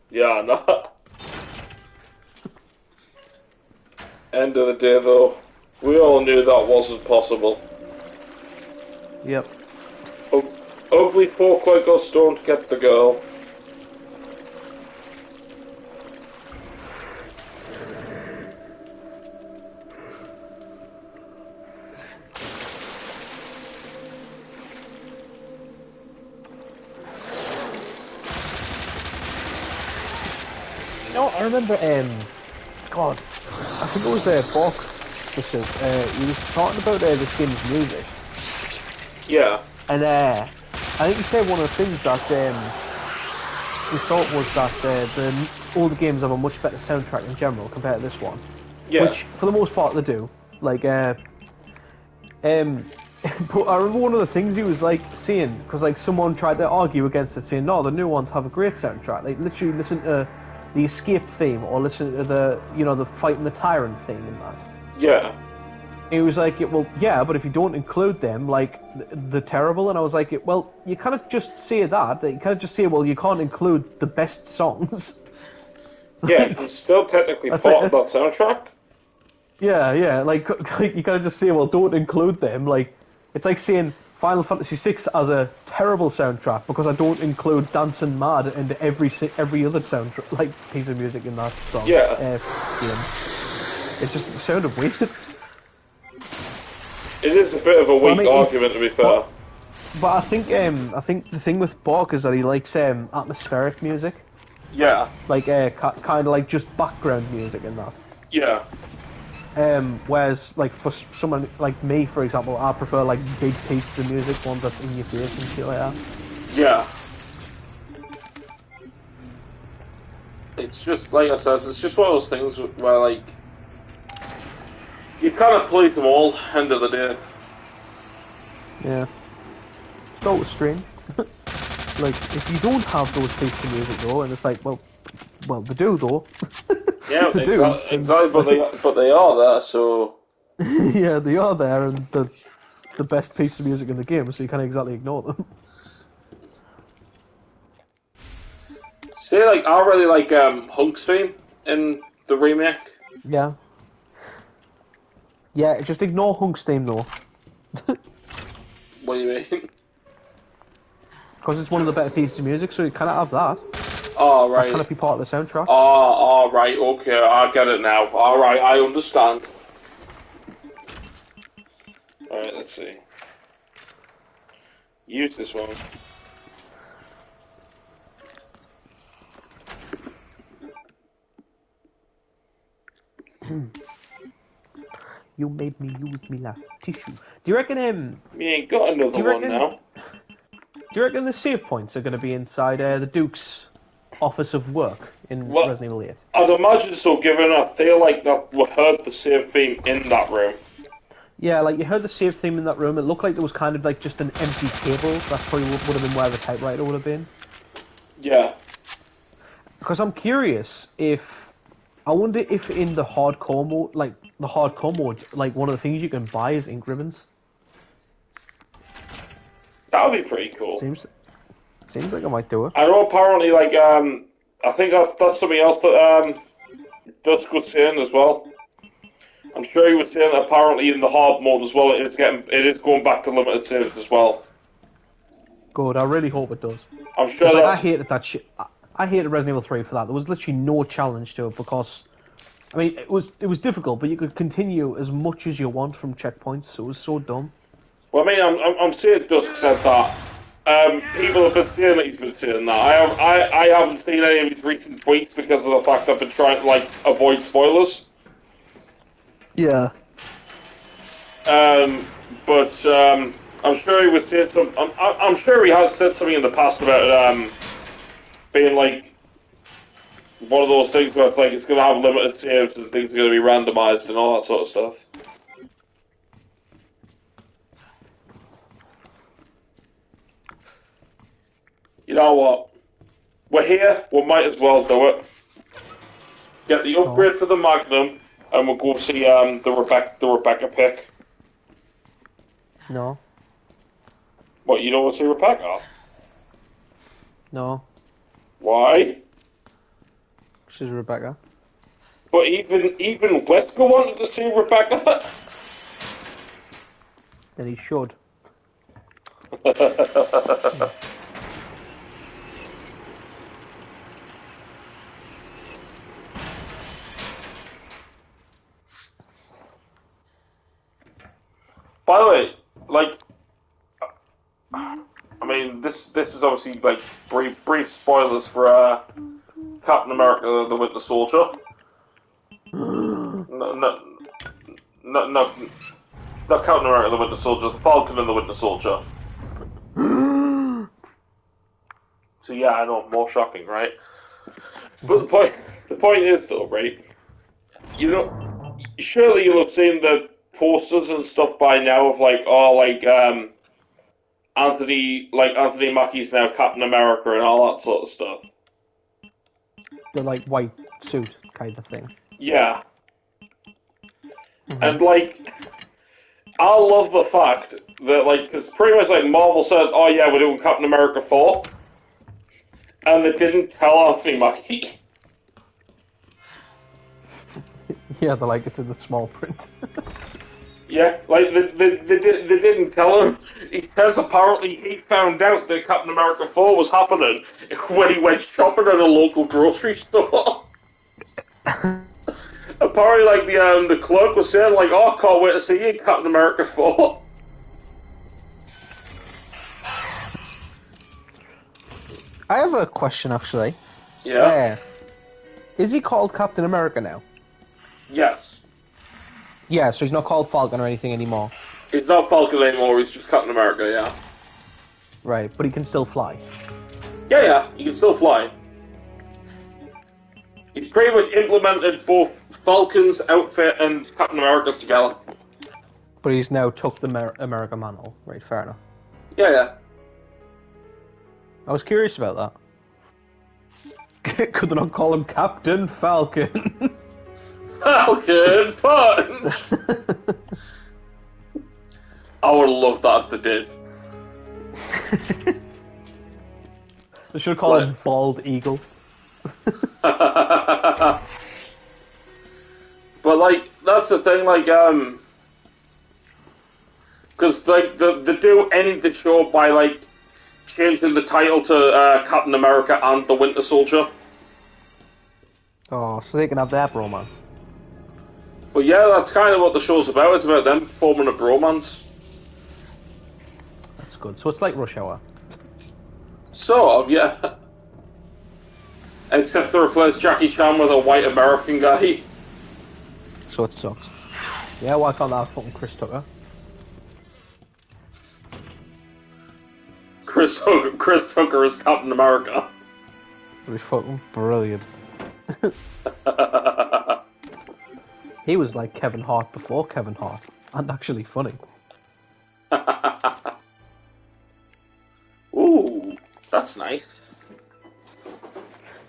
Yeah, I know. End of the day, though, we all knew that wasn't possible. Yep. Ugly folk like us don't get the girl. No, I remember, God, I think it was Bork, he was talking about this game's music. Yeah. And I think he said one of the things that he thought was that all the games have a much better soundtrack in general compared to this one. Yeah. Which, for the most part, they do. Like, but I remember one of the things he was like saying, because like someone tried to argue against it, saying, no, the new ones have a great soundtrack. Like, literally listen to the Escape theme, or listen to the Fighting the Tyrant theme and that. Yeah. He was like, well, yeah, but if you don't include them, like, they're terrible. And I was like, well, you kind of just say that. You kind of just say, well, you can't include the best songs. Yeah, it's still technically part of that soundtrack. Yeah, like you kind of just say, well, don't include them. Like, it's like saying Final Fantasy VI has a terrible soundtrack because I don't include Dancing Mad into every other soundtrack, like, piece of music in that song. Yeah. Game. It just sounded weird. It is a bit of a weak argument, to be fair. But I think the thing with Bork is that he likes atmospheric music. Yeah. Like kind of like just background music and that. Yeah. Whereas like for someone like me, for example, I prefer like big pieces of music, ones that's in your face and shit like that. Yeah. It's just like I said, it's just one of those things where like you kind of please them all. End of the day. Yeah. It's always strange. Like, if you don't have those pieces of music though, and it's like, well, they do though. Yeah, they do. Exactly, but they are there, so. Yeah, they are there, and the best piece of music in the game, so you can't exactly ignore them. See, like, I really like Hunk's theme in the remake. Yeah. Yeah, just ignore Hunk's theme though. What do you mean? Because it's one of the better pieces of music, so you cannot have that. Oh, right. That cannot be part of the soundtrack. Oh, right, okay, I get it now. Alright, I understand. Alright, let's see. Use this one. You made me use me last tissue. Do you reckon We ain't got another one now. Do you reckon the save points are going to be inside the Duke's office of work in Resident Evil 8? I'd imagine so, given I feel like that we heard the save theme in that room. Yeah, like you heard the save theme in that room. It looked like there was kind of like just an empty table. That's probably would have been where the typewriter would have been. Yeah. Because I'm curious I wonder if in the hardcore mode, like one of the things you can buy is ink ribbons. That would be pretty cool. Seems like I might do it. I know apparently, like, I think that's something else that Dusk was saying as well. I'm sure he was saying that apparently in the hard mode as well, it is going back to limited saves as well. Good, I really hope it does. I'm sure like, I hated that shit. I hated Resident Evil 3 for that. There was literally no challenge to it because, I mean, it was difficult, but you could continue as much as you want from checkpoints. So it was so dumb. Well, I mean, I'm saying Dusk said that. People have been saying that he's been saying that. I haven't seen any of his recent tweets because of the fact I've been trying to like avoid spoilers. Yeah. But I'm sure he was saying some. I'm sure he has said something in the past about being like one of those things where it's like it's going to have limited saves and things are going to be randomized and all that sort of stuff. You know what? We're here. We might as well do it. Get the upgrade for the Magnum, and we'll go see the Rebecca pick. No. What, you don't want to see Rebecca? No. Why? She's Rebecca. But even Wesker wanted to see Rebecca. Then he should. By the way, like, I mean, this is obviously like brief spoilers for Captain America: The Winter Soldier. No, not Captain America: The Winter Soldier, the Falcon and the Winter Soldier. So yeah, I know, more shocking, right? But the point is though, right? You know, surely you'll have seen the posters and stuff by now of like, Anthony Mackie's now Captain America and all that sort of stuff. The like white suit kind of thing. Yeah. And like, I love the fact that like, because pretty much like Marvel said, oh yeah, we're doing Captain America 4, and they didn't tell Anthony Mackie. Yeah, they're like, it's in the small print. Yeah, like, they didn't tell him. He says apparently he found out that Captain America 4 was happening when he went shopping at a local grocery store. Apparently, like, the clerk was saying, like, oh, I can't wait to see you in Captain America 4. I have a question, actually. Yeah? Is he called Captain America now? Yes. Yeah, so he's not called Falcon or anything anymore. He's not Falcon anymore, he's just Captain America, yeah. Right, but he can still fly. Yeah, he can still fly. He's pretty much implemented both Falcon's outfit and Captain America's together. But he's now took the America mantle. Right, fair enough. Yeah. I was curious about that. Could they not call him Captain Falcon? Falcon Punch! I would love that if they did. They should call him Bald Eagle. But like, that's the thing, like, because like they do end the show by like changing the title to Captain America and the Winter Soldier. Oh, so they can have their bromance. But yeah, that's kind of what the show's about. It's about them forming a bromance. That's good. So it's like Rush Hour. Sort of, yeah. Except they replace Jackie Chan with a white American guy. so it sucks. Yeah, why can't that have fucking Chris Tucker? Chris Tucker is Captain America. It was fucking brilliant. He was like Kevin Hart before Kevin Hart, and actually funny. Ooh, that's nice.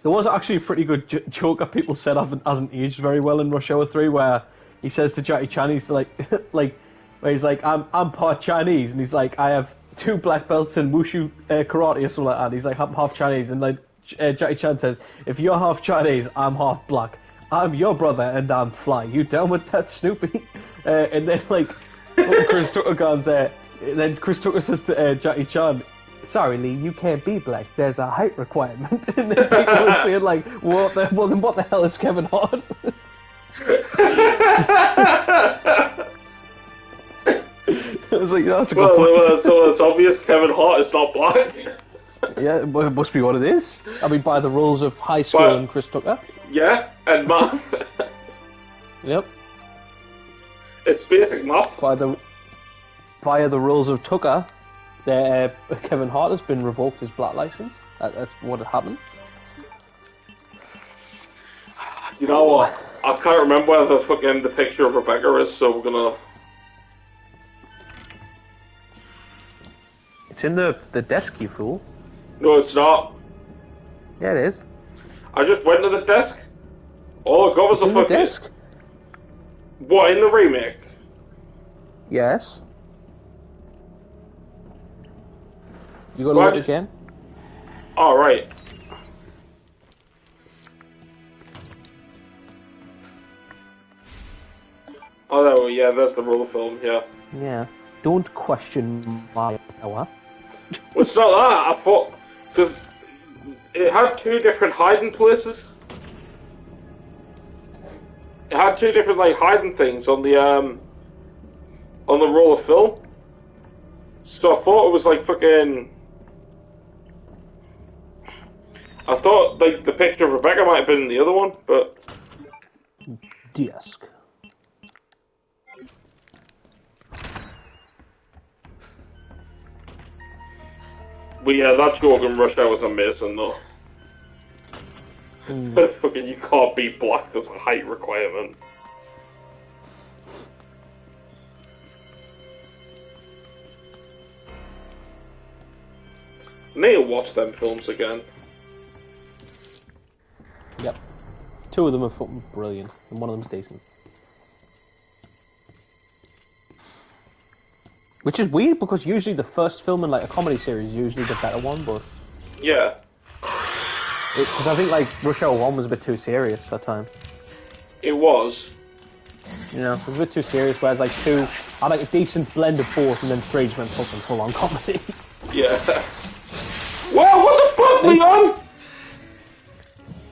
There was actually a pretty good joke that people said hasn't aged very well in Rush Hour 3, where he says to Jackie Chan, he's like, where he's like, I'm part Chinese, and he's like, I have 2 black belts in wushu karate or something like that. And he's like, I'm half Chinese, and like Jackie Chan says, if you're half Chinese, I'm half black. I'm your brother, and I'm fly. You down with that, Snoopy? And then like, Chris Tucker goes there. Then Chris Tucker says to Jackie Chan, sorry, Lee, you can't be black. There's a height requirement. And then people were saying, like, what the hell is Kevin Hart? I was like, that's a good point. So it's obvious Kevin Hart is not black. Yeah, it must be what it is. I mean, by the rules of high school and Chris Tucker. Yeah, and math. Yep. It's basic math. Via the rules of Tucker, Kevin Hart has been revoked his black license. That's what had happened. You know what? I can't remember whether the picture of Rebecca is, so we're gonna... It's in the desk, you fool. No, it's not. Yeah, it is. I just went to the desk. All I got was a fucking... desk? What, in the remake? Yes. You gotta look again? Alright. Oh, there we go. Yeah, there's the rule of film, yeah. Yeah. Don't question my power. Well, it's not that. I thought... Because it had 2 different hiding places. It had 2 different, like, hiding things on the roll of film. So I thought it was, like, fucking... I thought, like, the picture of Rebecca might have been in the other one, but... Desk. But yeah, that joke in Rush Hour was amazing, though. Fucking, you can't be black, there's a height requirement. I need to watch them films again. Yep. 2 of them are fucking brilliant, and one of them's decent. Which is weird, because usually the first film in like a comedy series is usually the better one, but... Yeah. Because I think like Rush Hour 1 was a bit too serious at that time. It was. You know, it was a bit too serious, whereas like 2 had like a decent blend of both, and then 3 just went fucking full-on comedy. Yeah. Wow, what the fuck, Leon?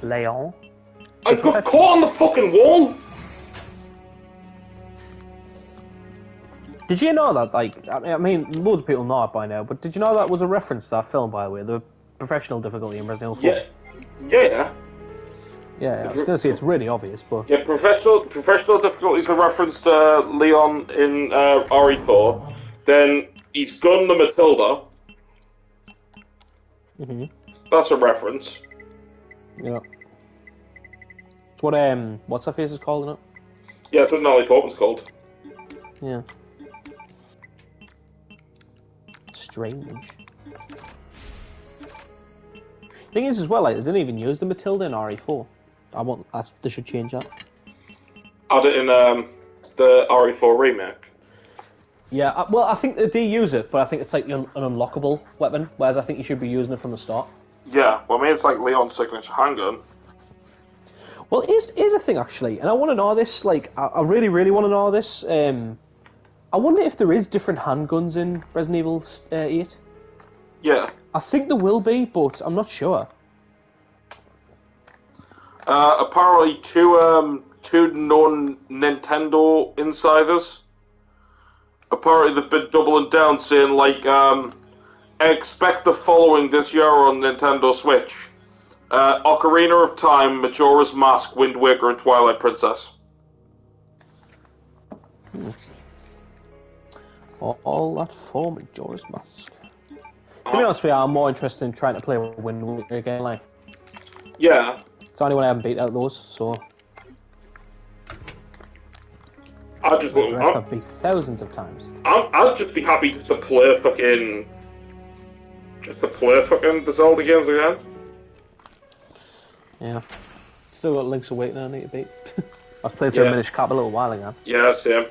Leon? I got caught on the fucking wall! Did you know that, like, I mean, loads of people know it by now, but did you know that was a reference to that film, by the way, the professional difficulty in Resident Evil 4? Yeah. Yeah, I was going to say it's really obvious, but... Yeah, professional difficulties are referenced to Leon in RE4. Then he's gunned the Matilda. Mm-hmm. That's a reference. Yeah. It's what, what's that face is called, isn't it? Yeah, that's what Natalie Portman's called. Yeah. Strange. Thing is, as well, like, they didn't even use the Matilda in RE4. They should change that. Add it in the RE4 remake. Yeah, well, I think they do use it, but I think it's like an unlockable weapon, whereas I think you should be using it from the start. Yeah, well, I mean, it's like Leon's signature handgun. Well, here's a thing, actually, and I want to know this, like, I really, really want to know this. I wonder if there is different handguns in Resident Evil 8. Yeah. I think there will be, but I'm not sure. Apparently, two non-Nintendo insiders. Apparently, they've been doubling down, saying, like, expect the following this year on Nintendo Switch. Ocarina of Time, Majora's Mask, Wind Waker, and Twilight Princess. All that for Majora's Mask. To be honest with you, I'm more interested in trying to play Wind Waker again. Like, Yeah. it's the only one I haven't beat out of those, so. I just The rest I've beat thousands of times. I'd just be happy just to play fucking the Zelda games again. Yeah. Still got Link's Awakening I need to beat. I've played through Minish Cap a little while ago. Yeah, same.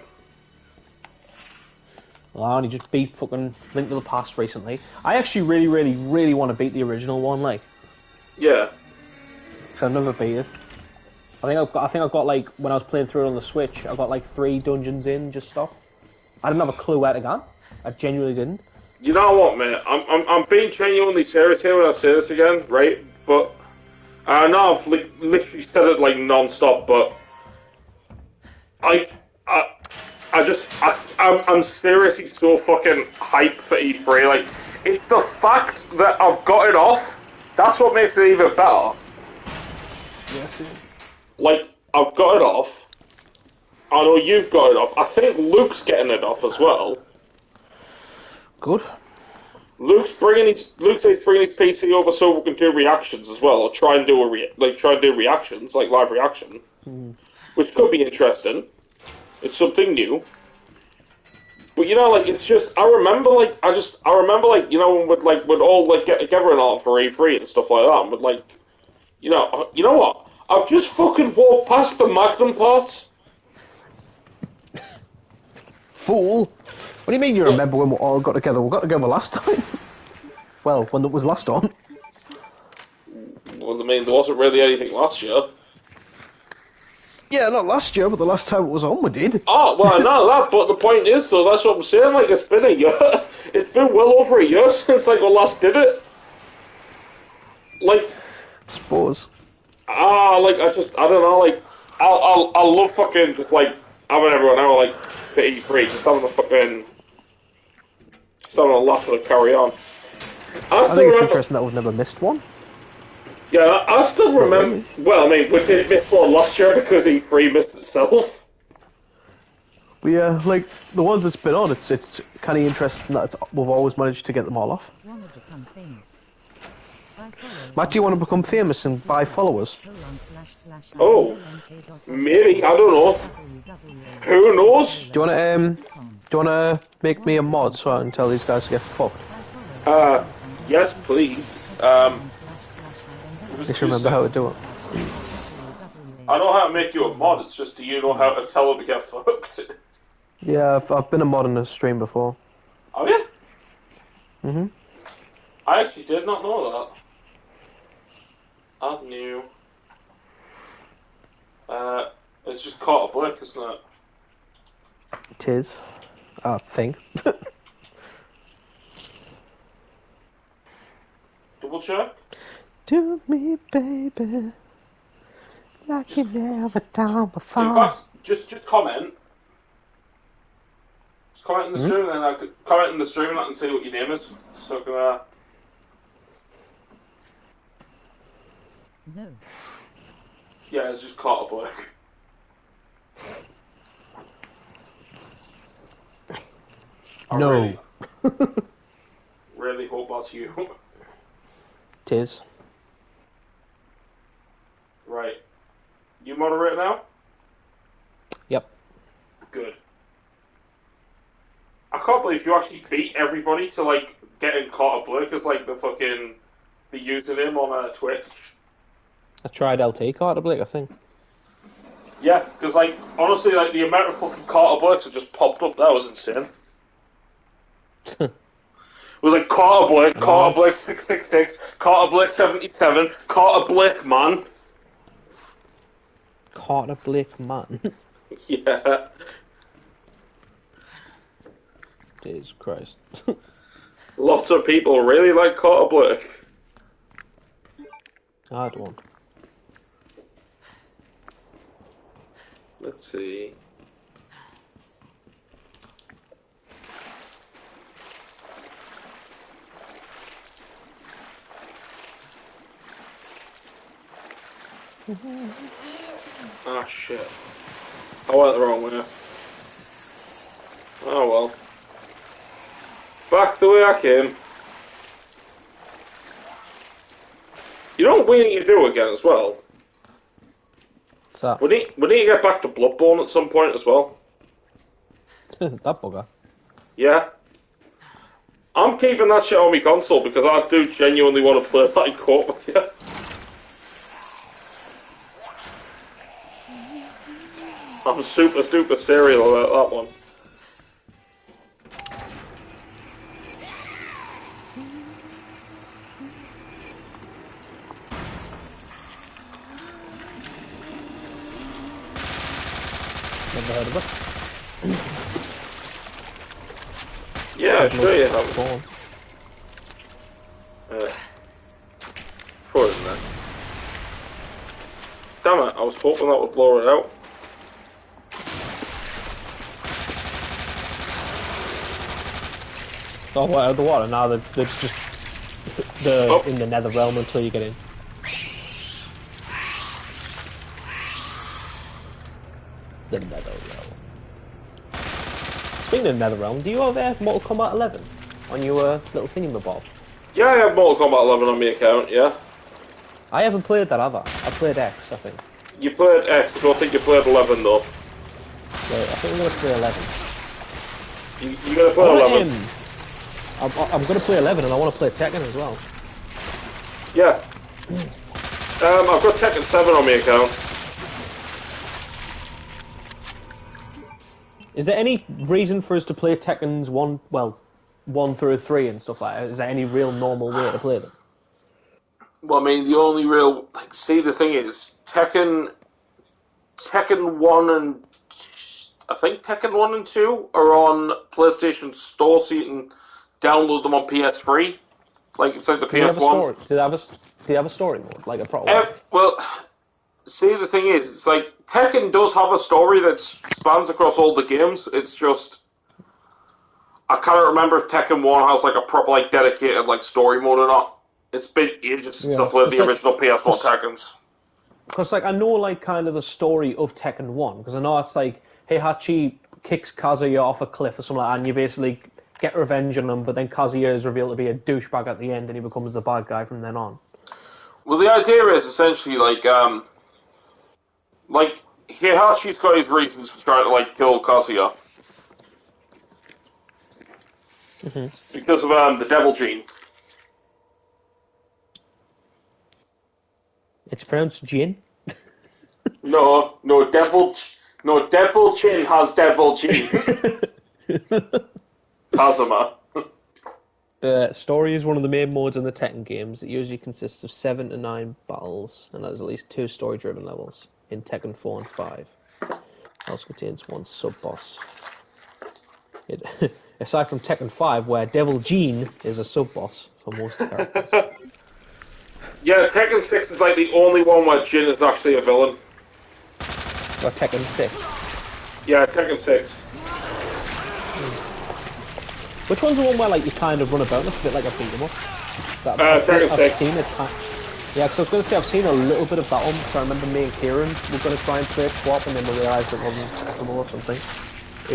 Well, I only just beat fucking Link to the Past recently. I actually really want to beat the original one, like. Yeah. Because I've never beat it. I think I've got like, when I was playing through it on the Switch, I got like 3 dungeons in, just stopped. I didn't have a clue where to go. I genuinely didn't. You know what, mate? I'm being genuinely serious here when I say this again, right? But I know I've literally said it like non-stop, but I'm seriously so fucking hyped for E3. Like, it's the fact that I've got it off. That's what makes it even better. Yes. Like, I've got it off. I know you've got it off. I think Luke's getting it off as well. Good. Luke's bringing his PC over so we can do reactions as well, or try and do reactions, like live reaction, which could be interesting. It's something new. But you know, like, it's just I remember, you know, when we'd all like get together and all for E3 and stuff like that, and would like, you know what? I've just fucking walked past the Magnum parts. Fool! What do you mean you remember when we all got together? We got together last time. Well, when it was last on. Well, I mean, there wasn't really anything last year. Yeah, not last year, but the last time it was on, we did. Oh, well, I know that, but the point is, though, that's what I'm saying, like, it's been a year. It's been well over a year since, like, we last did it. Like... Suppose. Like, I don't know, like, I love fucking, just, like, having everyone out, like, for E3, just having a laugh and a carry on. I think it's interesting that we've never missed one. Yeah, I still remember. Well, I mean, we did miss one last year because E3 missed itself. But yeah, like the ones that's been on, it's kind of interesting that we've always managed to get them all off. Matt, do you want to become famous and buy followers? Oh, maybe, I don't know. Who knows? Do you wanna make me a mod so I can tell these guys to get fucked? Yes, please. Just remember how to do it. I know how to make you a mod, it's just do you know how to tell them to get fucked? Yeah, I've been a mod in a stream before. Have you? Mm-hmm. I actually did not know that. I knew. It's just caught a blick, isn't it? It is. I think. Double check? Do me, baby, like you never done before. In fact, just comment. Just comment in the stream, and then I could comment in the stream, and I can see what your name is. So I can. No. Yeah, it's just caught a blick. No. Really hope that's you. It is. Right. You moderate now? Yep. Good. I can't believe you actually beat everybody to, like, getting caught a blick as, like, the username on Twitch. I tried LT caught a blick, I think. Yeah, because, like, honestly, like, the amount of fucking caught a blicks that just popped up, that was insane. It was like, caught a blick 666, caught a blick 77, caught a blick man. Caught a blick man? Yeah. Jesus Christ. Lots of people really like caught a blick. I had one. Let's see. Ah, shit. I went the wrong way. Oh well. Back the way I came. You know what we need to do again as well? What's that? We need to get back to Bloodborne at some point as well. That bugger. Yeah. I'm keeping that shit on my console because I do genuinely want to play that in court with you. I'm super serial about that one. Never heard of it. Yeah, sure you have. Before isn't it? Damn it, I was hoping that would blow it out. Oh, what, out of the water? Now they're just in the nether realm until you get in. The nether realm. Speaking of nether realm, do you have Mortal Kombat 11 on your little thingamabob? Yeah, I have Mortal Kombat 11 on my account, yeah. I haven't played that either. I played X, I think. You played X, I don't think you played 11 though. Wait, I think I'm going to play 11. You're going to play 11? I'm going to play 11 and I want to play Tekken as well. Yeah. I've got Tekken 7 on my account. Is there any reason for us to play Tekken's 1 through 3 and stuff like that? Is there any real normal way to play them? Well, I mean, the only real... see, the thing is, Tekken 1 and... I think Tekken 1 and 2 are on PlayStation Store, so you can download them on PS3. Like, it's like the PS1. Do they have a story mode? Like a proper one? Well, see, the thing is, it's like, Tekken does have a story that spans across all the games. It's just... I can't remember if Tekken 1 has, like, a proper, like, dedicated, like, story mode or not. It's been ages since I played the original PS1 Tekkens. Because, like, I know, like, kind of the story of Tekken 1, because I know it's like, Heihachi kicks Kazuya off a cliff or something like that, and you basically get revenge on him, but then Kazuya is revealed to be a douchebag at the end, and he becomes the bad guy from then on. Well, the idea is essentially, like, Heihachi's got his reasons for trying to, like, kill Kazuya. Mm-hmm. Because of, the devil gene. It's pronounced Jin? No, devil chin has devil gene. Kazuma. Story is one of the main modes in the Tekken games. It usually consists of 7 to 9 battles, and has at least 2 story-driven levels in Tekken 4 and 5. It also contains 1 sub-boss. Aside from Tekken 5, where Devil Gene is a sub-boss for most characters. Yeah, Tekken 6 is like the only one where Jin is actually a villain. Or Tekken 6? Yeah, Tekken 6. Which one's the one where like you kind of run about? It's a bit like a beat 'em up. Tekken 6. Seen it. Yeah, because I was going to say I've seen a little bit of that one. So I remember me and Kieran were going to try and play co-op, and then we realised it wasn't possible or something.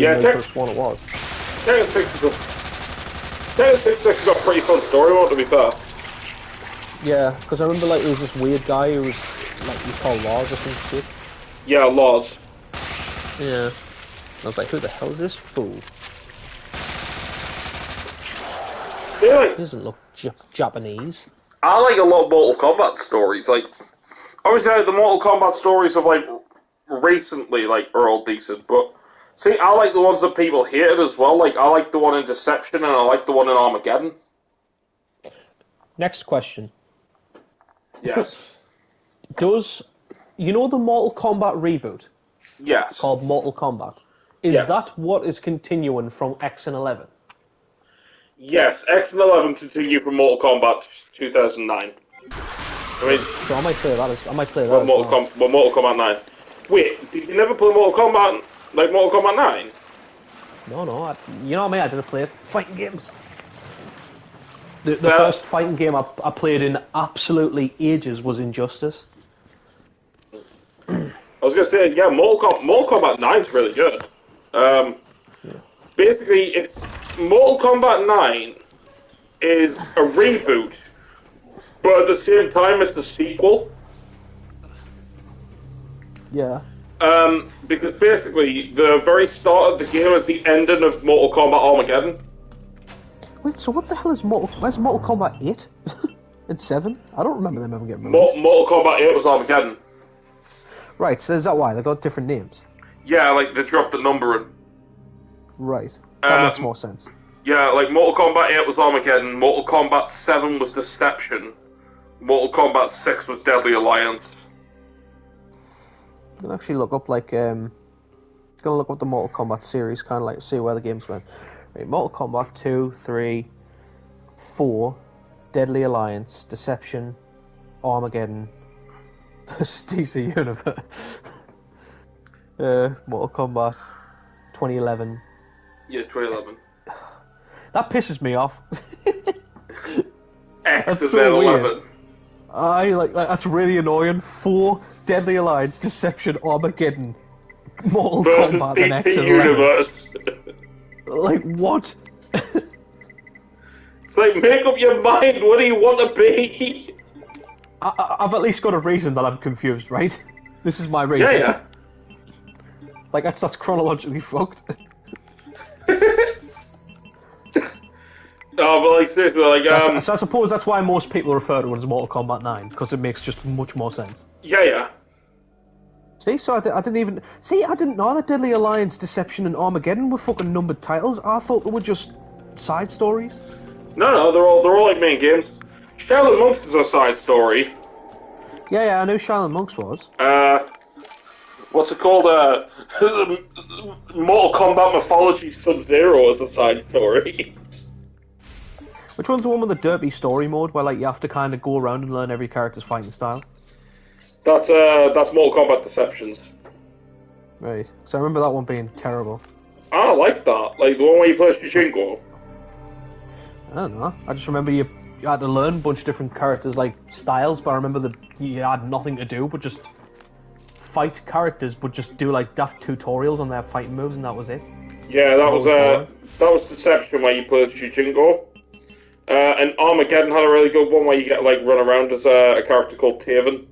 Yeah, Tekken one it was. Tekken 6 is Tekken 6 has got a pretty fun story mode, to be fair. Yeah, because I remember like there was this weird guy who was like you call Laws or some shit. Yeah, Laws. Yeah. I was like, who the hell is this fool? Yeah, like, he doesn't look Japanese. I like a lot of Mortal Kombat stories. Like, obviously, like, the Mortal Kombat stories of like recently, like, are all decent. But see, I like the ones that people hated as well. Like, I like the one in Deception, and I like the one in Armageddon. Next question. Yes. Does you know the Mortal Kombat reboot? Yes. Called Mortal Kombat. Is that what is continuing from X and 11? Yes, X and 11 continue from Mortal Kombat 2009. I mean, so I might play that. Mortal Kombat 9. Wait, did you never play Mortal Kombat like Mortal Kombat 9? No. You know me. I didn't play fighting games. The first fighting game I played in absolutely ages was Injustice. I was gonna say, yeah, Mortal Kombat 9 is really good. basically, it's Mortal Kombat 9 is a reboot, but at the same time, it's a sequel. Yeah. Because basically, the very start of the game is the ending of Mortal Kombat Armageddon. Wait, so what the hell is where's Mortal Kombat 8? And 7? I don't remember them ever getting released. Mortal Kombat 8 was Armageddon. Right, so is that why? They got different names? Yeah, like, they dropped the number in. Right. That makes more sense. Yeah, like, Mortal Kombat 8 was Armageddon, Mortal Kombat 7 was Deception, Mortal Kombat 6 was Deadly Alliance. You can actually look up, like, it's gonna look up the Mortal Kombat series, kind of like, see where the games went. Right, Mortal Kombat 2, 3, 4, Deadly Alliance, Deception, Armageddon, versus DC Universe. Mortal Kombat 2011. Yeah, 2011. That pisses me off. X is so 11. Like that's really annoying. 4, Deadly Alliance, Deception, Armageddon, Mortal Kombat, the next Universe. Like what? It's like, make up your mind. What do you want to be? I've at least got a reason that I'm confused, right? This is my reason. Yeah. Like that's chronologically fucked. No, but like seriously, like So I suppose that's why most people refer to it as Mortal Kombat 9 because it makes just much more sense. Yeah. See, so I didn't know that Deadly Alliance, Deception, and Armageddon were fucking numbered titles. I thought they were just side stories. No, they're all like main games. Shaolin Monks is a side story. Yeah, I knew Shaolin Monks was. What's it called? Mortal Kombat Mythology Sub-Zero is a side story. Which one's the one with the derpy story mode, where like you have to kind of go around and learn every character's fighting style? That's Mortal Kombat Deceptions. Right. So I remember that one being terrible. I don't like that. Like the one where you play Shichingo. I don't know. I just remember you had to learn a bunch of different characters, like styles, but I remember that you had nothing to do but just fight characters, but just do like daft tutorials on their fighting moves, and that was it. Yeah, that was Deception where you played Shichingo. And Armageddon had a really good one where you get like run around as a character called Taven.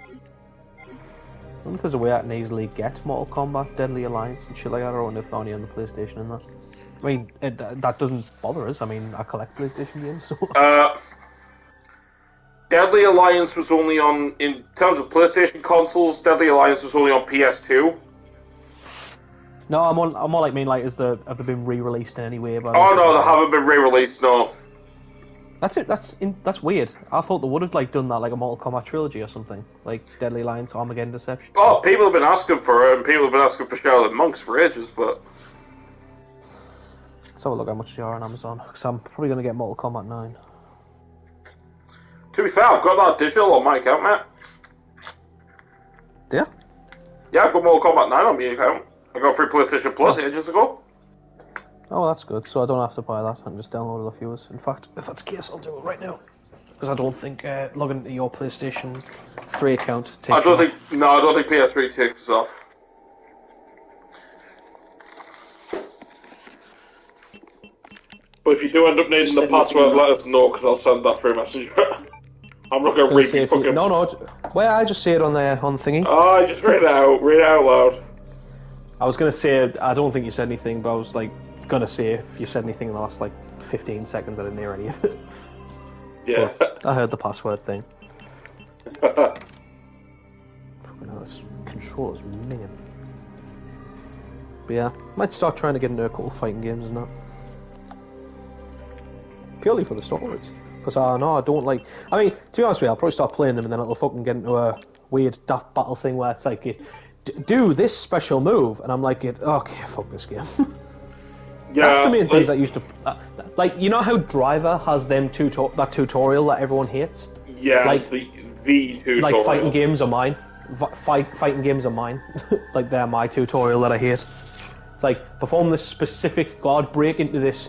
I wonder if there's a way I can easily get Mortal Kombat, Deadly Alliance, and shit like that. I wonder if it's only on the PlayStation and that. I mean, that doesn't bother us. I mean, I collect PlayStation games, so... Deadly Alliance was only on, in terms of PlayStation consoles, Deadly Alliance was only on PS2. No, I'm more like, have they been re-released in any way? Oh no, they haven't been re-released, no. That's it. That's weird. I thought they would have like done that, like a Mortal Kombat trilogy or something, like Deadly Alliance, Armageddon, Deception. Oh, people have been asking for it, and people have been asking for Shaolin Monks for ages, but let's have a look how much they are on Amazon, because I'm probably going to get Mortal Kombat 9. To be fair, I've got that digital on my account, mate. Yeah? Yeah, I've got Mortal Kombat 9 on my account. I got free PlayStation Plus ages ago. Oh, that's good. So I don't have to buy that. I can just download it off yours. In fact, if that's the case, I'll do it right now. Because I don't think logging into your PlayStation 3 account takes I don't think PS3 takes us off. But if you do end up needing the password, let us know, because I'll send that through Messenger. I'm not going to read it. No. Well, I just say it on the thingy. Oh, just read it out. Read it out loud. I was going to say, I don't think you said anything, but I was like going to say if you said anything in the last like 15 seconds, I didn't hear any of it. Yeah. But I heard the password thing. This controller's minging. But yeah, might start trying to get into a couple fighting games and that. Purely for the stories. Because I don't like... I mean, to be honest with you, I'll probably start playing them and then it'll fucking get into a weird daft battle thing where it's like, do this special move, and I'm like, okay, fuck this game. Yeah, that's the main things that used to... like, you know how Driver has that tutorial that everyone hates? Yeah, like, the tutorial. Like, fighting games are mine. Fighting games are mine. Like, they're my tutorial that I hate. It's like, perform this specific guard break into this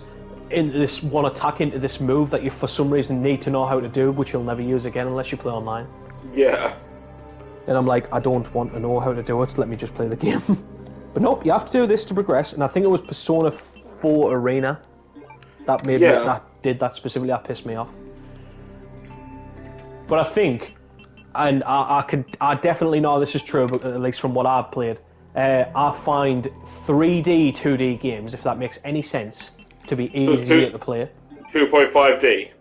one attack, into this move that you for some reason need to know how to do, which you'll never use again unless you play online. Yeah. And I'm like, I don't want to know how to do it, let me just play the game. But nope, you have to do this to progress, and I think it was Persona 4 Arena that made Yeah. me, that did that specifically. That pissed me off. But I think, and I definitely know this is true, but at least from what I've played, I find 3D 2D games, if that makes any sense, to be easier to play. 2.5D.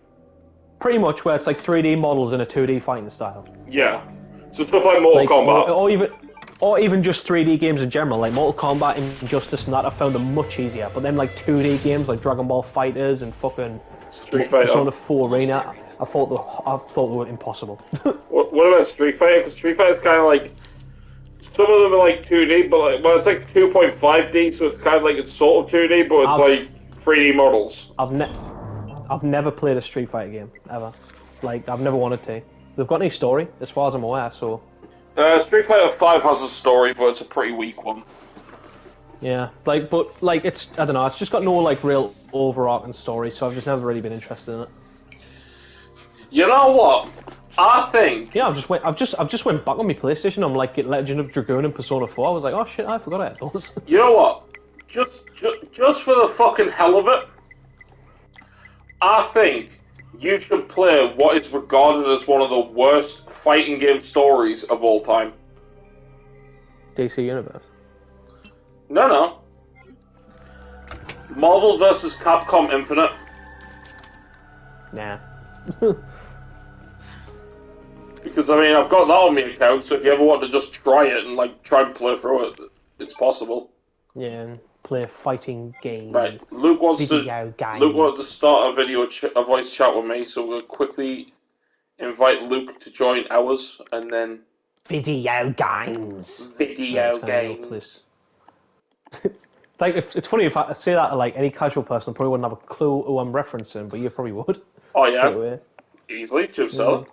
Pretty much where it's like 3D models in a 2D fighting style. Yeah. So stuff like Mortal Kombat. Or even just 3D games in general, like Mortal Kombat, Injustice, and that. I found them much easier. But then like 2D games like Dragon Ball FighterZ and fucking Street Fighter. Persona 4 Arena, I thought they were impossible. What about Street Fighter? Because Street Fighter's kind of like, some of them are like 2D, but like, well, it's like 2.5D, so it's kind of like it's sort of 2D, but it's like 3D models. I've never played a Street Fighter game ever. Like I've never wanted to. They've got any story, as far as I'm aware. So. Street Fighter 5 has a story, but it's a pretty weak one. Yeah, but it's, I don't know, it's just got no like real overarching story, so I've just never really been interested in it. You know what? I think. Yeah, I've just went back on my PlayStation. I'm like, Legend of Dragoon and Persona 4. I was like, oh shit, I forgot I had those. You know what? Just for the fucking hell of it, I think you should play what is regarded as one of the worst fighting game stories of all time. DC Universe. No. Marvel vs. Capcom Infinite. Nah. Because, I mean, I've got that on my account, so if you ever want to just try it and, like, try and play through it, it's possible. Yeah, and play a fighting game. Right, Luke wants to start a a voice chat with me, so we'll quickly invite Luke to join ours, and then... Video games. Like, it's funny if I say that to, like, any casual person, I probably wouldn't have a clue who I'm referencing, but you probably would. Oh, yeah. Easily, to yourself.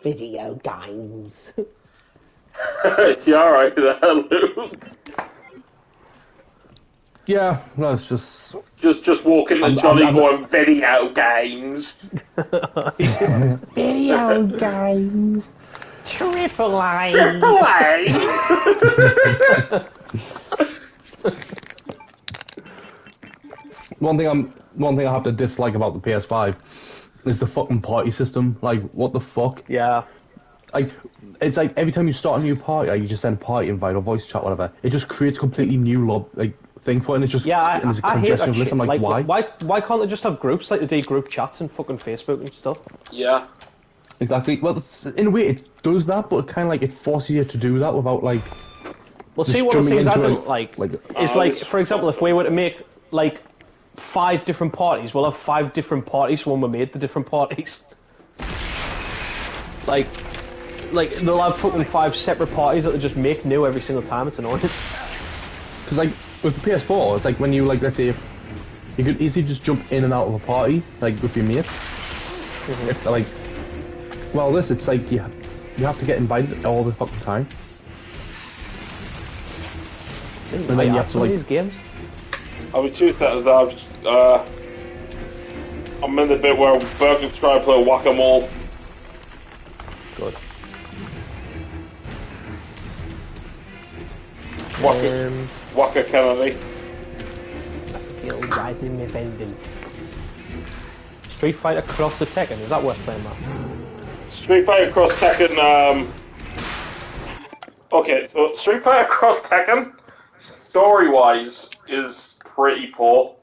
Video games. You alright there, Luke? Yeah, no, it's just... Just walk into Johnny going, video games. Video games. Triple A. Triple A. One thing I have to dislike about the PS5 is the fucking party system. Like, what the fuck? Yeah. Like, it's like every time you start a new party, like, you just send party invite or voice chat, whatever. It just creates a completely new thing for it, and it's just I hate that of list. I'm like, why? Why can't they just have groups like they do group chats and fucking Facebook and stuff? Yeah. Exactly. Well, in a way, it does that, but it kind of like it forces you to do that without like. Well, see, one of the things I don't like is like, for example, if we were to make like 5 different parties, we'll have 5 different parties when we made the different parties. Like they'll have fucking 5 separate parties that they just make new every single time. It's annoying. Because like with the PS4, it's like when you like, let's say, you could easily just jump in and out of a party like with your mates. If like, well, it's like you have to get invited all the fucking time. And then you have to like these games. I'll be truth that I'm in the bit where Berkeley's trying to play Whack-A-Mole. Good. Waka Kennedy. Street Fighter Cross the Tekken, is that worth playing, Matt? Street Fighter Cross Tekken, okay, so Street Fighter Cross Tekken, story-wise, is pretty poor.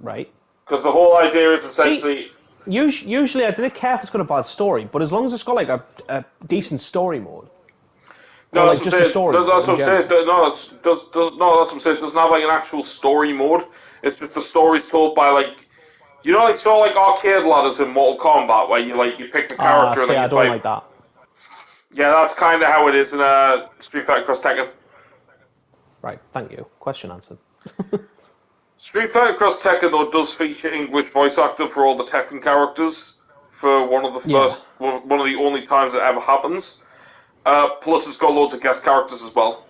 Right. Because the whole idea is essentially... Usually I don't care if it's got a bad story, but as long as it's got like a decent story mode. No, like just a story. That's what I'm saying. No, that's what I'm saying. It doesn't have like an actual story mode. It's just the story's told by like, you know, like sort of like arcade ladders in Mortal Kombat, where you pick the character and then you I don't like that. Yeah, that's kind of how it is in Street Fighter Cross Tekken. Right, thank you. Question answered. Street Fighter Cross Tekken though does feature English voice actor for all the Tekken characters for one of the only times it ever happens. Plus, it's got loads of guest characters as well.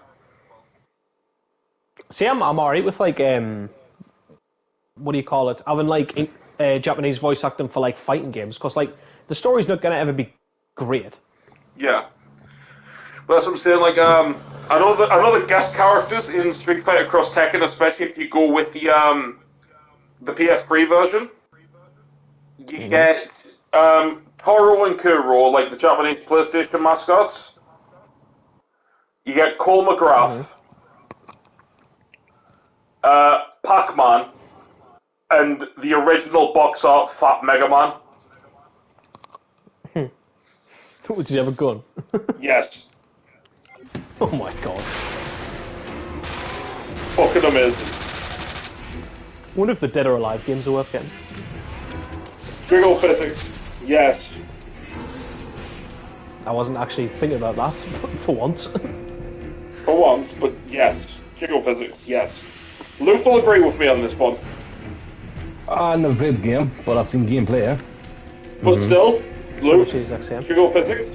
See, I'm alright with like what do you call it? Having like Japanese voice acting for like fighting games, because like the story's not gonna ever be great. Yeah, but that's what I'm saying. Like I know the guest characters in Street Fighter Cross Tekken, especially if you go with the PS3 version, you get Toro and Kuro, like the Japanese PlayStation mascots. You get Cole McGrath, Pac-Man, and the original box art Fat Mega Man. Did you have a gun? Yes. Oh my god. Fucking amazing. Wonder if the Dead or Alive games are worth getting. Jiggle physics. Yes. I wasn't actually thinking about that for once. For once, but yes. Jiggle physics, yes. Luke will agree with me on this one. I never played the game, but I've seen gameplay. But still, Luke, jiggle physics.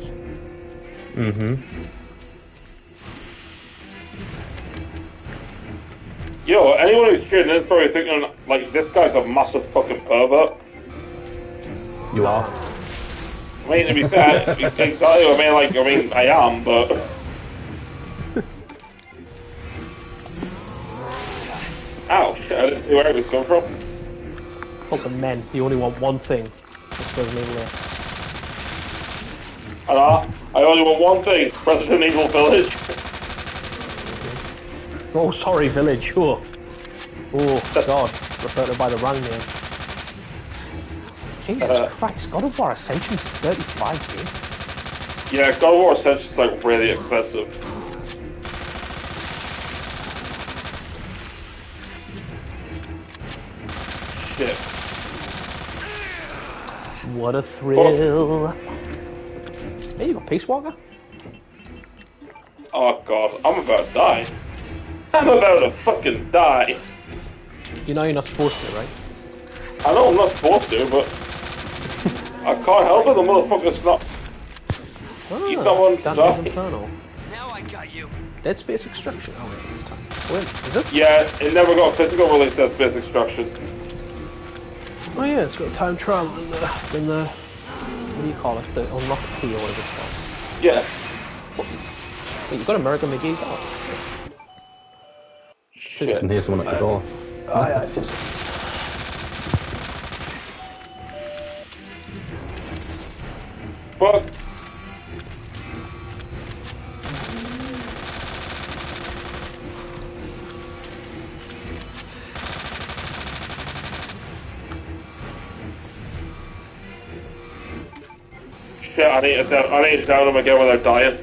Yo, anyone who's tuning in is probably thinking, like, this guy's a massive fucking pervert. You are. I mean, to be fair, exactly. I mean, I am, but. Ow, shit, I didn't see where it was coming from. Fucking men, you only want one thing. That's Resident Evil. I only want one thing, Resident Evil Village. Oh, sorry, Village, sure. Oh, God, referred to by the wrong name. Jesus Christ, God of War Ascension's 35, dude. Yeah, God of War Ascension's like really expensive. Shit. What a thrill. Hey, you got Peace Walker? Oh God, I'm about to die. I'm about to fucking die. You know you're not supposed to, right? I know I'm not supposed to, but I can't help it, the motherfucker's not. He's not one to die. Inferno. Now I got you. Dead Space Extraction. Oh, wait, this time. When? Is it? Yeah, it never got a physical release, Dead Space Extraction. Oh yeah, it's got time travel in the what do you call it? The unlock key or whatever it's called. Yeah. Wait, you got American McGee? Oh. Shit. I can hear someone at the door. Oh yeah, it's just... Fuck. Shit, I need to down them again without dying.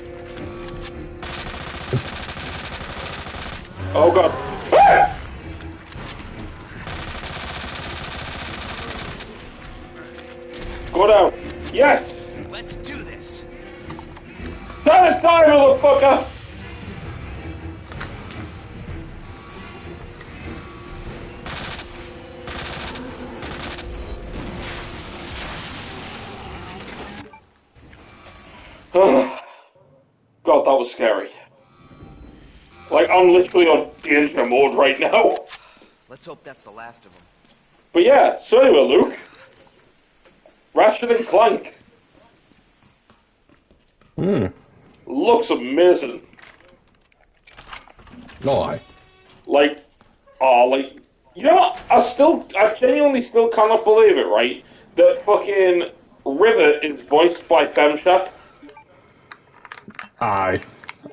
Oh God. Ah! Go down. Yes! Let's do this. Die, motherfucker! God, that was scary. Like, I'm literally on danger mode right now. Let's hope that's the last of them. But yeah, so anyway, Luke. Ratchet and Clank. Looks amazing. No, I. Like, you know what? I genuinely still cannot believe it, right? That fucking River is voiced by Femshak. Aye.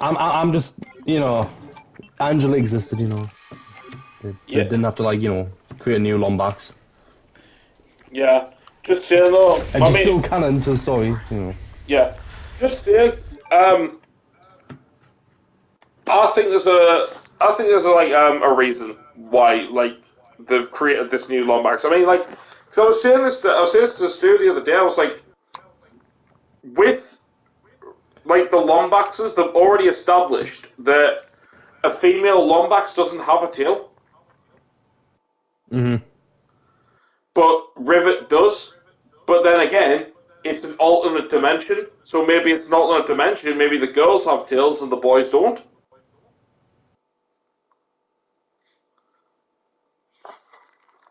I'm just, you know, Angela existed, you know. They didn't have to, like, you know, create new Lombax. Yeah, just saying though. And just still canon to the story, you know. Yeah, just saying. I think there's a reason why like they've created this new Lombax. I mean, like, because I was saying this to the studio the other day. I was like, with like the Lombaxes, they've already established that a female Lombax doesn't have a tail. But Rivet does. But then again, it's an alternate dimension. So maybe it's an alternate dimension. Maybe the girls have tails and the boys don't.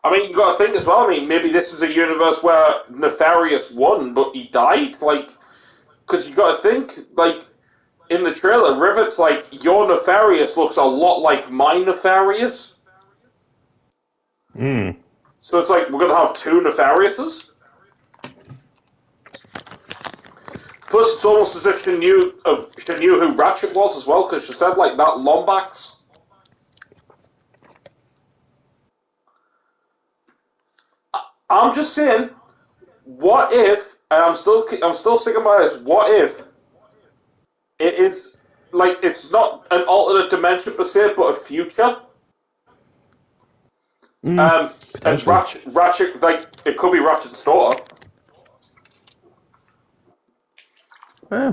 I mean, you got to think as well. I mean, maybe this is a universe where Nefarious won, but he died. Like, because you got to think, like, in the trailer, Rivet's like, your Nefarious looks a lot like my Nefarious. So it's like, we're going to have two Nefariouses? Plus, it's almost as if she knew who Ratchet was as well, because she said, like, that Lombax. I'm just saying, what if, and I'm still sticking by this, what if it is, like, it's not an alternate dimension per se, but a future? And Ratchet, like, it could be Ratchet's daughter. Yeah.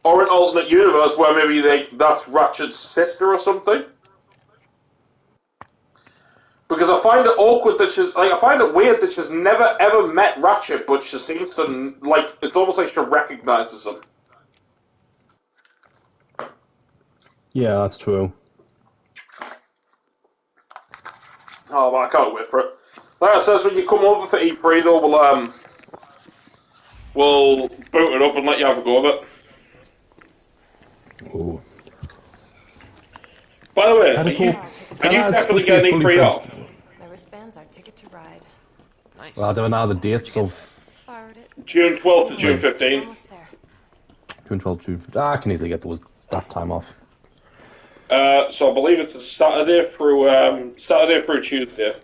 Or an alternate universe where maybe that's Ratchet's sister or something. Because I find it awkward that I find it weird that she's never ever met Ratchet, but she seems to, like, it's almost like she recognizes him. Yeah, that's true. Oh, well, I can't wait for it. Like I says, when you come over for E3, though, we'll boot it up and let you have a go of it. Ooh. Are you definitely getting E3 off? My wristbands are ticket to ride. Nice. Well, I don't know the dates of... June 12th to June 15th. Almost there. June 12th, June 15th. I can easily get that time off. So I believe it's a Saturday through Tuesday.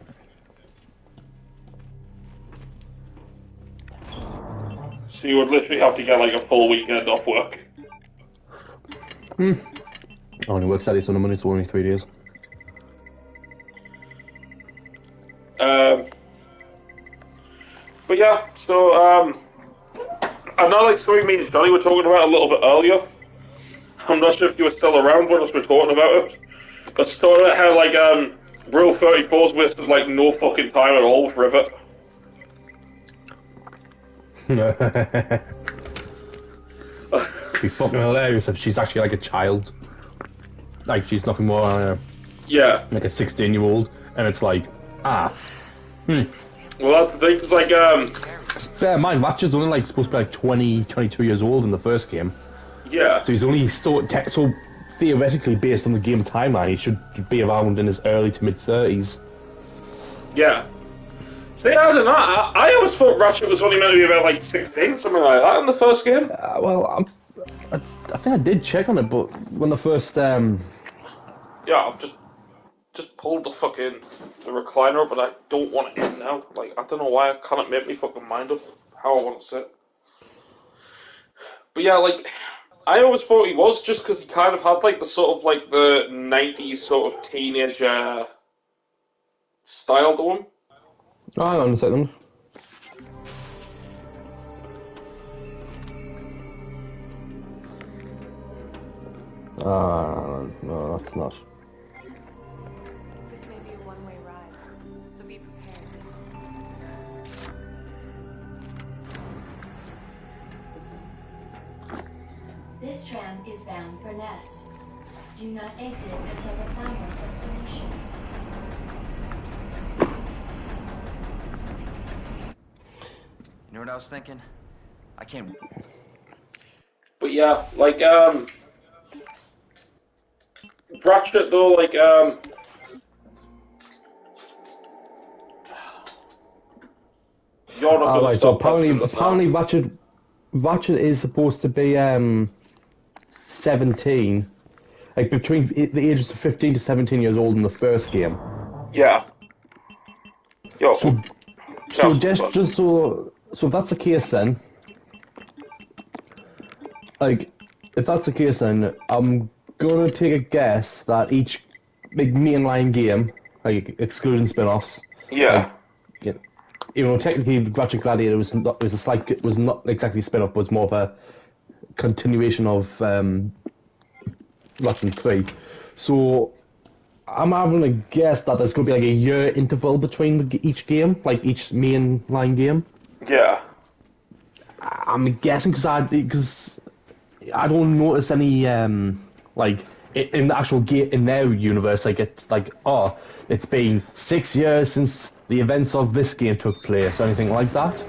So you would literally have to get like a full weekend off work. I only work Saturday, Sunday, Monday, so only 3 days. But yeah, so I know like something me and Johnny were talking about a little bit earlier. I'm not sure if you were still around when us were talking about it. But talking about how like Rule 34's wasted like no fucking time at all with Rivet. It'd be fucking hilarious if she's actually like a child. Like she's nothing more than like a 16-year-old, and it's like, Well, that's the thing, it's like, bear in mind, Ratchet's only like supposed to be like 20, 22 years old in the first game. Yeah. So he's only so theoretically, based on the game timeline, he should be around in his early to mid-30s. Yeah. See, I don't know, I always thought Ratchet was only meant to be about like 16, something like that in the first game. I think I did check on it, but when the first, Yeah, I've just pulled the recliner up, and I don't want it in now. Like, I don't know why I can't make me fucking mind up how I want to sit. But yeah, like, I always thought he was, just because he kind of had like the sort of like the 90s sort of teenager style to him. Oh, hang on a second. No, that's not. This may be a one-way ride, so be prepared. This tram is bound for Nest. Do not exit until the final destination. You know what I was thinking? I can't... But yeah, like, Ratchet though, like, you're not gonna right, so apparently Ratchet is supposed to be 17, like between the ages of 15 to 17 years old in the first game. Yeah. Yo. So just so if that's the case, then, like, if that's the case, then I'm gonna take a guess that each big mainline game, like excluding spin-offs, yeah. Like, even though technically the Ratchet Gladiator was not exactly a spin-off, was more of a continuation of Ratchet 3. So I'm having a guess that there's going to be like a year interval between each game, like each mainline game. Yeah. I'm guessing because I don't notice any like in the actual game in their universe, like it's like, oh, it's been 6 years since the events of this game took place or anything like that.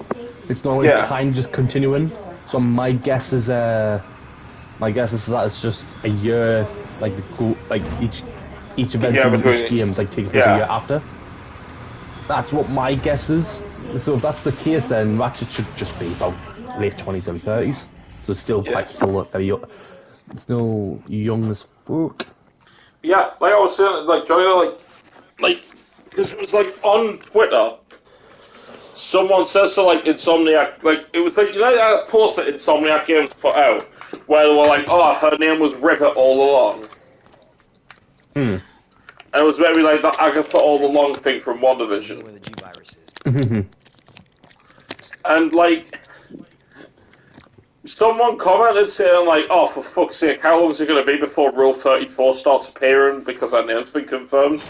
It's not like kind of just continuing. So my guess is My guess is that it's just a year, like each event Yeah, in between- each game like takes place yeah. a year after. That's what my guess is. So if that's the case, then Ratchet should just be about late 20s, early 30s. So it's still quite still very young, still young as fuck. Yeah, like I was saying, like Johnny, like, because it was like on Twitter, someone says to like Insomniac, like it was like, you know that post that Insomniac Games put out where they were like, oh, her name was River all along. And it was very like the Agatha all along thing from WandaVision. Where the G virus is. And like, someone commented saying like, oh, for fuck's sake, how long is it going to be before Rule 34 starts appearing because her name's been confirmed?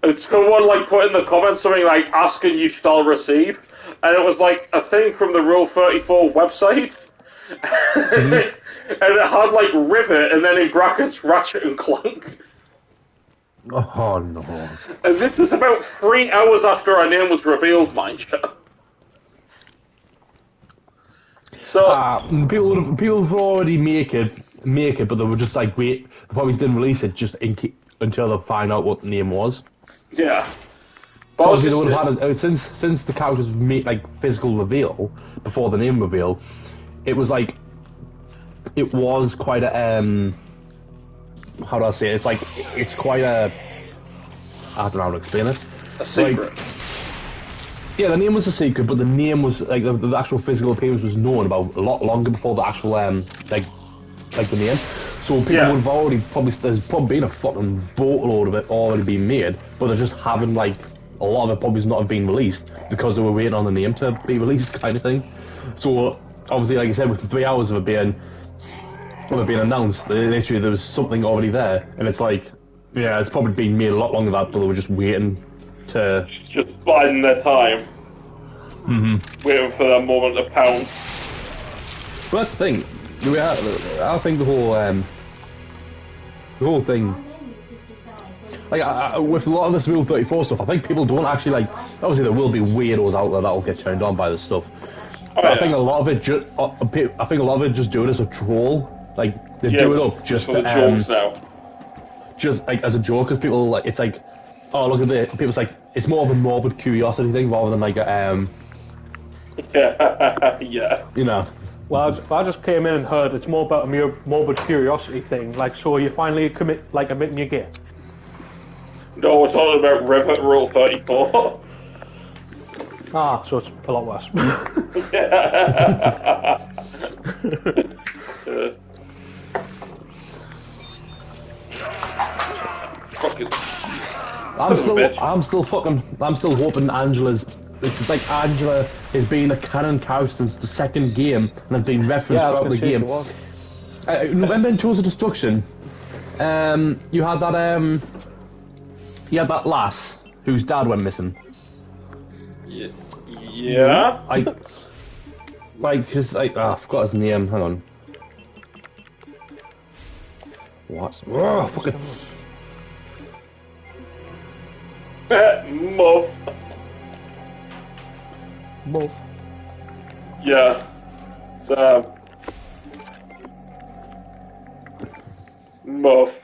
And someone like put in the comments something like, ask and you shall receive. And it was like a thing from the Rule 34 website. And it had like Rivet and then in brackets Ratchet and Clank. Oh no. And this was about 3 hours after her name was revealed, mind you. So people have already make it, but they were just like wait. They probably didn't release it just until they find out what the name was. Yeah. But obviously they would have had since the characters made like physical reveal before the name reveal. It was quite a how do I say it? It's like it's quite a I don't know how to explain it. A secret. Like, yeah, the name was a secret, but the name was like the actual physical appearance was known about a lot longer before the actual like the name. So people would have already there's probably been a fucking boatload of it already being made, but they just haven't like a lot of it probably not have been released because they were waiting on the name to be released, kind of thing. So obviously, like I said, with 3 hours of it being announced, literally there was something already there, and it's like, yeah, it's probably been made a lot longer than that, but they were just waiting to just biding their time. Waiting for that moment to pound. Well, that's the thing. I think the whole thing, like with a lot of this Rule 34 stuff, I think people don't actually like. Obviously, there will be weirdos out there that will get turned on by this stuff. But I think a lot of it just do it as a troll. Like they do it up just for the jokes now. Just like as a joke, because people like it's like, oh look at this. People's like it's more of a morbid curiosity thing rather than like a yeah. You know. Well, I just came in and heard it's more about a morbid curiosity thing. Like, so you finally admitting you're gay. No, we're talking about Rivet Rule 34. Ah, so it's a lot worse. I'm still hoping Angela's. It's like Angela has been a canon character since the second game and has been referenced throughout the game. Remember in Tools of Destruction, you had that lass whose dad went missing. Yeah. I forgot his name. Hang on. What? Oh, fucking. Muff. Muff. Yeah. Muff.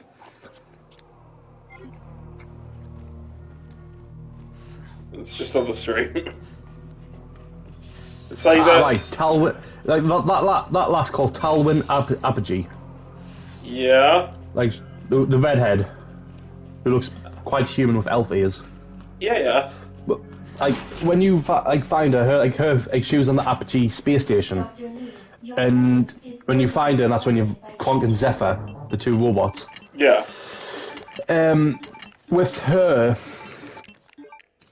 It's just on the stream. It's like that. Right, Talwyn. Like that last called Talwyn Apogee. Yeah. Like the redhead, who looks quite human with elf ears. Yeah. But like when you find her, she was on the Apogee space station, and when you find her, that's when you've Clonk and Zephyr, the two robots. Yeah. With her,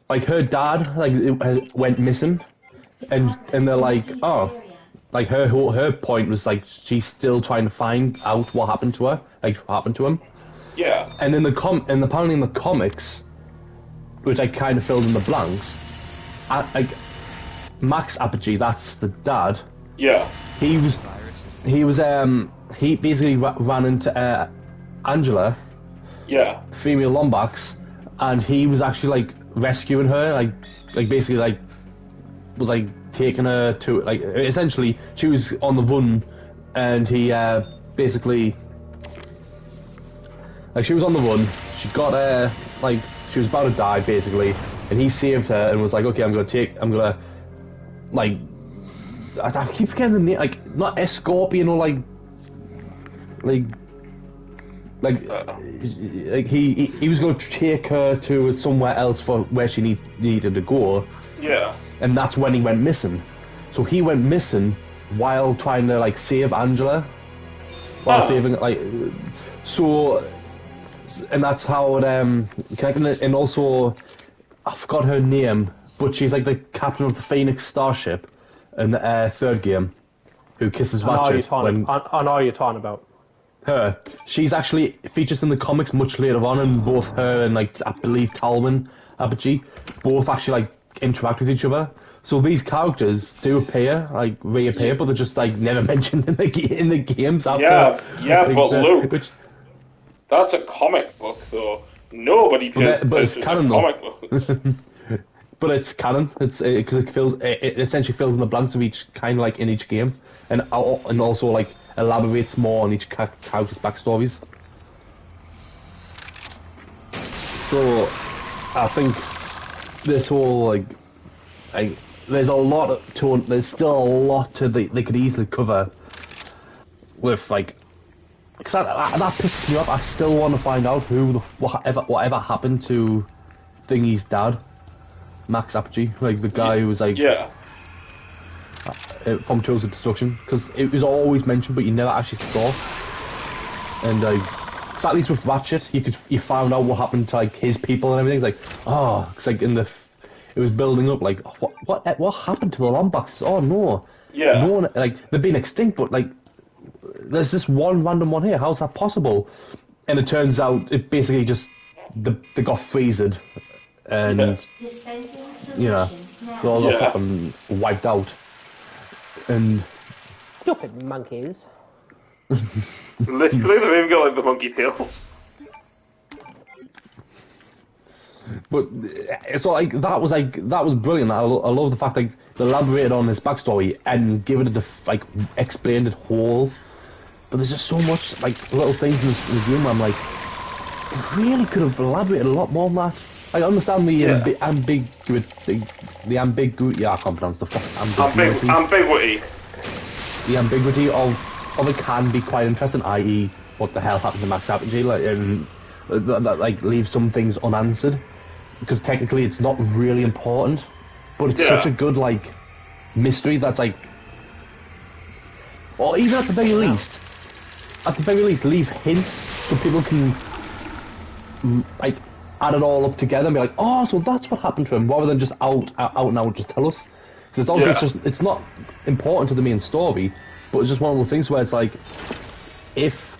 like her dad, went missing, and they're like, oh, like her point was like she's still trying to find out what happened to her, like what happened to him. Yeah. And apparently in the comics, which I kind of filled in the blanks, like Max Apogee, that's the dad. Yeah. He basically ran into Angela. Yeah. Female Lombax, and he was actually like rescuing her, like basically like was like taking her to like essentially she was on the run and he basically, like, she was on the run. She got like, she was about to die basically, and he saved her and was like, okay, I'm gonna like, I keep forgetting the name, like, not Escorpion or like he was going to take her to somewhere else for where she needed to go. Yeah. And that's when he went missing. So he went missing while trying to like save Angela, while saving like. So, and that's how it and also I forgot her name, but she's like the captain of the Phoenix Starship in the third game, who kisses Ratchet. I know what you're talking about. Her. She's actually features in the comics much later on, and both her and like I believe Talman Apogee both actually like interact with each other. So these characters do appear, like reappear, but they're just like never mentioned in the games after. Yeah, like, but Luke, that's a comic book though. Nobody but it's canon though. Comic book. But it's canon. It's because it essentially fills in the blanks of each kind, like in each game, and also like elaborates more on each character's backstories. So I think this whole like there's a lot to there's still a lot to they could easily cover with like, because that pisses me off. I still want to find out whatever happened to Thingy's dad, Max Apogee, like the guy who was like from Tools of Destruction, because it was always mentioned but you never actually saw. And so at least with Ratchet you found out what happened to like his people and everything. It's like it's like it was building up like what happened to the Lombaxes? Oh no, no one, like they've been extinct, but like there's this one random one here. How's that possible? And it turns out it basically just they got freezed and they're all fucking wiped out. And stupid monkeys. Literally, they've even got like the monkey tails. But so like that was brilliant. I love the fact like they elaborated on his backstory and give it like explained it whole. But there's just so much like little things in this game where I'm like, it really could have elaborated a lot more on that. Like, I understand the ambiguity. Yeah, I can't pronounce the fucking ambiguity. The ambiguity of it can be quite interesting. I.e., what the hell happened to Max Apogee? Like, and that like leaves some things unanswered because technically it's not really important, but it's such a good like mystery that's like, or even at the very least, leave hints so people can like add it all up together and be like, oh, so that's what happened to him, rather than just out and out just tell us. Because it's obviously it's not important to the main story, but it's just one of those things where it's like, if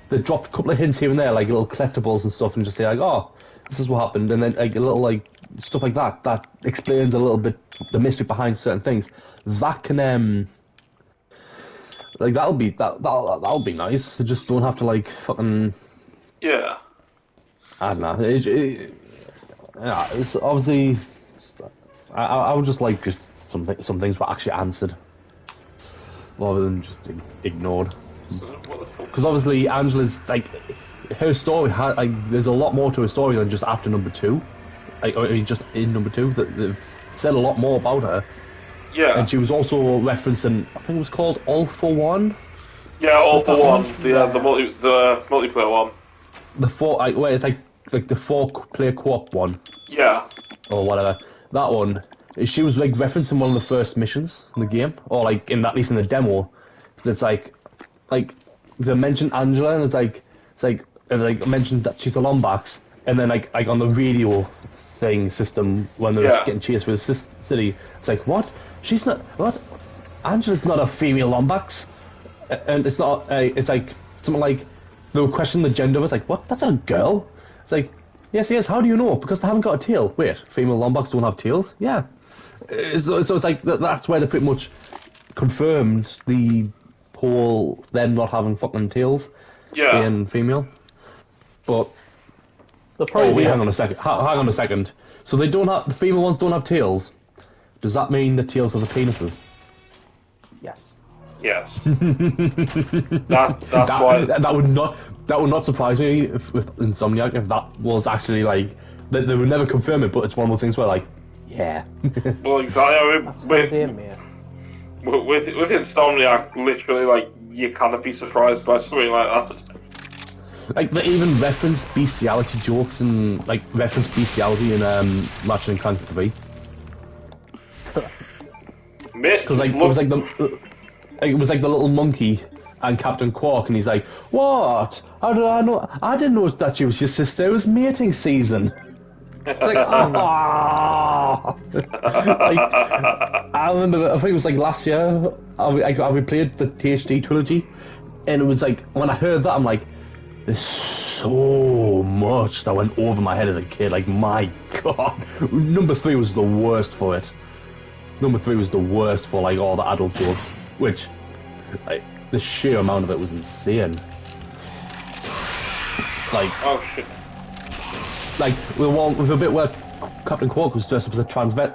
they dropped a couple of hints here and there, like little collectibles and stuff, and just say like, oh, this is what happened, and then like a little like stuff like that explains a little bit the mystery behind certain things. That can like that'll be nice. They just don't have to like fucking I don't know. It's obviously. I would just like some things were actually answered, rather than just ignored. Because obviously Angela's like her story there's a lot more to her story than just after number 2, like or just in number 2. They've said a lot more about her. Yeah. And she was also referencing, I think it was called All for One. Yeah, All for One. The multiplayer one. The where it's like the 4-player co-op one. Yeah. Or whatever. That one. She was like referencing one of the first missions in the game, or like at least in the demo. It's like they mentioned Angela, and it's like mentioned that she's a Lombax, and then like on the radio thing system when they're getting chased through the city, it's like, what? She's not what? Angela's not a female Lombax, and it's not. It's like something like they were questioning the gender. It's like, what? That's a girl. It's like, yes. How do you know? Because they haven't got a tail. Wait, female Lombax don't have tails? Yeah. So it's like that's where they pretty much confirmed the whole them not having fucking tails, being female. But hang on a second. So they don't have the female ones don't have tails. Does that mean the tails are the penises? Yes. Yes. That's why that would not surprise me if, with Insomniac if that was actually like they would never confirm it, but it's one of those things where like yeah. Well, exactly. With Insomniac, literally, like you can't be surprised by something like that. Like they even reference bestiality jokes and like reference bestiality in Ratchet and Clank 3. Because like it was like the little monkey and Captain Quark, and he's like, "What? How did I know? I didn't know that she was your sister. It was mating season." It's like, ah. Like, I remember, I think it was like last year. I replayed the THD trilogy, and it was like when I heard that, I'm like, there's so much that went over my head as a kid. Like, my God, number 3 was the worst for it. Number 3 was the worst for like all the adult jokes, which, like, the sheer amount of it was insane. Like, oh shit. Like with a bit where Captain Quark was dressed up as a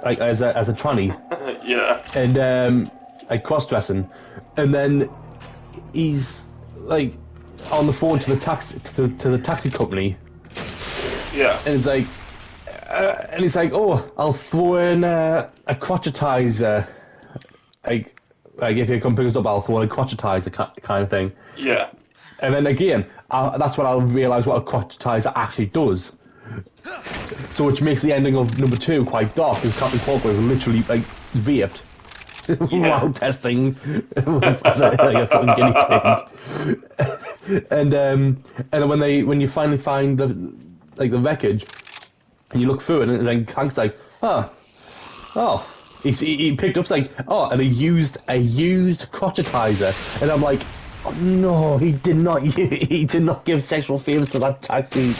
like as a tranny. Yeah. And like cross-dressing, and then he's like on the phone to the taxi company. Yeah. And he's like, oh, I'll throw in a crotchetizer. Like if you come pick us up, I'll throw in a crotchetizer kind of thing. Yeah. And then again, that's when I'll realise what a crotchetizer actually does. So which makes the ending of number 2 quite dark, because Captain Quark was literally like raped while testing as a fucking guinea pig. And then when you finally find the wreckage and you look through it, and then Hank's like, oh, he picked up like, oh, and a used crotchetizer, and I'm like, oh no, he did not give sexual favors to that taxi.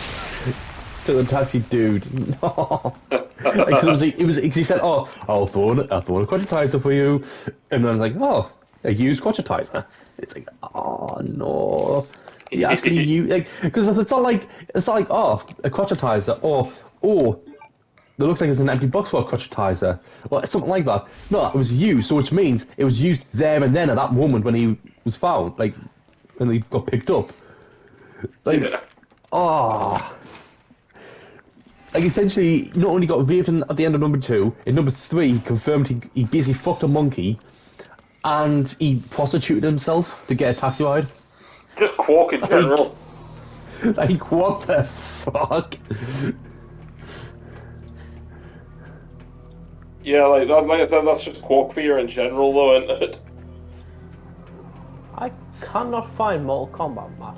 To the taxi dude, no. Because he said, "Oh, I'll throw in a crotchetizer for you," and then I was like, "Oh, a used crotchetizer." It's like, oh no, he actually used like because it's not like oh, a crotchetizer or oh, that looks like it's an empty box for a crotchetizer, well, something like that. No, it was used, so which means it was used there and then at that moment when he was found, like when he got picked up, like, oh. Like, essentially, not only got raped at the end of number 2, in number 3, he confirmed he basically fucked a monkey, and he prostituted himself to get a taxi ride. Just Quark in general. Like, what the fuck? Yeah, like I said, that's just Quark beer in general, though, isn't it? I cannot find Mortal Kombat, Matt.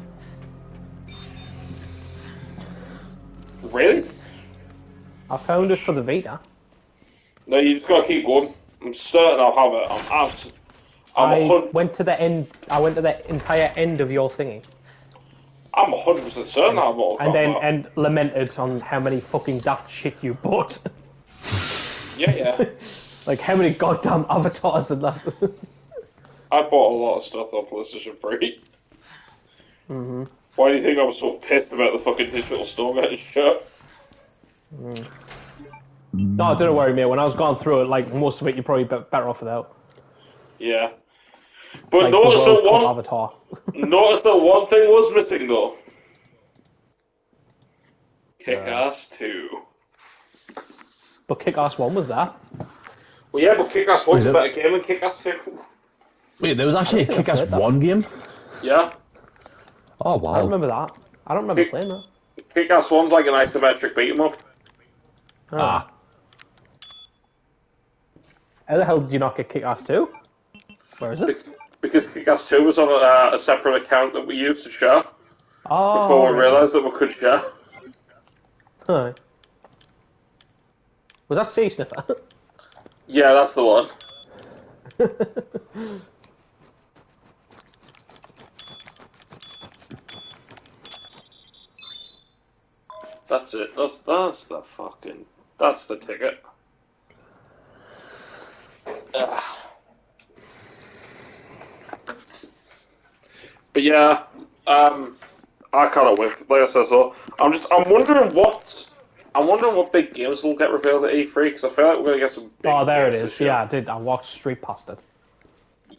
Really? I found it for the Vita. No, you just gotta keep going. I'm certain I'll have it. I went to the end. I went to the entire end of your thingy. I'm 100% certain I'll have Mortal Kombat. And lamented on how many fucking daft shit you bought. Yeah. Like how many goddamn avatars and that. I bought a lot of stuff on PlayStation 3. Mm-hmm. Why do you think I was so pissed about the fucking digital store getting shut? No, don't worry, mate. When I was going through it, like most of it, you're probably better off without. Yeah, but like, notice that one Avatar. Notice that one thing was missing though. Kick-Ass 2. But Kick-Ass 1 was that. Well, yeah, but Kick-Ass 1's a better game than Kick-Ass 2. Wait, there was actually a Kick-Ass 1 game? Yeah. Oh wow. I remember that. I don't remember playing that. Kick-Ass 1's like an isometric beat 'em up. Oh. Ah. How the hell did you not get Kick-Ass 2? Where is it? Because Kick-Ass 2 was on a separate account that we used to share. Oh. Before we realised that we could share. Huh. Was that Sea Sniffer? Yeah, that's the one. That's it. That's the ticket. But yeah, I can't wait. Like I said, so I'm wondering what big games will get revealed at E3 because I feel like we're gonna get some. Big there it games is. Yeah, I did. I walked straight past it.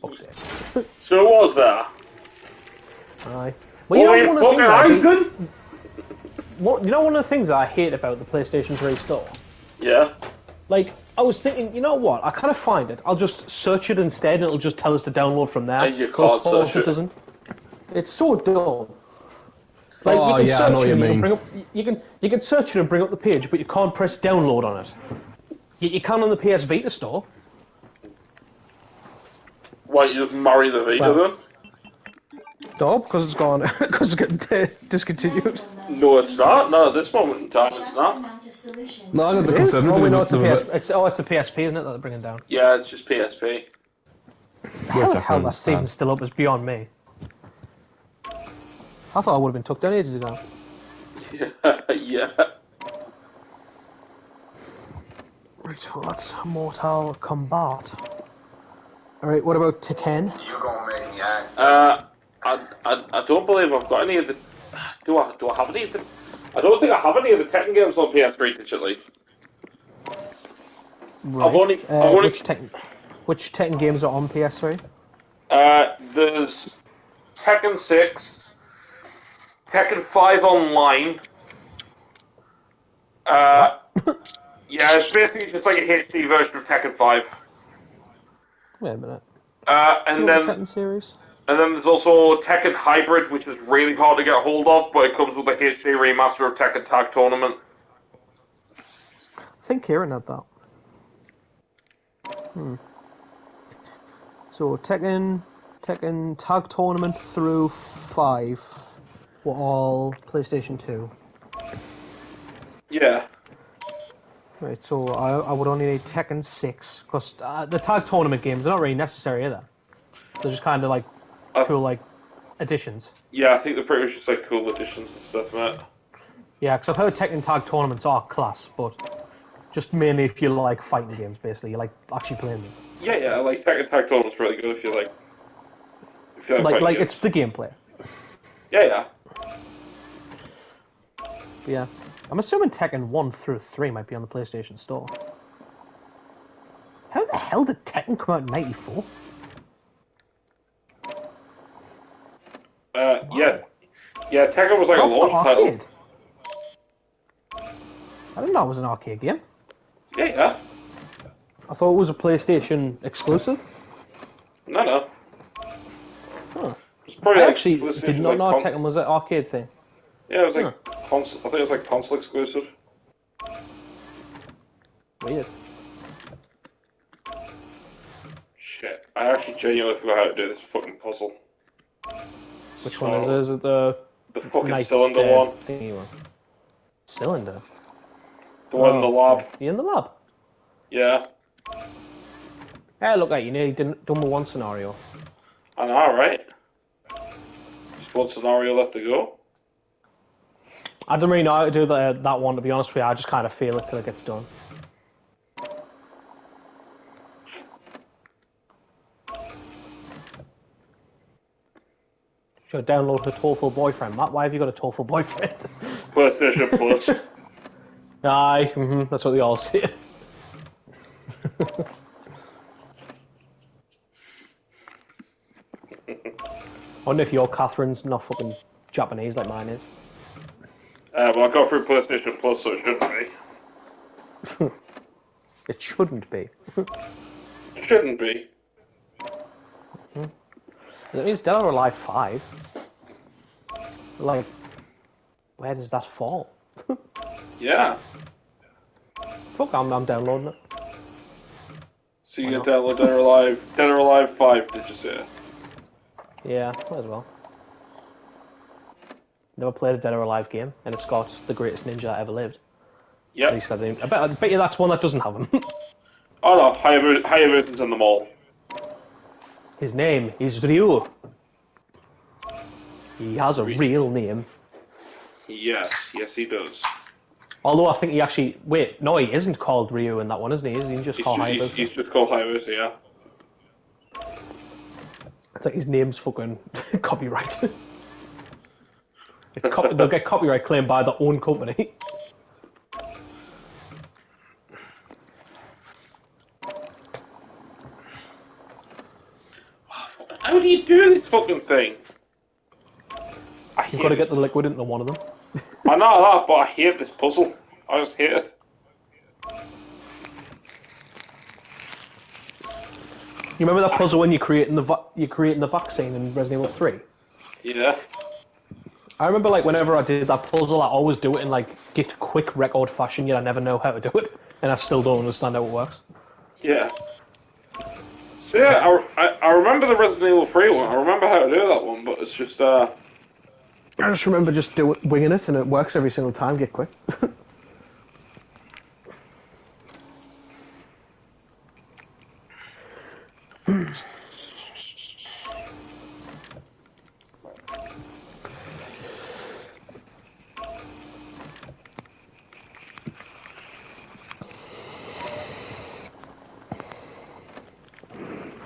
Fucked it. So it was there. Aye. Well, you Oh, know, one of the things I hate, you know one of the things I hate about the PlayStation 3 store? Yeah. Like, I was thinking, you know what? I kind of find it. I'll just search it instead, and it'll just tell us to download from there. And you But can't of course search it. doesn't. It's so dumb. Like, Oh, you can yeah, I search know what it you and you can mean. bring up, you can search it and bring up the page, but you can't press download on it. You can on the PS Vita store. Why, you just marry the Vita then? No, because it's gone. Because it's getting discontinued. No, it's not. No, at this moment in time, it's not. No, I got the It is? confirmed. Oh, wait, no, it's a PS. It's a PSP, isn't it, that they're bringing down? Yeah, it's just PSP. How the hell that's even still up is beyond me. I thought I would have been took down ages ago. Yeah. Right, well, that's Mortal Kombat. Alright, what about Tekken? I don't believe I've got any of the. Do I have any of the? I don't think I have any of the Tekken games on PS3 digitally. Right. I've only. Which Tekken games are on PS3? There's Tekken 6, Tekken 5 Online. Yeah, it's basically just like a HD version of Tekken 5. Wait a minute. And then Tekken series? And then there's also Tekken Hybrid, which is really hard to get hold of, but it comes with a HD remaster of Tekken Tag Tournament. I think Kieran had that. So Tekken Tag Tournament through 5 were all PlayStation 2. Yeah. Right, so I would only need Tekken 6, because the Tag Tournament games are not really necessary either. They're just kind of like cool, like, additions. Yeah, I think they're pretty much just like cool additions and stuff, mate. Yeah, because I've heard Tekken Tag Tournaments are class, but just mainly if you like fighting games, basically. You like actually playing them. Yeah, like Tekken Tag Tournament's really good if you like. Like it's the gameplay. Yeah. Yeah. I'm assuming Tekken 1 through 3 might be on the PlayStation Store. How the hell did Tekken come out in 94? Yeah, Tekken was like a launch title. I didn't know it was an arcade game. Yeah. I thought it was a PlayStation exclusive. No. Huh. It's probably I like actually PlayStation, did not know like, Tekken was an arcade thing. Yeah, it was like console. I think it was like console exclusive. Weird. Shit, I actually genuinely forgot how to do this fucking puzzle. Which one is it? Is it the fucking nice, cylinder one? Thingy one? Cylinder? The one in the lab. You in the lab? Yeah. Hey, look at you nearly done with one scenario. I know, right? Just one scenario left to go. I don't really know how to do that one, to be honest with you. I just kind of feel it till it gets done. Should download her TOEFL boyfriend. Matt, why have you got a TOEFL boyfriend? PlayStation Plus. Aye, that's what they all say. I wonder if your Catherine's not fucking Japanese like mine is. Well, I got through PlayStation Plus, so it shouldn't be. It shouldn't be. Shouldn't be. That means Dead or Alive 5. Like, where does that fall? Yeah. Fuck, I'm downloading it. So you get download Dead or Alive 5, did you say? Yeah, might as well. Never played a Dead or Alive game, and it's got the greatest ninja that ever lived. Yep. At least I bet you that's one that doesn't have him. Oh no, higher versions in them all. His name is Ryu. He has a real name. Yes, he does. Although I think he actually... Wait, no, he isn't called Ryu in that one, isn't he? Is he just called Hayabusa? He's just called Hayabusa, yeah. It's like his name's fucking copyright. They'll get copyright claimed by their own company. How do fucking thing. You've got to get the liquid into one of them. I know that, but I hate this puzzle. I just hate it. You remember that puzzle when you're creating the vaccine in Resident Evil 3? Yeah. I remember, like, whenever I did that puzzle, I always do it in, like, Git quick record fashion, yet I never know how to do it, and I still don't understand how it works. Yeah. So yeah, I remember the Resident Evil 3 one. I remember how to do that one, but it's just I just remember just winging it, and it works every single time. Get quick.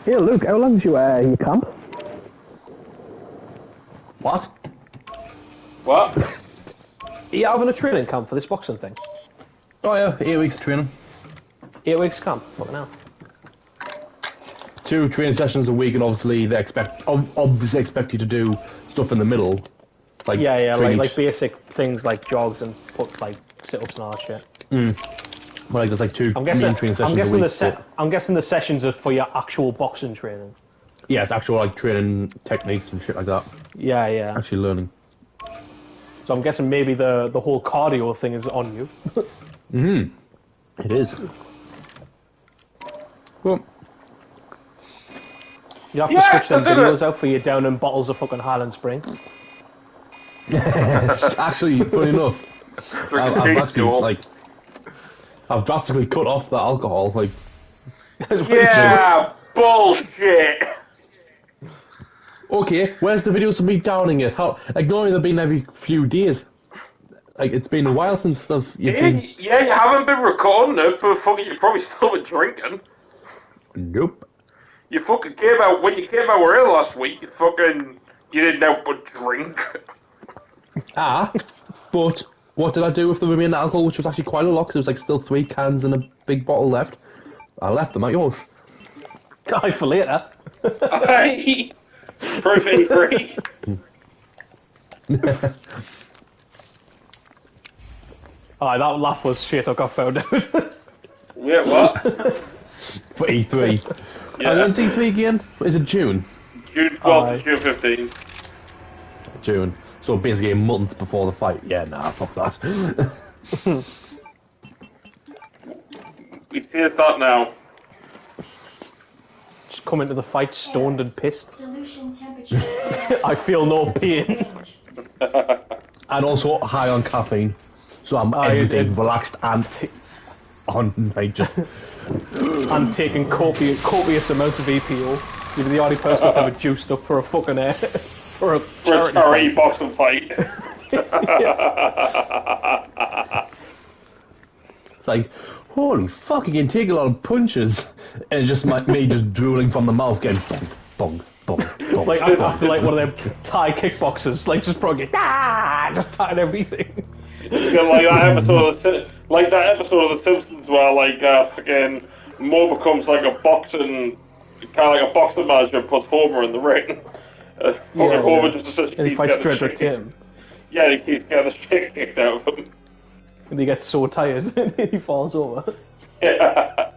Hey, Luke, how long's your camp? What? What? Are you having a training camp for this boxing thing? Oh yeah, 8 weeks of training. 8 weeks camp? Fucking hell. 2 training sessions a week, and obviously they obviously expect you to do stuff in the middle. Like yeah, like basic things like jogs and like sit-ups and all that shit. Well, like there's like 2 main training sessions a week. I'm guessing the sessions are for your actual boxing training. Yeah, it's actual like training techniques and shit like that. Yeah. Actually learning. So I'm guessing maybe the whole cardio thing is on you. It is. Well, you have to switch them videos out for you down in bottles of fucking Highland Spring. Actually, funny enough, I've drastically cut off that alcohol. Like, yeah, bullshit. Okay, where's the videos of me downing it? How? Ignoring they've been every few days. Like, it's been a while since stuff. Yeah, you haven't been recording it, but fucking, you probably still been drinking. Nope. You fucking came out when you came out early last week. You didn't know but drink. But what did I do with the remaining alcohol, which was actually quite a lot? Because there was like still 3 cans and a big bottle left. I left them at yours. Guy for later. Proof 83. Alright, that laugh was shit. I got found out. Yeah, what? For E3. Yeah. When's E3 again? Is it June? June 12th to June 15th. June. So basically a month before the fight. Yeah, nah, fuck that. We see a thought now. Just come into the fight stoned and pissed. Solution temperature. I feel no pain. And also high on caffeine. So I'm everything relaxed and on like just I'm taking copious amounts of EPO. You're the only person that's ever juiced up for a fucking for a charity boxing fight. It's like, holy fuck, you can take a lot of punches. And it's just me just drooling from the mouth, getting bong, bong, bong, bong. Like, I feel like one of them Thai kickboxers, like, just probably, just tying everything. It's got like that episode of The Simpsons where like fucking Mo becomes like a boxing manager and puts Homer in the ring. Homer just essentially and he fights Dredrick Tim. Yeah, he keeps getting the shit kicked out of him. And he gets so tired and he falls over. Yeah.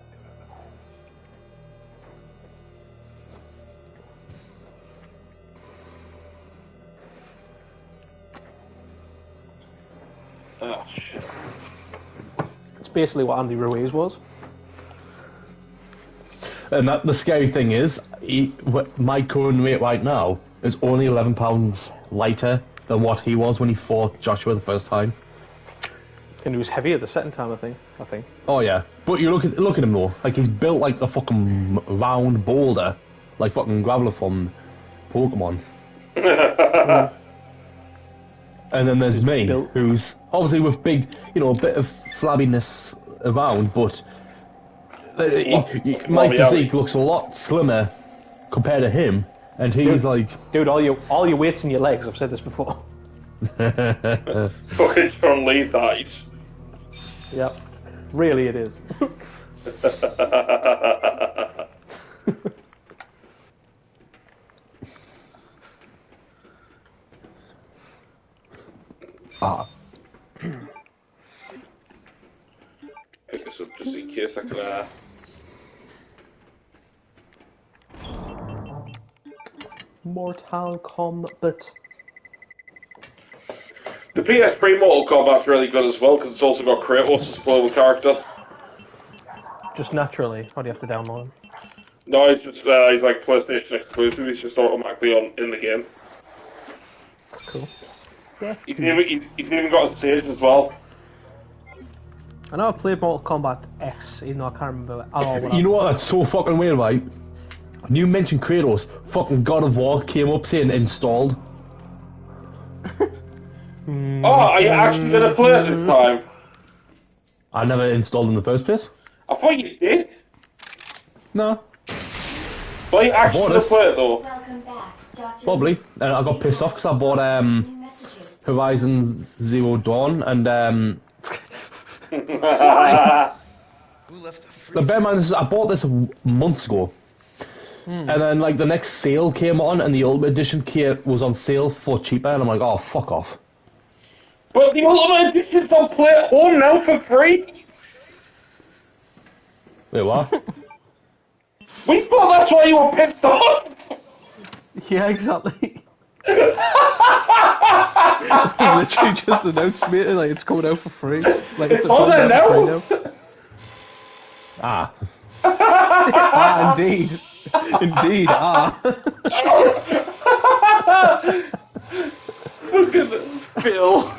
Oh shit. It's basically what Andy Ruiz was. And the scary thing is, my current weight right now is only 11 pounds lighter than what he was when he fought Joshua the first time. And he was heavier the second time, I think. Oh yeah, but you look at him though. Like, he's built like a fucking round boulder, like fucking Graveler from Pokemon. And then there's me, who's obviously with big, a bit of flabbiness around, but my physique looks a lot slimmer compared to him, and he's dude, all your weight's in your legs. I've said this before. Fucking John Lee thighs. Yep, really it is. Ah. Pick this up just in case I can. Mortal Kombat. The PS3 Mortal Kombat's really good as well because it's also got Kratos as a playable character. Just naturally, or do you have to download him? No, he's just he's like PlayStation exclusive. He's just automatically on in the game. Cool. He's even got a stage as well. I know I played Mortal Kombat X, even though I can't remember at all. You know what? That's so fucking weird, right? When you mentioned Kratos, fucking God of War came up saying installed. Oh, are you actually gonna play it this time? I never installed in the first place. I thought you did. No. But you actually gonna play it though? Probably. And I got pissed off because I bought Horizon Zero Dawn and the bear man is, I bought this months ago. And then like the next sale came on and the Ultimate Edition kit was on sale for cheaper and I'm like, oh fuck off. But the Ultimate Edition's on Play at Home now for free. Wait, what? We thought that's why you were pissed off. Yeah, exactly. Literally just announced me like it's coming out for free. Like it's on there now. Ah. Ah, indeed. Indeed, ah. Look at Bill.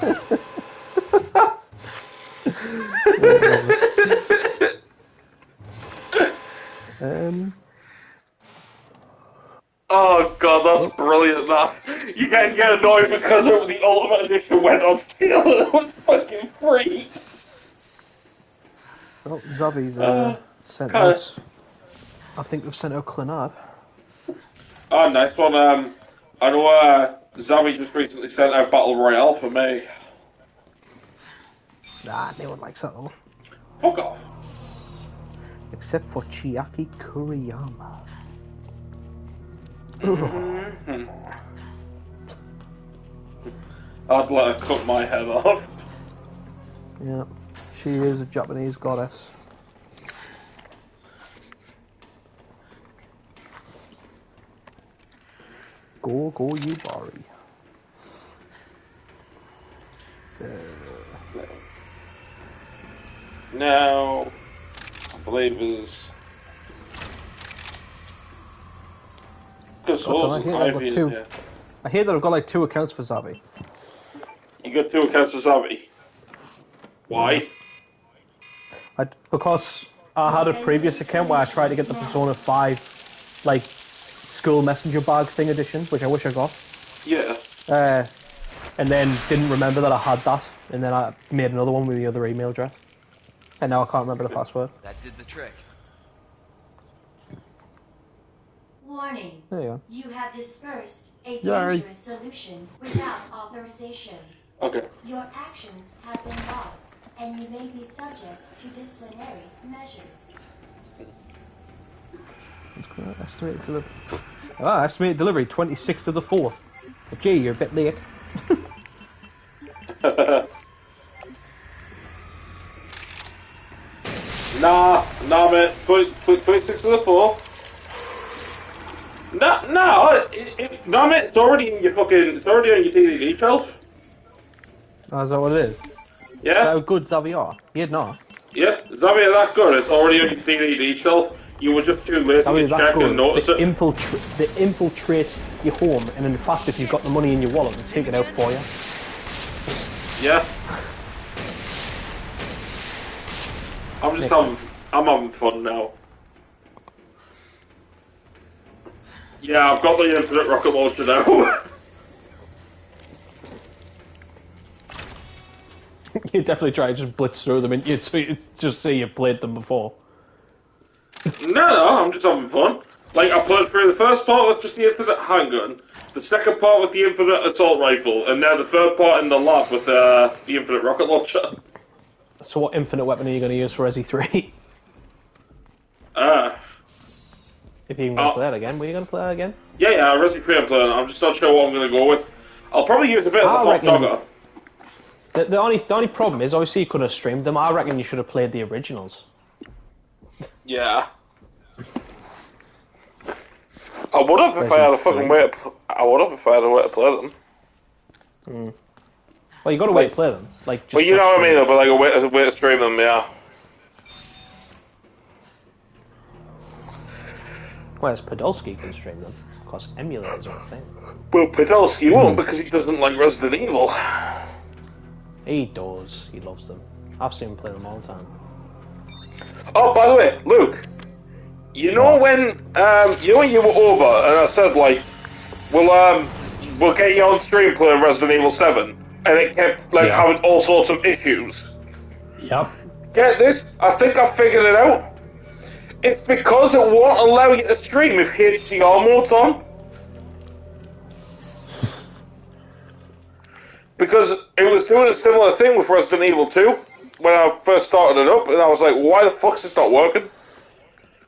Oh god, that's brilliant, that. You can't get annoyed because the Ultimate Edition went on sale. It was fucking free. Well, Zavi's sent out. I think we've sent out Clinard. Oh, nice one. I know Zavi just recently sent out Battle Royale for me. Nah, no one likes that though. Fuck off. Except for Chiaki Kuriyama. I'd let her cut my head off. Yeah, she is a Japanese goddess. Go Yubari. Now, I believe is. I hear that I've got like 2 accounts for Zavi. You got 2 accounts for Zavi? Why? Because I had a previous account where I tried to get the Persona 5 like school messenger bag thing edition, which I wish I got. Yeah. And then didn't remember that I had that, and then I made another one with the other email address. And now I can't remember the password. That did the trick. Warning. There you go. You have dispersed a Sorry. dangerous solution without authorization. Okay. Your actions have been logged, and you may be subject to disciplinary measures. Estimated delivery. Estimated delivery 26th of the 4th. But gee, you're a bit late. Nah, mate. 26th of the 4th. No, mate. It's already in your fucking. It's already on your DVD shelf. Oh, is that what it is? Yeah. Is that how good Zavi are? Yeah, no. Yeah, Zavi are that good. It's already on your DVD shelf. You were just too lazy Zavi to is that check good. and notice it. They infiltrate your home, and in fact, if you've got the money in your wallet, they take it out for you. Yeah. I'm having fun now. Yeah, I've got the infinite rocket launcher now. You definitely try to just blitz through them, and you just say you played them before. No, I'm just having fun. Like, I played through the first part with just the infinite handgun, the second part with the infinite assault rifle, and now the third part in the lab with the infinite rocket launcher. So what infinite weapon are you going to use for Resi 3? If you can play that again, were you going to play that again? Yeah, Resi 3 I'm playing. I'm just not sure what I'm going to go with. I'll probably use a bit of the hot dogger. The only problem is, obviously, you could have streamed them. I reckon you should have played the originals. Yeah. I would have if I had a fucking way to. I would have if I had a way to play them. Mm. Well, you got a way to play them. Like, just well, you know what I mean, though, but like a way to stream them, yeah. Whereas Podolsky can stream them, because emulators are a thing. Well, Podolsky won't because he doesn't like Resident Evil. He does. He loves them. I've seen him play them all the time. Oh, by the way, Luke, you know when you were over and I said like, we'll get you on stream playing Resident Evil 7, and it kept like having all sorts of issues. Yep. Get this? I think I figured it out. It's because it won't allow you to stream if HDR mode's on. Because it was doing a similar thing with Resident Evil 2 when I first started it up, and I was like, why the fuck's this not working?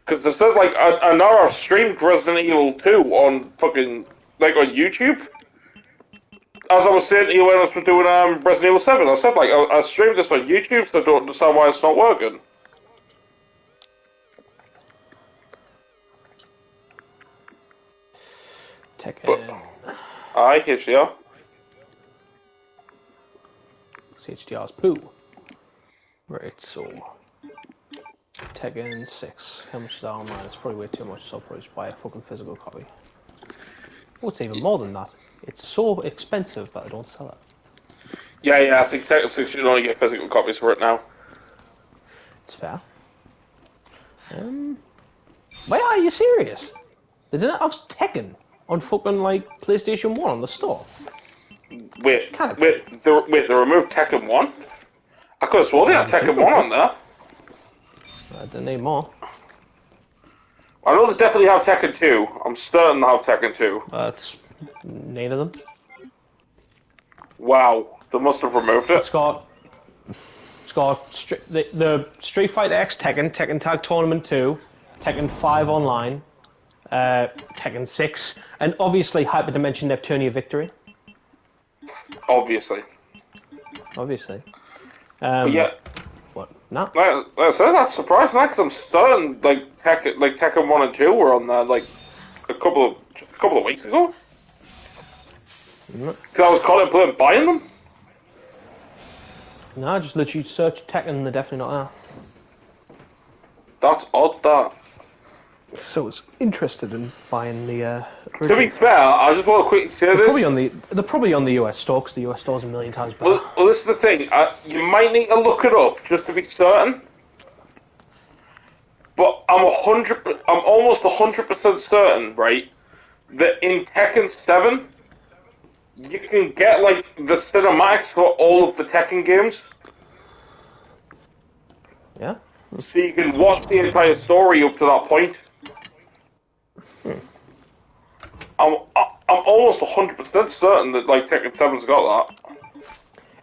Because it said, like, I know I've streamed Resident Evil 2 on fucking, like, on YouTube. As I was saying to you when I was doing Resident Evil 7, I said, like, I streamed this on YouTube, so I don't understand why it's not working. Aye, HDR. HDR's poo. Right, so Tekken 6. How much is that online? It's probably way too much, so I'll probably just buy a fucking physical copy. Oh, it's even more than that. It's so expensive that I don't sell it. Yeah, I think Tekken 6 you can only get physical copies for it now. It's fair. Wait, are you serious? They didn't have Tekken on fucking, like, PlayStation 1 on the store? Wait, they removed Tekken 1? I could have sworn they had Tekken 1 on there. I didn't need more. I know they definitely have Tekken 2. I'm certain they have Tekken 2. That's 9 of them. Wow, they must have removed it. It's got the Street Fighter X Tekken, Tekken Tag Tournament 2, Tekken 5 Online, Tekken 6, and obviously Hyperdimension Neptunia Victory. Obviously. Yeah. What? No. Like I said, that's surprising, because I'm certain like Tekken 1 and 2 were on there like a couple of weeks ago. Because I was contemplating buying them. No, just literally search Tekken and they're definitely not there. That's odd, that. So it's interested in buying the. To be fair, I just want to quickly say this. They're probably on the US store, because the US store's a million times better. Well, this is the thing. You might need to look it up just to be certain. But I'm almost 100% certain, right, that in Tekken 7, you can get like the cinematics for all of the Tekken games. Yeah. So you can watch the entire story up to that point. I'm almost 100% certain that like Tekken 7's got that.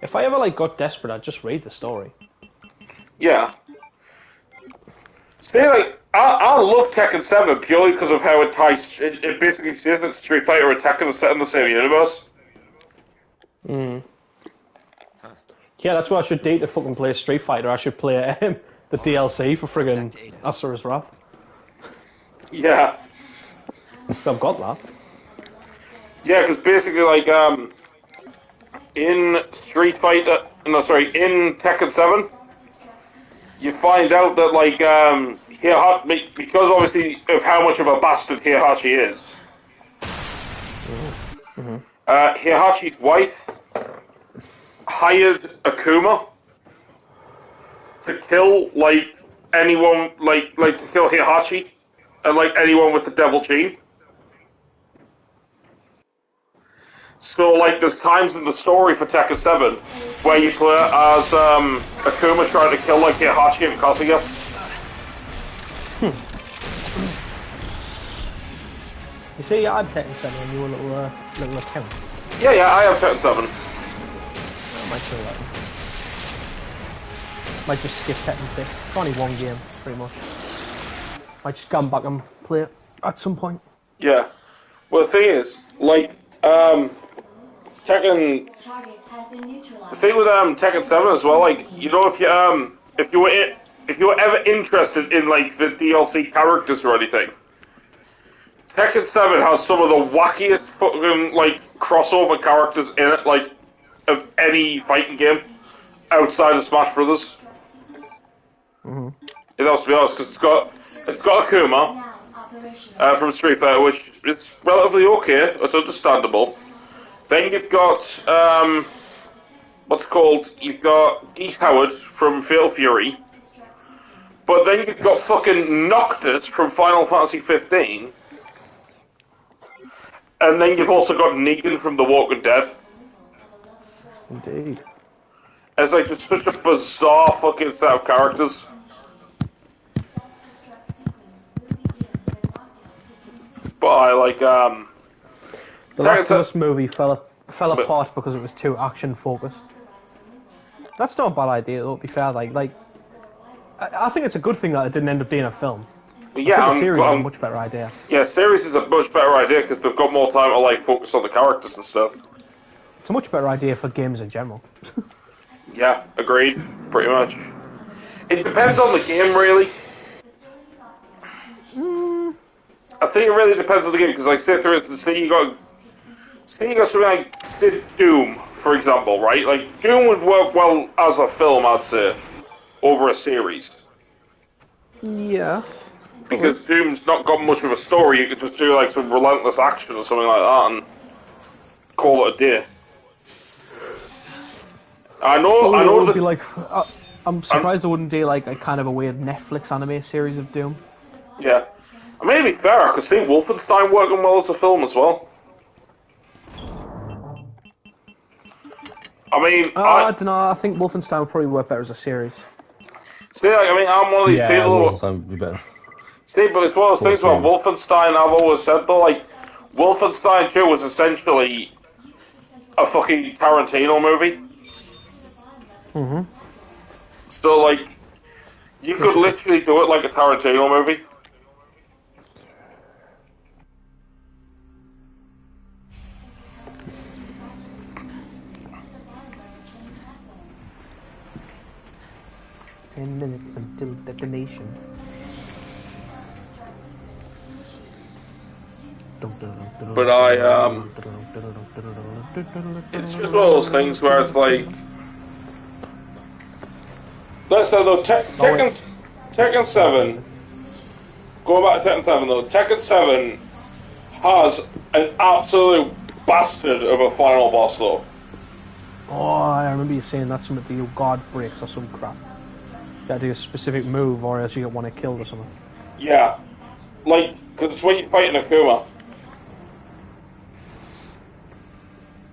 If I ever like got desperate, I'd just read the story. Yeah. See, like I love Tekken 7 purely because of how it ties. It basically says that Street Fighter and Tekken are set in the same universe. Yeah, that's what I should do to fucking play Street Fighter. I should play the DLC for friggin' Asura's Wrath. Yeah. So I've got that. Yeah, because basically, like, in in Tekken 7, you find out that, like, because obviously of how much of a bastard Heihachi is, Heihachi's wife hired Akuma to kill, like, anyone, like to kill Heihachi, and, like, anyone with the Devil Gene. So, like, there's times in the story for Tekken 7 where you play as Akuma trying to kill, like, Heihachi and Kasuga. You see, I had Tekken 7 on your little account. Yeah, I have Tekken 7. I might kill that one. Might just skip Tekken 6. It's only one game, pretty much. Might just come back and play it at some point. Yeah. Well, the thing is, like, Tekken. Target has been neutralized. The thing with Tekken 7 as well, like, you know, if you were ever interested in like the DLC characters or anything, Tekken 7 has some of the wackiest fucking like crossover characters in it, like of any fighting game outside of Smash Brothers. It has to be honest, because it's got Akuma from Street Fighter, which is relatively okay. It's understandable. Then you've got what's it called? You've got Geese Howard from Fatal Fury. But then you've got fucking Noctis from Final Fantasy 15. And then you've also got Negan from The Walking Dead. Indeed. It's like just such a bizarre fucking set of characters. But I like The Last of Us movie fell apart because it was too action focused. That's not a bad idea, though, to be fair. I think it's a good thing that it didn't end up being a film. Yeah, I think the series is a much better idea. Yeah, series is a much better idea because they've got more time to like focus on the characters and stuff. It's a much better idea for games in general. Yeah, agreed. Pretty much. It depends on the game, really. I think it really depends on the game because, like, say for instance, say you got something like Doom, for example, right? Like, Doom would work well as a film, I'd say, over a series. Yeah. Because Doom's not got much of a story. You could just do like some relentless action or something like that and call it a day. I know. Would be like, I'm surprised they wouldn't do like a kind of a weird Netflix anime series of Doom. Yeah. I mean, to be fair, I could see Wolfenstein working well as a film as well. I mean, I don't know. I think Wolfenstein would probably work better as a series. See, like, I mean, I'm one of these people. Wolfenstein would be better. See, but it's one of those things about Wolfenstein. I've always said though, like, Wolfenstein 2 was essentially a fucking Tarantino movie. So, like, you could literally do it like a Tarantino movie. Minutes until detonation. But it's just one of those things where it's like, let's say though, Tekken 7, going back to Tekken 7 though, Tekken 7 has an absolute bastard of a final boss though. Oh, I remember you saying that's something to your guard breaks or some crap. You gotta do a specific move or else you get one killed or something. Yeah. Like, because it's when you're fighting Akuma.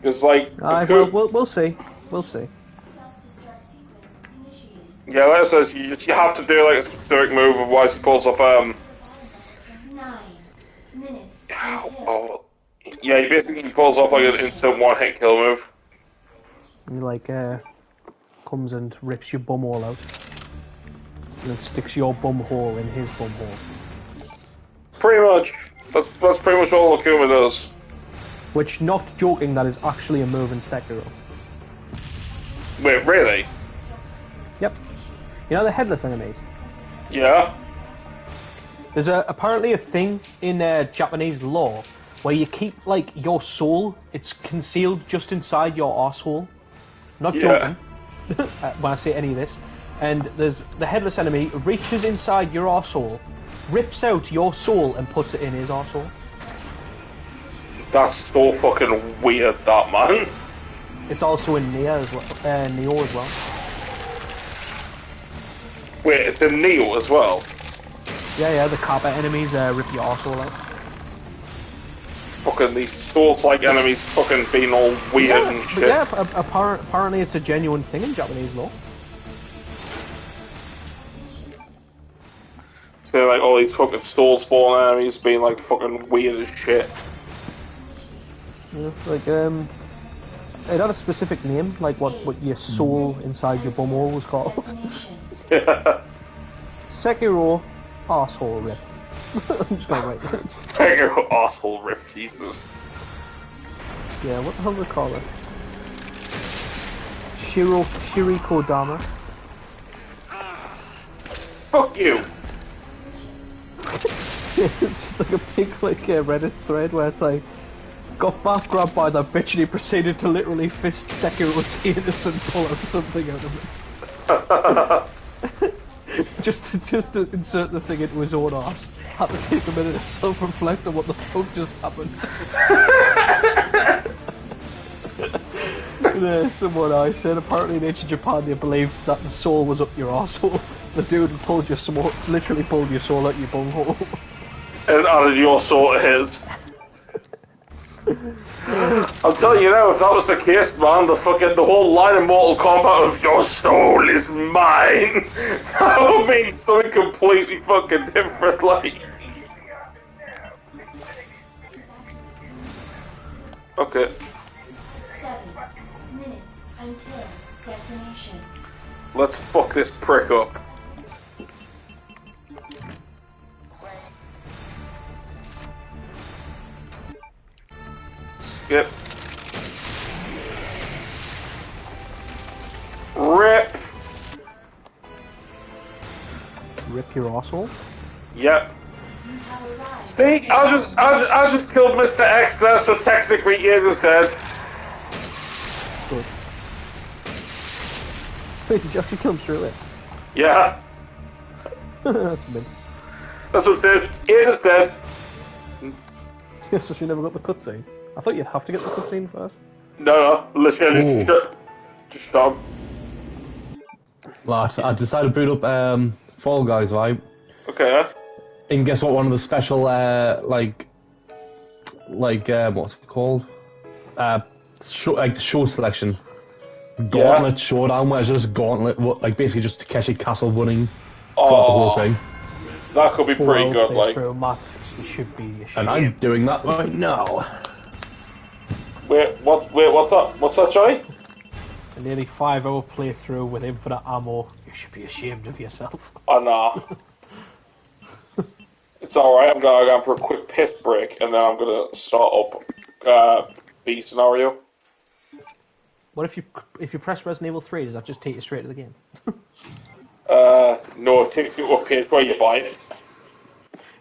Because, like... We'll see. We'll see. Yeah, like I said, you have to do, like, a specific move, otherwise he pulls up, 9 minutes. Yeah, he basically pulls off, like, an instant one-hit kill move. He, like, comes and rips your bum hole out. And then sticks your bum hole in his bum hole. Pretty much. That's pretty much all Akuma does. Which, not joking, that is actually a move in Sekiro. Wait, really? Yep. You know the headless enemy? Yeah. There's apparently a thing in Japanese law where you keep, like, your soul, it's concealed just inside your arsehole. Not joking. When I say any of this. And there's the headless enemy reaches inside your arsehole, rips out your soul and puts it in his arsehole. That's so fucking weird, that, man. It's also in Neo as well. Wait, it's in Neo as well? Yeah, the Kappa enemies rip your arsehole out. Fucking these Souls-like enemies fucking being all weird and shit. Yeah, apparently it's a genuine thing in Japanese law. So like all these fucking Soulspawn enemies being like fucking weird as shit. Yeah, like it had a specific name, like what your soul inside your bumhole was called. Yeah. Sekiro arsehole rip. Sekiro arsehole rip, Jesus. Yeah, what the hell do they call it? Shiriko Dama. Fuck you! Just like a big Reddit thread where it's like, got back grabbed by that bitch and he proceeded to literally fist Sekiro's anus and pull out something out of it. just to insert the thing into his own arse. Had to take a minute to self-reflect on what the fuck just happened. Someone I said apparently in ancient Japan they believed that the soul was up your arsehole. The dude pulled your soul, literally pulled your soul out your bunghole. And added your soul to his. I'm telling you now, if that was the case, man, the whole line of Mortal Kombat of your soul is mine, that would mean something completely fucking different, like. Okay. 7 minutes until detonation. Let's fuck this prick up. Skip. Rip. Rip your arsehole? Yep. See, I just killed Mr. X there, so technically he is dead. Good. Wait, did you actually kill him straight away? Yeah. That's mid. That's what it says. He is dead. Yeah, so she never got the cutscene. I thought you'd have to get the cutscene first. No, literally just shot him. Right, I decided to boot up Fall Guys, right? Okay. And guess what? One of the special what's it called? The show selection. Gauntlet Showdown, where it's just Gauntlet, like basically just Takeshi Castle running throughout the whole thing. That could be pretty good, like. Matt, you should be ashamed. And I'm doing that right now. Wait, what's that? What's that, Joey? A nearly 5-hour playthrough with infinite ammo. You should be ashamed of yourself. Oh, nah. It's alright, I'm gonna go for a quick piss break, and then I'm gonna start up B scenario. What if you press Resident Evil 3, does that just take you straight to the game? No, it takes you to a page where you buy it.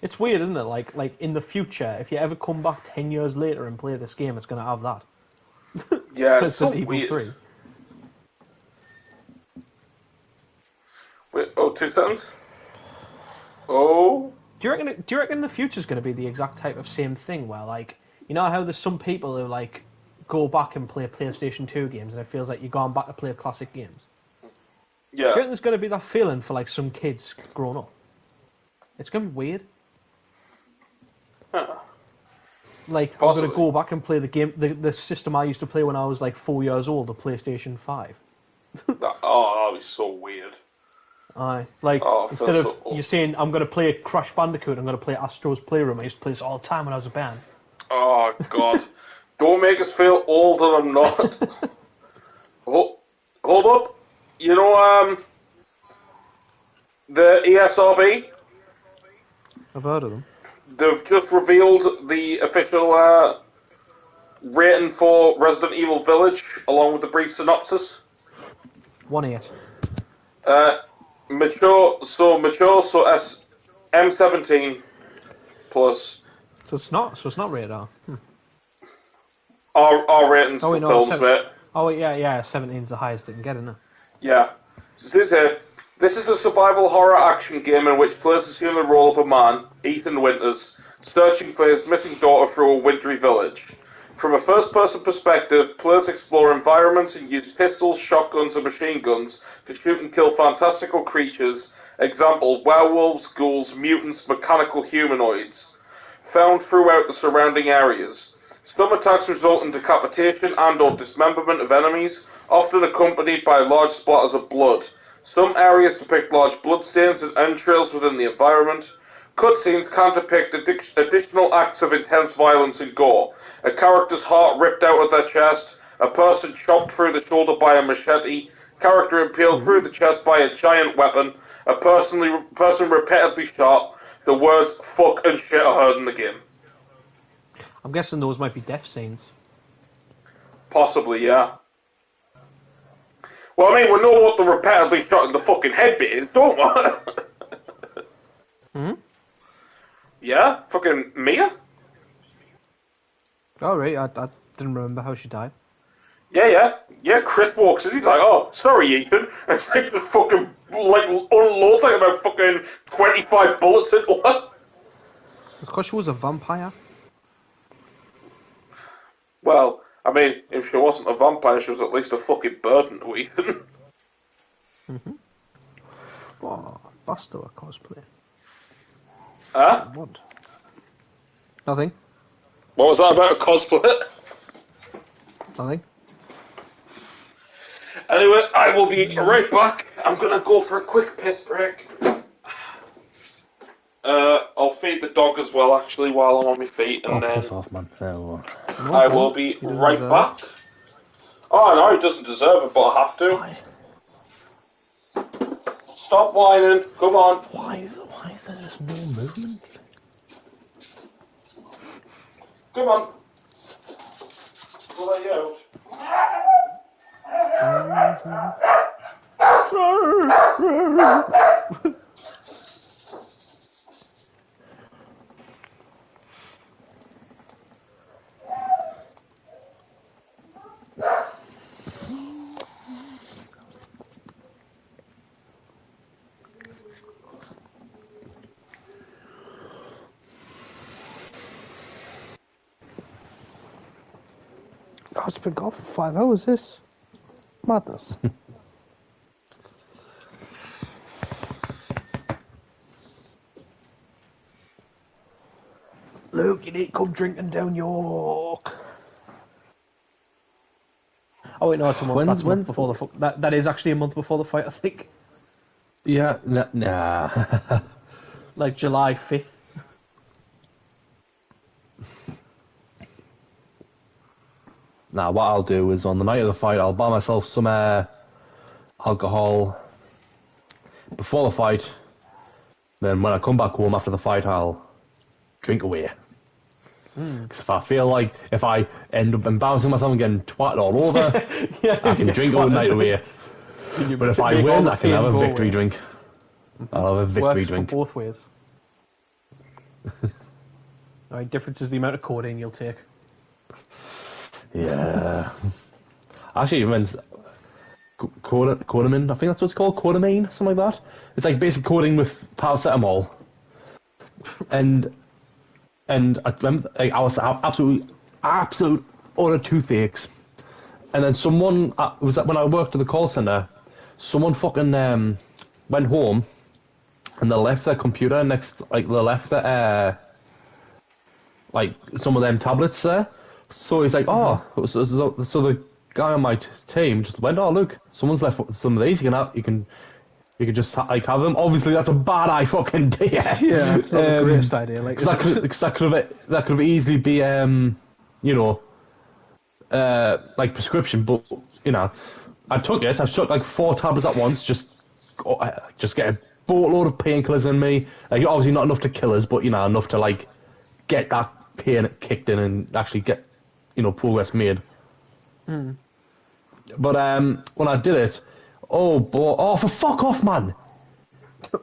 It's weird, isn't it? Like in the future, if you ever come back 10 years later and play this game, it's gonna have that. Yeah, it's so Resident Evil weird. 3. Wait, 2 seconds? Oh... Do you reckon the future's going to be the exact type of same thing where, like, you know how there's some people who, like, go back and play PlayStation 2 games and it feels like you're going back to play classic games? Yeah. Do you reckon there's going to be that feeling for, like, some kids growing up? It's going to be weird. Huh. Like, Possibly. I'm going to go back and play the game, the system I used to play when I was, like, 4 years old, the PlayStation 5. That'd be so weird. Aye. Like, instead of you saying, I'm going to play Crash Bandicoot, I'm going to play Astro's Playroom. I used to play this all the time when I was a band. Oh, God. Don't make us feel old that I'm not. Hold up. You know, the ESRB? I've heard of them. They've just revealed the official rating for Resident Evil Village, along with the brief synopsis. 1-8. Mature, so M17 plus. So it's not rated R. R ratings for films, mate. Oh yeah, 17's the highest it can get, isn't it? Yeah. So it says here, this is a survival horror action game in which players assume the role of a man, Ethan Winters, searching for his missing daughter through a wintry village. From a first-person perspective, players explore environments and use pistols, shotguns, and machine guns to shoot and kill fantastical creatures, example, werewolves, ghouls, mutants, mechanical humanoids, found throughout the surrounding areas. Some attacks result in decapitation and or dismemberment of enemies, often accompanied by large splatters of blood. Some areas depict large bloodstains and entrails within the environment. Cutscenes can depict additional acts of intense violence and gore. A character's heart ripped out of their chest, a person chopped through the shoulder by a machete, character impaled through the chest by a giant weapon, a person repeatedly shot. The words fuck and shit are heard in the game. I'm guessing those might be death scenes. Possibly, yeah. Well, I mean, we know what the repeatedly shot in the fucking head bit is, don't we? Hmm? Yeah? Fucking Mia? Oh, right, I didn't remember how she died. Yeah, Chris walks in, he's like, oh, sorry, Ethan. And takes the fucking, like, unloads like about fucking 25 bullets into her. It's because she was a vampire. Well, I mean, if she wasn't a vampire, she was at least a fucking burden to Ethan. Mm-hmm. Oh, that's still a cosplay. Huh? What? Nothing. What was that about a cosplay? Nothing. Anyway, I will be right back. I'm gonna go for a quick piss break. I'll feed the dog as well, actually, while I'm on my feet, and then piss off, man. I will be right back. Oh no, he doesn't deserve it, but I have to. Why? Stop whining. Come on. Why is there just no movement? Come on. Will let you out. It's been gone for 5 hours, this. Madness. Luke, you need to come drinking down York. Oh wait, no, it's a month. That's a month before the that is actually a month before the fight, I think. Yeah, nah. Like July 5th. Now, what I'll do is on the night of the fight, I'll buy myself some alcohol before the fight. Then when I come back home after the fight, I'll drink away. Because if I feel like if I end up embarrassing myself and getting twatted all over, I can drink all night away. But if I win, I can have a victory drink. I'll have a victory drink. Both ways. Right, difference is the amount of codeine you'll take. Yeah. Actually, it means codeine. I think that's what it's called, codeine, something like that. It's like basic codeine with paracetamol. And I remember I was absolute utter toothaches. And then someone was that when I worked at the call center. Someone fucking went home, and they left their computer next, like they left the like some of them tablets there. So he's like, oh, so the guy on my team just went, oh look, someone's left some of these. You can just like have them. Obviously, that's a bad idea. Yeah, it's not the greatest idea. Like, because that could have easily be like prescription, but you know, I took it. I took like 4 tablets at once. Just get a boatload of painkillers in me. Like, obviously not enough to kill us, but you know, enough to like get that pain kicked in and actually get progress made. But when I did it, for fuck off, man.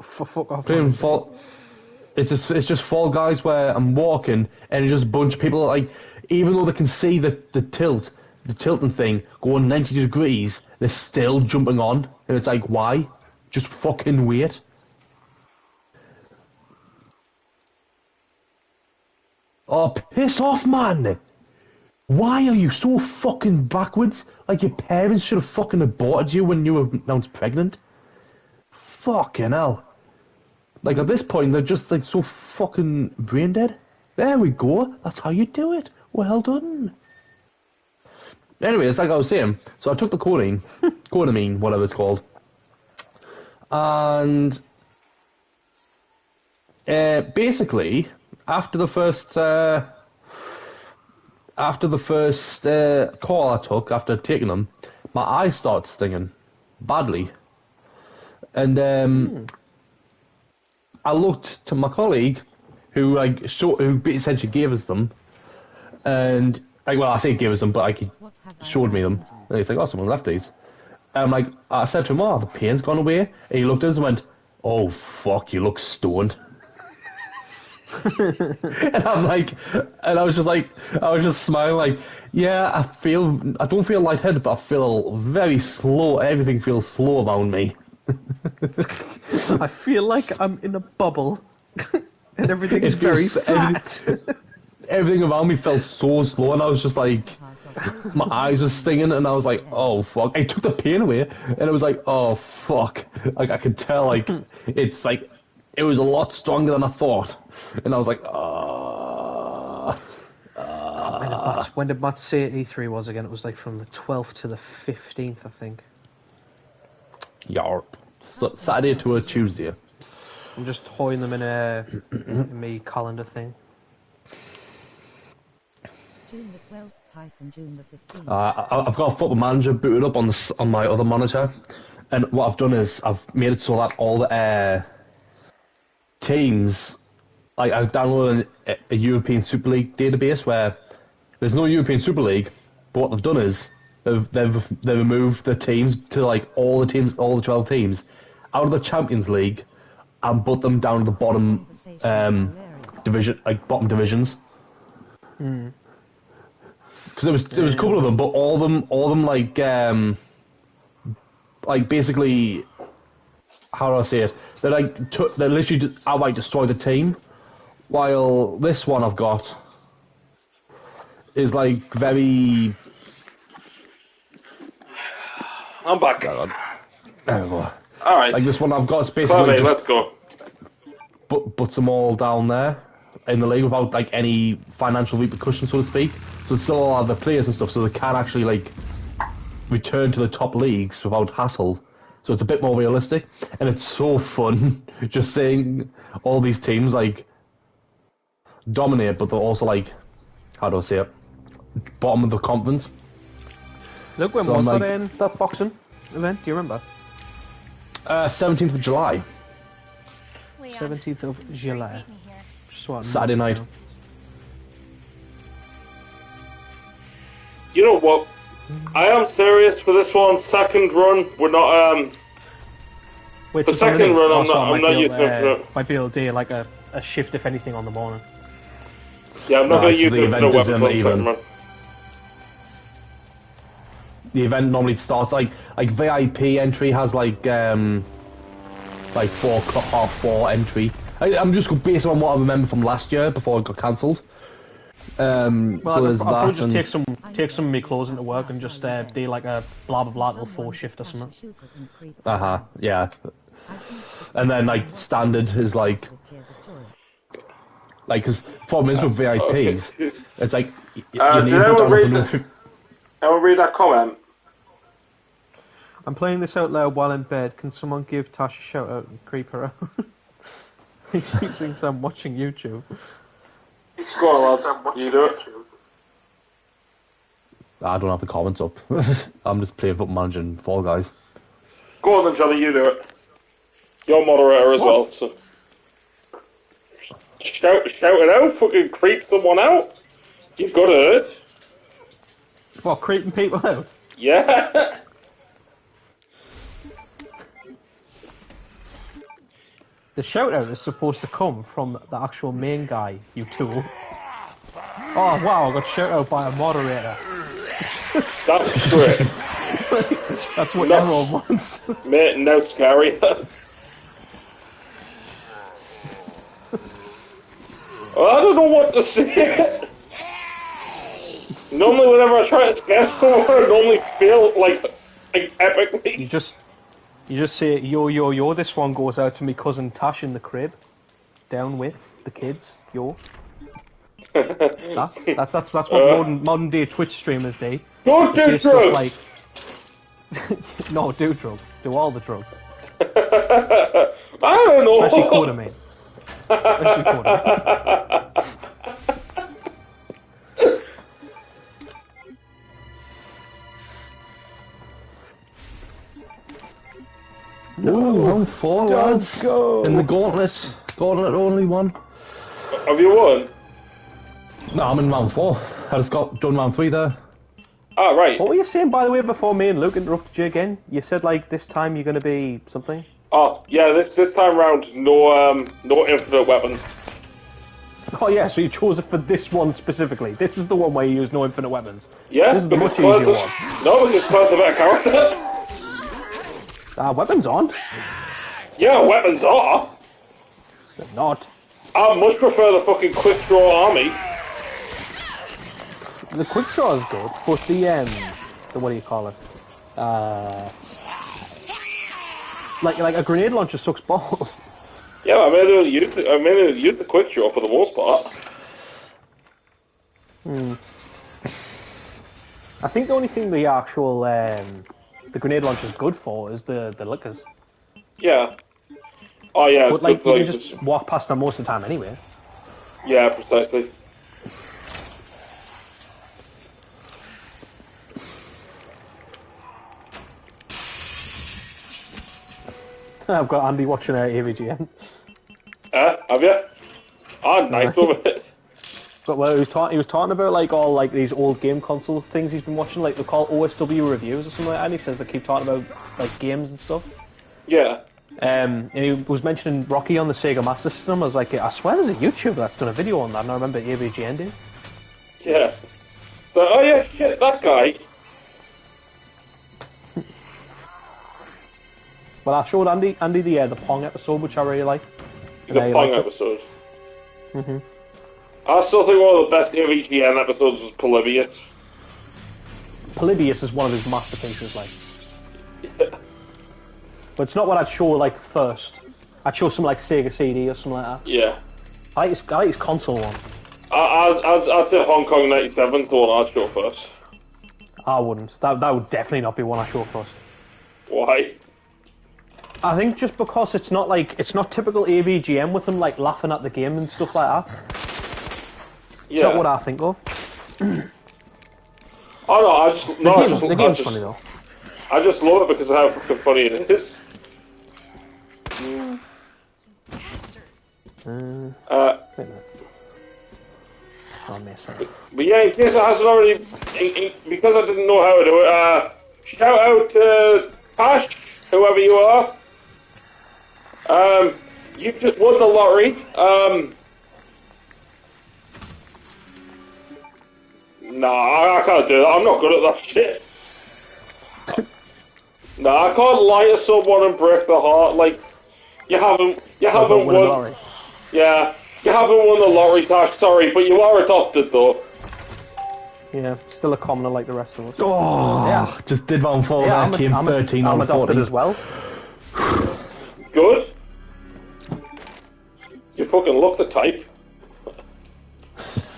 For fuck off. It's just Fall Guys where I'm walking and it's just a bunch of people like, even though they can see the tilting thing going 90 degrees, they're still jumping on, and it's like, why? Just fucking wait. Oh, piss off, man! Why are you so fucking backwards? Like your parents should have fucking aborted you when you were announced pregnant. Fucking hell. Like at this point, they're just like so fucking brain dead. There we go. That's how you do it. Well done. Anyways, like I was saying, so I took the codeine, whatever it's called, and basically after the first call I took after taking them, my eyes started stinging badly, and I looked to my colleague who essentially gave us them, and I say gave us them, but he showed me them, and he's like, oh, someone left these, And like, I said to him, oh, the pain's gone away. And he looked at us and went, oh, fuck, you look stoned. And I'm like, and I was just smiling like, yeah, I don't feel lightheaded, but I feel very slow. Everything feels slow around me. I feel like I'm in a bubble, and everything is very flat. Everything around me felt so slow, and I was just like, my eyes were stinging, and I was like, oh fuck. I took the pain away, and it was like, oh fuck. Like I could tell, like it's like it was a lot stronger than I thought, and I was like, When did Matt say E3 was again? It was like from the 12th to the 15th, I think. Yarp. So, Saturday to a Tuesday. I'm just holding them in me calendar thing. June the 12th - June the 15th. I've got a Football Manager booted up on my other monitor, and what I've done is I've made it so that all the teams, I've downloaded a European Super League database where there's no European Super League, but what they've done is they've removed the teams to like all the 12 teams out of the Champions League and put them down to the bottom division, like bottom divisions. Because there was a couple of them, but all of them like basically, how do I say it? They literally just outright destroy the team, while this one I've got is like very. I'm back. All right. Like this one I've got is basically mate, just let's go. Puts them all down there in the league without like any financial repercussions, so to speak. So it's still all other players and stuff, so they can actually like return to the top leagues without hassle. So it's a bit more realistic, and it's so fun just seeing all these teams like dominate, but they're also like, how do I say it, bottom of the conference. Look, when was that boxing event? Do you remember? 17th of July. 17th of July. Saturday night. You know what? I am serious for this one. Second run, we're not. Wait, the second run, I'm not using it for it. Might be able to do like a shift, if anything, on the morning. Yeah, I'm not going to use it for no weapons on the second run. The event normally starts like VIP entry has like 4 o'clock, 4 entry. I'm just based on what I remember from last year before it got cancelled. Well, so there's I'll probably that. just take some of my clothes into work and just do like a blah blah blah till 4 shift or something. Yeah. And then like standard is like because problem is with VIPs, it's like did anyone read that comment? I'm playing this out loud while in bed. Can someone give Tash a shout out and creep her out? She thinks I'm watching YouTube. Go on, lads. You do it. I don't have the comments up. I'm just playing Football Manager and Fall Guys. Go on then, Johnny. You do it. You're moderator as well, so shout it out. Fucking creep someone out. You're good at it. What, creeping people out? Yeah. The shout out is supposed to come from the actual main guy, you tool. Oh wow, I got shout out by a moderator. That's great. That's what everyone wants. Mate, no scary. I don't know what to say. Normally whenever I try to scare someone, I normally feel like epically. You just say, yo, yo, yo, this one goes out to me cousin Tash in the crib. Down with the kids, yo. That's what modern day Twitch streamers do. Don't do drugs! Like... No, do drugs. Do all the drugs. I don't know. Especially Codeamine. Especially Codeamine. Ooh, round 4, lads. Go. In the gauntlet. Gauntlet only one. Have you won? No, I'm in round 4. I just got done round 3 there. Oh, right. What were you saying, by the way, before me and Luke interrupted you again? You said, like, this time you're going to be something? Oh, yeah, this time round, no infinite weapons. Oh, yeah, so you chose it for this one specifically. This is the one where you use no infinite weapons. Yeah. This is the much easier one. No, because Claire's a better character. Weapons aren't. Yeah, weapons are. They're not. I much prefer the fucking quick draw army. The quick draw is good, but the what do you call it? Like a grenade launcher sucks balls. Yeah, I mainly use the quick draw for the most part. I think the only thing the actual the grenade launcher is good for is the lickers. Yeah. Oh yeah. But like you can just walk past them most of the time anyway. Yeah, precisely. I've got Andy watching AVGN. Have you? Oh, nice of it. But well, he was talking about like all like these old game console things he's been watching, like they're called OSW reviews or something like that. And he says they keep talking about like games and stuff. Yeah. And he was mentioning Rocky on the Sega Master System. I was like, I swear there's a YouTuber that's done a video on that, and I remember AVGN did. Yeah. So, oh yeah, shit, that guy. Well, I showed Andy the Pong episode, which I really liked. The Pong episode. Mm-hmm. I still think one of the best AVGN episodes was Polybius. Polybius is one of his masterpieces, like. But it's not what I'd show like first. I'd show some like Sega CD or something like that. Yeah. I like his console one. I'd say Hong Kong 97's the one I'd show first. I wouldn't. That would definitely not be one I show first. Why? I think just because it's not typical AVGN with them like laughing at the game and stuff like that. It's not what I think of. Oh no, the game's funny though. I just love it because of how fucking funny it is. Wait a minute. Oh, but yeah, in case it hasn't already, because I didn't know how to do it, shout out to Tash, whoever you are. You've just won the lottery. Nah, I can't do that. I'm not good at that shit. Nah, I can't lie to someone and break the heart. Like, you haven't won. Yeah, you haven't won the lottery, Tash. Sorry, but you are adopted though. Yeah, still a commoner like the rest of us. Oh, yeah. Just did one for that. Came 13 I'm on 40. adopted as well. Good. You fucking look the type.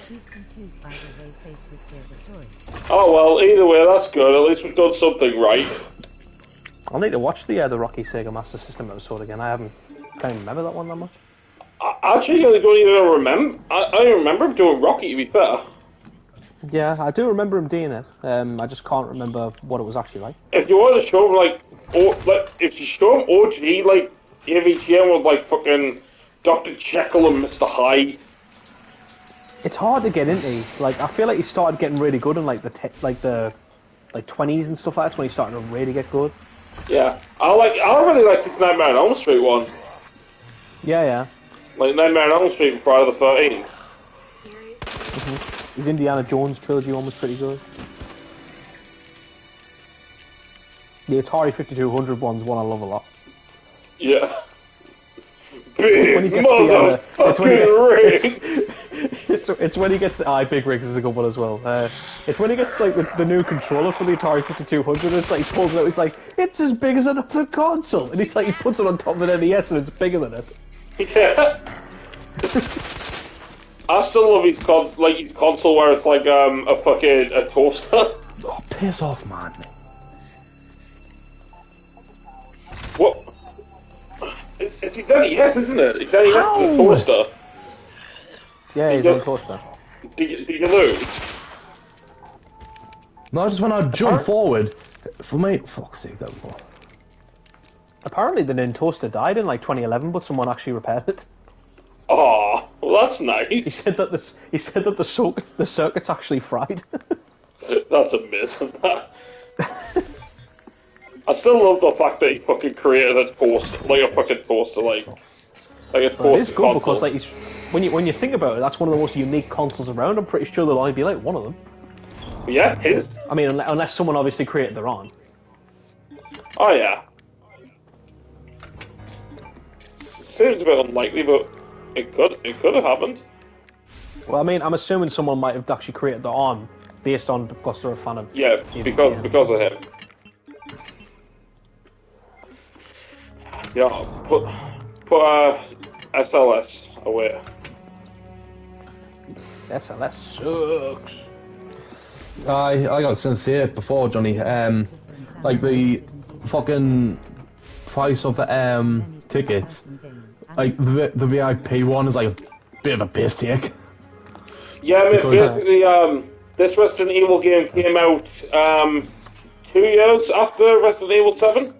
He's confused by the way face with tears of joy. Oh well, either way, that's good. At least we've done something right. I'll need to watch the Rocky Sega Master System episode again. Can't even remember that one that much. Actually, I don't even remember. I don't remember him doing Rocky, to be fair. Yeah, I do remember him doing it. I just can't remember what it was actually like. If you want to show him, if you show him OG, like, AVGN with, like, fucking Dr. Jekyll and Mr. Hyde. It's hard to get into. Like, I feel like he started getting really good in, like, the 20s and stuff like that. That's when he started to really get good. Yeah. I really like this Nightmare on Elm Street one. Yeah. Like, Nightmare on Elm Street and Friday the 13th. His Indiana Jones trilogy one was pretty good. The Atari 5200 one's one I love a lot. Yeah. Big motherfucking it's when he gets Big Rigs is a good one as well. It's when he gets like the new controller for the Atari 5200. It's like he pulls it out. He's like, it's as big as another console, and he's like he puts it on top of an NES and it's bigger than it. Yeah. I still love his console where it's like a toaster. Oh, piss off, man. What? It's his NES, isn't it? His NES is a toaster. Yeah, he's on a toaster. Did you lose? No, just when I jump forward. For me, fuck's sake, that was. Apparently the Nintoaster died in like 2011, but someone actually repaired it. Oh, well that's nice. He said that the circuit's actually fried. That's amazing. I still love the fact that he fucking created a poster, like a fucking poster, like a poster. It is good console. because like when you think about it, that's one of the most unique consoles around. I'm pretty sure there'll only be like one of them. Yeah, it is. I mean, unless someone obviously created their own. Oh yeah. Seems a bit unlikely, but it could have happened. Well, I mean, I'm assuming someone might have actually created their own based on because they're a fan of. Yeah, because of him. Yeah, put SLS away. SLS sucks. I got to say it before, Johnny. Like the fucking price of the tickets, like the VIP one is like a bit of a piss take. Yeah, I mean, basically, this Resident Evil game came out 2 years after Resident Evil 7.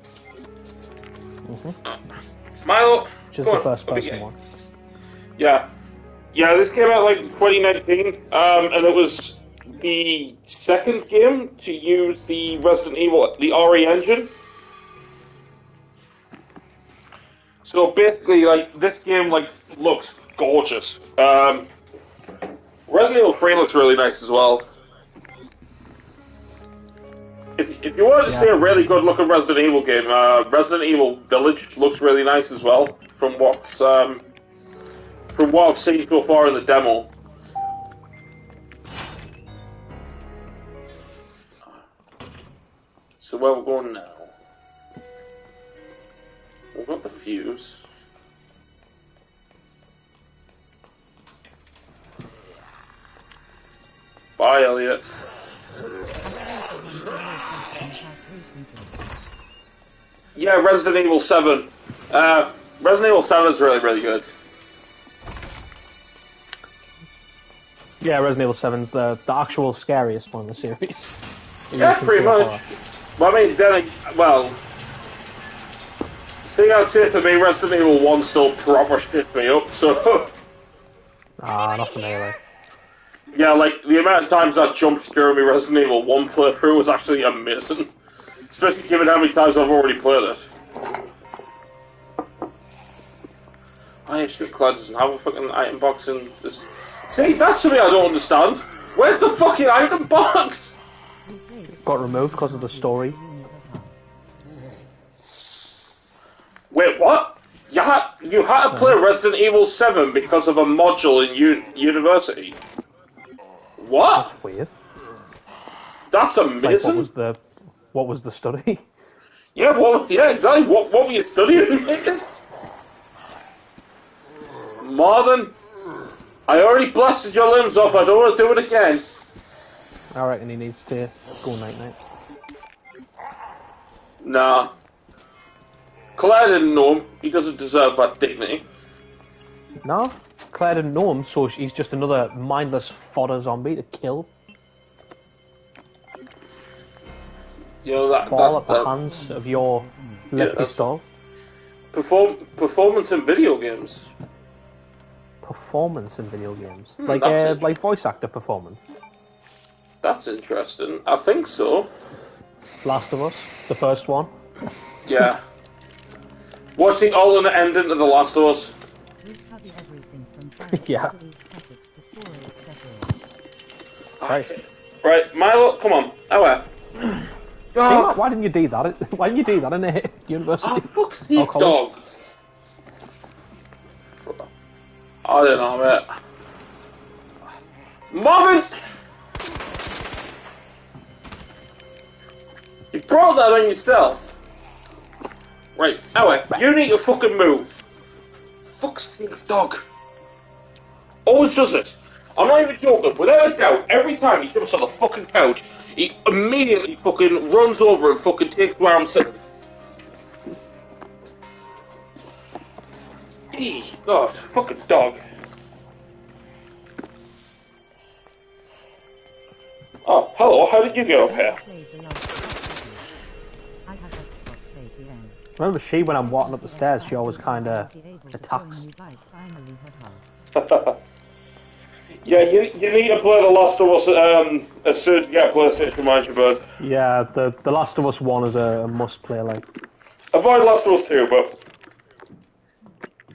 Milo, Just the first person one. Yeah, this came out like 2019, and it was the second game to use the Resident Evil, the RE engine. So basically, like, this game, like, looks gorgeous. Resident Evil 3 looks really nice as well. If you want to see a really good looking Resident Evil game, Resident Evil Village looks really nice as well, from what I've seen so far in the demo. So where we're going now? We've got the fuse. Bye, Elliot. Yeah, Resident Evil 7. Resident Evil 7 is really, really good. Yeah, Resident Evil 7's the actual scariest one in the series. Yeah, pretty much. Well, I mean, see, I'd say for me, Resident Evil 1 still proper shit me up, so... not for me, like. Yeah, like, the amount of times I jumped during my Resident Evil 1 playthrough was actually amazing. Especially given how many times I've already played it. I actually Cloud doesn't have a fucking item box in this... See, that's something I don't understand. Where's the fucking item box? Got removed because of the story. Wait, what? You had to play Resident Evil 7 because of a module in university? What? That's weird. That's amazing. Like, what was the study? Yeah, exactly. What were you studying? Marvin, I already blasted your limbs off. I don't want to do it again. I reckon he needs to go night-night. Nah. Claire didn't know him. He doesn't deserve that dignity. No, Claire didn't know him, so he's just another mindless fodder zombie to kill. You know, Fall at the hands of your pistol. Performance in video games. Performance in video games, like voice actor performance. That's interesting. I think so. Last of Us, the first one. Yeah. What's the alternate ending to The Last of Us? Yeah. Right, Milo, come on. Away. Oh. Why didn't you do that? Why didn't you do that in a university? Oh, fuck's sake, dog. I don't know, mate. Marvin! You brought that on yourself. Right, anyway, you need to fucking move. Fuck's sake, dog. Always does it. I'm not even joking. Without a doubt, every time he jumps on the fucking couch, he immediately fucking runs over and fucking takes where I'm sitting. God, fucking dog. Oh, hello, how did you get up here? Remember, when I'm walking up the stairs, she always kind of attacks. Yeah, you need to play The Last of Us as soon as you get a PlayStation, mind you, bud. Yeah, the Last of Us 1 is a must-play, like. Avoid Last of Us 2, but...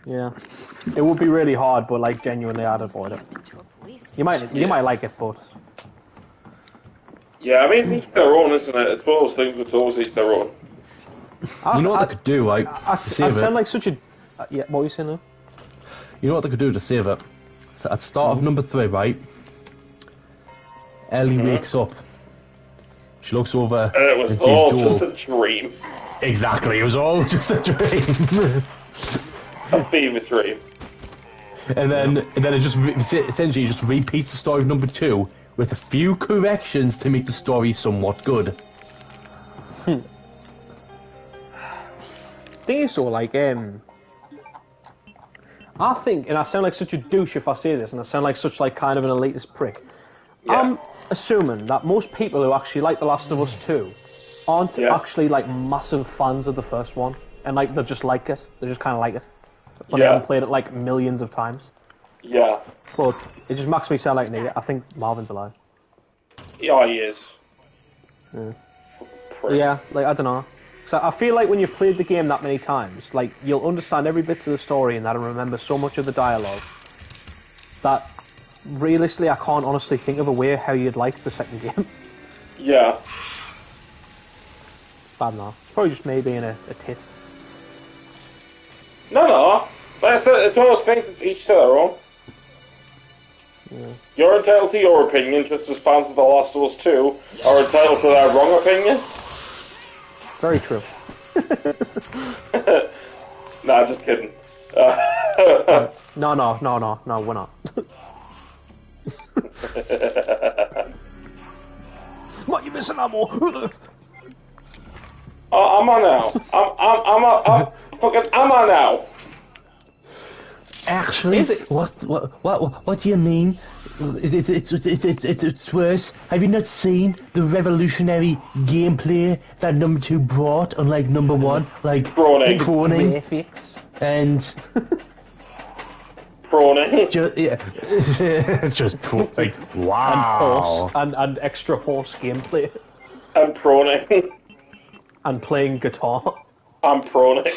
Yeah. It would be really hard, but, like, genuinely, I'd avoid it. You might like it, but... Yeah, I mean, it's each their own, isn't it? It's one of those things with those each their own. You know what they could do, like, I to save it? sound like such a... yeah, what were you saying now? You know what they could do to save it? So at the start of number 3, right? Ellie wakes up. She looks over And it was and sees all Joel. just a dream. Exactly, it was all just a dream. A fever dream. And then it just essentially just repeats the story of number 2 with a few corrections to make the story somewhat good. Thing is, so, like, I think, and I sound like such a douche if I say this, and I sound like such, like, kind of an elitist prick. Yeah. I'm assuming that most people who actually like The Last of Us 2 aren't actually, like, massive fans of the first one, and, like, they just like it. They just kind of like it. But they haven't played it, like, millions of times. Yeah. But it just makes me sound like an idiot. I think Marvin's alive. Yeah, he is. Yeah, like, I don't know. So I feel like when you've played the game that many times, like, you'll understand every bit of the story and that'll remember so much of the dialogue that, realistically, I can't honestly think of a way how you'd like the second game. Yeah. I don't know. It's probably just me being a tit. No. It's one of those things, it's each to their own. Yeah. You're entitled to your opinion, just as fans of The Last of Us 2 are entitled to their wrong opinion. Very true. Nah, just kidding. No, we're not. What, you missing ammo? I'm on now. I'm on now. Actually, what do you mean? It's worse. Have you not seen the revolutionary gameplay that number 2 brought, unlike number 1? Like proning and proning. Just like wow. And extra horse gameplay. And proning. And playing guitar. I'm proning.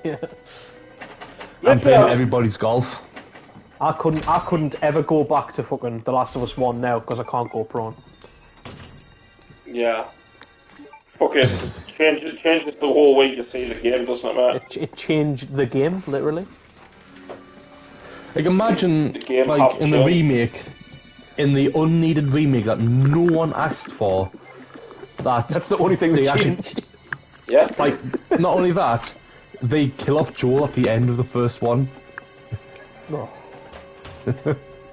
Yeah. I'm playing everybody's golf. I couldn't ever go back to fucking The Last of Us 1 now because I can't go prone. Yeah. Fucking changes the whole way you see the game, doesn't it, man? It changed the game, literally. Like, imagine, like, in the remake, in the unneeded remake that no one asked for, that's the only thing they changed. Yeah. Like, not only that, they kill off Joel at the end of the first one. No.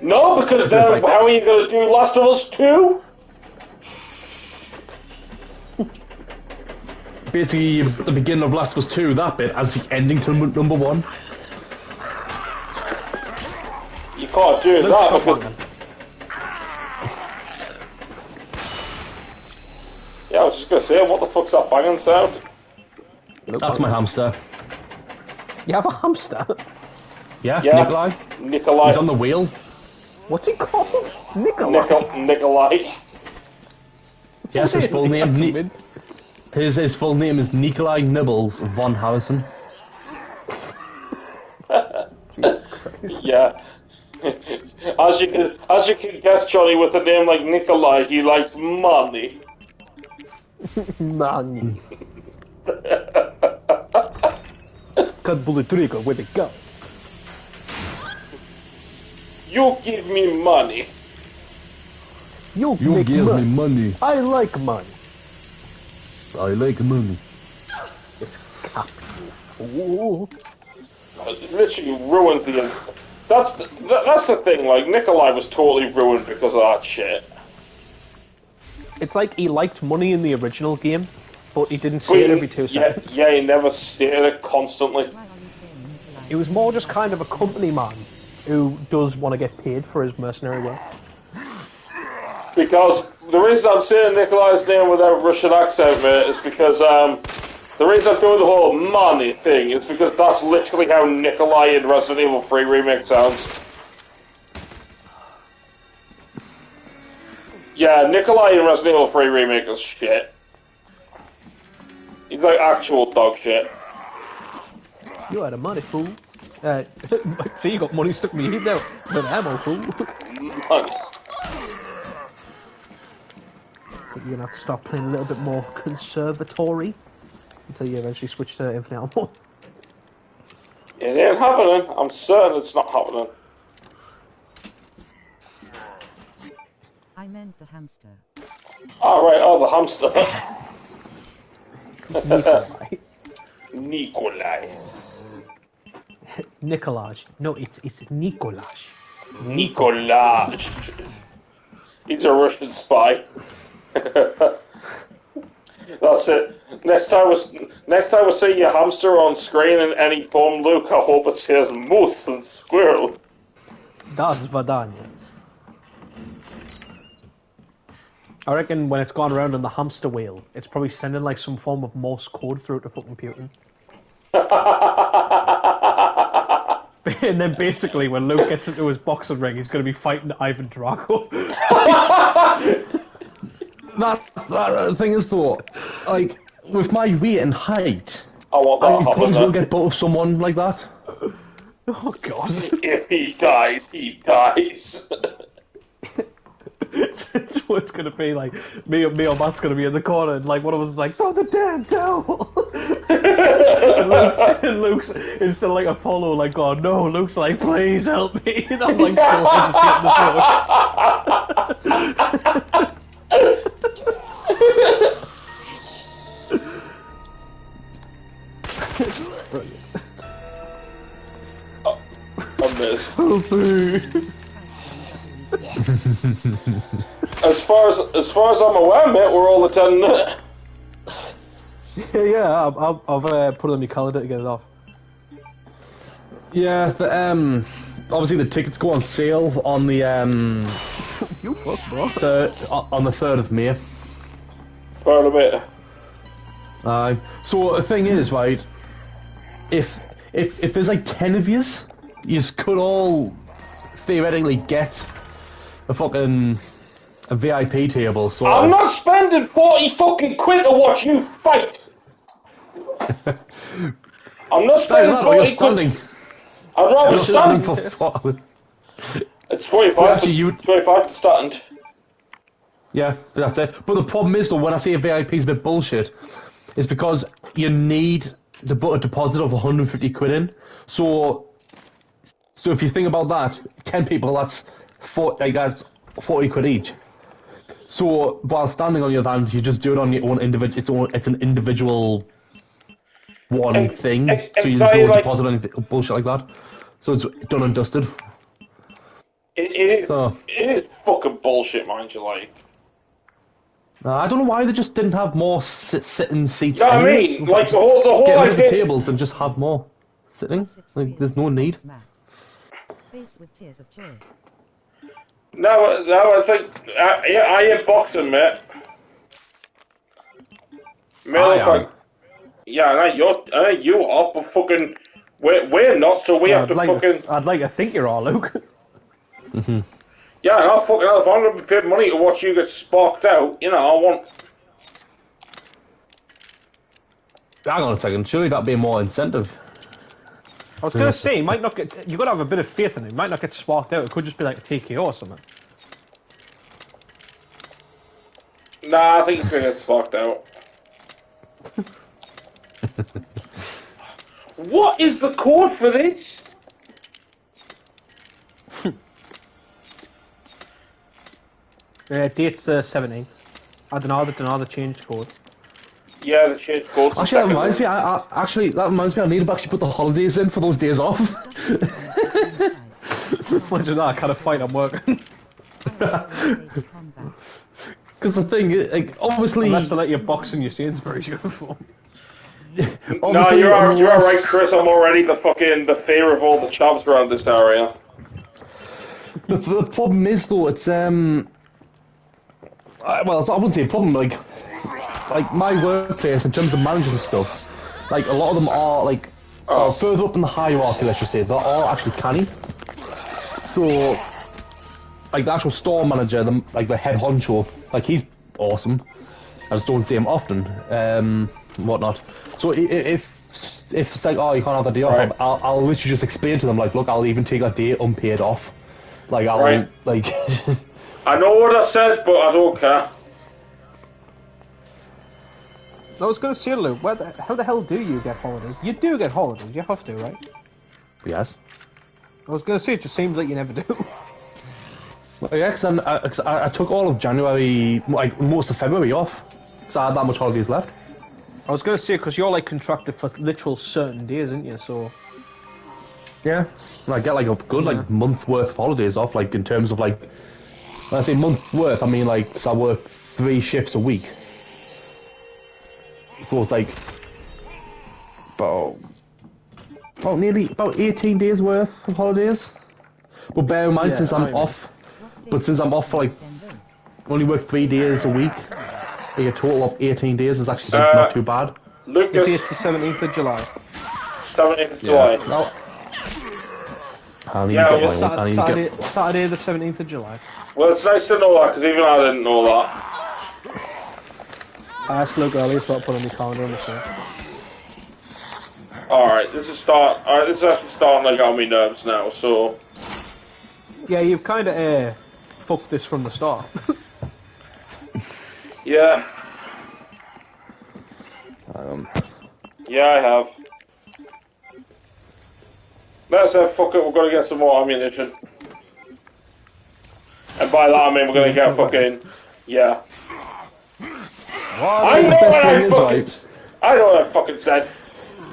No, because now, like, how are you going to do Last of Us 2? Basically, the beginning of Last of Us 2, that bit, as the ending to number 1. You can't do that because... Yeah, I was just going to say, what the fuck's that banging sound? That's my hamster. You have a hamster? Yeah, Nikolai. He's on the wheel. What's he called? Nikolai. Nikolai. Yes, his full name. His full name is Nikolai Nibbles von Harrison. Yeah. As you can guess, Johnny, with a name like Nikolai, he likes money. Money. Cut bullet trigger, where'd it go? You give me money. You give me money. I like money. I like money. It's cap, you fool. It literally ruins the... That's the thing, like, Nikolai was totally ruined because of that shit. It's like he liked money in the original game, but he didn't say it every 2 seconds. Yeah, he never stated it constantly. He was more just kind of a company man who does want to get paid for his mercenary work. Because the reason I'm saying Nikolai's name without a Russian accent, mate, is because the reason I'm doing the whole money thing is because that's literally how Nikolai in Resident Evil 3 Remake sounds. Yeah, Nikolai in Resident Evil 3 Remake is shit. He's like actual dog shit. You had a money, fool. See, you got money stuck in your head now. But ammo, fool. Money. But you're gonna have to start playing a little bit more conservatory until you eventually switch to infinite ammo. It ain't happening. I'm certain it's not happening. I meant the hamster. Oh, right. Oh, the hamster. Nikolai. Nikolaj. No, it's Nikolaj. Nikolaj. He's a Russian spy. That's it. Next time we see your hamster on screen in any form, Luke, I hope it says moose and squirrel. Das Vadanya. I reckon when it's gone around on the hamster wheel, it's probably sending like some form of Morse code through to fucking Putin. And then basically when Luke gets into his boxing ring, he's going to be fighting Ivan Drago. The thing is though, like, with my weight and height, I probably will get both of someone like that. Oh god. If he dies, he dies. That's what it's gonna be like. Me or Matt's gonna be in the corner, and like one of us is like, throw the damn towel. and Luke's instead of like Apollo, like, oh no, Luke's like, please help me. And I'm like, still hesitating I miss. As far as I'm aware, mate, we're all attending it. Yeah, I've put it on your calendar to get it off. Yeah, obviously the tickets go on sale on the you fuck, bro. On the 3rd of May. 3rd of May. So the thing is, right? If there's like 10 of yous, you could all theoretically get a VIP table. So I'm not spending 40 fucking quid to watch you fight. I'm not spending 40 quid. I'd rather stand for 4 hours. It's 25. It's 25 to stand. Yeah, that's it. But the problem is, though, when I say a VIP is a bit bullshit, it's because you need to put a deposit of 150 quid in. So if you think about that, 10 people, that's 40 quid each. So while standing on your hand, you just do it on your own individual. It's an individual thing. So you just don't deposit anything bullshit like that. So it's done and dusted. It is fucking bullshit, mind you, like. I don't know why they just didn't have more sitting seats. You know what I mean? Like the whole get rid of the idea. tables and just have more sitting. Like, there's no need. Face with tears of joy. No, I think I am boxing, mate. Yeah, I know you are, but fucking we're not, so we have to fucking. I'd like to think you're all, Luke. Mm-hmm. Yeah, no, fucking hell, if I'm gonna be paid money to watch you get sparked out, you know, I want. Hang on a second, surely that'd be more incentive. I was gonna say, you might not get. You gotta have a bit of faith in it. You might not get sparked out. It could just be like a TKO or something. Nah, I think he's gonna get sparked out. What is the code for this? Date's 17. I don't know the change code. Yeah, the change code. Actually, that reminds me. I need to actually put the holidays in for those days off. Imagine that kind of fight I'm working. Because the thing, like, obviously, unless they let you box in your Sainsbury's uniform. No, you're alright, Chris. I'm already the fear of all the chops around this area. The problem is though, it's I wouldn't say a problem. Like my workplace in terms of managers and stuff, like a lot of them are like further up in the hierarchy. Let's just say they're all actually canny. So like the actual store manager, the head honcho, like he's awesome. I just don't see him often, whatnot. So if it's like, oh, you can't have that day off, Right. I'll literally just explain to them, like, look, I'll even take that day unpaid off. Like, I'll, Right. like... I know what I said, but I don't care. I was going to say, Luke, how the hell do you get holidays? You do get holidays, you have to, right? Yes. I was going to say, it just seems like you never do. Well, yeah, because I took all of January, like, most of February off, because I had that much holidays left. I was going to say, because you're, like, contracted for literal certain days, aren't you, so... Yeah, and I get, like, a good, like, month worth of holidays off, like, in terms of, like... When I say month worth, I mean, like, because I work 3 shifts a week. So it's, like... About 18 days worth of holidays. But bear in mind, since I'm off... But since I'm off for, like... Only work 3 days a week... A total of 18 days is actually not too bad. Lucas, it's the 17th of July. 17th of July. No. I need to get Saturday the 17th of July. Well, it's nice to know that, because even I didn't know that. I asked Luke earlier to put on the calendar on the show. Alright, this is actually starting to get on my nerves now, so... Yeah, you've kind of fucked this from the start. Yeah. Yeah, I have. Let's say, fuck it, we're gonna get some more ammunition. And by that I mean we're gonna get fucking... Yeah. I know what I fucking said.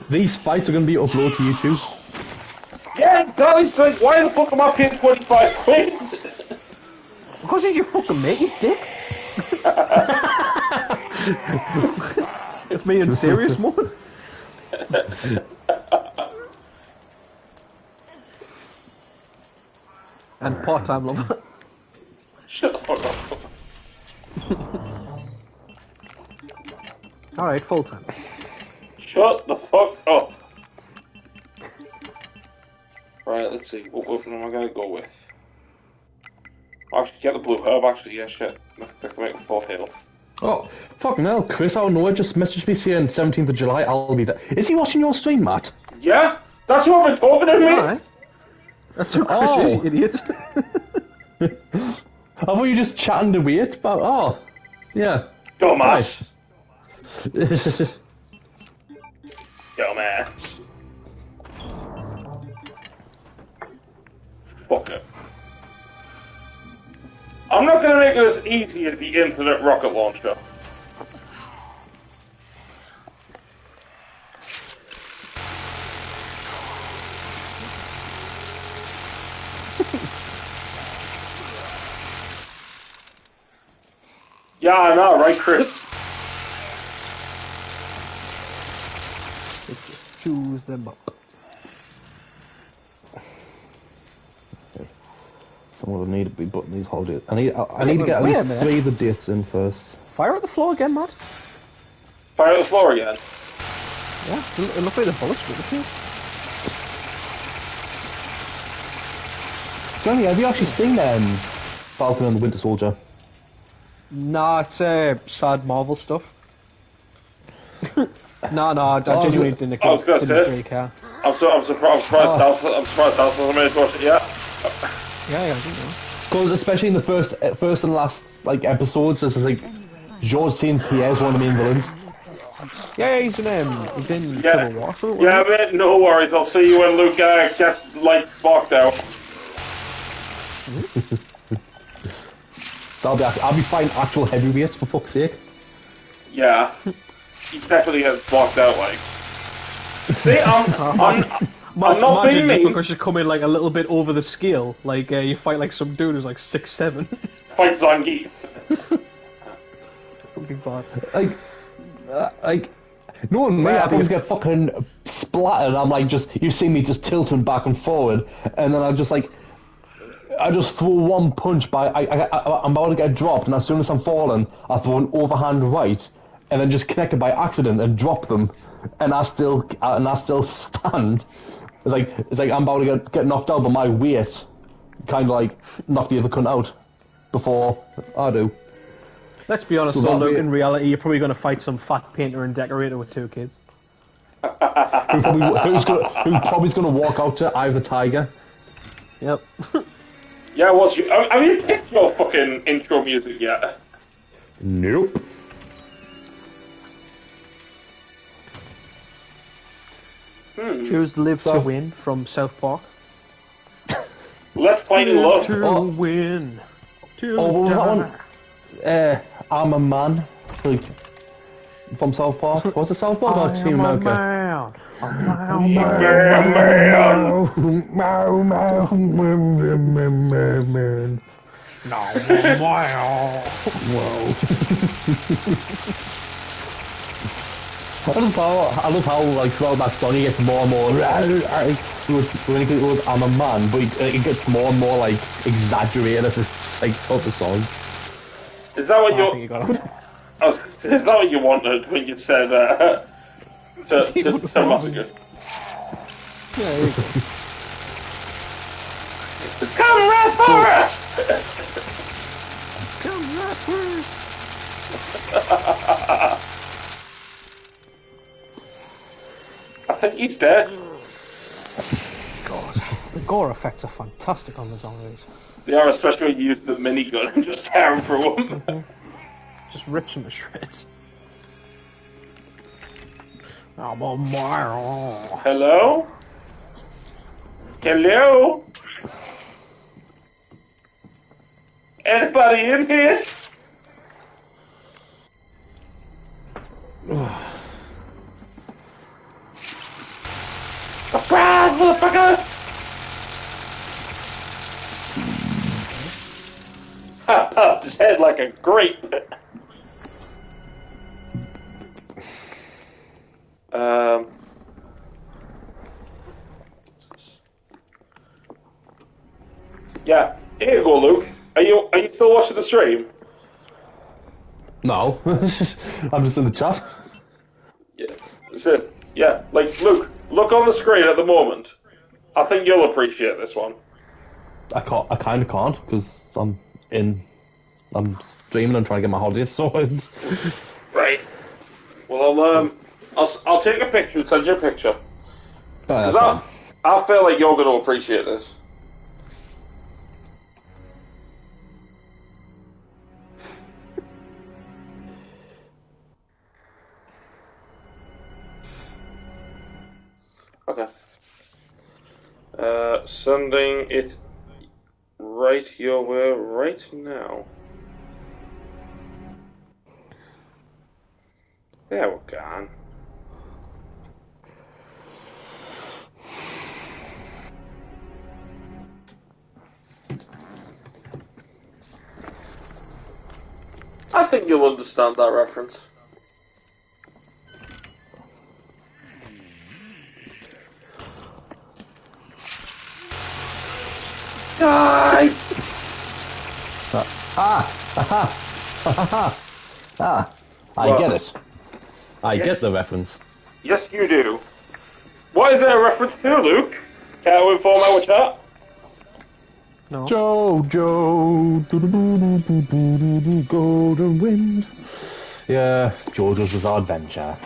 These fights are gonna be uploaded to YouTube. Yeah, exactly. So, like, why the fuck am I paying 25 quid? Because it's your fucking mate, you dick. It's me in serious mode. And part-time lover. Shut the fuck up. Alright, full-time. Shut the fuck up. Right, let's see. What weapon am I gonna go with? Actually, get the blue herb, actually, yeah, shit. I can make a full heal. Oh, fucking hell, Chris out of nowhere just messaged me saying 17th of July, I'll be there. Is he watching your stream, Matt? Yeah, that's what I've been talking to me. Right. That's what Chris is, you idiot. I thought you were just chatting to wait, but yeah. Dumbass. Dumbass. Fuck it. I'm not gonna make it as easy as the infinite rocket launcher. Yeah, I know, right, Chris? Choose them up. Someone would need to be button these holidays. I need to get at least 3 of the dates in first. Fire at the floor again, Matt. Fire at the floor again? Yeah, it looked like the bullets were the Johnny, have you actually seen Falcon and the Winter Soldier? Nah, it's sad Marvel stuff. No, I genuinely didn't really care. I'm surprised that's what I made to watch it, yeah. Yeah, I didn't know. Because especially in the first and last episodes, there's like George St. Pierre's one of the main villains. Yeah, he's in Civil War. So yeah, mate, no worries. I'll see you when Luke gets fucked out. So I'll be fighting actual heavyweights for fuck's sake. Yeah, he definitely has blocked out. Like, see, I'm not being mean. Because you come in like a little bit over the scale. Like you fight like some dude who's like 6'7". Fight Zangief. Fucking bad. Like, knowing me, I always get fucking splattered. I'm like, you see me just tilting back and forward, and then I just throw one punch I'm about to get dropped, and as soon as I'm falling, I throw an overhand right, and then just connect it by accident and drop them, and I still stand. It's like I'm about to get knocked out by my weight, kind of like knock the other cunt out before I do. Let's be honest, So though, that'll Luke, be- in reality, you're probably going to fight some fat painter and decorator with 2 kids. Who's probably going to walk out to Eye of the Tiger. Yep. Yeah, what's you? Have you picked your fucking intro music yet? Nope. Choose Live to Win from South Park. Let's fight in love. To win. To Oh, what was die. that one? I'm a man. Like, from South Park. Was it South Park or Team America? I love how like throughout that song he gets more and more when he goes I'm a man, but it gets more and more like exaggerated as it's like throughout the song. Is that what I think you got it. Is that what you wanted when you said to Massacre? Yeah, there you go. It's coming right for us! Come right for I think he's dead. God, the gore effects are fantastic on the zombies. They are, especially when you use the minigun and just tear him through them. Just rips them to shreds. I'm a mile. Hello? Hello? Anybody in here? Surprise, motherfucker! I popped his head like a grape. Yeah, here you go, Luke. Are you still watching the stream? No. I'm just in the chat. Yeah, that's it. Yeah, like, look on the screen at the moment. I think you'll appreciate this one. I kind of can't because I'm streaming and trying to get my holidays sorted. Right. Well, I'll take a picture and send you a picture. That's Because I feel like you're going to appreciate this. Okay. Sending it right your way right now. There we're gone. I think you'll understand that reference. Die! I get it. I Yes. get the reference. Yes, you do. What is there a reference to, Luke? Can we inform our chat? No. Jojo, golden wind. Yeah, JoJo's Bizarre Adventure.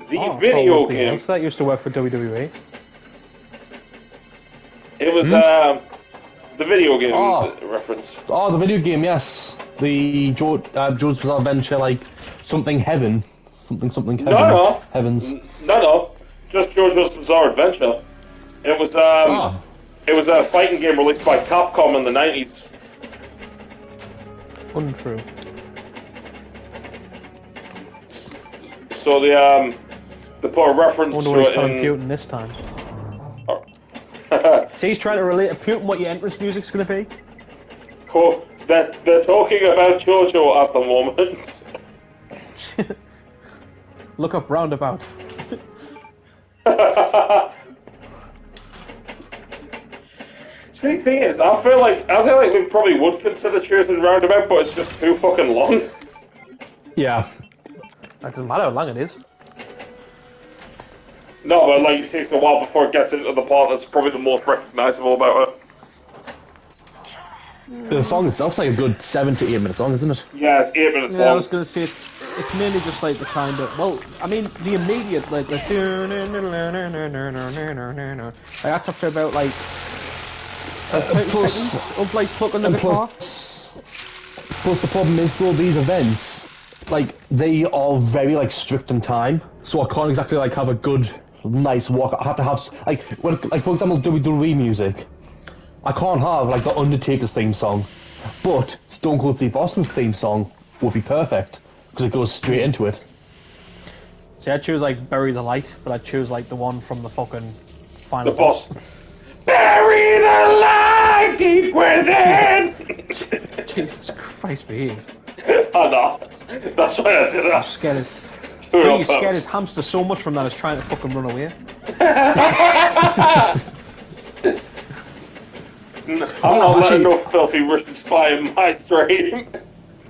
The video probably game. else. That used to work for WWE. It was the video game reference. Oh, the video game, yes. The JoJo's Bizarre Adventure, like something heaven, something heaven. No. Heavens. No. Just JoJo's Bizarre Adventure. It was It was a fighting game released by Capcom in the 90s. Untrue. So they put a reference Wonder to what he's it telling in. Putin this time. See, he's trying to relate to Putin what your entrance music's going to be. Cool. They're talking about JoJo at the moment. Look up roundabout. See, the thing is, I feel like we probably would consider choosing roundabout, but it's just too fucking long. Yeah. That doesn't matter how long it is. No, but like it takes a while before it gets into the part that's probably the most recognisable about it. The song itself's like a good 7 to 8 minute song, isn't it? Yeah, it's 8 minutes Yeah, I long. was gonna say it's mainly just like the kind of I mean the immediate like that's up to about like 30 seconds of like plucking the guitar. Plus the problem is though these events, like they are very like strict in time, so I can't exactly like have a good nice walk. I have to have like for example WWE music. I can't have like the Undertaker's theme song, but Stone Cold Steve Austin's theme song would be perfect because it goes straight into it. See, I choose like Bury the Light, but I choose like the one from the fucking final The boss. Bury the light deep within! Jesus Christ, please. I know. That's why I did that. I'm scared you scared his hamster so much from that it's trying to fucking run away. I'm not letting no filthy Russian spy in my stream.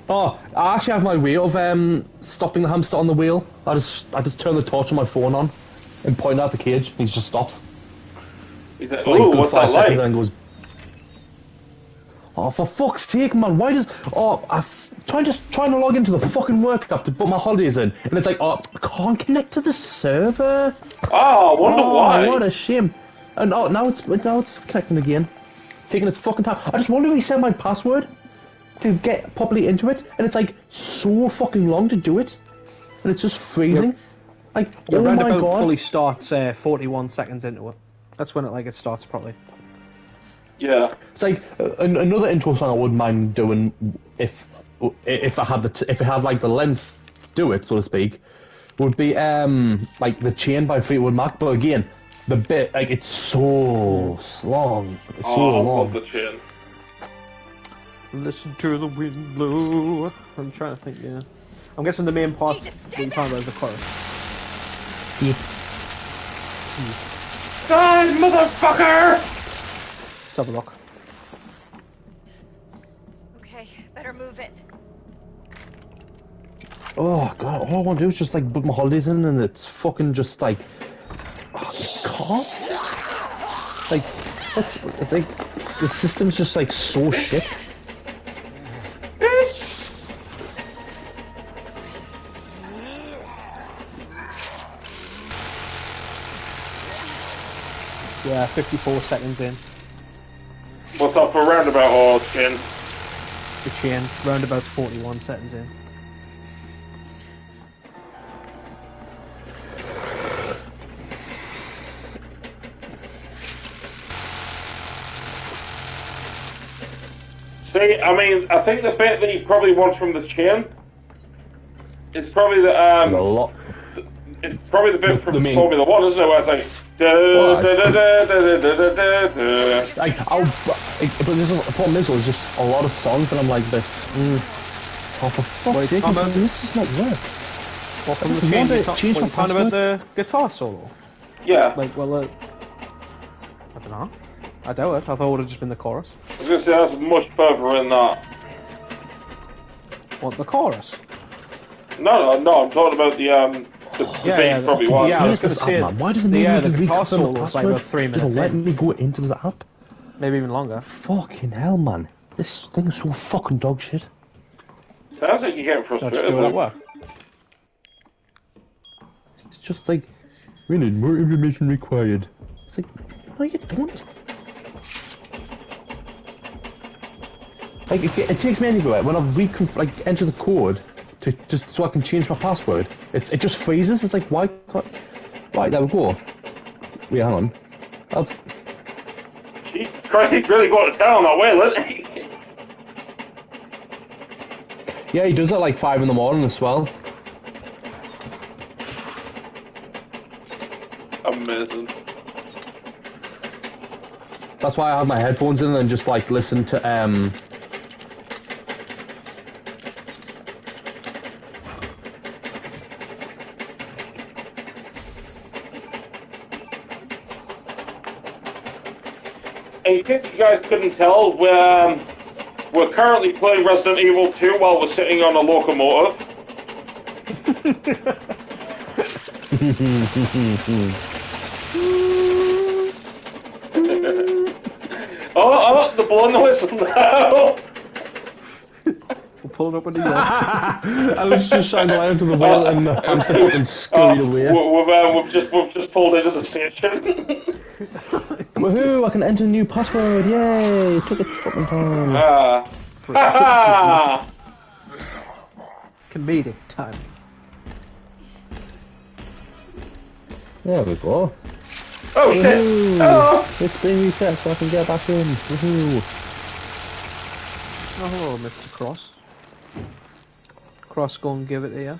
Oh, I actually have my way of stopping the hamster on the wheel. I just turn the torch on my phone on and point out the cage, and he just stops. He's like, For, like, ooh, good what's 5 that seconds like? and goes, oh, for fuck's sake, man, why does... Oh, trying to log into the fucking work app to put my holidays in, and it's like, oh, I can't connect to the server. Oh, I wonder why. What a shame. And now it's connecting again. It's taking its fucking time. I just want to reset my password to get properly into it, and it's like so fucking long to do it, and it's just freezing. Like, Your oh my roundabout god. fully starts 41 seconds into it. That's when it starts properly. Yeah. It's like another intro song I wouldn't mind doing if I had if it had like the length to do it, so to speak, would be like The Chain by Fleetwood Mac. But again, the bit like it's so long. It's so I long. love The Chain. Listen to the wind blow. I'm trying to think, yeah. I'm guessing the main part that you're talking about is the chorus. Yep. Die, motherfucker! Let's have a look. Okay, better move it. Oh god, all I want to do is just like put my holidays in, and it's fucking just like, oh, it can't. Like, it's like the system's just like so shit. Yeah, 54 seconds in. What's up for roundabout or Chain? The Chain, roundabout 41 seconds in. See, I mean, I think the bit that you probably want from The Chain is probably the There's a lot. It's probably the bit from the main- Formula 1, isn't it? Where it's like Like, but the problem is, there's just a lot of songs, and I'm like, oh, for fuck's sake, this does not work. What from I The just Chain? want to You're change my talking about password. the guitar solo? Yeah. Like, well, I don't know. I doubt it. I thought it would have just been the chorus. I was gonna say that's much further in that. What, the chorus? No, I'm talking about the beat probably was. Yeah, I was going to say, man. Why doesn't the it guitar recap on solo the was like password? about 3 Just minutes let in. me go into the app. Maybe even longer. Fucking hell, man. This thing's so fucking dog shit. Sounds like you're getting frustrated. Just do that work. It's just like, we need more information required. It's like, no, you don't. Like, it takes me anywhere. When I enter the code to just so I can change my password, it just freezes. It's like, why can't? Right, there we go. Wait, hang on. Jesus Christ, he's really got to town that way, isn't he? Yeah, he does it like 5 in the morning as well. Amazing. That's why I have my headphones in and just like listen to In case you guys couldn't tell, we're currently playing Resident Evil 2 while we're sitting on a locomotive. Oh, the blood noise now! We're pulling up on the I was just trying to line into the wall and the hamster fucking scurried away. We've just pulled into the station. Woohoo! I can enter a new password! Yay! Took its fucking time. Comedic time. There we go. Oh shit! Woohoo! Oh! It's been reset so I can get back in. Woohoo! Oh, hello, Mr. Cross. Cross, go and give it to you.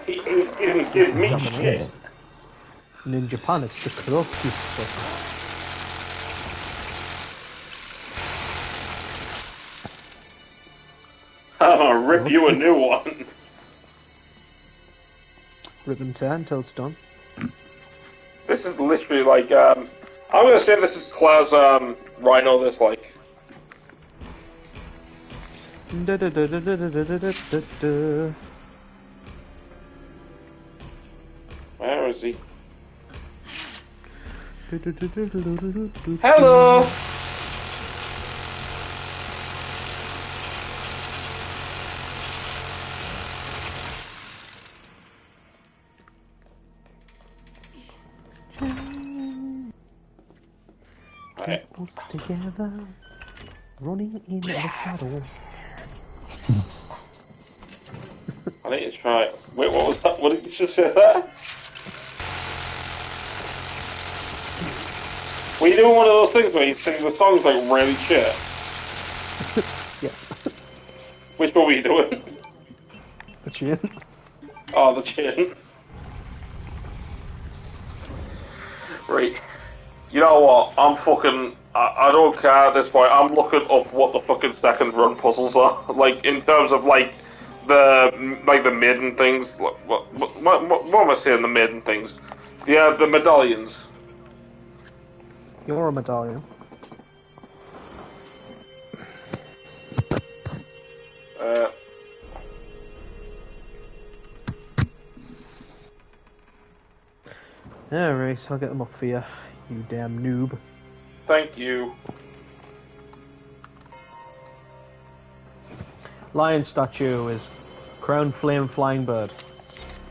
He didn't give me shit. And in Japan, it's the Cross. I'm gonna rip you a new one. Rip and tear until it's done. This is literally like, I'm gonna say this is Claire's, Rhino, this, like. Where is he? Hello! Right. Together, running in the shadow. I need to try it. Wait, what was that? What did you just say there? Were you doing one of those things where you sing the songs like really shit? Yeah. Which one were you doing? The chin. Oh, the chin. Right. You know what? I'm fucking... I don't care at this point. I'm looking up what the fucking second run puzzles are. Like, in terms of, like, the maiden things. What am I saying, the maiden things? Yeah, the medallions. You're a medallion. Alright, so I'll get them up for you, you damn noob. Thank you. Lion statue is Crown Flame Flying Bird.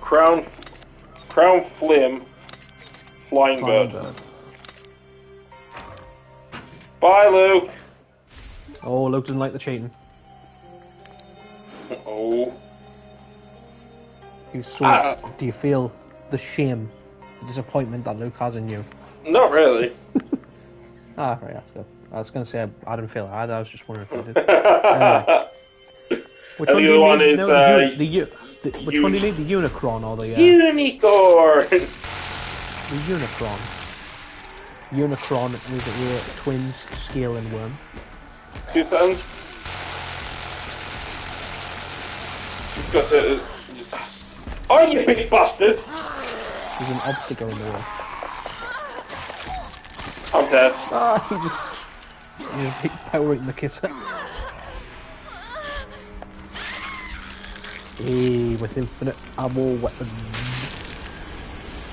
Crown Flame Flying Bird. Bye, Luke. Oh, Luke doesn't like the cheating. Oh. Do you feel the shame, the disappointment that Luke has in you? Not really. Ah, right, that's good. I was going to say I didn't feel it either. I was just wondering if you did. Anyway. Which one do you need? Which one do you need? The Unicron or the Unicorn? The Unicron. Unicron is a twins, scale and worm. 2 seconds. You've got to... Oh, you big bastard! There's an obstacle in the way. I'm dead. Ah, you just keep powering the kisser. Hey, with infinite ammo weapons.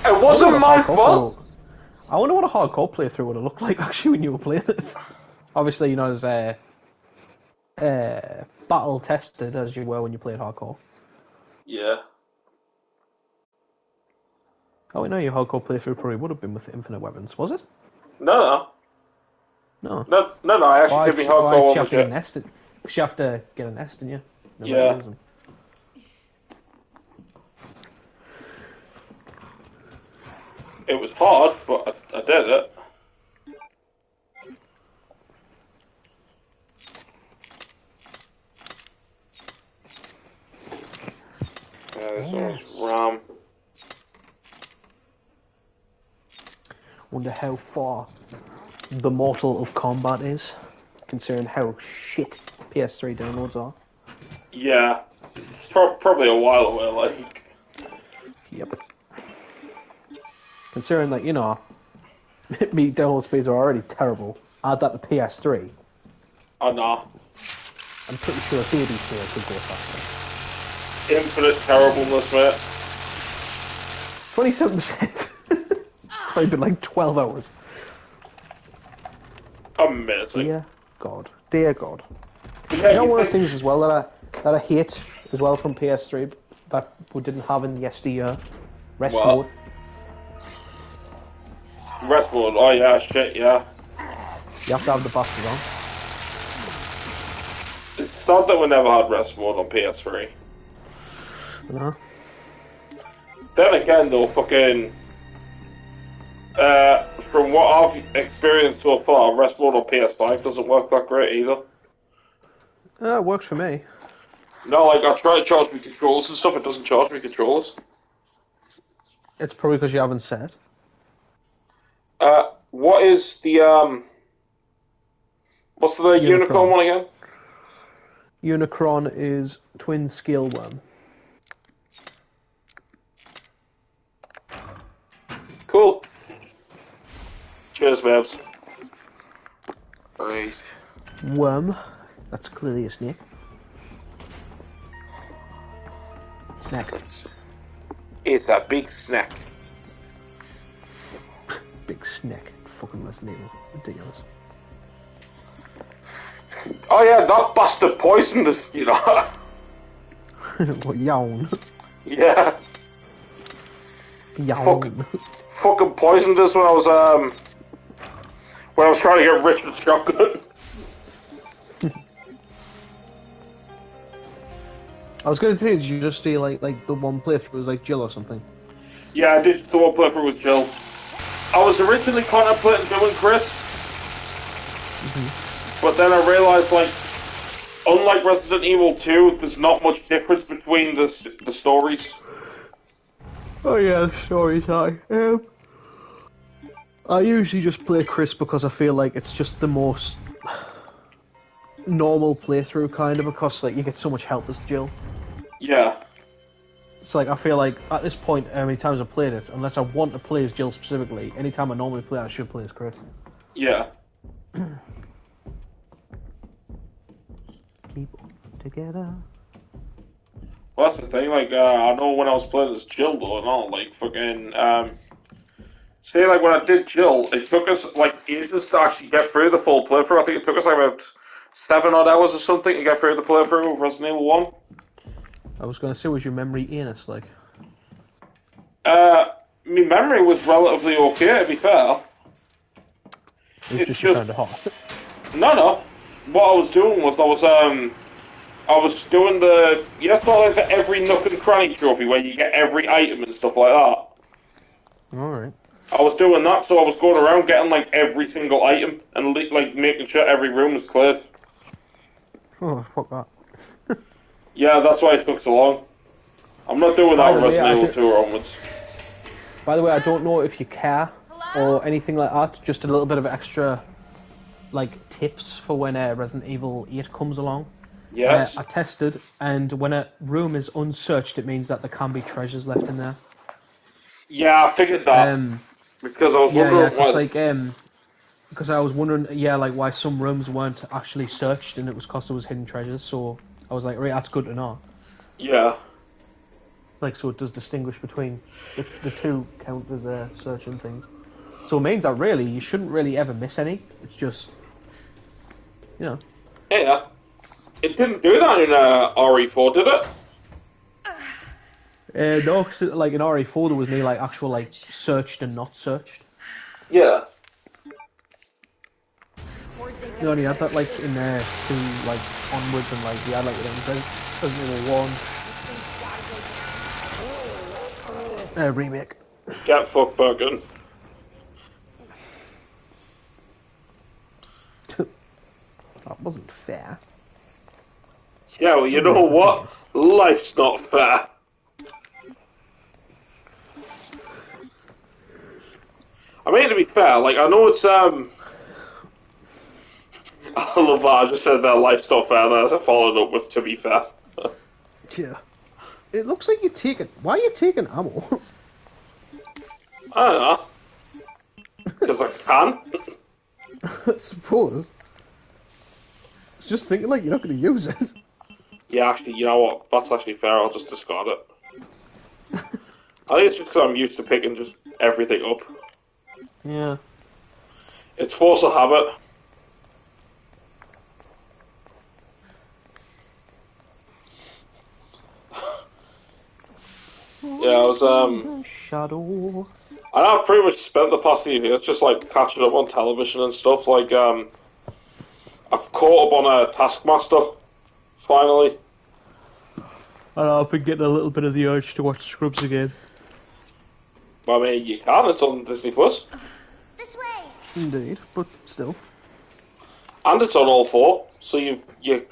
It wasn't my fault! I wonder what a hardcore playthrough would have looked like actually when you were playing this. Obviously, you know, as battle tested as you were when you played hardcore. Yeah. Oh, I know your hardcore playthrough probably would have been with infinite weapons, was it? No. I actually did me hardcore one with it. Because you have to get a nest, didn't you? Yeah. It was hard, but I did it. Yeah, there's so much RAM. Wonder how far the Mortal of Kombat is, considering how shit PS3 downloads are. Yeah. Probably a while away, like. Yep. Considering that, you know, me download speeds are already terrible. Add that to PS3. Oh, no. I'm pretty sure BBC could go faster. Infinite terribleness, mate. 27%. Probably been like 12 hours. Amazing. Dear God. Yeah, you know one of the things as well that I hate as well from PS3 that we didn't have in yesteryear? Rest mode. Rest mode, oh yeah, shit, yeah. You have to have the busters on. It's sad that we never had rest mode on PS3. No. Then again though, fucking... from what I've experienced so far, rest mode on PS5 doesn't work that great either. It works for me. No, like, I try to charge my controllers and stuff, it doesn't charge my controllers. It's probably because you haven't set. What is the, what's the Unicron one again? Unicron is twin scale worm. Cool. Cheers, Vebs. Right. Worm. That's clearly a snake. Snack. It's a big snack. Big snack. Fucking Resident Evil. Ridiculous. Oh yeah, that bastard poisoned us, you know. What, yawn? Yeah. Yawn. Fucking poisoned us when I was trying to get Richard's shotgun. I was going to say, did you just see like the one playthrough was like Jill or something? Yeah, I did the one playthrough with Jill. I was originally contemplating doing Chris, but then I realised, like, unlike Resident Evil 2, there's not much difference between the stories. Oh yeah, the stories, I usually just play Chris because I feel like it's just the most normal playthrough, kind of, because like you get so much help as Jill. Yeah. It's like, I feel like, at this point, how many times I've played it, unless I want to play as Jill specifically, anytime I normally play, I should play as Chris. Yeah. Keep together. Well, that's the thing, like, I know when I was playing as Jill, though, and all, like, fucking, say, like, when I did Jill, it took us, like, ages to actually get through the full playthrough. I think it took us, like, about 7 odd hours or something to get through the playthrough of Resident Evil 1. I was going to say, was your memory anus, like? My memory was relatively okay, to be fair. It's just kind of hot. No. What I was doing was, I was doing the, you know, it's not like the every nook and cranny trophy where you get every item and stuff like that. Alright. I was doing that, so I was going around getting, like, every single item and, like, making sure every room was cleared. Oh, fuck that. Yeah, that's why it took so long. I'm not doing that with Resident Evil 2 onwards. By the way, I don't know if you care or anything like that, just a little bit of extra, like, tips for when Resident Evil 8 comes along. Yes. I tested, and when a room is unsearched, it means that there can be treasures left in there. Yeah, I figured that. Because I was wondering why... because I was wondering, like, why some rooms weren't actually searched, and it was because there was hidden treasures, so I was like, right, that's good to know. Yeah. Like, so it does distinguish between the two count as searching things. So it means that really, you shouldn't really ever miss any. It's just, you know. Yeah. It didn't do that in RE4, did it? No, cause, like, in RE4 there was no, like, actual, like, searched and not searched. Yeah. You only had that, like, in there, 2, like, onwards, and, like, you had, like, Resident Evil 1 remake. Get fucked, Bergen. That wasn't fair. Yeah, well, you know what? Life's not fair. I mean, to be fair, like, I know it's, I love that. I just said that life's not fair, and I followed up with, to be fair. Yeah. It looks like you're taking... Why are you taking ammo? I don't know. Because I can. I suppose. I was just thinking, like, you're not going to use it. Yeah, actually, you know what? That's actually fair. I'll just discard it. I think it's just because I'm used to picking just everything up. Yeah. It's force of habit. Yeah, I was Shadow. I've pretty much spent the past few years just like catching up on television and stuff. Like I've caught up on Taskmaster finally. And I've been getting a little bit of the urge to watch Scrubs again. I mean, you can. It's on Disney Plus. Indeed, but still. And it's on all four, so you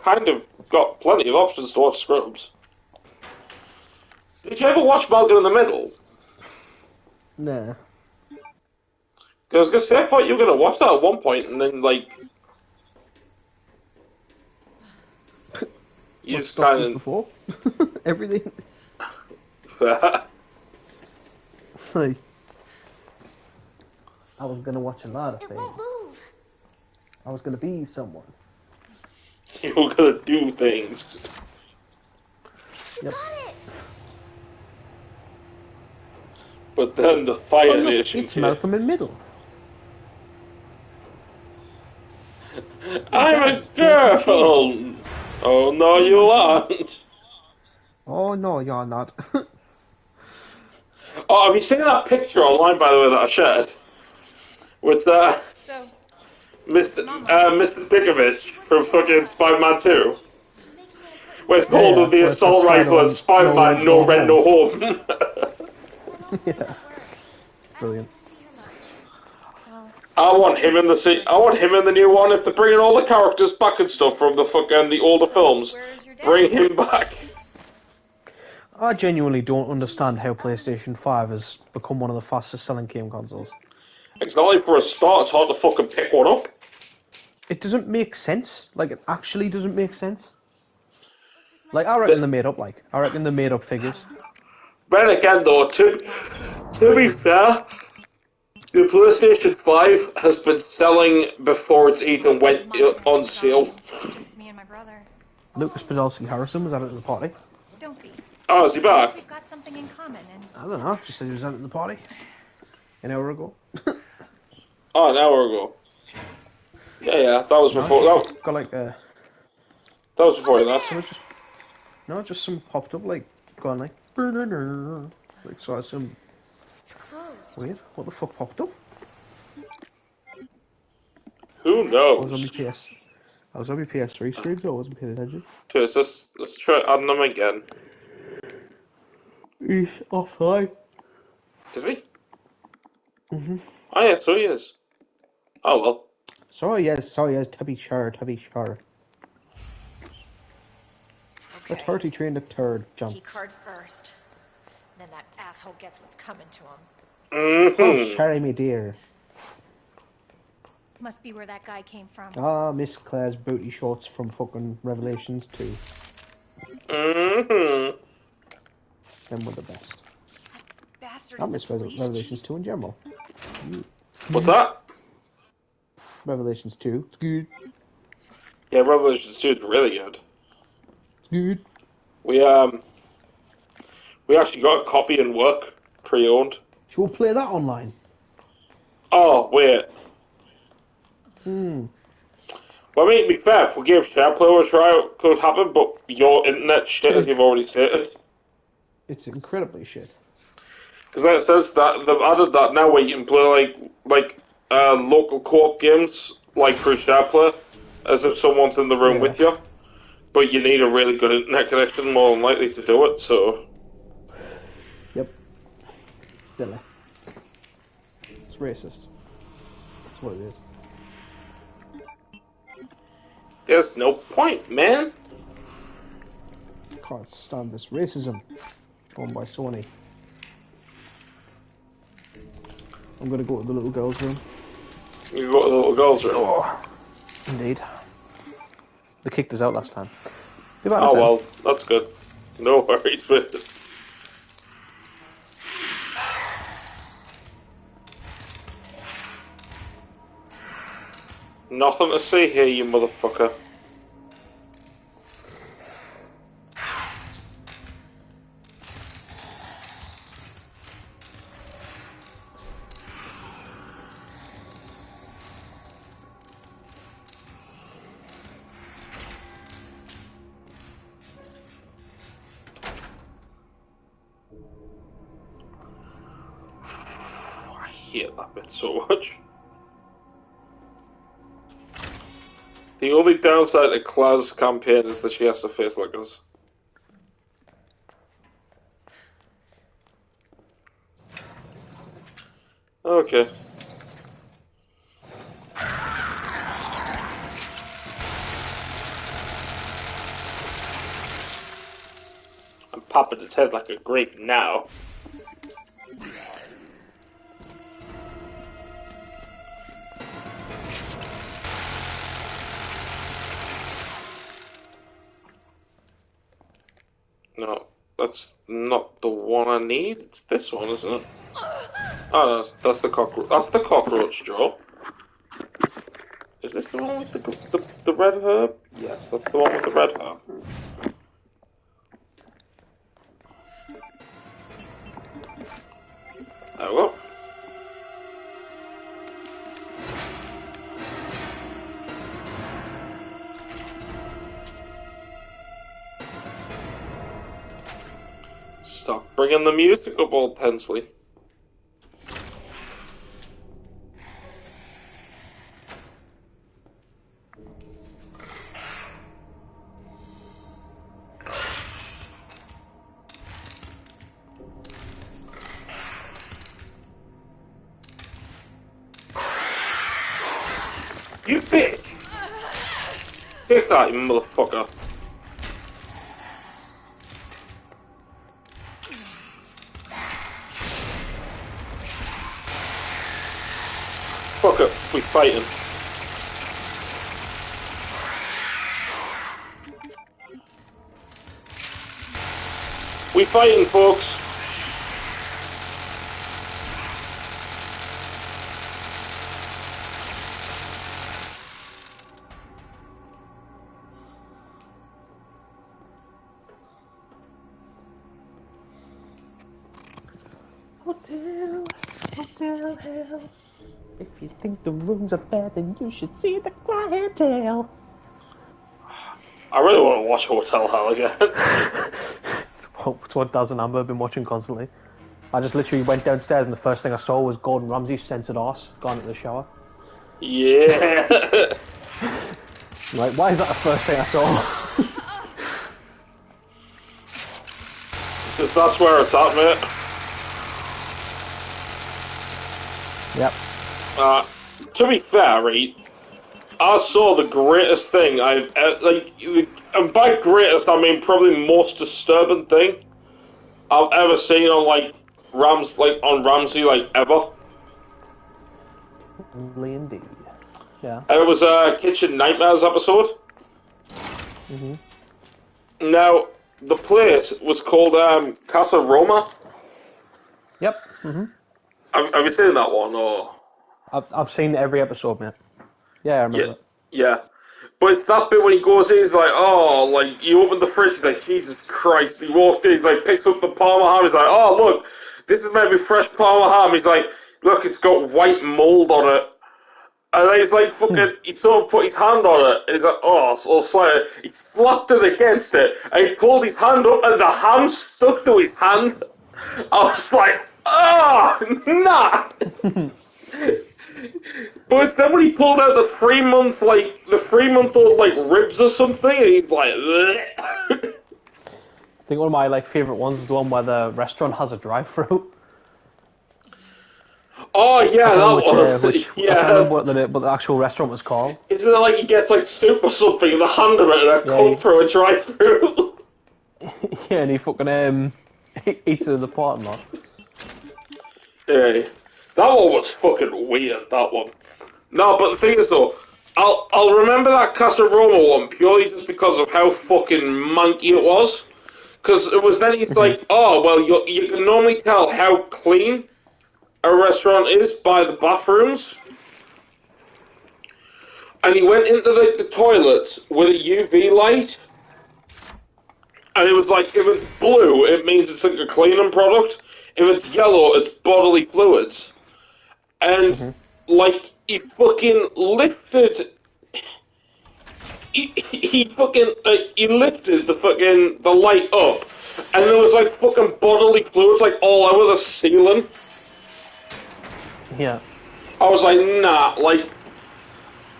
kind of got plenty of options to watch Scrubs. Did you ever watch Malcolm in the Middle? Nah. Because I thought you were going to watch that at one point, and then, like... you just kind of... before? Everything? Like... I was going to watch a lot of things. I was going to be someone. You were going to do things. Yep. But then the Fire Nation It's came. Malcolm in Middle. I'm a girl! Oh, no, you aren't. Oh, no, you're not. Oh, have you seen that picture online, by the way, that I shared? With, Mr. Dickovich from fucking Spider-Man 2? Where it's called the assault rifle and Spider-Man, no rent, no home. Yeah. Brilliant. I want him in the new one. If they're bringing all the characters back and stuff from the older films, bring him back. I genuinely don't understand how PlayStation 5 has become one of the fastest selling game consoles. Exactly, for a start, it's hard to fucking pick one up. It doesn't make sense. Like, it actually doesn't make sense. Like, I reckon they made up figures. Then again, though, to be fair, the PlayStation 5 has been selling before it's even went on sale. Just me and my brother. Lucas Podolsky Harrison was at it at the party. Don't be. Oh, is he back? We've got something in common, and I don't know, just said he was at it at the party. An hour ago. Oh, an hour ago. Yeah, that was before. Got like that was before he left. Just some popped up like going like like so some. it's closed. Weird. What the fuck popped up? Who I knows? was on my PS3 screen, so I wasn't paying attention. Okay, so let's try adding them again. He's offline. Is he? Mm-hmm. Oh yeah, so he is. Oh well. Sorry, yes, to be sure. The 30 trained the third jump. Key card first. Then that asshole gets what's coming to him. Oh, sorry, me dear. Must be where that guy came from. Ah, Miss Claire's booty shorts from fucking Revelations 2. Mm-hmm. Them were the best. Bastard. I miss Revelations 2 in general. What's that? Revelations 2. It's good. Yeah, Revelations 2 is really good. It's good. We actually got a copy in work, pre-owned. Should we play that online? Oh, wait. Hmm. Well, I mean, to be fair, if we give SharePlay a try, it could happen, but your internet shit, as you've already stated. It's incredibly shit. Because it says that they've added that now where you can play like local co-op games like through SharePlay, as if someone's in the room with you. But you need a really good internet connection, more than likely to do it. So. Yep. Silly. It's racist. That's what it is. There's no point, man. Can't stand this racism. Owned by Sony. I'm gonna go to the little girl's room. You go to the little girl's room? Oh, indeed. They kicked us out last time. Oh well, that's good. No worries with it. Nothing to see here, you motherfucker. hate that bit so much. The only downside to Claire's campaign is that she has to face lickers. Okay. I'm popping his head like a grape now. No, that's not the one I need. It's this one, isn't it? Oh, no, that's the cockroach. That's the cockroach, Joe. Is this the one with the red herb? Yes, that's the one with the red herb. There we go. Stop bringing the music up all tensely. You bitch! Take that, you motherfucker. Fuck it, we fighting. We fighting, folks. Hotel hell. If you think the rooms are bad, then you should see the clientele. I really want to watch Hotel Hell again. It's what Daz and Amber have been watching constantly. I just literally went downstairs and the first thing I saw was Gordon Ramsay's censored arse gone into the shower. Yeah. Like, why is that the first thing I saw? Because that's where it's at, mate. Yep. To be fair, right, I saw the greatest thing I've like, and by greatest I mean probably most disturbing thing I've ever seen on on Ramsay ever. Only indeed. Yeah. And it was a Kitchen Nightmares episode. Mhm. Now the place was called Casa Roma. Yep. Mhm. Have you seen that one or? I've seen every episode, mate. Yeah, I remember it. Yeah. But it's that bit when he goes in, he's like, oh, like, you open the fridge, he's like, Jesus Christ. He walked in, he's like, picks up the Parma ham, he's like, oh, look, this is maybe fresh Parma ham. He's like, look, it's got white mould on it. And then he's like, fucking, he sort of put his hand on it, and he's like, oh, so slightly. He slapped it against it, and he pulled his hand up, and the ham stuck to his hand. I was like, oh, nah! But it's then when he pulled out the 3-month-old ribs or something, and he's like, I think one of my favourite ones is the one where the restaurant has a drive-through. Oh yeah, that one. Yeah. I can't remember what the actual restaurant was called. Isn't it like he gets soup or something in the hand of it and come through a drive-through? Yeah, and he fucking eats it in the pot and that. Yeah, that one was fucking weird. That one. No, but the thing is though, I'll remember that Casa Roma one purely just because of how fucking manky it was. Because it was then he's like, oh well, you can normally tell how clean a restaurant is by the bathrooms. And he went into the toilets with a UV light. And it was like, if it's blue, it means it's like a cleaning product. If it's yellow, it's bodily fluids. And, he fucking lifted... He lifted the light up. And there was, fucking bodily fluids, all over the ceiling. Yeah. I was like, nah, like,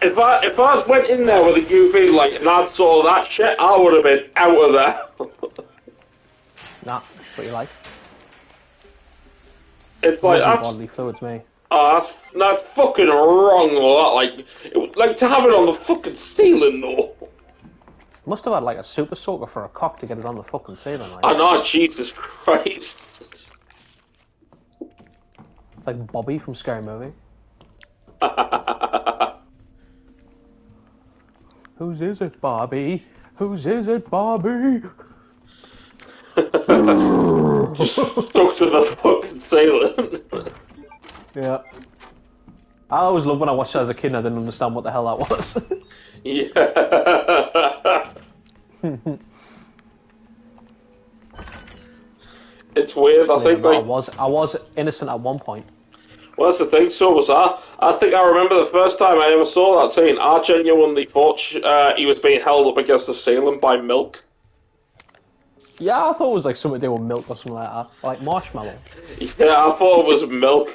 if I went in there with a UV light and I saw that shit, I would have been out of there. Nah, that's what you like. It's like, Lovely that's... bodily fluids, me. Oh, that's fucking wrong with that, like to have it on the fucking ceiling, though. Must have had, like, a super soaker for a cock to get it on the fucking ceiling, like. I know, Jesus Christ. It's like Bobby from Scary Movie. Whose is it, Bobby? Whose is it, Bobby? Just stuck to the fucking ceiling. Yeah. I always loved when I watched it as a kid and I didn't understand what the hell that was. Yeah. It's weird, I think, like... I was innocent at one point. Well, that's the thing, so was I. I think I remember the first time I ever saw that scene, I genuinely thought he was being held up against the ceiling by milk. Yeah, I thought it was like something to do with milk or something like that. Like marshmallow. Yeah, I thought it was milk.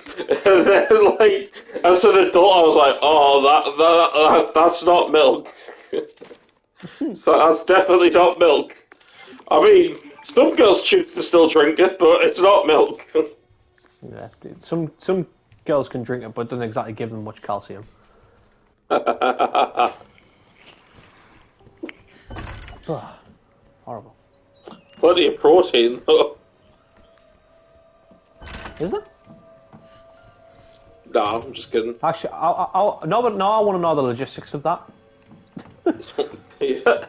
And then, like, as an adult, I was like, oh, that's not milk. So that's definitely not milk. I mean, some girls choose to still drink it, but it's not milk. Yeah, some girls can drink it, but it doesn't exactly give them much calcium. Horrible. Plenty of protein, though. Is it? No, I'm just kidding. Actually, I want to know the logistics of that. Yeah.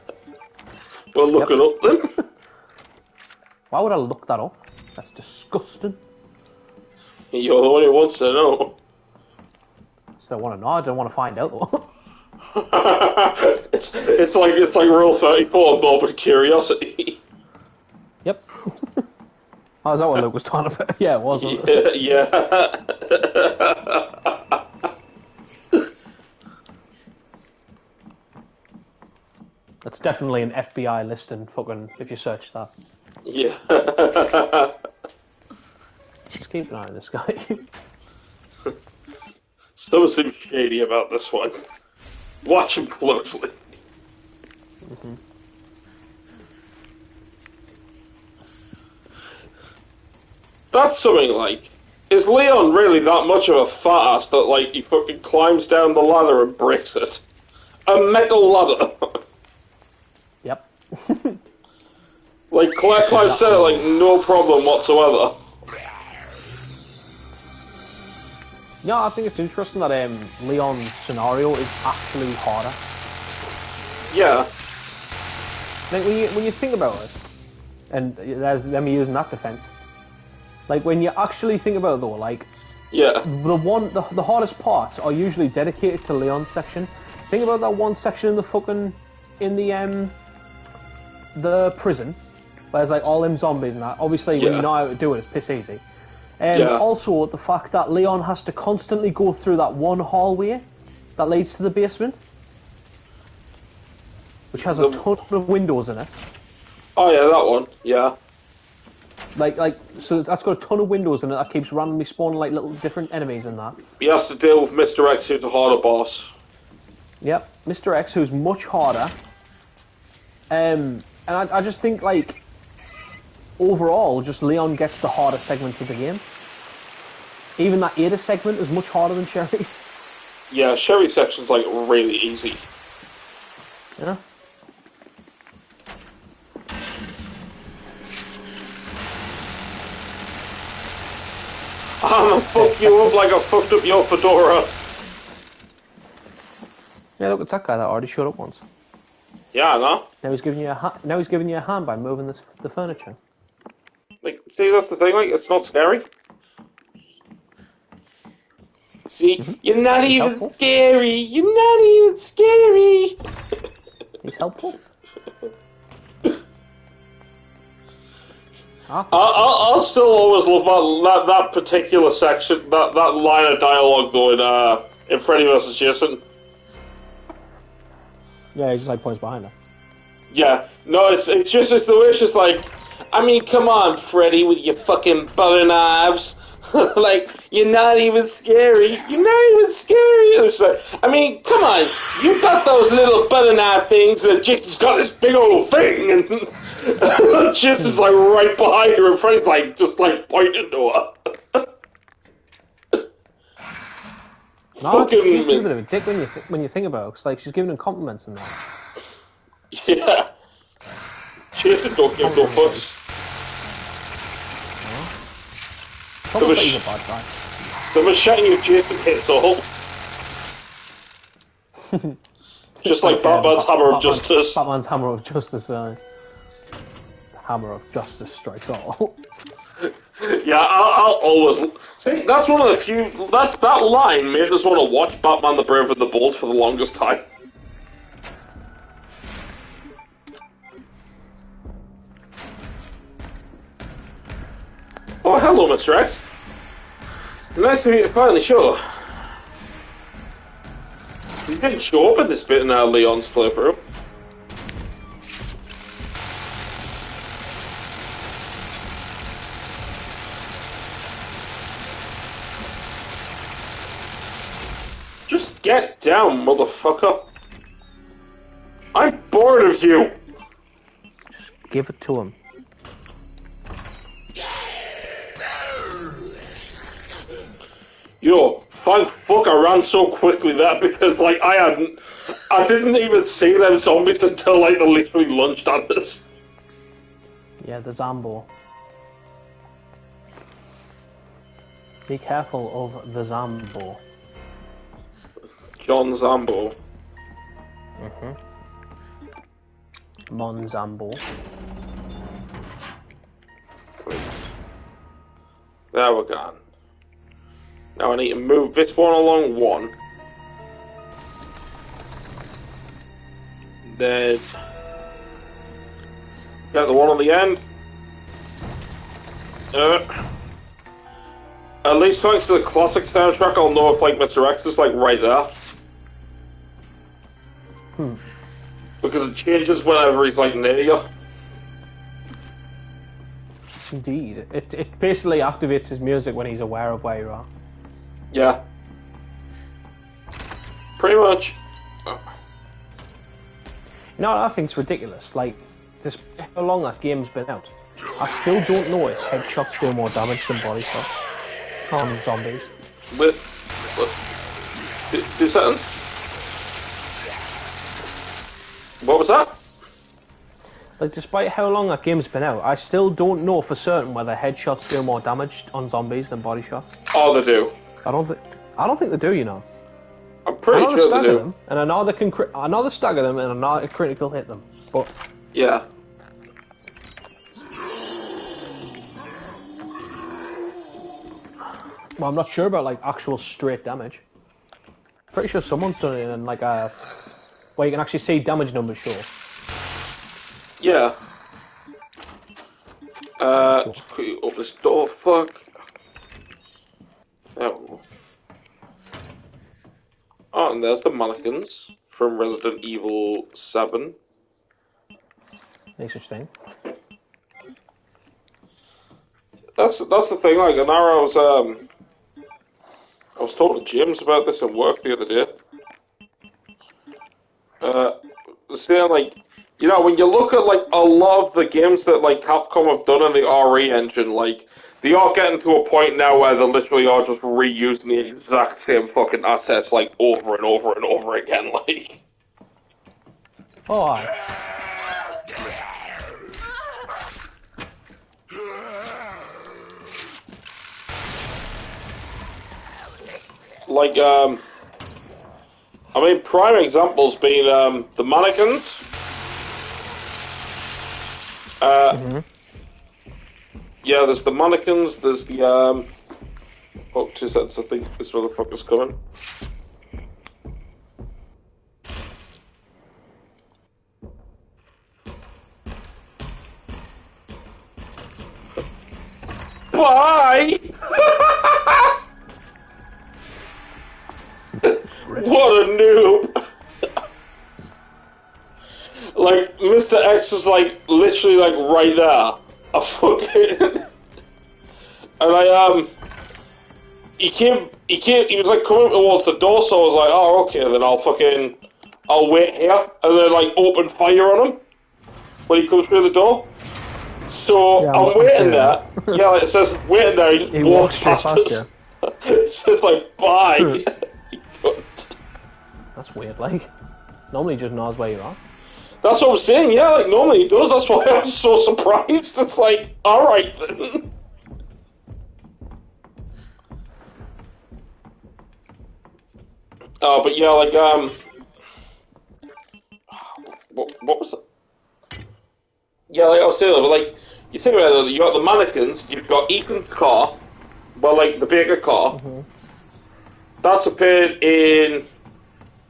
Well, look it up then. Why would I look that up? That's disgusting. You're the one who wants to know. So I want to know. I don't want to find out though. it's like Rule 34, morbid curiosity. Yep. Oh, is that what Luke was talking about? Yeah, it was. Wasn't it? Yeah. That's definitely an FBI listing. Fucking if you search that. Yeah. Let's keep an eye on this guy. Something seems shady about this one. Watch him closely. Mm-hmm. That's something like, is Leon really that much of a fat ass that, like, he fucking climbs down the ladder and breaks it? A metal ladder. Yep. Like, Claire climbs down it, like, no problem whatsoever. Yeah, I think it's interesting that Leon's scenario is actually harder. Yeah. Like, when you think about it, and there's them using that defense, like, when you actually think about it though, like, yeah, the hardest parts are usually dedicated to Leon's section. Think about that one section in the fucking, the prison, where there's like all them zombies and that. Obviously, when you know how to do it, it's piss easy. Also, the fact that Leon has to constantly go through that one hallway that leads to the basement, which has a ton of windows in it. Oh yeah, that one. Yeah. So that's got a ton of windows in it that keeps randomly spawning like little different enemies in that. He has to deal with Mr. X, who's a harder boss. Yep, Mr. X, who's much harder. And I just think, like, overall, just Leon gets the harder segments of the game. Even that Ada segment is much harder than Sherry's. Yeah, Sherry's section's, like, really easy. Yeah. I'm gonna fuck you up like I fucked up your fedora. Yeah, look, it's that guy that already showed up once. Yeah, I know. Now he's giving you a hand by moving the furniture. Like, see, that's the thing. Like, it's not scary. See, you're not even helpful. Scary. You're not even scary. He's helpful. I'll still always love that particular section, that line of dialogue going in Freddy vs. Jason. Yeah, he just like points behind her. Yeah, no, it's the way it's just like, I mean, come on, Freddy, with your fucking butter knives. Like, you're not even scary. You're not even scary. It's like, I mean, come on. You got those little butter knife things, and Jason's got this big old thing, and Jason's like right behind her, and Freddy's like just like pointing to her. No, she's a bit of a dick when you think about it. It's like she's giving him compliments and that. Yeah. Jason don't give no fucks. He's a bad guy. The machete of Jason hits all. Just like Batman's hammer of justice. Batman's hammer of justice, The hammer of justice strikes all. Yeah, I'll always... See, that's one of the few... That line made us want to watch Batman the Brave and the Bold for the longest time. Oh, hello, Mr. X. Nice to meet you finally, sure. You didn't show up in this bit in Leon's playthrough. Just get down, motherfucker. I'm bored of you. Just give it to him. Yo, thank fuck I ran so quickly there because, like, I didn't even see them zombies until, like, they literally lunged at us. Yeah, the Zambo. Be careful of the Zambo. John Zambo. Mon Zambo. There we're gone. Now I need to move this one along one. Then get the one on the end. At least thanks to the classic soundtrack, I'll know if like Mr. X is like right there. Because it changes whenever he's like near you. Indeed. It basically activates his music when he's aware of where you are. Yeah. Pretty much. You know what I think's ridiculous? Like, despite how long that game's been out, I still don't know if headshots do more damage than body shots on zombies. Wait, 2 seconds. What was that? Like, despite how long that game's been out, I still don't know for certain whether headshots do more damage on zombies than body shots. Oh, they do. I don't think they do, you know. I'm pretty sure they do. Them, and I know they can. I know they stagger them, and I know a critical hit them. But yeah. Well, I'm not sure about like actual straight damage. Pretty sure someone's done it in like a where you can actually see damage numbers show. Yeah. Just quickly open this door. Fuck. Oh. Oh, and there's the mannequins from Resident Evil 7. No such thing. That's the thing. Like, and I was talking to James about this at work the other day. Saying like, you know, when you look at like a lot of the games that like Capcom have done in the RE engine, like they are getting to a point now where they literally are just reusing the exact same fucking assets like over and over and over again. Like, oh, aye. like I mean, prime examples being the mannequins. Yeah, there's the mannequins, there's the, oh, 2 seconds, I think this motherfucker's coming. Bye! What a noob! Like, Mr. X is like, literally like right there. I fucking... And He was like coming towards the door, so I was like, oh, okay, then I'll wait here, and then like open fire on him when he comes through the door. So Yeah, I'm waiting there. Yeah, like it says waiting there. He just walks past us. So it's like bye. That's weird. Like, normally he just knows where you are. That's what I'm saying. Yeah, like normally he does. That's why I was so surprised. It's like, all right then. But yeah, like what was it? Yeah, like I was saying, but like you think about it, you got the mannequins, you've got Ethan's car, well, like the Baker car. That's appeared in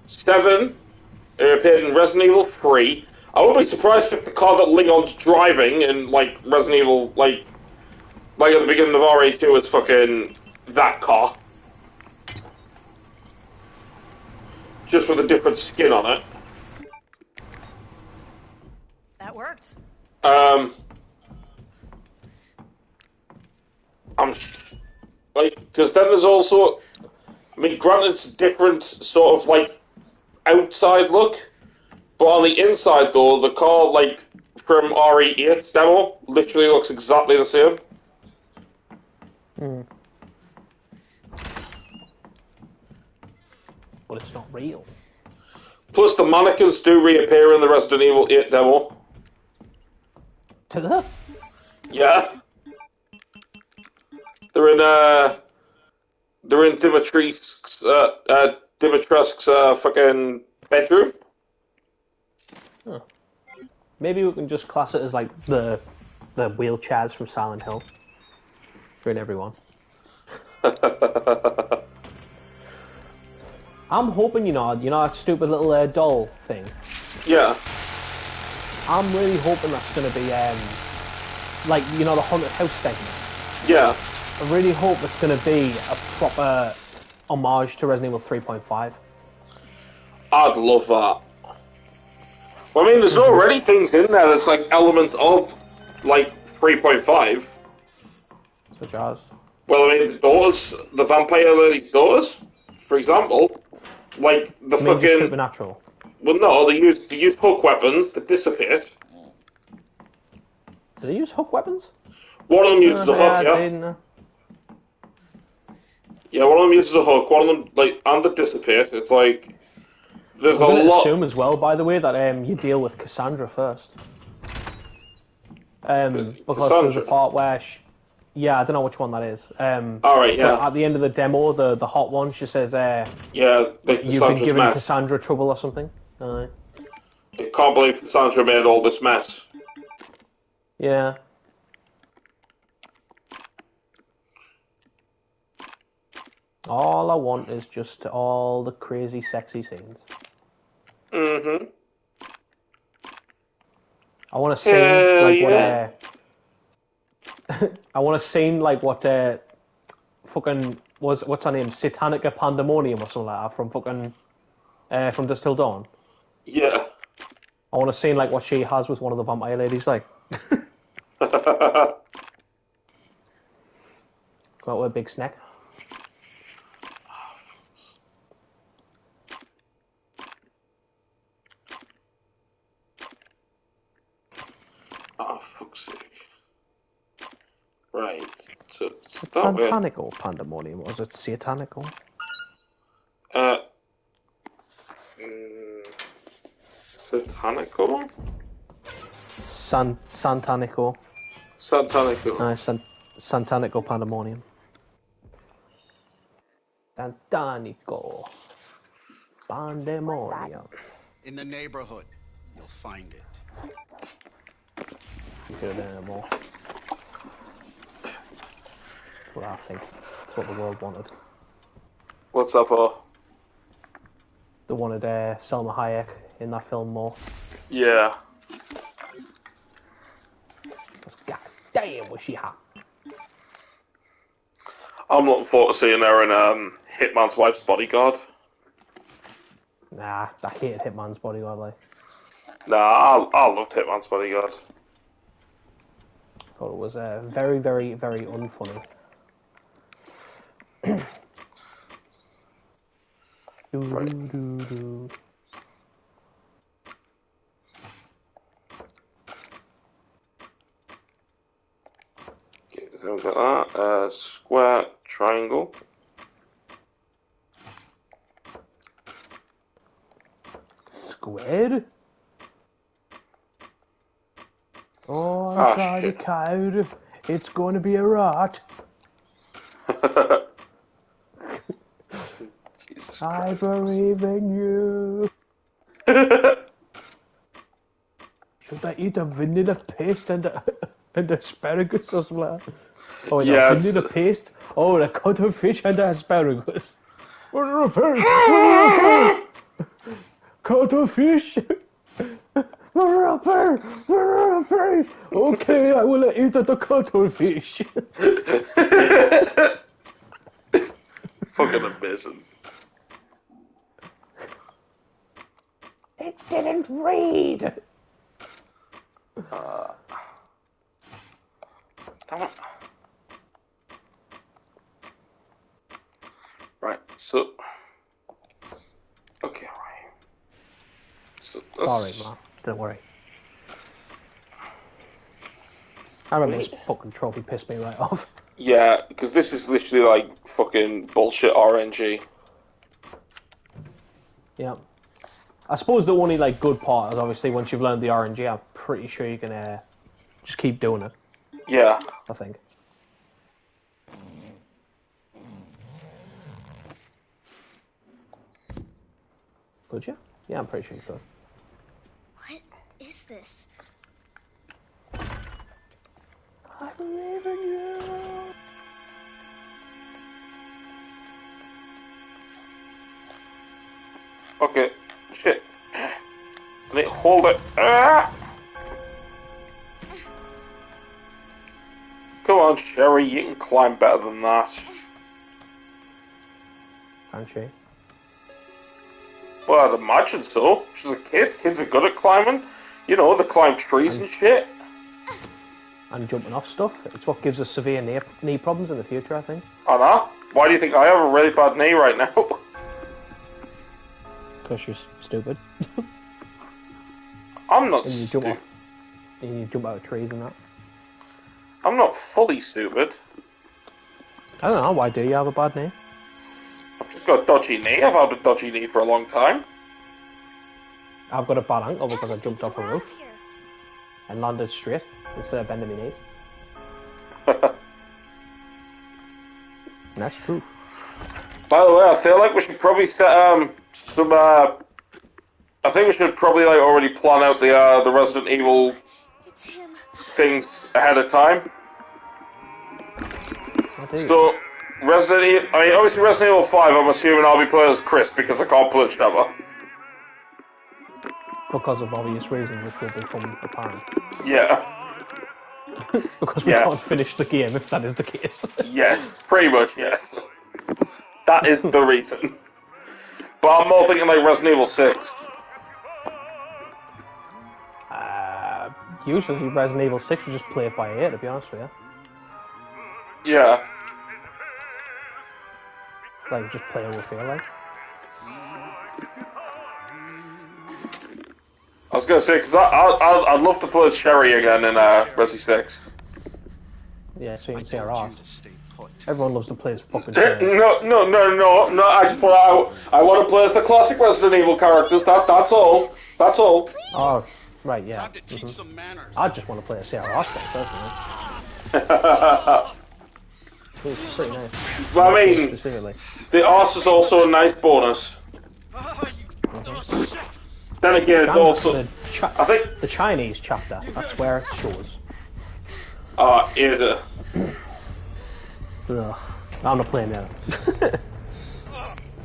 7. It appeared in Resident Evil 3. I wouldn't be surprised if the car that Leon's driving in like Resident Evil, like at the beginning of RA2 is fucking that car. Just with a different skin on it. That worked. I'm like, because then there's also, I mean, granted it's a different sort of like outside look, but on the inside though, the car like from RE8 demo literally looks exactly the same. But it's not real. Plus the mannequins do reappear in the Resident Evil 8 demo. To the? Yeah. They're in Dimitri's fucking bedroom. Huh. Maybe we can just class it as like the wheelchairs from Silent Hill. For everyone. I'm hoping, you know that stupid little doll thing? Yeah. I'm really hoping that's going to be, like, you know, the haunted house segment. Yeah. I really hope it's going to be a proper homage to Resident Evil 3.5. I'd love that. Well, I mean, there's already things in there that's like elements of, like, 3.5. Such as? Well, I mean, the daughters, the vampire lady's daughters, for example, like the You mean just fucking supernatural. Well, no, they use hook weapons that dissipate. Do they use hook weapons? One of them uses a hook, yeah. Yeah, one of them uses a hook. One of them and they dissipate. It's like there's a lot. Assume as well, by the way, that you deal with Cassandra first. Because there's a part where I don't know which one that is. Alright, yeah. At the end of the demo, the hot one, she says, you've been giving Cassandra trouble or something. I can't believe Cassandra made all this mess. Yeah. All I want is just all the crazy, sexy scenes. Mm-hmm. I want to see I want to see like what fucking what's her name, Satanica Pandemonium or something like that from fucking from Dusk Till Dawn. Yeah. I want to see like what she has with one of the vampire ladies, like. Got with a big snack. Oh, fuck's sake. Right. So Is it Santanical Pandemonium, or is it Satanical? Satanical? Santanical. Santanical. Santanical Pandemonium. Santanical Pandemonium. In the neighborhood, you'll find it. Good animal. That's what I think. That's what the world wanted. What's up, They wanted Selma Hayek in that film more. Yeah. God damn, was she hot? I'm looking forward to seeing her in Hitman's Wife's Bodyguard. Nah, I hated Hitman's Bodyguard, like. Nah, I loved Hitman's Bodyguard. Thought it was very, very, very unfunny. Do. Okay, so we've got that. Square, triangle. Squid? Oh, I'm sorry, shit. cow. It's going to be a rat. Jesus I believe in you. Should I eat a vanilla paste and asparagus or something? Oh, no, Yeah, vanilla paste. Oh, a cut of fish and asparagus. Cut of fish. Okay, I will eat the cuttlefish. Fucking amazing. It didn't read. Damn it. Right, so... Okay, right. So Sorry, man. Don't worry. I remember this fucking trophy pissed me right off. Yeah, because this is literally like fucking bullshit RNG. Yeah. I suppose the only like good part is obviously once you've learned the RNG, I'm pretty sure you can just keep doing it. Yeah. I think. Could you? Yeah, I'm pretty sure you could. What is this? I believe in you. Okay. Shit. I need to hold it. Ah! Come on, Sherry, you can climb better than that. Can't she? Well, I'd imagine so. She's a kid. Kids are good at climbing. You know, they climb trees and shit. And jumping off stuff. It's what gives us severe knee problems in the future, I think. I know. Why do you think I have a really bad knee right now? Because you're stupid. I'm not and you jump off. And you jump out of trees and that. I'm not fully stupid. I don't know. Why do you have a bad knee? I've just got a dodgy knee. I've had a dodgy knee for a long time. I've got a bad ankle because I jumped off a roof and landed straight instead of bending my knees. That's true. By the way, I feel like we should probably set some. I think we should probably like already plan out the Resident Evil things ahead of time. So Resident Evil. I mean, obviously Resident Evil 5. I'm assuming I'll be playing as Chris because I can't play Trevor. Because of obvious reasons, which will become apparent. Yeah. Because we can't finish the game if that is the case. Yes, pretty much, yes. That is the reason. But I'm more thinking like Resident Evil 6. Usually Resident Evil 6 you just play it by ear, to be honest with you. Yeah. Like, just play it with feel like. I was gonna say, because I'd love to play as Sherry again in Resi 6. Yeah, so you can see her ass. Everyone loves to play as fucking No, Sherry. no, I want to play as the classic Resident Evil characters, that's all. That's all. Oh, right, yeah. I just want to play as Sarah Austin, personally. It's pretty nice. But I mean, the arse is also a nice bonus. Then again, it's also... I think... The Chinese chapter, that's where it shows. Ada. Ugh, I'm not playing that.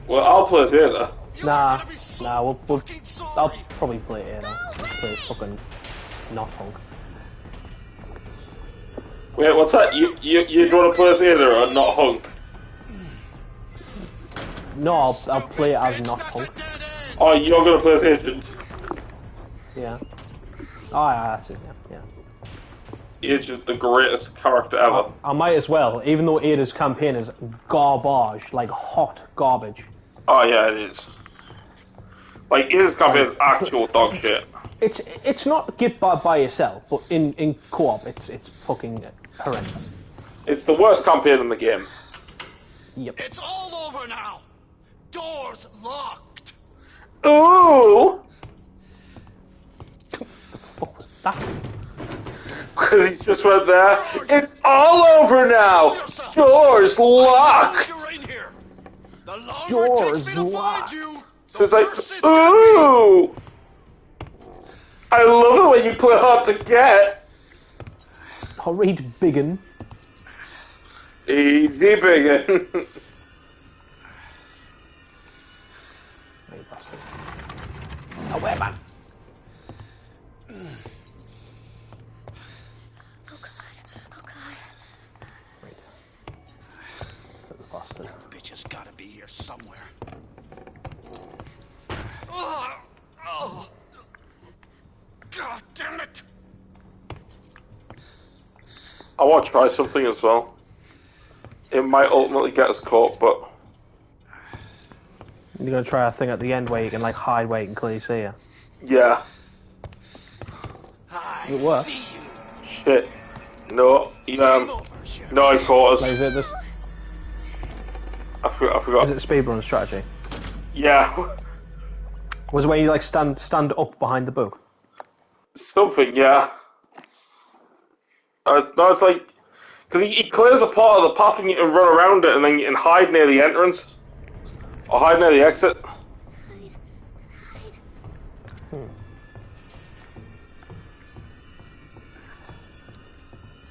Well, I'll play as Ada. Nah, I'll probably play Ada. I'll play as fucking not Hunk. Wait, what's that? You want to play as Ada or not Hunk? No, I'll play it as not Hunk. Oh, you're gonna play as Agent? Yeah. Oh, yeah, that's it, yeah. Agent, the greatest character ever. I might as well, even though Ada's campaign is garbage, like hot garbage. Oh yeah, it is. Like, it is gonna be actual dog shit. It's not get by yourself, but in co-op, it's fucking horrendous. It's the worst campaign in the game. Yep. It's all over now. Doors locked. Ooh. What was that? Because he just went there. It's all over now. Doors locked. Doors locked. So it's like, ooh. I love it when you play hard to get. I'll read biggin. Easy biggin. Oh, where, man? The bitch has gotta be here somewhere. God damn it! I want to try something as well. It might ultimately get us caught, but... You're gonna try a thing at the end where you can, like, hide where you can clearly see you. Yeah. It worked. Shit. No, no, I caught us. Like, is it this? I forgot. Is it speedrun strategy? Yeah. Was it where you, like, stand up behind the book? Something, yeah. No, it's like... Because he clears a part of the path and you can run around it and then you can hide near the entrance. Or hide near the exit.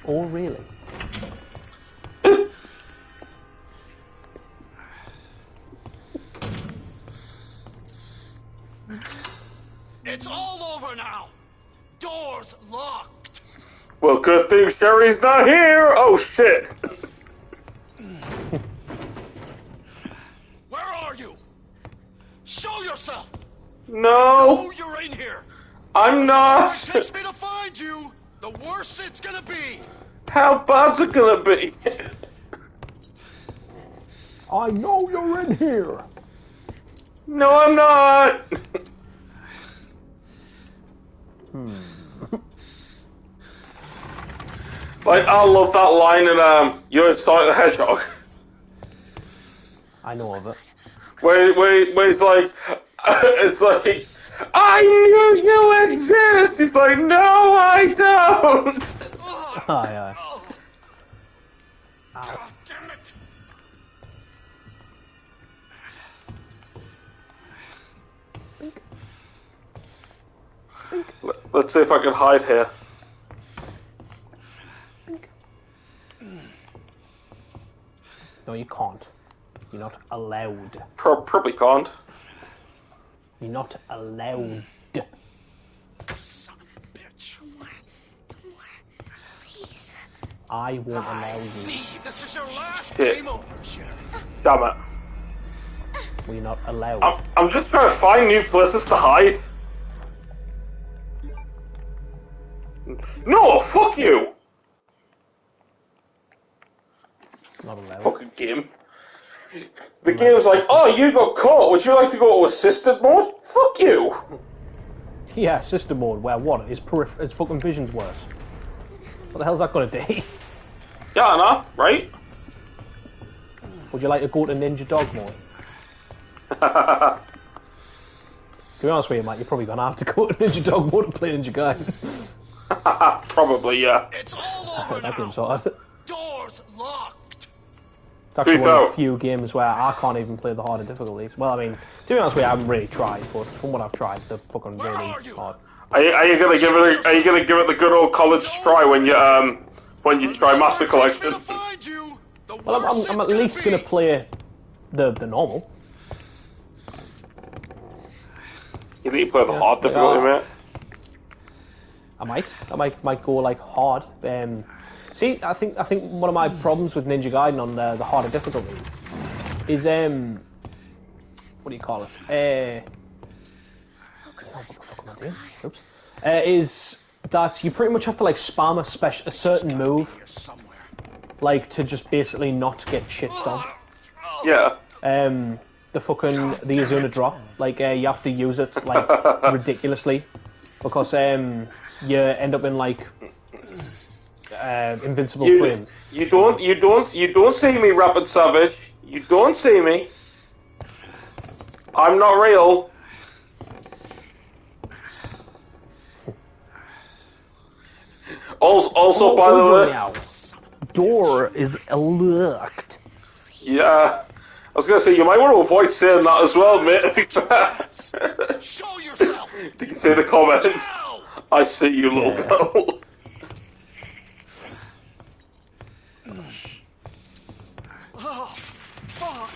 Oh, really? It's all over now. Doors locked. Well, good thing Sherry's not here. Oh shit. Where are you? Show yourself. No. Oh, you're in here. I'm not. The more it takes me to find you, the worse it's gonna be. How bad's it gonna be? I know you're in here. No, I'm not. Like, I love that line in You're Sonic the Hedgehog. I know of it. Where he's like, it's like, I knew you exist. He's like, no, I don't. Aye. God damn it. Let's see if I can hide here. No, you can't. You're not allowed. Probably can't. You're not allowed. Son of a bitch. No more. Please. I won't allow you. See, this is your last Shit. game over, Sherry. Damn it. We're not allowed. I'm just trying to find new places to hide. No, fuck you. Not allowed. Fucking game. The game's like, oh, you got caught. Would you like to go to assisted mode? Fuck you. Yeah, system mode. Where what? Is fucking vision's worse? What the hell's that gonna do? Yeah, I know, right? Would you like to go to Ninja Dog mode? To be honest with you, mate, you're probably gonna have to go to Ninja Dog mode and play Ninja Gaiden. Probably, yeah. It's all over That now. game's hard. Doors locked. It's actually one of the few games where I can't even play the harder difficulties. Well, I mean, to be honest with you, I haven't really tried, but from what I've tried, they're fucking really hard. Are you gonna give it? Are you gonna give it the good old college try when you try Master Collection? Well, I'm at least gonna play the normal. You need to play the hard difficulty, mate. I might go like hard. See, I think one of my problems with Ninja Gaiden on the harder difficulty is what do you call it? What the fuck am I doing? Oops. Is that you pretty much have to like spam a certain move, like to just basically not get shit stomped. Yeah. the Azuna drop. Like you have to use it like ridiculously because you end up in like invincible frame. You don't see me, Rapid Savage. You don't see me. I'm not real. Also, by the way, now. Door is locked. Yeah, I was gonna say you might want to avoid saying that as well, mate. Show yourself. Did you see the comment? I see you, little girl. Oh, fuck!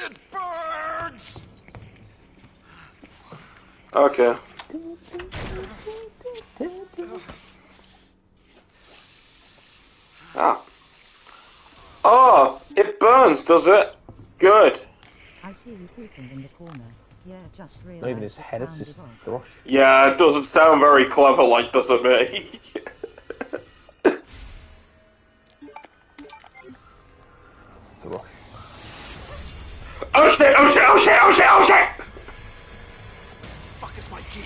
It burns. Okay. Ah. Oh, it burns, does it? Good. I see you pooping in the corner. Yeah, just realized. Not even his head, it's just thrush. Yeah, it doesn't sound very clever, like, does it, mate? Thrush. Oh shit, oh shit, oh shit, oh shit, oh shit! Fuck is my key?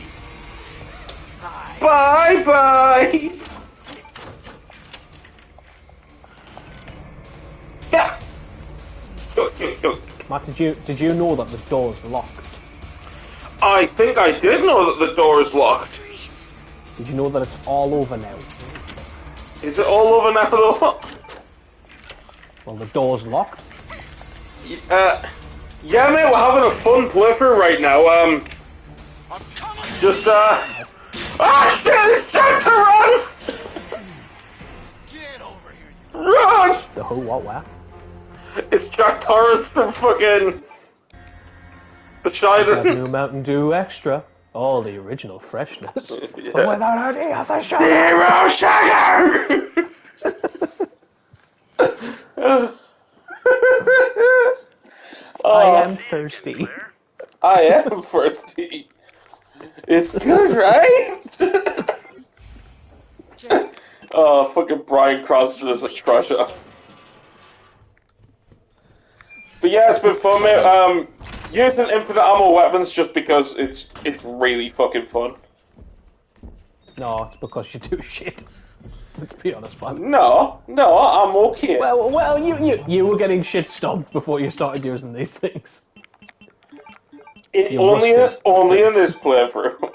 Nice. Bye bye! Yeah! Matt, did you know that the door's locked? I think I did know that the door is locked. Did you know that it's all over now? Is it all over now though? Well, the door's locked. Yeah, mate, we're having a fun playthrough right now. Just, ah, shit, it's Jack Torrance! Get over here. Run! The who, what, where? It's Jack Torrance from fucking The Shining. New Mountain Dew Extra. All the original freshness. Yeah. But without any other sugar. Zero sugar! I am thirsty. I am thirsty. It's good, right? Oh, fucking Bryan Cranston is a treasure. But yeah, it's been fun, mate. Using infinite ammo weapons just because it's really fucking fun. No, it's because you do shit. Let's be honest, man. No, I'm okay. Well, you were getting shit stomped before you started using these things. Only in this playthrough.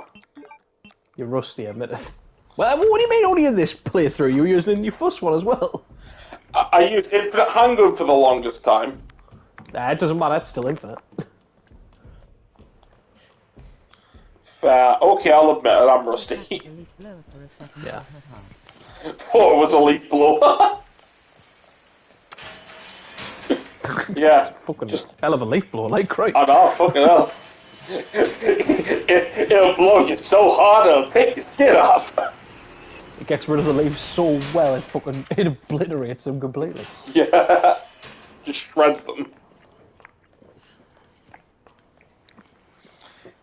You're rusty, admit it. Well, what do you mean only in this playthrough? You were using it in your first one as well. I used infinite handgun for the longest time. Nah, it doesn't matter, it's still infinite. Fair. Okay, I'll admit it, I'm rusty. Yeah. Oh, it was a leaf blower. Yeah. Fucking just hell of a leaf blower, like Christ. I know, fucking hell. It'll blow you so hard it'll pick your skin off. It gets rid of the leaves so well it obliterates them completely. Yeah. Just shreds them.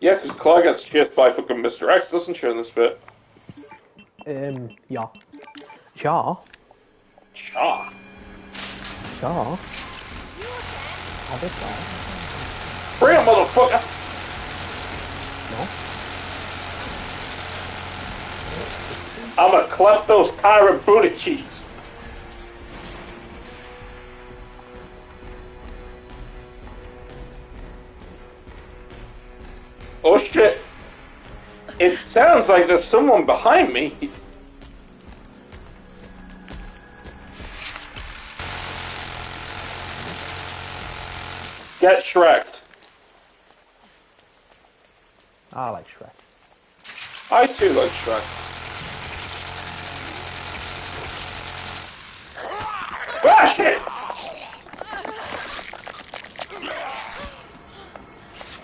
Yeah, because Claire gets chased by fucking Mr. X, doesn't she, in this bit? Yeah. Cha? Cha? Cha? Oh, this guy. Free him, motherfucker! No? I'm a klepto's tyrant booty cheeks. Oh shit. It sounds like there's someone behind me. Get Shrek'd. I like Shrek. I too like Shrek. Ah, shit!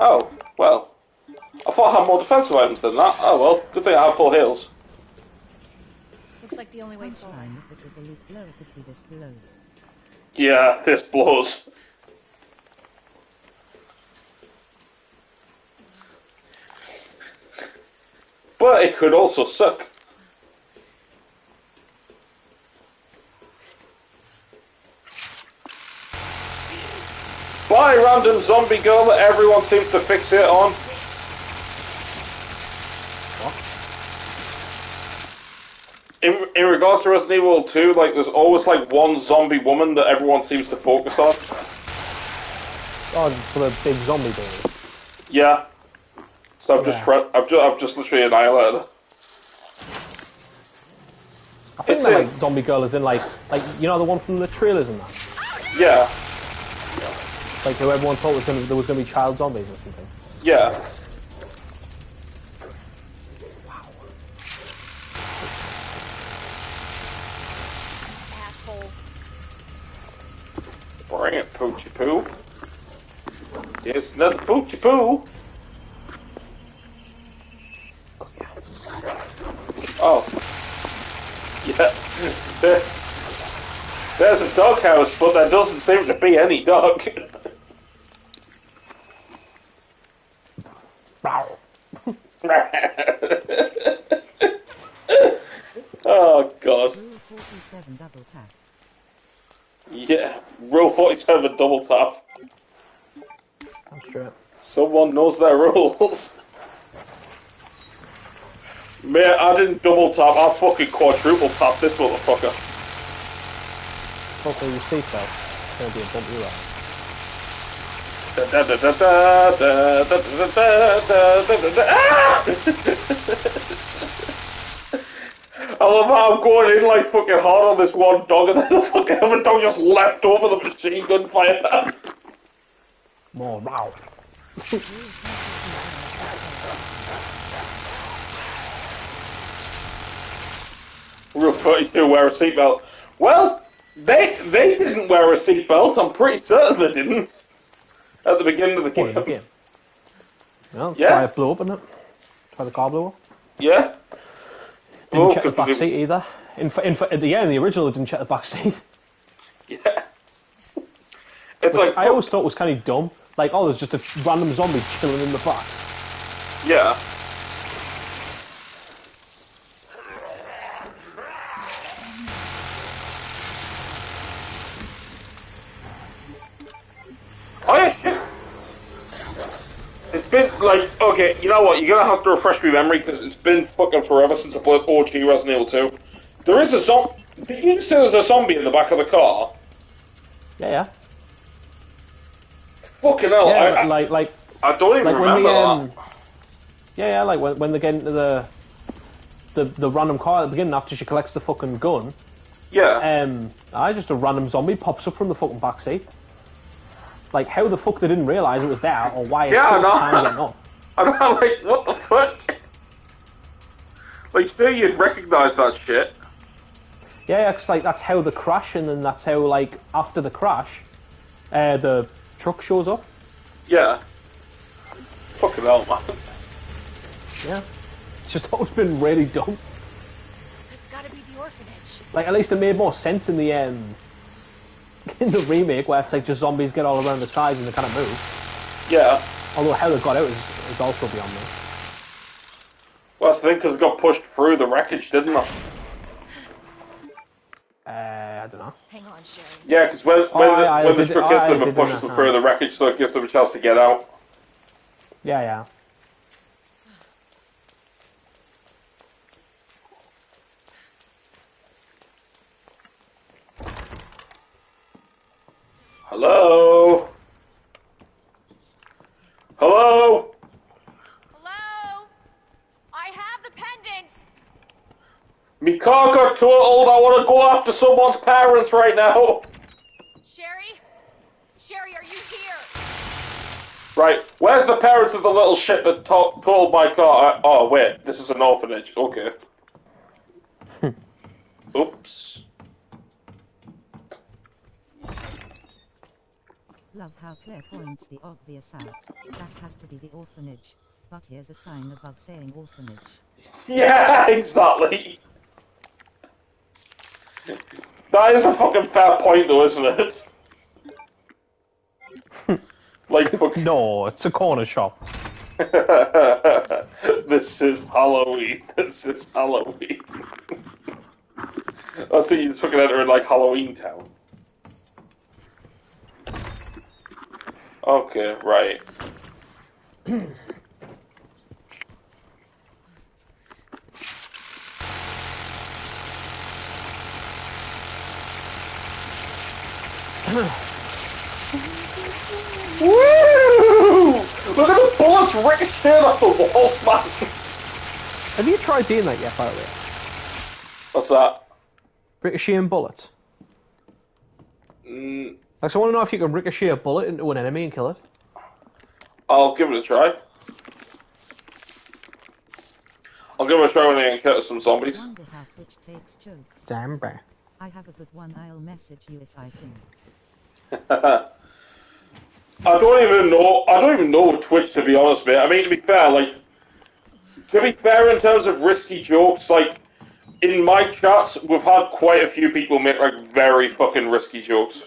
Oh, well. I thought I had more defensive items than that. Oh well, good thing I have full heals. Looks like the only way forward. If it was a leaf blow, it could be this blows. Yeah, this blows. But it could also suck. Bye, random zombie girl that everyone seems to fixate on? In regards to Resident Evil 2, like, there's always, like, one zombie woman that everyone seems to focus on. Oh, for the big zombie baby. Yeah. So I've just literally annihilated her. I think that, like, zombie girl is in, like, you know the one from the trailers and that? Yeah. Like, who everyone thought there was gonna be child zombies or something. Yeah. Asshole. Bring it, Poochie Poo. It's another Poochie Poo. Oh. Yeah. There's a doghouse, but there doesn't seem to be any dog. Oh, God. Rule 47 double tap. Yeah, Rule 47 double tap. That's true. Someone knows their rules. Mate, I didn't double tap, I fucking quadruple tap this motherfucker. Hopefully your seatbelt. It's gonna be a bumpy ride. I love how I'm going in like fucking hard on this one dog and then the fucking other dog just leapt over the machine gun fire. More wow. Rule 32, wear a seatbelt. Well, they didn't wear a seatbelt, I'm pretty certain they didn't. At the beginning of the game. Well, that's why it blew up, isn't it? That's why the car blew up. Yeah. Didn't check the back seat either. In the original, it didn't check the back seat. Yeah. It's like I always thought was kind of dumb. Like, oh, there's just a random zombie chilling in the back. Yeah. Oh yeah, shit. It's been like, okay, you know what? You're gonna have to refresh my memory because it's been fucking forever since I played OG Resident Evil 2. There is a zombie. Did you say there's a zombie in the back of the car? Yeah. Fucking hell! Yeah, I don't even remember that. Yeah, like when they get into the random car at the beginning after she collects the fucking gun. Yeah. Just a random zombie pops up from the fucking back seat. Like, how the fuck they didn't realise it was there, or why it took time getting up. I know, like, what the fuck? Like, sure you'd recognise that shit. Yeah, cause, like, that's how the crash, and then that's how, like, after the crash, the truck shows up. Yeah. Fucking hell, man. Yeah. It's just always been really dumb. It's gotta be the orphanage. Like, at least it made more sense in the remake, where it's like just zombies get all around the sides and they kind of move. Yeah. Although how they got out is also beyond me. Well, that's the thing, because it got pushed through the wreckage, didn't it? I don't know. Hang on, Sherry. Yeah, because when the truck hits them, it pushes them through the wreckage, so it gives them a chance to get out. Yeah. Hello? Hello? Hello? I have the pendant. Me car got totaled. I want to go after someone's parents right now. Sherry? Sherry, are you here? Right, where's the parents of the little shit that totaled my car? Oh, wait, this is an orphanage. Okay. Oops. Love how Claire points the obvious out. That has to be the orphanage. But here's a sign above saying orphanage. Yeah, exactly. That is a fucking fair point, though, isn't it? Like, no, it's a corner shop. This is Halloween. This is Halloween. That's what you fucking enter in, like, Halloween Town. Okay, right. Woo! Look at the bullets ricocheting off the walls, man! Have you tried doing that yet, by the way? What's that? Ricocheting bullets. Like, so I want to know if you can ricochet a bullet into an enemy and kill it. I'll give it a try. I'll give it a try when I get some zombies. Wonder how Twitch takes jokes. Damn, bro. I have a good one. I'll message you if I think. I don't even know Twitch, to be honest, mate. I mean, to be fair, in terms of risky jokes, like, in my chats, we've had quite a few people make, like, very fucking risky jokes.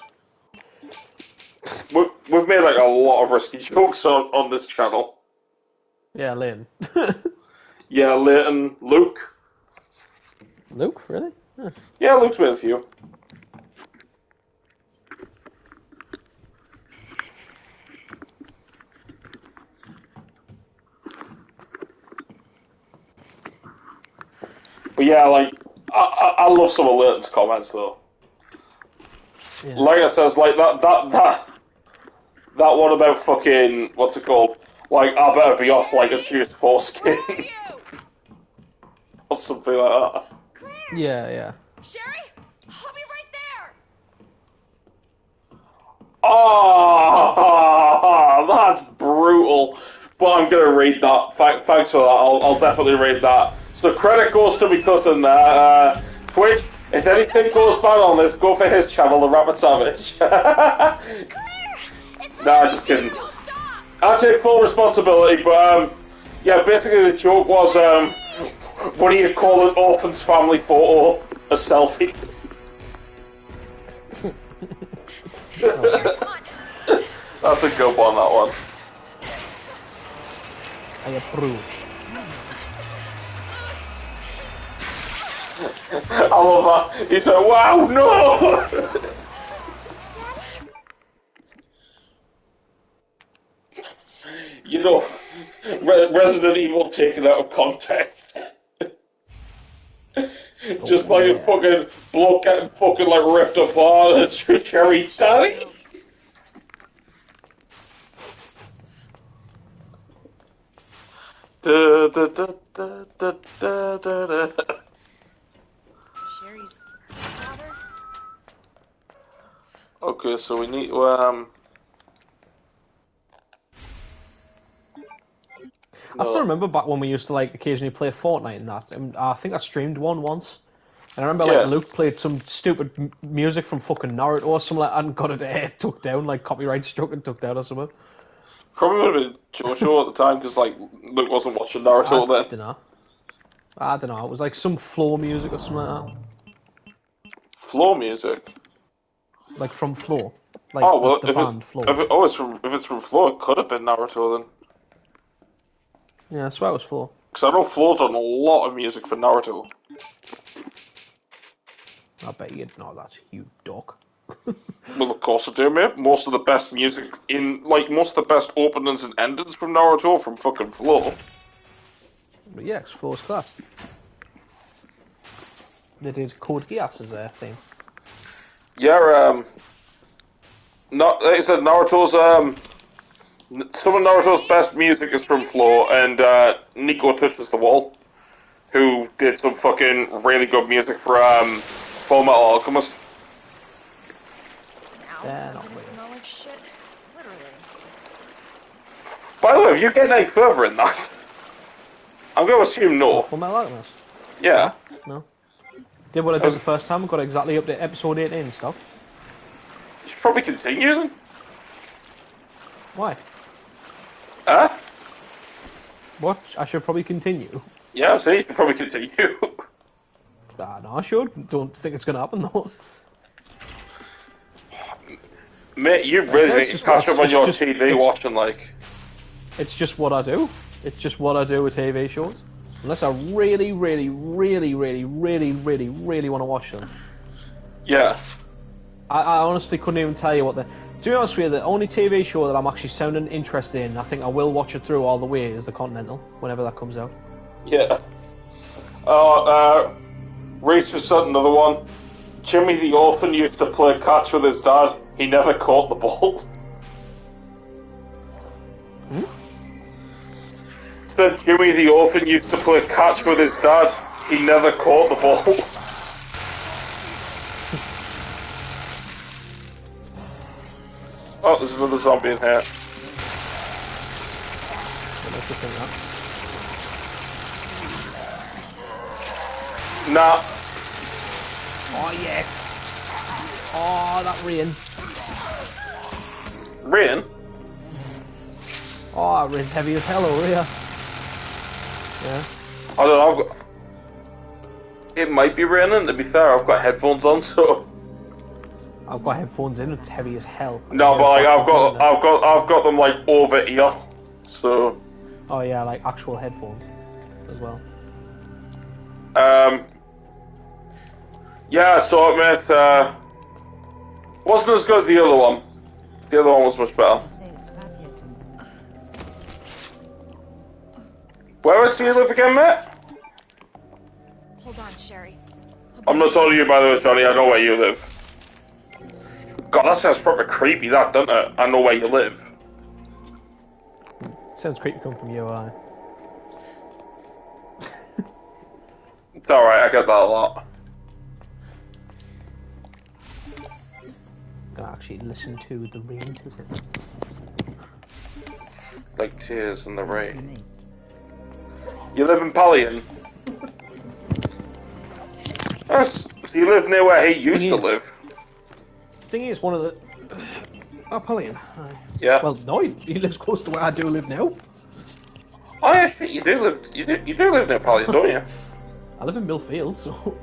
We've made, like, a lot of risky jokes on this channel. Yeah, Lynn. Yeah, Leighton, Luke. Luke, really? Huh. Yeah, Luke's made a few. But yeah, like, I love some of Leighton's comments, though. Yeah. Like I says, like, that one about fucking, what's it called? Like, I better be off like a juice foreskin. Or something like that. Yeah, yeah. Sherry, I'll be right there. Oh, that's brutal. But I'm gonna read that. Thanks for that. I'll definitely read that. So credit goes to my cousin there. Twitch, if anything goes bad on this, go for his channel, The Rabbit Savage. Nah, just kidding. I take full responsibility, but yeah, basically the joke was, what do you call an orphan's family photo? A selfie. That's a good one, that one. I approve. I love that. He's like, wow, no! You know, Resident Evil taken out of context. Just like a fucking bloke getting fucking like ripped apart and Cherry Daddy. Sherry's father? Okay, so we need to I still remember back when we used to like occasionally play Fortnite and that. And I think I streamed one once. And I remember like Luke played some stupid music from fucking Naruto or something like that and got it took down, like copyright struck and took down or something. Probably would have been JoJo at the time because like Luke wasn't watching Naruto then. I don't know. It was like some floor music or something like that. Floor music? Like from Floor. Like oh well, the band Floor. If it's from Floor, it could have been Naruto then. Yeah, I swear it was Floor. Because I know Floor done a lot of music for Naruto. I bet you'd know that, you dog. Well, of course I do, mate. Most of the best music most of the best openings and endings from Naruto from fucking Floor. But yeah, it's Floor's class. They did Code Geass as their theme. Yeah, like I said, Naruto's, some of Naruto's best music is from Floor, and Nico Touches the Wall, who did some fucking really good music for Full Metal Alchemist. Yeah, not really. Smell like shit. Literally. By the way, if you're getting any further in that, I'm going to assume no. Full Metal Alchemist? Yeah. No. Did what I did the first time, got exactly up to episode 18 and stuff. You should probably continue then. Why? Huh? What? I should probably continue. Yeah, I'm saying you should probably continue. No, I should. Don't think it's going to happen though. Mate, you really need to catch up on your TV watching, like... It's just what I do. It's just what I do with TV shows. Unless I really, really, really, really, really, really, really want to watch them. Yeah. I honestly couldn't even tell you what the... To be honest with you, the only TV show that I'm actually sounding interested in, I think I will watch it through all the way, is The Continental, whenever that comes out. Yeah. Reese just said another one. Jimmy the orphan used to play catch with his dad. He never caught the ball. Said Jimmy the orphan used to play catch with his dad. He never caught the ball. Oh, there's another zombie in here. Nah. Oh, yes. Oh, that rain. Rain? Oh, that rain's heavy as hell over here. Yeah. I don't know. It might be raining, to be fair. I've got headphones on, so... I've got headphones in, it's heavy as hell. No, but like I've got them like over ear, so. Oh yeah, like actual headphones as well. Yeah, I saw it, mate. Wasn't as good as the other one. The other one was much better. Where else do you live again, mate? Hold on, Sherry. I'm not telling you, by the way, Johnny. I know where you live. God, that sounds proper creepy, that, doesn't it? I know where you live. Sounds creepy coming from you, It's alright, I get that a lot. I'm gonna actually listen to the rain. Like tears in the rain. You live in Pallion? Yes. So you live near where he used to live? Thing is, one of the... Oh, Pallion. Yeah. Well, no, he lives close to where I do live now. Oh yeah, shit, you do live near Pallion, don't you? I live in Millfield, so...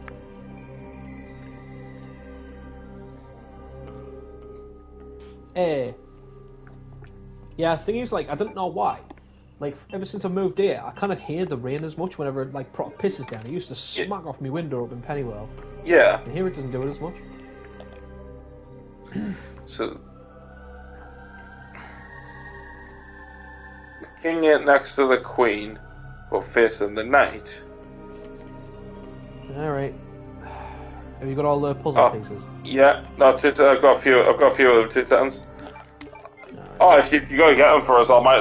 Yeah, the thing is, like, I don't know why. Like, ever since I moved here, I kind of hear the rain as much whenever it, like, proper pisses down. It used to smack off my window up in Pennywell. Yeah. And here it doesn't do it as much. So... The king ain't next to the queen, but facing the knight. Alright. Have you got all the puzzle pieces? Yeah, no, I've got a few of them, 2 seconds. Oh, if you gotta get them for us, I might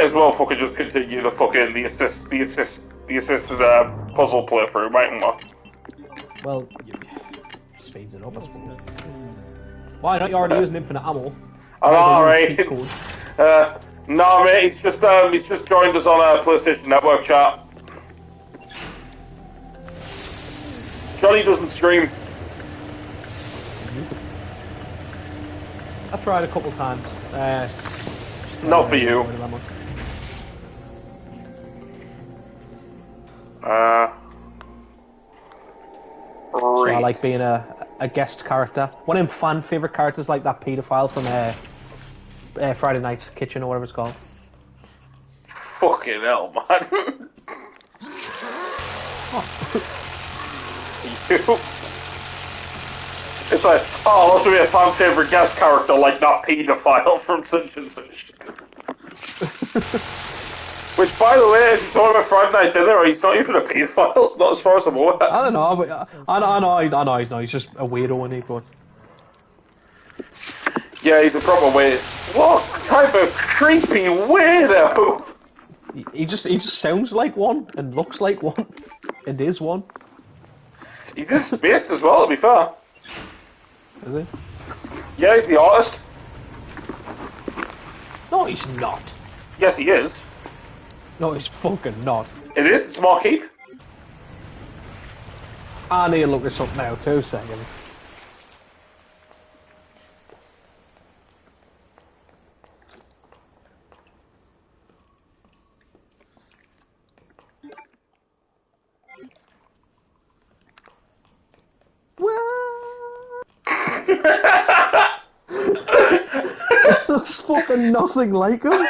as well fucking just continue the fucking the assisted puzzle playthrough, mightn't we? Well, speeds it up, I suppose. Why not? You're already using infinite ammo. I know, right? No, mate, he's just joined us on a PlayStation Network chat. Johnny doesn't stream. I tried a couple times. Not for you. So I like being a guest character. One of them fan favourite characters, like that paedophile from Friday Night Kitchen or whatever it's called. Fucking hell, man. It's like, oh, wants to be a fan favourite guest character like that paedophile from such and such. Which, by the way, if you're talking about Friday Night Dinner, he's not even a paedophile, not as far as I'm aware. I don't know, but I know he's not. He's just a weirdo, isn't he? But yeah, he's a proper weird. What type of creepy weirdo? He just sounds like one and looks like one and is one. He's in space as well, to be fair. Is he? Yeah, he's the artist. No, he's not. Yes, he is. No, he's fucking not. It is. It's Marquee. I need to look this up now. 2 seconds. It looks fucking nothing like him.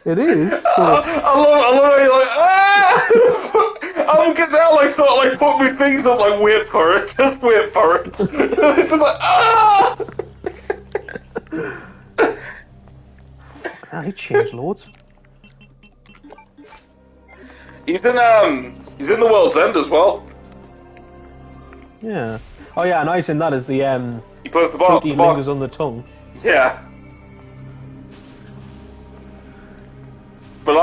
It is. I love how you're like, I'm getting out, like, sort of like put my fingers up, like, wait for it, just wait for it. It's just like, He changed loads. He's in The World's End as well. Yeah. Oh yeah, and he's in that as the He puts the Fruity lingers on the tongue. Yeah. But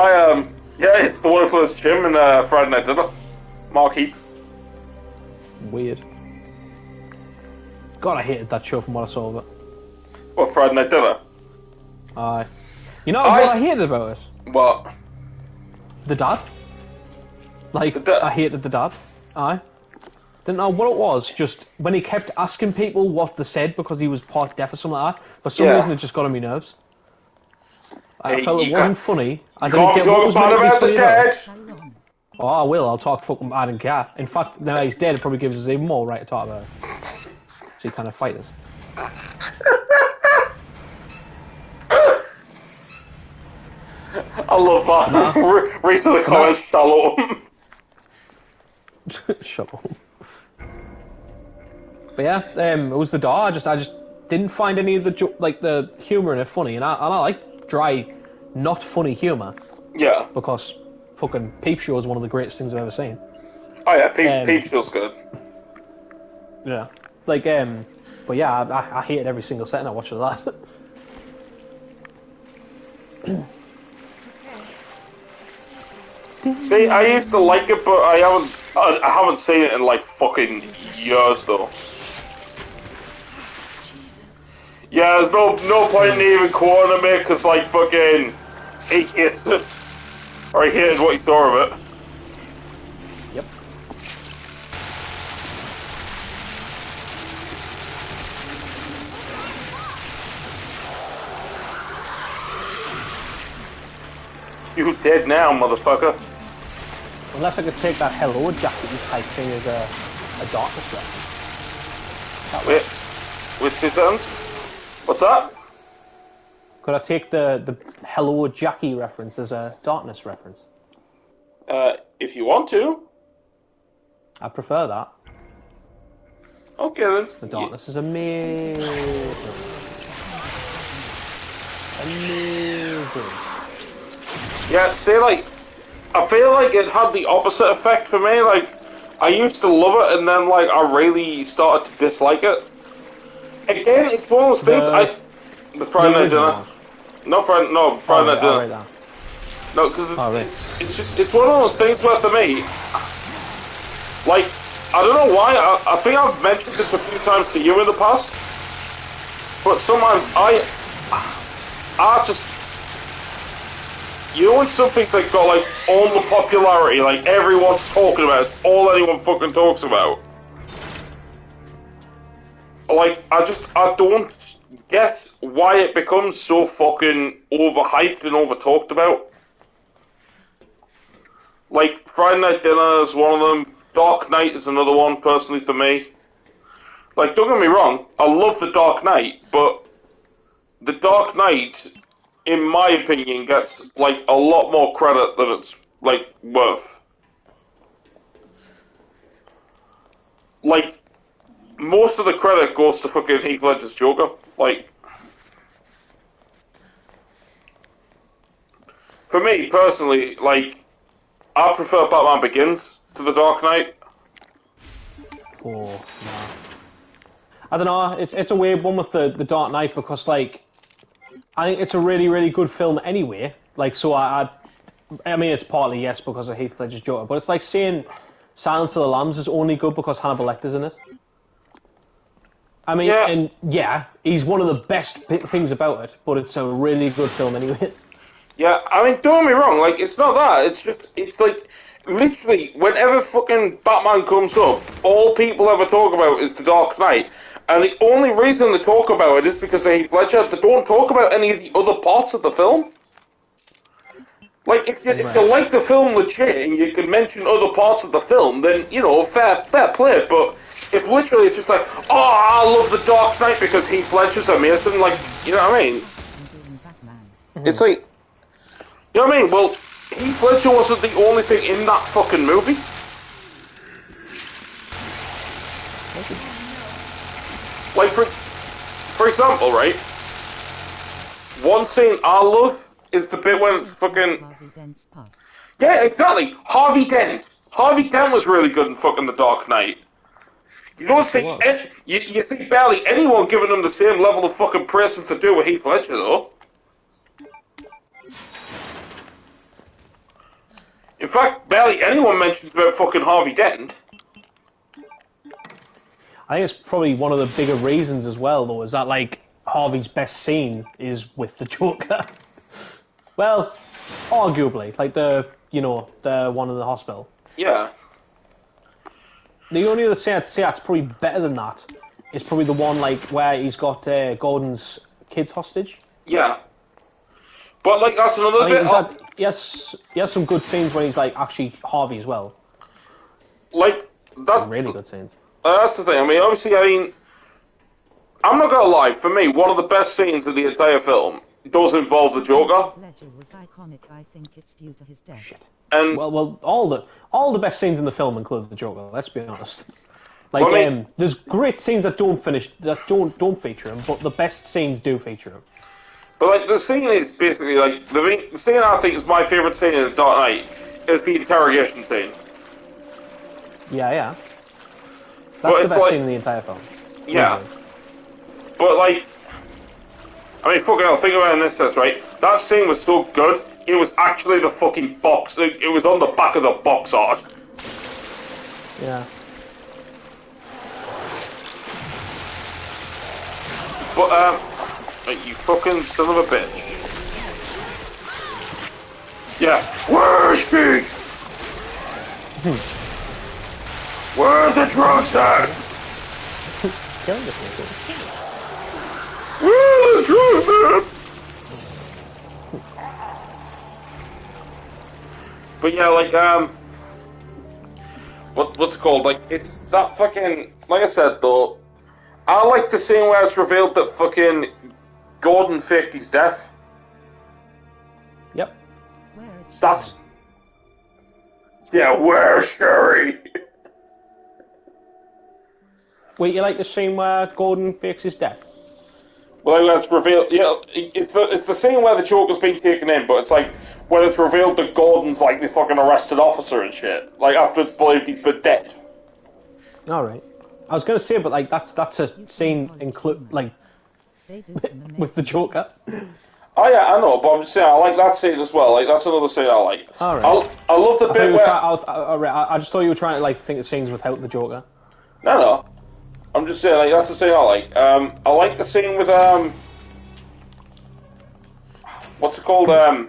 yeah, it's the one who plays Jim in Friday Night Dinner. Mark Heap. Weird. God, I hated that show from what I saw of it. What, Friday Night Dinner? Aye. You know what I hated about it? What? The dad. Like, I hated the dad. Aye. Didn't know what it was, just when he kept asking people what they said because he was part deaf or something like that, for some reason it just got on my nerves. I felt it wasn't funny. I didn't get what was meant to be funny about it. Oh, I will. I'll talk fucking I don't care. In fact, now he's dead, it probably gives us even more right to talk about it. So he kind of fight us. I love that. Read to the comments, shallow. Shut up. But yeah, it was the door. I just didn't find any of the the humor in it funny, and I like dry, not funny humor. Yeah. Because fucking Peep Show is one of the greatest things I've ever seen. Oh yeah, Peep Show's good. Yeah. Like but yeah, I hated every single second I watched of that. See, I used to like it, but I haven't seen it in like fucking years though. Yeah, there's no point in even quoting me because like fucking he hates it, or he hated what he saw of it. Yep. You dead now, motherfucker. Unless I could take that Hello Jacket type thing as a darkness reference. Wait, with 2 seconds? What's that? Could I take the Hello Jackie reference as a darkness reference? If you want to. I prefer that. Okay then. The darkness is amazing. Amazing. Yeah, see, like, I feel like it had the opposite effect for me. Like, I used to love it, and then, like, I really started to dislike it. Again, it's one of those things. The Friday Night Dinner. Friday Night Dinner. No, because it's one of those things where, for me, like, I don't know why. I think I've mentioned this a few times to you in the past, but sometimes I just. You know, it's something that got like all the popularity, like everyone's talking about, it's all anyone fucking talks about. Like, I don't get why it becomes so fucking overhyped and overtalked about. Like, Friday Night Dinner is one of them, Dark Knight is another one, personally, for me. Like, don't get me wrong, I love The Dark Knight, but The Dark Knight, in my opinion, gets, like, a lot more credit than it's, like, worth. Like, most of the credit goes to fucking Heath Ledger's Joker. Like, for me, personally, like, I prefer Batman Begins to The Dark Knight. Oh, no. I don't know, it's a weird one with the Dark Knight because, like, I think it's a really, really good film anyway. Like, so I mean, it's partly, yes, because of Heath Ledger's Joker, but it's like saying Silence of the Lambs is only good because Hannibal Lecter's in it. I mean, and yeah, he's one of the best things about it, but it's a really good film anyway. Yeah, I mean, don't get me wrong, like, it's not that, it's like, literally, whenever fucking Batman comes up, all people ever talk about is The Dark Knight, and the only reason they talk about it is because of Heath Ledger. They don't talk about any of the other parts of the film. Like, if you like the film legit and you can mention other parts of the film, then, you know, fair play, but if literally it's just like, oh, I love The Dark Knight because Heath Ledger's amazing, like, you know what I mean? It's like, you know what I mean? Well, Heath Ledger wasn't the only thing in that fucking movie. Like, for example, right? One scene I love is the bit when it's fucking... Harvey Dent's part. Yeah, exactly. Harvey Dent. Harvey Dent was really good in fucking The Dark Knight. You don't see... You see barely anyone giving him the same level of fucking praise as to do with Heath Ledger, though. In fact, barely anyone mentions about fucking Harvey Dent. I think it's probably one of the bigger reasons as well, though, is that, like, Harvey's best scene is with the Joker. Well, arguably. Like, the one in the hospital. Yeah. The only other scene I'd say that's probably better than that is probably the one, like, where he's got Gordon's kids hostage. Yeah. But, like, that's another bit... He has some good scenes where he's, like, actually Harvey as well. Like, that... Really good scenes. That's the thing. I mean, obviously, I'm not gonna lie. For me, one of the best scenes of the entire film does involve the Joker. Ledger was iconic. I think it's due to his death. Shit. And well, all the best scenes in the film include the Joker. Let's be honest. Like, there's great scenes that don't feature him, but the best scenes do feature him. But like, the scene is basically like the scene I think is my favourite scene in The Dark Knight is the interrogation scene. Yeah. That's the best scene in the entire film. Yeah. Really. But like, I mean, fucking hell, think about it in this sense, right? That scene was so good, it was actually the fucking box. It was on the back of the box art. Yeah. But, you fucking son of a bitch. Yeah. Where's she? Where's the drugs at? Where's the drugs at? But yeah, like, what's it called? Like, it's that fucking, like I said, though, I like the scene where it's revealed that fucking Gordon faked his death. Yep. Where is Sherry? That's... Yeah, where's Sherry? Wait, you like the scene where Gordon fakes his death? Well, like, it's revealed... Yeah, it's the scene where the Joker's been taken in, but it's like, when it's revealed that Gordon's like the fucking arrested officer and shit. Like, after it's believed he's been dead. Alright. I was gonna say, but like, that's a scene with the Joker. Oh yeah, I know, but I'm just saying, I like that scene as well. Like, that's another scene I like. Alright. I love the bit where... I just thought you were trying to like think of scenes without the Joker. No. I'm just saying, like, that's the scene I like. I like the scene with, what's it called? I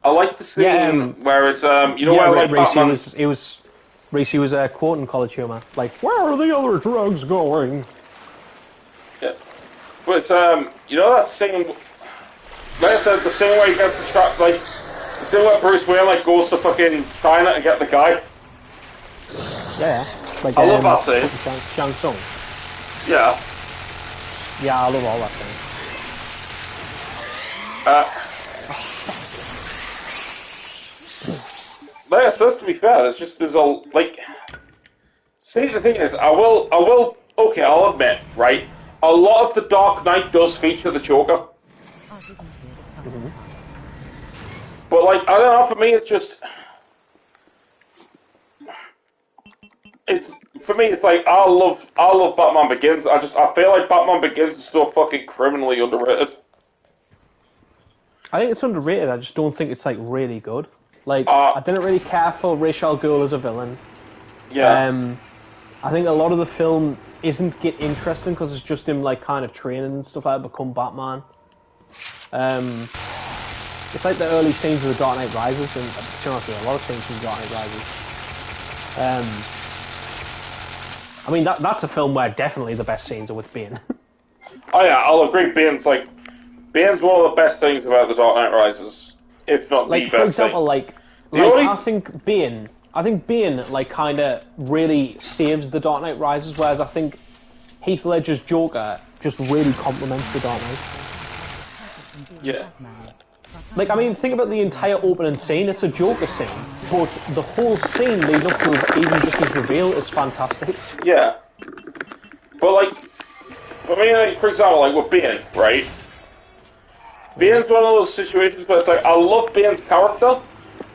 like the scene where it's, you know, where, like, Batman... Reese was quoting College Humor, like, where are the other drugs going? Yeah. But it's, you know that scene... Like I said, the scene where he gets the shot, like, the scene where Bruce Wayne, like, goes to fucking China and get the guy. Yeah. Like, I love that scene. Shang Tsung. Yeah. Yeah, I love all that scene. Like I said, to be fair, there's a, like... See, the thing is, okay, I'll admit, right, a lot of The Dark Knight does feature the Joker. Mm-hmm. But, like, I don't know, for me, it's just... For me, it's like, I love Batman Begins. I feel like Batman Begins is still fucking criminally underrated. I think it's underrated, I just don't think it's, like, really good. Like, I didn't really care for Ra's al Ghul as a villain. Yeah. I think a lot of the film isn't interesting because it's just him, like, kind of training and stuff like that to become Batman. It's like the early scenes of The Dark Knight Rises, and to be honest, a lot of scenes from The Dark Knight Rises. I mean, that's a film where definitely the best scenes are with Bane. Oh yeah, I'll agree. Bane's one of the best things about The Dark Knight Rises, if not the best thing. For example, I think Bane, like, kind of really saves The Dark Knight Rises, whereas I think Heath Ledger's Joker just really complements The Dark Knight. Yeah. Like, I mean, think about the entire opening scene. It's a Joker scene, but the whole scene leading up to even just his reveal is fantastic. Yeah. But, like, I mean, like, for example, like, with Bane, right? Bane's one of those situations where it's like, I love Bane's character,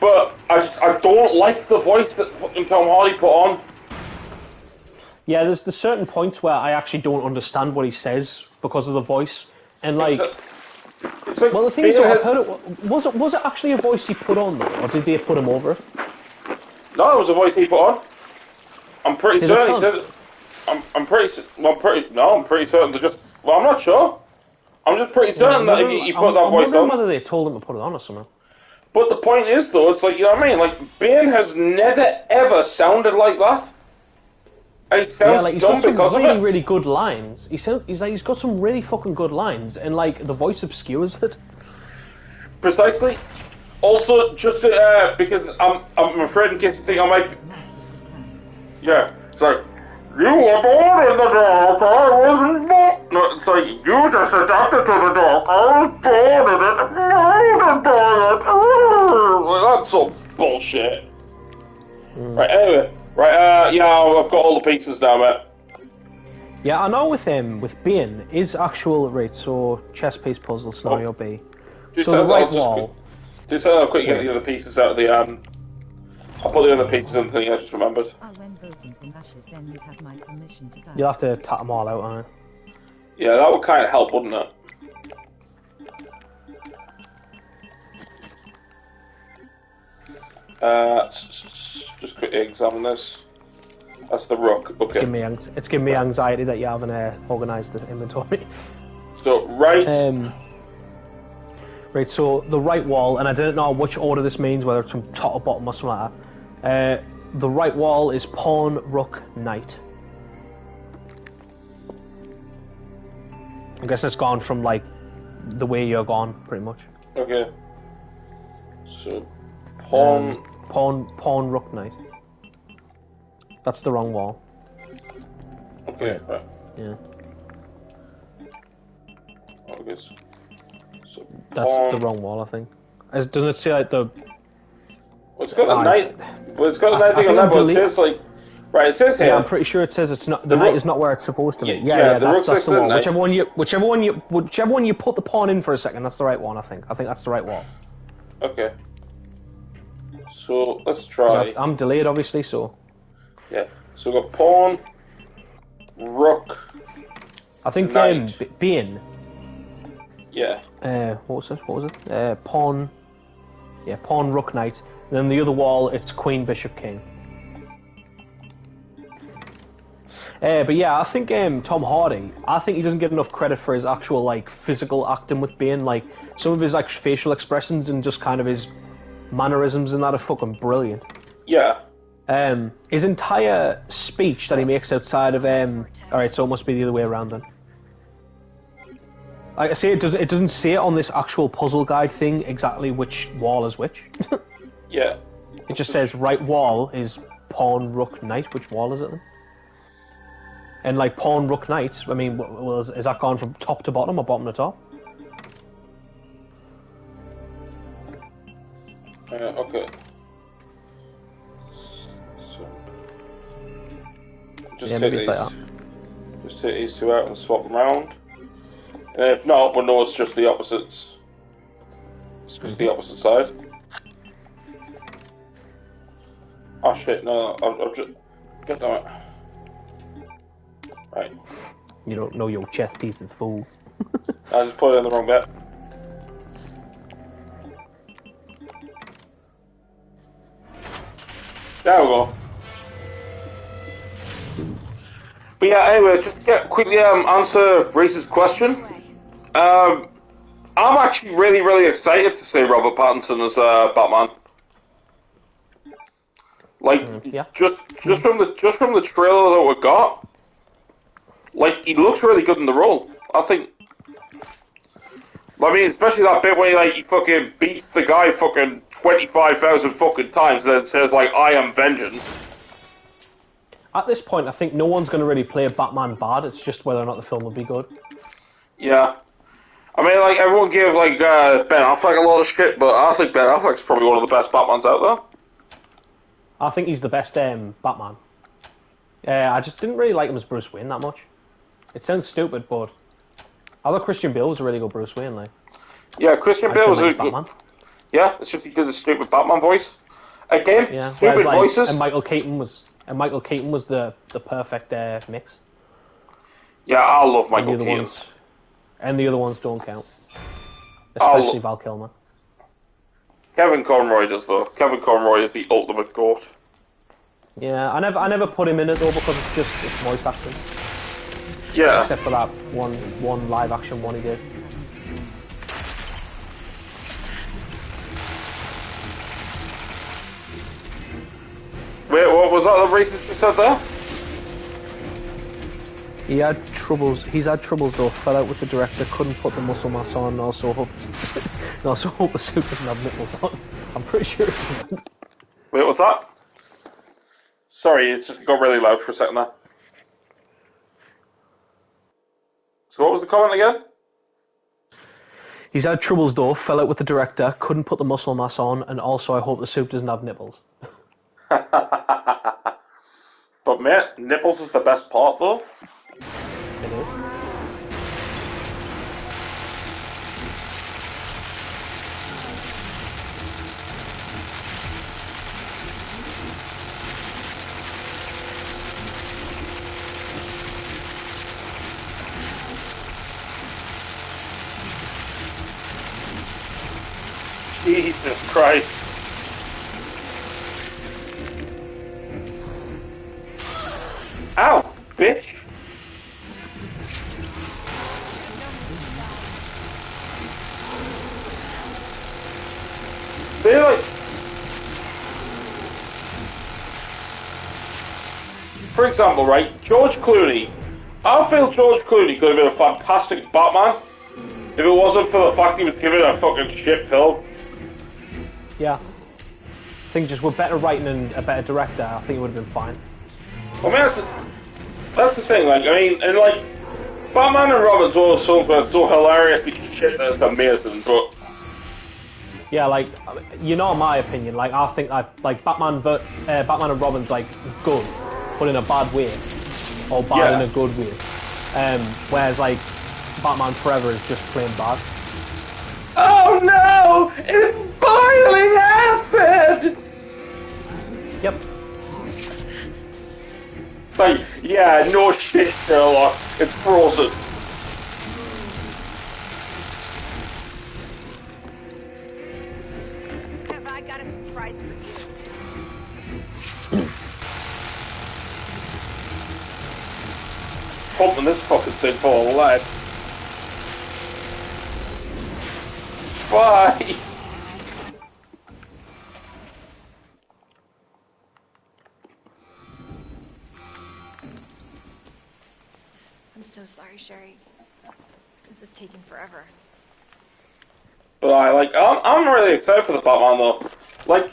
but I don't like the voice that fucking Tom Hardy put on. Yeah, there's certain points where I actually don't understand what he says because of the voice, and like, well, the thing is, I've heard it. Was it actually a voice he put on though, or did they put him over it? No, it was a voice he put on. I'm pretty certain he said it. I'm pretty certain. Well, I'm not sure. I'm just pretty certain that he put that voice on. I'm wondering whether they told him to put it on or something. But the point is, though, it's like, you know what I mean? Like, Bane has never, ever sounded like that. And it sounds he's dumb got some because really, of it. really good lines. He's got some really fucking good lines, and like the voice obscures it. Precisely. Also, just because I'm afraid in case you think I might. Yeah, it's like, you were born in the dark, I wasn't born. No, it's like, you just adapted to the dark, I was born in it, well, that's all bullshit. Right, anyway. Right, yeah, I've got all the pizzas now, mate. Yeah, I know with Bane is actual, right, so chess piece puzzle scenario B. So the right wall. Just I'll quickly get the other pieces out of the, I'll put the other pieces in the thing I just remembered. When voting's in ashes, then you have my permission to die. You'll have to tat them all out, aren't you? Yeah, that would kind of help, wouldn't it? Just quickly examine this. That's the rook. Okay. It's giving me anxiety that you haven't organised the inventory. So right. Right. So the right wall, and I didn't know which order this means, whether it's from top or bottom or something like that. The right wall is pawn, rook, knight. I guess it's gone from like the way you're gone, pretty much. Okay. So pawn. Pawn, rook, knight. That's the wrong wall. Okay, right. Yeah. Okay. So that's the wrong wall, I think. Doesn't it say like the? Well, it's got the knight. Well, it's got the knight thing on that, but it says like. Right, it says here. Yeah, I'm pretty sure it says it's not. The knight is not where it's supposed to be. Yeah, that's the wall. Whichever one you put the pawn in for a second, that's the right one. I think that's the right wall. Okay. So let's try. I'm delayed, obviously. So. Yeah. So we've got pawn, rook. I think Bane. Yeah. What was it? Pawn. Yeah, pawn, rook, knight. And then the other wall, it's queen, bishop, king. But yeah, I think Tom Hardy. I think he doesn't get enough credit for his actual like physical acting with Bane. Like some of his like facial expressions and just kind of his mannerisms and that are fucking brilliant. Yeah. His entire speech that he makes outside of alright, so it must be the other way around then. Like I say, it doesn't say it on this actual puzzle guide thing exactly which wall is which. Yeah. It just says right wall is pawn, rook, knight. Which wall is it then? And like pawn, rook, knight, I mean, is that gone from top to bottom or bottom to top? Okay. So, just take these. Like just take these two out and swap them around. And if not, we'll know it's just the opposites. It's just the opposite side. Oh shit! No, I've just. God damn it. Right. You don't know your chess pieces, fool. I just put it in the wrong bit. There we go. But yeah, anyway, just to quickly answer Reese's question. I'm actually really, really excited to see Robert Pattinson as Batman. Like, just from the trailer that we got, like he looks really good in the role. I think. I mean, especially that bit where he fucking beats the guy fucking 25,000 fucking times, and then says like, "I am vengeance." At this point, I think no one's going to really play Batman bad. It's just whether or not the film will be good. Yeah. I mean, like, everyone gave, like, Ben Affleck a lot of shit, but I think Ben Affleck's probably one of the best Batmans out there. I think he's the best Batman. I just didn't really like him as Bruce Wayne that much. It sounds stupid, but I thought Christian Bale was a really good Bruce Wayne, like. Yeah, Christian Bale was a Batman. Yeah, it's just because of stupid Batman voice. Again, Yeah, stupid like, voices. And Michael Keaton was the perfect mix. Yeah, I love Michael Keaton. And the other ones don't count, I'll- especially Val Kilmer. Kevin Conroy does though. Kevin Conroy is the ultimate goat. Yeah, I never put him in it though because it's voice acting. Yeah. Except for that one live action one he did. Wait, what was that the racist you said there? He's had troubles though, fell out with the director, couldn't put the muscle mass on, and also hope the suit doesn't have nipples on. I'm pretty sure it doesn't. Wait, what's that? Sorry, it just got really loud for a second there. So what was the comment again? He's had troubles though, fell out with the director, couldn't put the muscle mass on, and also I hope the suit doesn't have nipples. But mate, nipples is the best part though. It is. Jesus Christ. Ow, bitch. Stay like... For example, right, George Clooney. I feel George Clooney could have been a fantastic Batman if it wasn't for the fact he was given a fucking shit pill. Yeah. I think just with better writing and a better director, I think it would have been fine. I mean, that's the thing, like, I mean, and like, Batman and Robin's all so hilariously shit that it's amazing, but... Yeah, like, you know my opinion, like, I think, like, Batman and Robin's, like, good, but in a bad way. Or bad in a good way. Whereas, like, Batman Forever is just plain bad. Oh no! It's boiling acid! Yep. It's like, yeah, no shit, Sherlock. It's frozen. Have I got a surprise for you? Pumping this fucking thing full of lead. Bye! I'm so sorry, Sherry. This is taking forever. But I'm really excited for the Batman though. Like,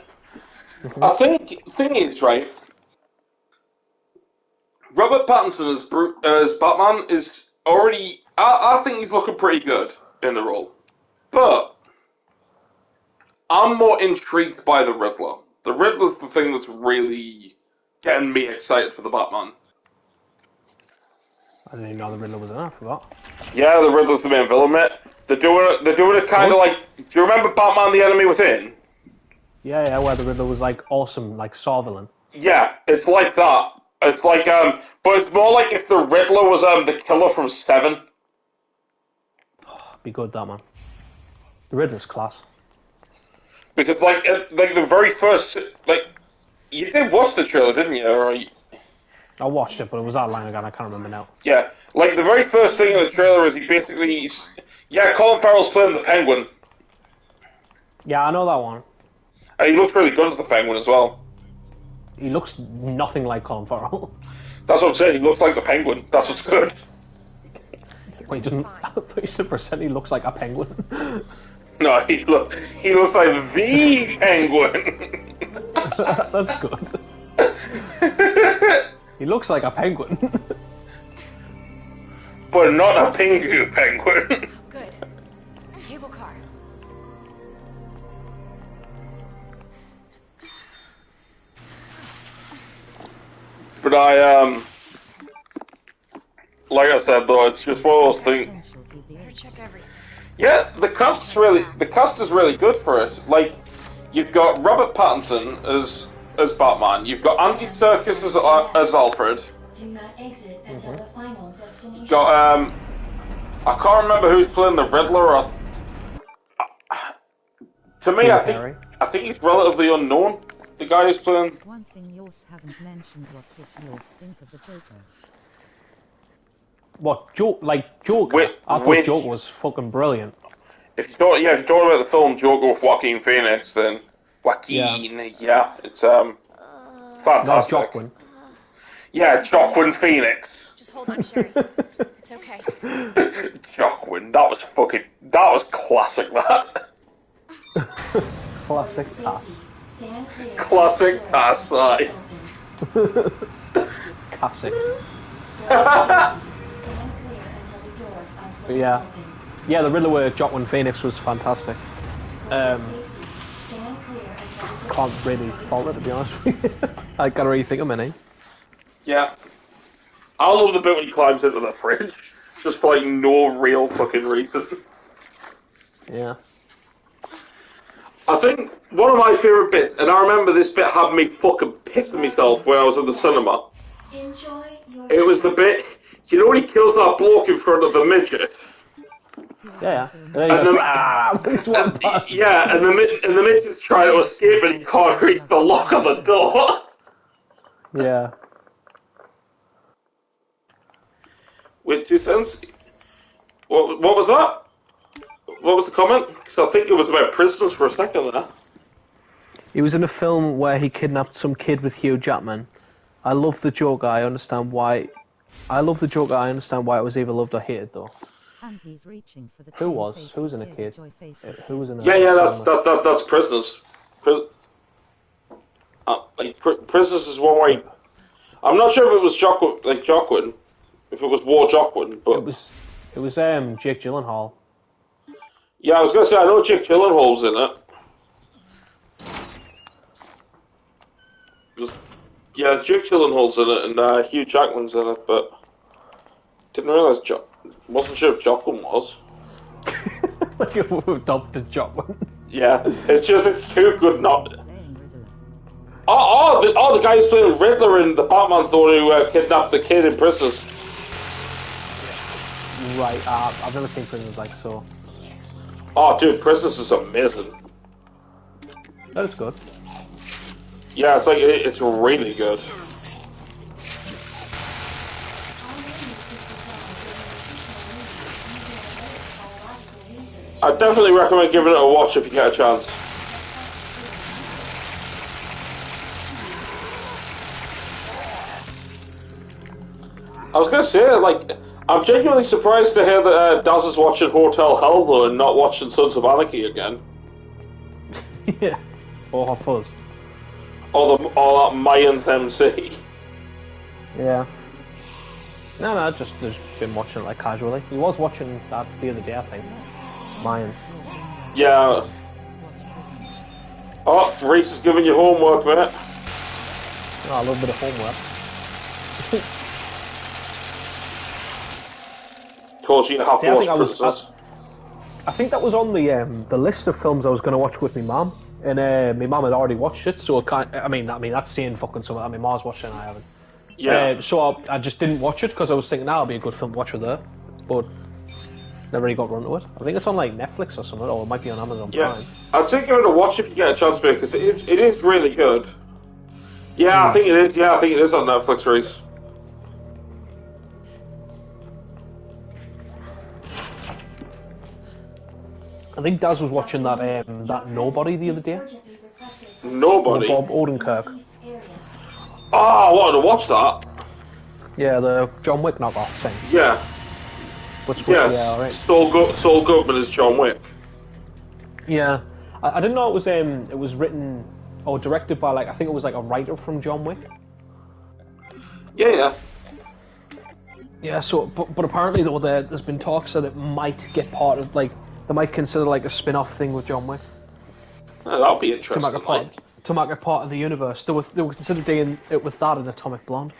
I think thing is, right, Robert Pattinson as Batman is already, I think he's looking pretty good in the role. But I'm more intrigued by the Riddler. The Riddler's the thing that's really getting me excited for the Batman. I didn't even know the Riddler was in there, I forgot. Yeah, the Riddler's the main villain, mate. They're doing it kind of like, do you remember Batman the Enemy Within? Yeah, where the Riddler was, like, awesome, like, Saw villain. Yeah, it's like that. It's like, but it's more like if the Riddler was, the killer from Seven. Be good, that man. The Riddler's class. Because, like the very first, like, you did watch the trailer, didn't you? Or I watched it, but it was that long ago, and I can't remember now. yeah, like, the very first thing in the trailer is yeah, Colin Farrell's playing the Penguin. Yeah, I know that one. And he looks really good as the Penguin as well. He looks nothing like Colin Farrell. That's what I'm saying, he looks like the Penguin. That's what's good. Wait, doesn't... I thought you said % he looks like a penguin. No, he looks like the Penguin. That's good. He looks like a penguin. But not a Pingu penguin. Good. Cable car. But like I said though, it's just one of those things. Better check everything. Yeah, the cast is really good for it. Like, you've got Robert Pattinson as Batman. You've got Andy Serkis as Alfred. Do not exit until the final destination. Got I can't remember who's playing the Riddler. To me, I think he's relatively unknown. The guy who's playing. One thing yours haven't mentioned. What did yours think of the Joker? What Joker? I thought Joker was fucking brilliant. If you talk about the film Joker with Joaquin Phoenix, then yeah, it's fantastic. Not Joaquin. Yeah, Joaquin Phoenix. Just hold on, Sherry. It's okay. Joaquin, that was classic. That. Classic pass. Classic pass, aye. Classic. Stand clear until the doors are fully Yeah. open. Yeah, the Riddler with Joaquin Phoenix was fantastic. Stand clear until the Can't really fault it, to be honest with you. I gotta really think a minute. Yeah. I love the bit when he climbs into the fridge, just for like no real fucking reason. Yeah. I think one of my favourite bits, and I remember this bit had me fucking pissing myself when I was at the cinema. enjoy your It was the bit, you know when he kills that bloke in front of the midget? Yeah. And the midget's trying to escape and he can't reach the lock on the door. Yeah. Wait, 2 cents? What was that? What was the comment? Because I think it was about prisoners for a second there. He was in a film where he kidnapped some kid with Hugh Jackman. I love the Joker. I understand why. I love the Joker. I understand why it was either loved or hated, though. And he's reaching for the Who was? Who was in a kid? Who was in a that's prisoners. Prisoners is one where I'm not sure if it was Joaquin, if it was War Joaquin, but it was Jake Gyllenhaal. Yeah, I was gonna say I know Jake Gyllenhaal's in it. Yeah, Jake Gyllenhaal's in it and Hugh Jackman's in it, but didn't realise wasn't sure if Joaquin was. Like you adopted Joaquin. Yeah, it's too good not. The guy who's playing Riddler in the Batman's the one who kidnapped the kid in Prisoners. Right, I've never seen Prisoners so. Oh, dude, Prisoners is amazing. That is good. Yeah, it's really good. I definitely recommend giving it a watch if you get a chance. I was gonna say, I'm genuinely surprised to hear that Daz is watching Hotel Hell though and not watching Sons of Anarchy again. Yeah, or Hot Fuzz. Or that Mayans MC. Yeah. No, I've just been watching it casually. He was watching that the other day, I think. Mayans. Yeah. Oh, Reese is giving you homework, mate. Oh, a little bit of homework. Told you to have to watch Prisoners. I think that was on the list of films I was going to watch with my mum, and my mum had already watched it, so I mean that's saying fucking something. I mean, Ma's watched it and I haven't. Yeah. So I just didn't watch it because I was thinking that'll be a good film to watch with her, but never really got around to it. I think it's on Netflix or something, or it might be on Amazon Prime. I'd say give it a watch if you get a chance, because it is really good. Yeah, I think it is. Yeah, I think it is on Netflix, Reese. I think Daz was watching that Nobody the other day. Nobody? Bob Odenkirk. Oh, I wanted to watch that. Yeah, the John Wick knockoff thing. Yeah. Alright. Saul Goodman is John Wick. Yeah. I didn't know it was written or directed by I think it was a writer from John Wick. Yeah. Yeah, so but apparently though there's been talks that it might get part of they might consider a spin-off thing with John Wick. Oh, that'll be interesting. To make it part of the universe. They were considered doing it with that and Atomic Blonde.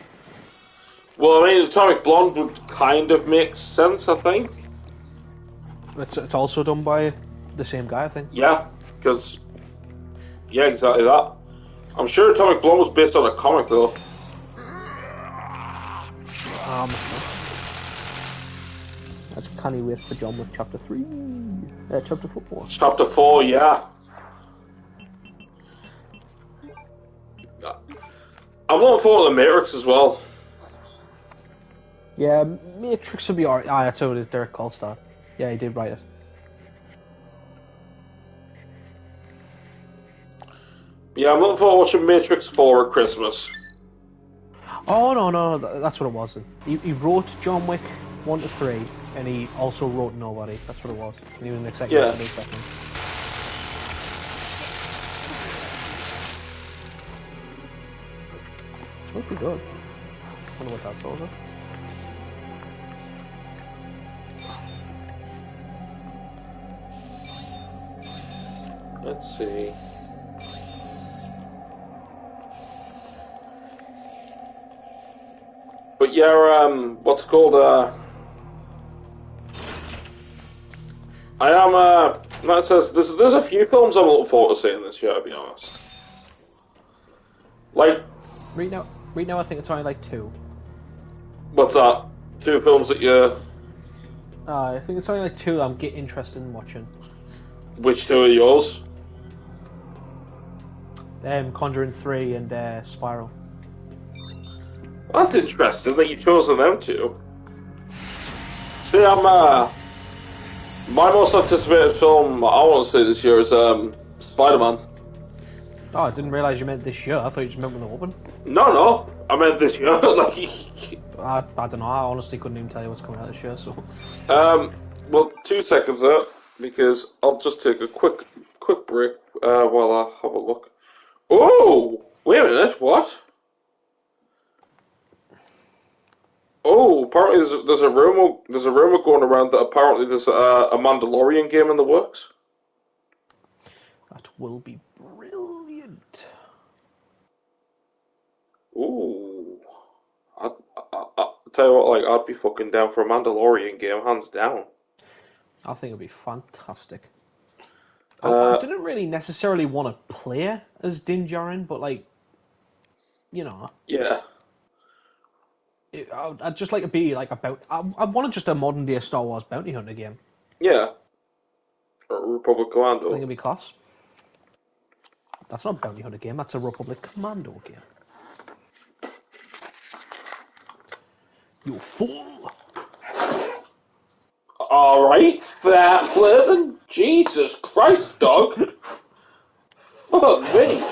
Well, I mean, Atomic Blonde would kind of make sense, I think. It's also done by the same guy, I think. Yeah, because... Yeah, exactly that. I'm sure Atomic Blonde was based on a comic, though. I just can't wait for John Wick Chapter 3. Chapter 4. Chapter 4, yeah. I'm looking forward to The Matrix as well. Yeah, Matrix will be alright. Ah, that's how it is, Derek Kolstad. Yeah, he did write it. Yeah, I'm looking forward to watching Matrix 4 at Christmas. Oh, no, that's what it was. He wrote John Wick 1 to 3, and he also wrote Nobody. That's what it was. And he was an executive for the second. It's pretty good. I wonder what that's over. Let's see. But yeah, what's it called, I am, that says, there's a few films I'm looking forward to seeing this year, to be honest. Like... Right now I think it's only like 2. What's that? 2 films that you... I think it's only like 2 that I'm interested in watching. Which 2 are yours? Conjuring 3 and Spiral. That's interesting that you chose them 2. See, my most anticipated film I want to see this year is Spider-Man. Oh, I didn't realise you meant this year. I thought you just meant when they open. No, I meant this year. I don't know. I honestly couldn't even tell you what's coming out this year. So. Well, 2 seconds there, because I'll just take a quick break while I have a look. Oh, wait a minute. What? Oh, apparently there's a rumor going around that apparently there's a Mandalorian game in the works. That will be brilliant. Ooh, I tell you what, I'd be fucking down for a Mandalorian game, hands down. I think it'd be fantastic. I didn't really necessarily want to play as Din Djarin, but Yeah. I'd just like to be I wanted just a modern day Star Wars bounty hunter game. Yeah. Or Republic Commando. I think it'd be class. That's not a bounty hunter game, that's a Republic Commando game. You fool! Alright, fair play then. Jesus Christ, dog. Fuck me.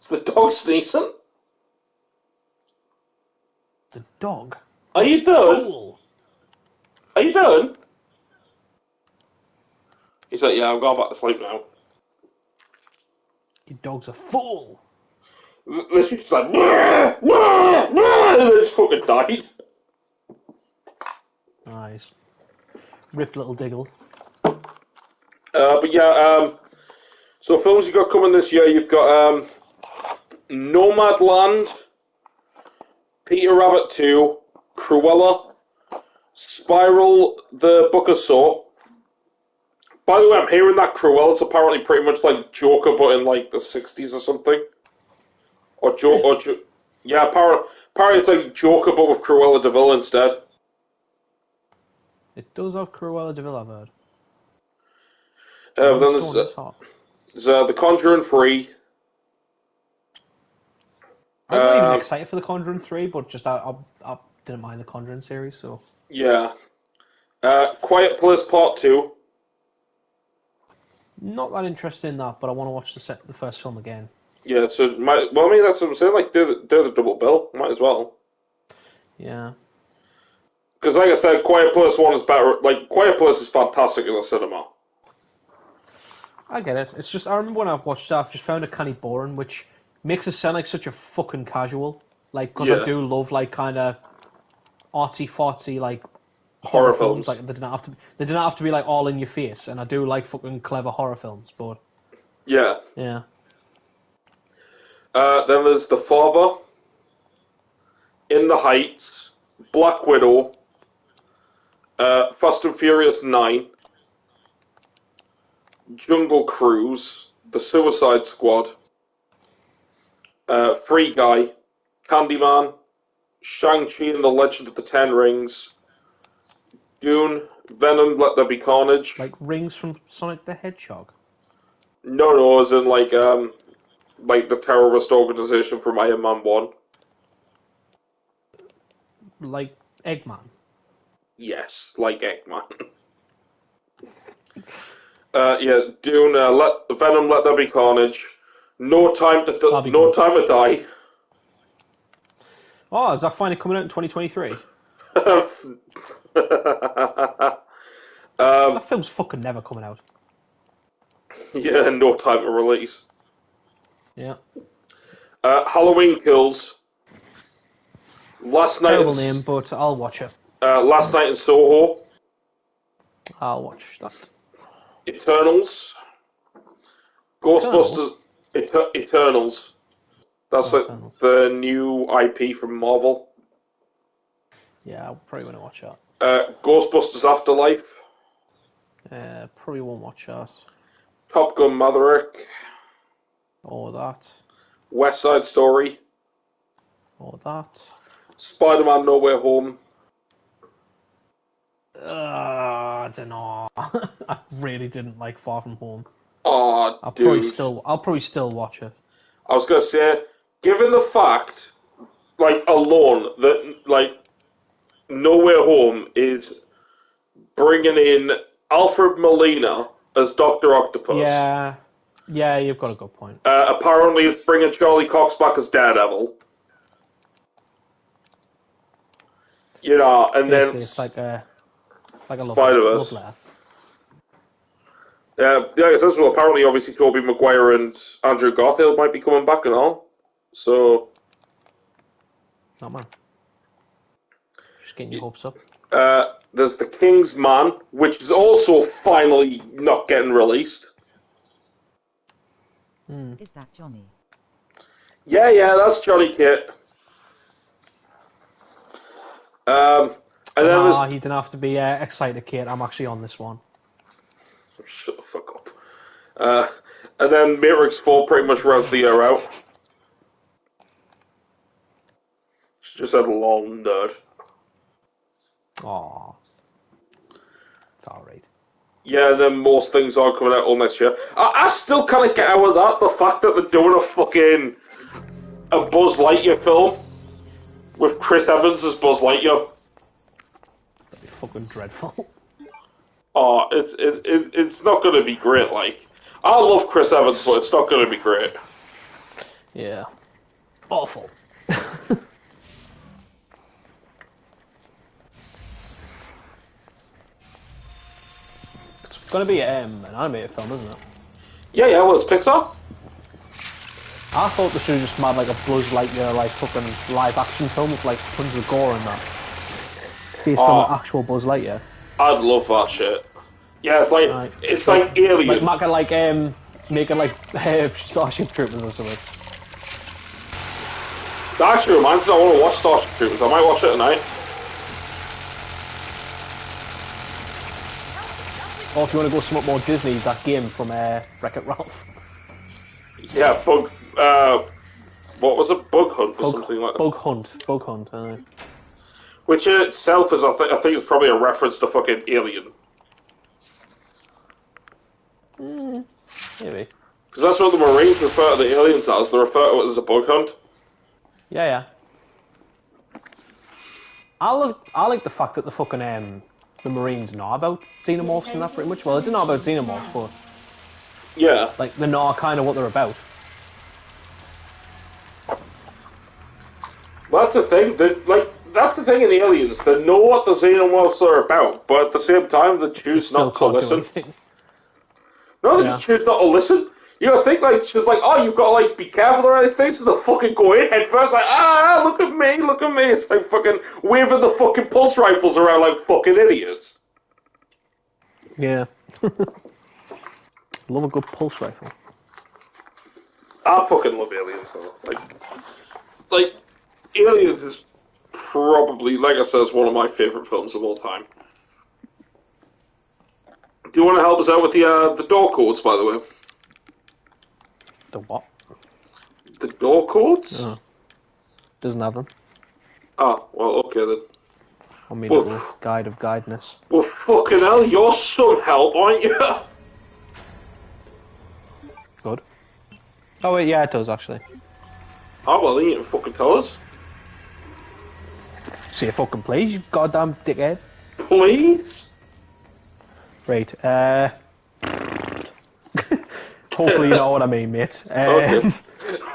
Is the dog sneezing? The dog? Are you done? Are you done? He's like, yeah, I'm going back to sleep now. Your dog's a fool! This is like, and then just fucking died. Nice. Ripped little Diggle. But yeah, so films you got coming this year, you've got Nomadland, Peter Rabbit 2, Cruella, Spiral, The Book of Saw. By the way, I'm hearing that Cruella's apparently pretty much like Joker, but in like the 60s or something. Yeah, apparently it's like Joker, but with Cruella de Vil instead. It does have Cruella de Vil, I've heard. Then there's The Conjuring 3. I'm not even excited for The Conjuring 3, but just I didn't mind the Conjuring series, so... Yeah. Quiet Place Part 2. Not that interested in that, but I want to watch the first film again. Yeah, so that's what I'm saying. Like, do the double bill. Might as well. Yeah. Because, like I said, Quiet Place 1 is better. Like, Quiet Place is fantastic in the cinema. I get it. It's just I remember when I watched that, I just found it kind of boring, which makes it sound like such a fucking casual. Like, because I do love like kind of artsy fartsy like horror films. Like they didn't have to be like all in your face, and I do like fucking clever horror films, but yeah. Then there's The Father, In the Heights, Black Widow, Fast and Furious 9, Jungle Cruise, The Suicide Squad, Free Guy, Candyman, Shang-Chi and the Legend of the Ten Rings, Dune, Venom, Let There Be Carnage. Like rings from Sonic the Hedgehog? No, as in like the terrorist organization from Iron Man 1. Like Eggman? Yes, like Eggman. Dune, Venom, Let There Be Carnage, No Time to Die. Oh, is that finally coming out in 2023? That film's fucking never coming out. Yeah, no time to release. Yeah. Halloween Kills. Terrible name, but I'll watch it. Last Night in Soho. I'll watch that. Eternals. Ghostbusters. Eternals. That's the new IP from Marvel. Yeah, I probably want to watch that. Ghostbusters Afterlife. Probably won't watch that. Top Gun Maverick. Or that. West Side Story. Or that. Spider-Man No Way Home. I don't know. I really didn't like Far From Home. Oh, I'll dude. probably still watch it. I was gonna say, given the fact, alone that No Way Home is bringing in Alfred Molina as Dr. Octopus. Yeah, you've got a good point. Apparently, it's bringing Charlie Cox back as Daredevil. And then it's like a Spider-Verse. love letter. It says, well, apparently, obviously, Tobey Maguire and Andrew Garfield might be coming back and all. So, Not man. Just getting your hopes up. there's The King's Man, which is also finally not getting released. Is that Johnny? Yeah, that's Johnny Kit. And then he didn't have to be excited, Kate. I'm actually on this one. Shut the fuck up. And then Matrix 4 pretty much rounds the year out. She just had a long nerd. Aww. It's alright. Yeah, and then most things are coming out all next year. I still kind of get out of that, the fact that they're doing a Buzz Lightyear film with Chris Evans as Buzz Lightyear. That'd be fucking dreadful. Oh, it's not going to be great, I love Chris Evans, but it's not going to be great. Yeah. Awful. It's going to be an animated film, isn't it? Yeah, well, it's Pixar. I thought they should have just made a Buzz Lightyear fucking live action film with tons of gore in that. Based on the actual Buzz Lightyear. I'd love that shit. Yeah, it's like Alien. Making Starship Troopers or something. That actually reminds me, I want to watch Starship Troopers. I might watch it tonight. Or if you want to go somewhat more Disney, that game from Wreck-It Ralph. Yeah, what was it? Bug Hunt or something like that? Bug Hunt. Which in itself is, I think, is probably a reference to fucking Alien. Maybe. Because that's what the Marines refer to the aliens as. They refer to it as a bug hunt. Yeah. I like the fact that the fucking the Marines know about xenomorphs and that pretty much. Well, they didn't know about xenomorphs, but yeah, they know kind of what they're about. Well, that's the thing. That's the thing in Aliens. They know what the xenomorphs are about, but at the same time, they choose not to listen. No, they just choose not to listen. You know, think she's oh, you've got to be careful around these things, because they fucking go in head first, look at me. It's like fucking waving the fucking pulse rifles around like fucking idiots. Yeah. Love a good pulse rifle. I fucking love Aliens though. Aliens is probably, like I said, one of my favourite films of all time. Do you want to help us out with the door codes, by the way? The what? The door codes? Oh. Doesn't have them. Oh, well, okay then. I mean, Well, little guide of guideness. Well, fucking hell, you're some help, aren't you? Good. Oh wait, yeah, it does actually. Oh, well, then you can fucking tell us. See you fucking please, you goddamn dickhead. Please? Right, hopefully you know what I mean, mate. Okay.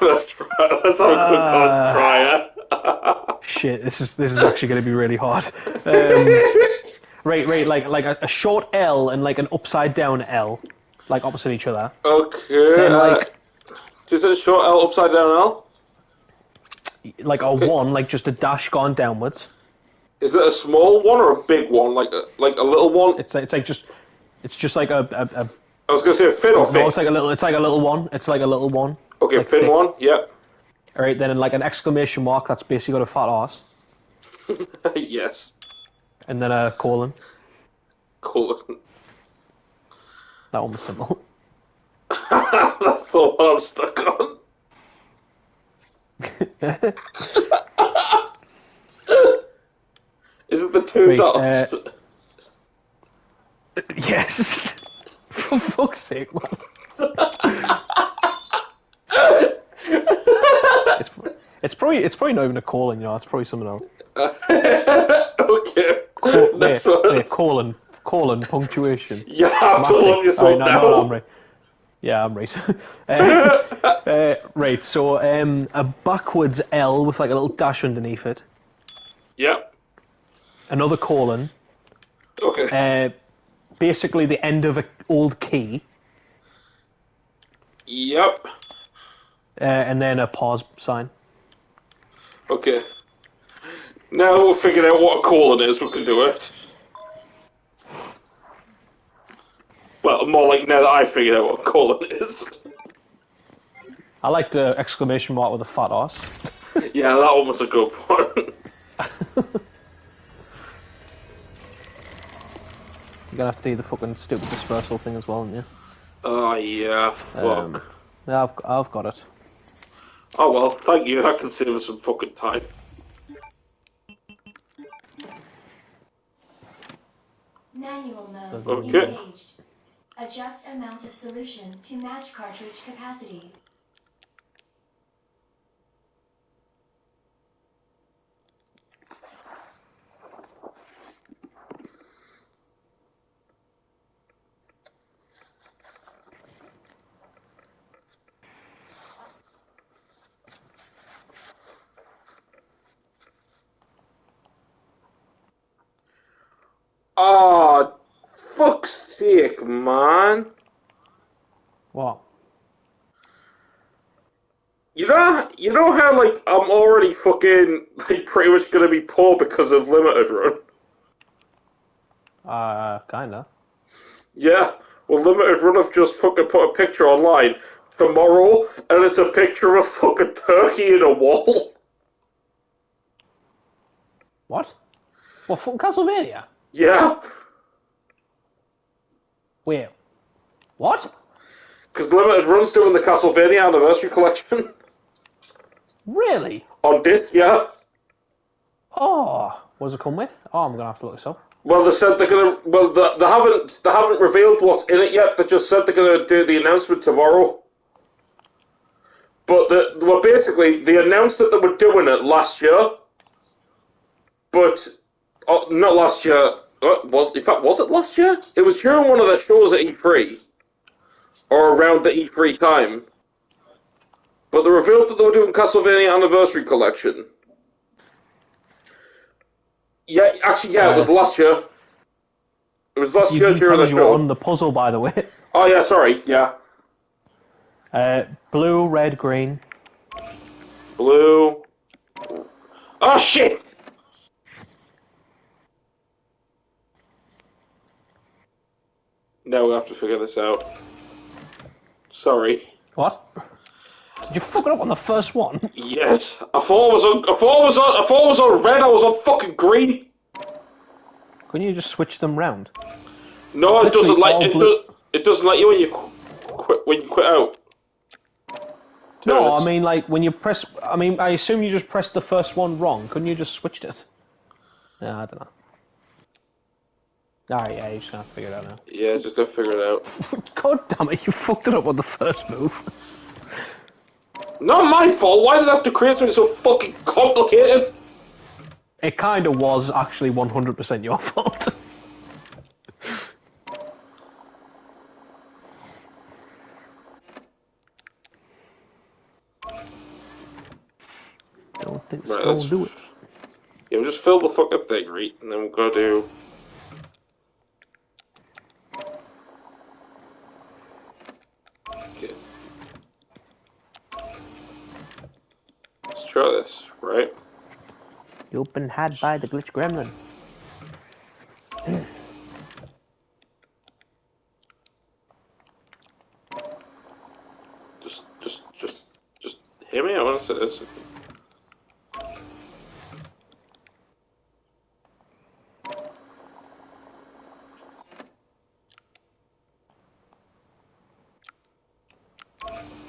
Let's try. Let's have a quick try, yeah? Shit, this is actually going to be really hard. Right, like a short L and like an upside down L, like opposite each other. Okay. Then like, is it a short L upside down L? Like a one, like just a dash gone downwards. Is it a small one or a big one? Like a little one? It's just like a I was gonna say a fin or no, fin. it's like a little one. It's like a little one. Okay, like fin thick. one. Yeah. All right, then like an exclamation mark. That's basically got a fat arse. Yes. And then a colon. Colon. That one was simple. That's the one I'm stuck on. Is it the two dots? Yes. For fuck's sake, man. It's probably not even a colon, you know. It's probably something else. Okay. Colon punctuation. You have to look yourself now. No, I'm right. Yeah, I'm right. Right. So a backwards L with like a little dash underneath it. Yep. Another colon. Okay. Basically the end of an old key. Yep. And then a pause sign. Okay. Now we've figured out what a colon is, we can do it. Well, more like now that I figured out what a colon is. I like the exclamation mark with a fat arse. Yeah, that one was a good one. You're gonna have to do the fucking stupid dispersal thing as well, aren't you? Oh, yeah. Fuck. Yeah, I've got it. Oh, well, thank you. That can save us some fucking time. Manual mode Okay. engaged. Adjust amount of solution to match cartridge capacity. Oh, fuck's sake, man. What? You know how, like, I'm already fucking, like, pretty much gonna be poor because of Limited Run? Kinda. Yeah, well, Limited Run have just fucking put a picture online tomorrow, and it's a picture of a fucking turkey in a wall. What? What, from Castlevania? Yeah. Wait. What? Because Limited Run's doing the Castlevania Anniversary Collection. Really? On disc, yeah. Oh, what does it come with? Oh, I'm gonna have to look this up. Well, they said they're gonna. Well, they haven't revealed what's in it yet. They just said they're gonna do the announcement tomorrow. But basically they announced that they were doing it last year. But not last year. Was it last year? It was during one of the shows at E3, or around the E3 time. But they revealed that they were doing Castlevania Anniversary Collection. Yeah, actually, yeah, it was last year. It was last year during the You show. were on the puzzle, by the way. Oh yeah, sorry, yeah. Blue, red, green. Blue. Oh shit! Now we have to figure this out. Sorry. What? Did you fuck it up on the first one? Yes. I thought it was on red, I was on fucking green. Couldn't you just switch them round? No, it doesn't Literally all it doesn't let you when you quit out. No, I mean like when you press. I mean, I assume you just pressed the first one wrong. Couldn't you just switched it? No, I don't know. Alright, yeah, you just have to figure it out now. Yeah, just gotta figure it out. God damn it, you fucked it up on the first move. Not my fault. Why did I have to create something so fucking complicated? It kind of was actually 100% your fault. Don't think so. Don't do it. Yeah, we'll just fill the fucking thing, right? And then we'll go do. Okay. Let's try this, right? You've been had by the glitch gremlin. Just hear me out when I say this.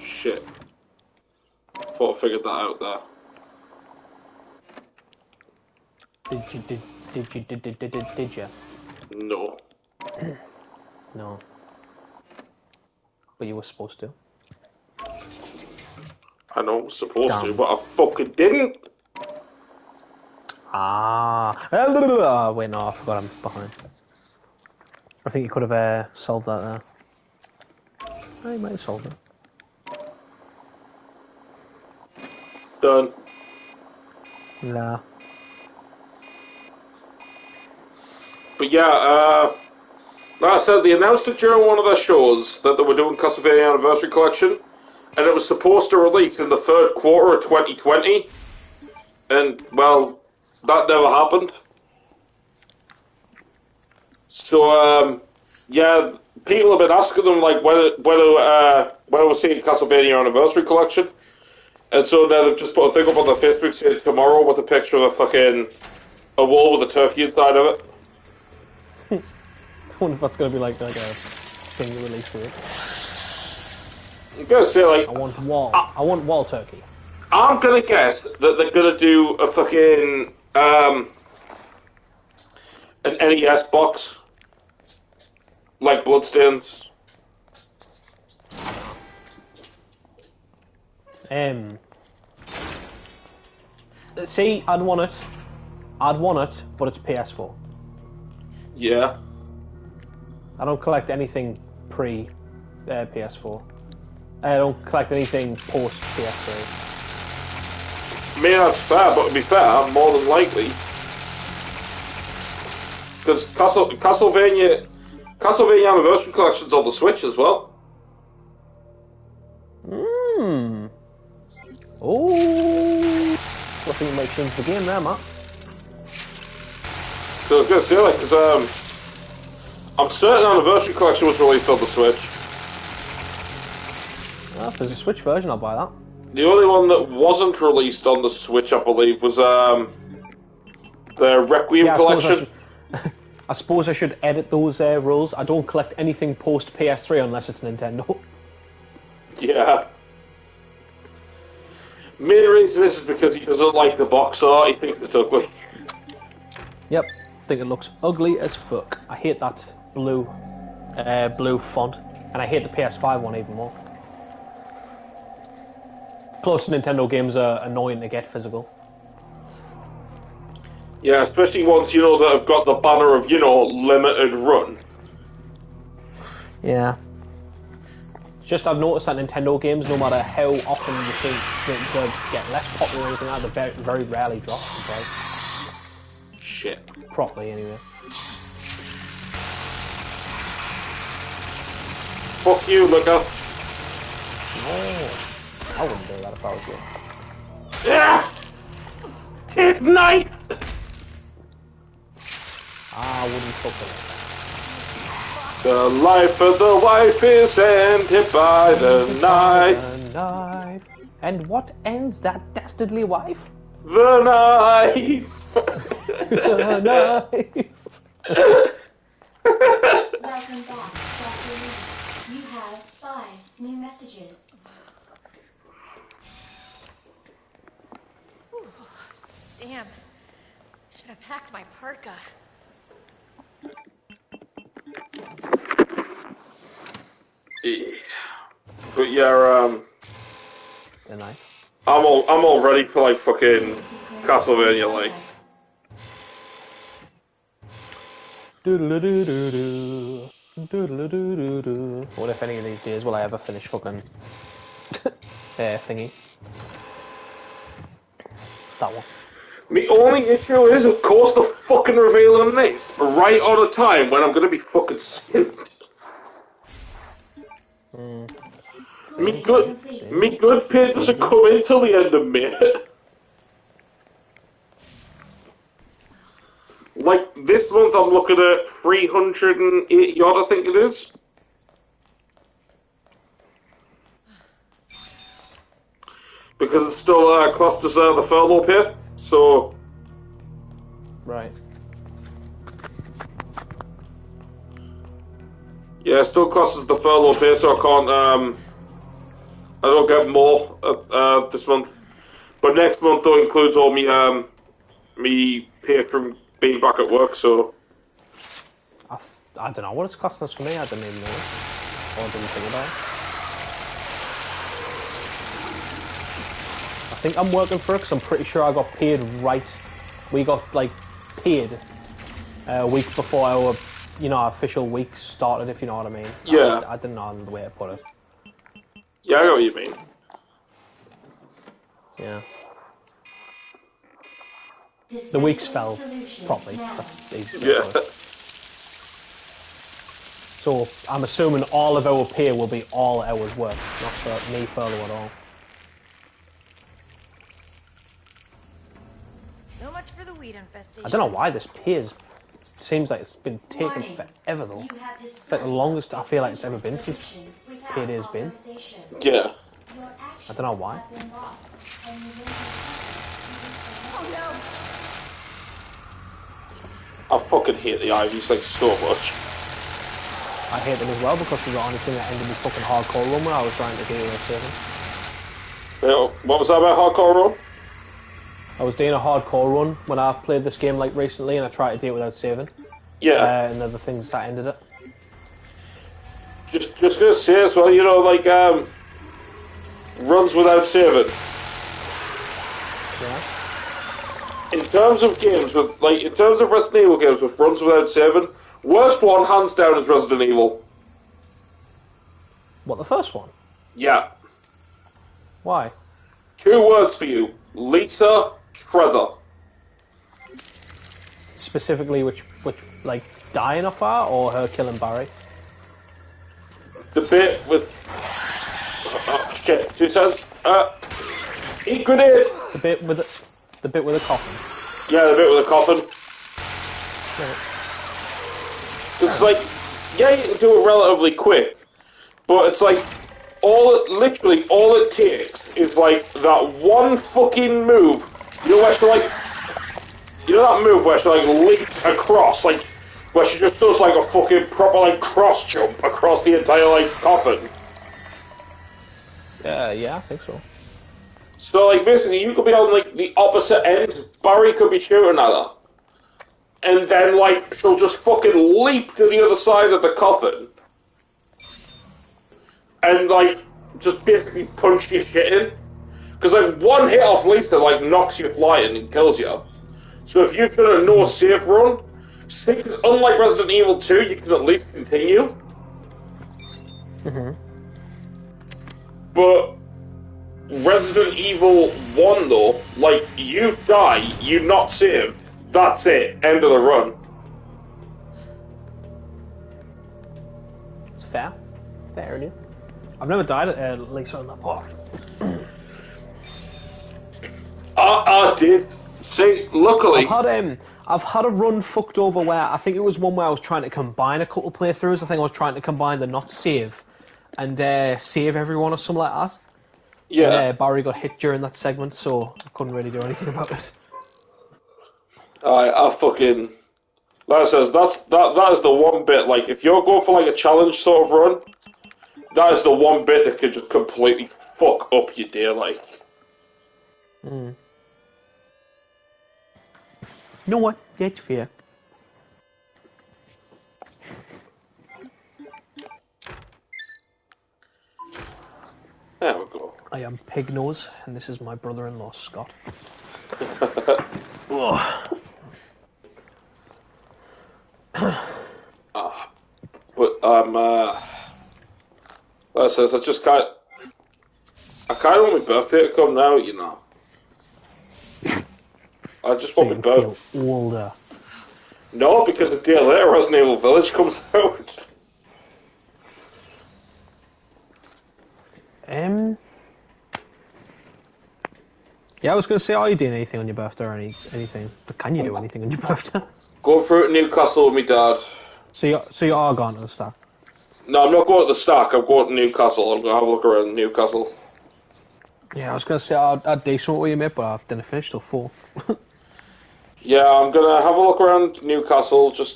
Shit. Thought I figured that out there. Did you? No. No. But you were supposed to. I know I was supposed to, but I fucking didn't. Wait, no, I forgot I'm behind. I think you could have solved that there. I might have solved it. Done. Nah. But yeah, like I said, they announced it during one of their shows that they were doing Castlevania Anniversary Collection, and it was supposed to release in the third quarter of 2020, and, well, that never happened. So, yeah, people have been asking them, like, when we're seeing Castlevania Anniversary Collection, and so now they've just put a thing up on their Facebook saying tomorrow with a picture of a wall with a turkey inside of it. I wonder if that's going to be like a thing to release for it. I'm going to say, like... I want wall turkey. I'm going to guess that they're going to do a fucking... an NES box. Like Bloodstains. See, I'd want it, but it's PS4. Yeah. I don't collect anything pre PS4. I don't collect anything post PS3. I mean, that's fair, but to be fair, more than likely. Because Castlevania Anniversary Collection's on the Switch as well. Oh, I think it makes sense the game there, Matt. So I was going to say, like, because I'm certain Anniversary Collection was released on the Switch. Well, if there's a Switch version, I'll buy that. The only one that wasn't released on the Switch, I believe, was the Requiem Collection. I suppose I should edit those rules. I don't collect anything post PS3 unless it's Nintendo. Yeah. Main reason is because he doesn't like the box art. He thinks it's ugly. Yep, I think it looks ugly as fuck. I hate that blue font, and I hate the PS5 one even more. Plus, Nintendo games are annoying to get physical. Yeah, especially ones, that have got the banner of, limited run. Yeah. It's just I've noticed that Nintendo games, no matter how often you think they get less popular or anything like that, they very rarely drop in price. Shit. Properly, anyway. Fuck you, Luca. No. I wouldn't do that if I was you. Yeah! Ignite! I wouldn't fuck with it. The life of the wife is ended by the night. And what ends that dastardly wife? The night! The night! Welcome back, Dr. Lee. You have 5 new messages. Whew. Damn. Should have packed my parka. But yeah, Good night. I'm all ready for like fucking Castlevania, like. Doodle-doo-doo-doo. Doodle-doo-doo-doo. What if any of these days will I ever finish fucking thingy? That one. The only issue is, of course, the fucking reveal of this right on a time when I'm gonna be fucking skinned. Me good pay doesn't come in till the end of May. Like, this month I'm looking at 380 odd, I think it is. Because it's still classed as the furlough pay, so... Right. Yeah, it's still classed as the furlough pay, so I can't, I don't get more this month. But next month, though, includes all me pay from being back at work, so... I don't know what it's costing us for me, I didn't even know. Or didn't think about it. I think I'm working for it because I'm pretty sure I got paid right. We got, like, paid a week before our, you know, official week started, if you know what I mean. Yeah. I didn't know the way to put it. Yeah, I know what you mean. Yeah. The weeks fell properly. That's easy. Yeah. So I'm assuming all of our pay will be all hours work, not for me furlough at all. So much for the weed infestation. I don't know why this pay is. Seems like it's been taking forever though. It's like the longest I feel like it's ever been since payday has been. Yeah. I don't know why. Oh I fucking hate the Ivies like so much. I hate them as well because they're the only thing that ended me fucking hardcore run when I was trying to do a 7. What was that about hardcore run? I was doing a hardcore run when I've played this game like recently and I tried to do it without saving. Yeah. And they're the things that ended it. Just gonna say as well, you know, like runs without saving. Yeah. In terms of games with, like, in terms of Resident Evil games with runs without saving, worst one hands down is Resident Evil. What, the first one? Yeah. Why? 2 words for you: Lita Trevor. Specifically, which, like, dying off her or her killing Barry? The bit with... Oh, shit, 2 seconds. Eat grenade! The bit with the coffin. Yeah, the bit with the coffin. Yeah. It's like, yeah, you can do it relatively quick, but it's like, literally all it takes is like that one fucking move. You know where she like, you know that move where she like leaps across, like, where she just does like a fucking proper like cross jump across the entire like coffin. Yeah, I think so. So like basically you could be on like the opposite end, Barry could be shooting at her. And then like she'll just fucking leap to the other side of the coffin. And like just basically punch your shit in. Because like one hit off Lisa like knocks you flying and kills you. So if you've done a no save run, see, because unlike Resident Evil 2, you can at least continue. But Resident Evil 1 though, like, you die, you not save, that's it, end of the run. It's fair. Fair enough. I've never died at Lisa on that part. I did. See, luckily... I've had a run fucked over where, I think it was one where I was trying to combine a couple playthroughs. I think I was trying to combine the not save and save everyone or something like that. Yeah. And, Barry got hit during that segment, so I couldn't really do anything about it. I fucking... That says that is the one bit. Like, if you're going for like a challenge sort of run, that is the one bit that could just completely fuck up your day. Like, No what? That's fair. there we go. I am Pignose, and this is my brother-in-law, Scott. But that says I kind of want my birthday to come now. You know, I just want my birthday. Older. No, because a day later, Resident Evil Village comes out. Yeah, I was going to say, are you doing anything on your birthday or anything? But can you do anything on your birthday? Going through to Newcastle with my dad. So you are going to the Stack? No, I'm not going to the Stack. I'm going to Newcastle. I'm going to have a look around Newcastle. Yeah, I was going to say I'd do something with you, mate, but I didn't finish till 4. Yeah, I'm going to have a look around Newcastle, just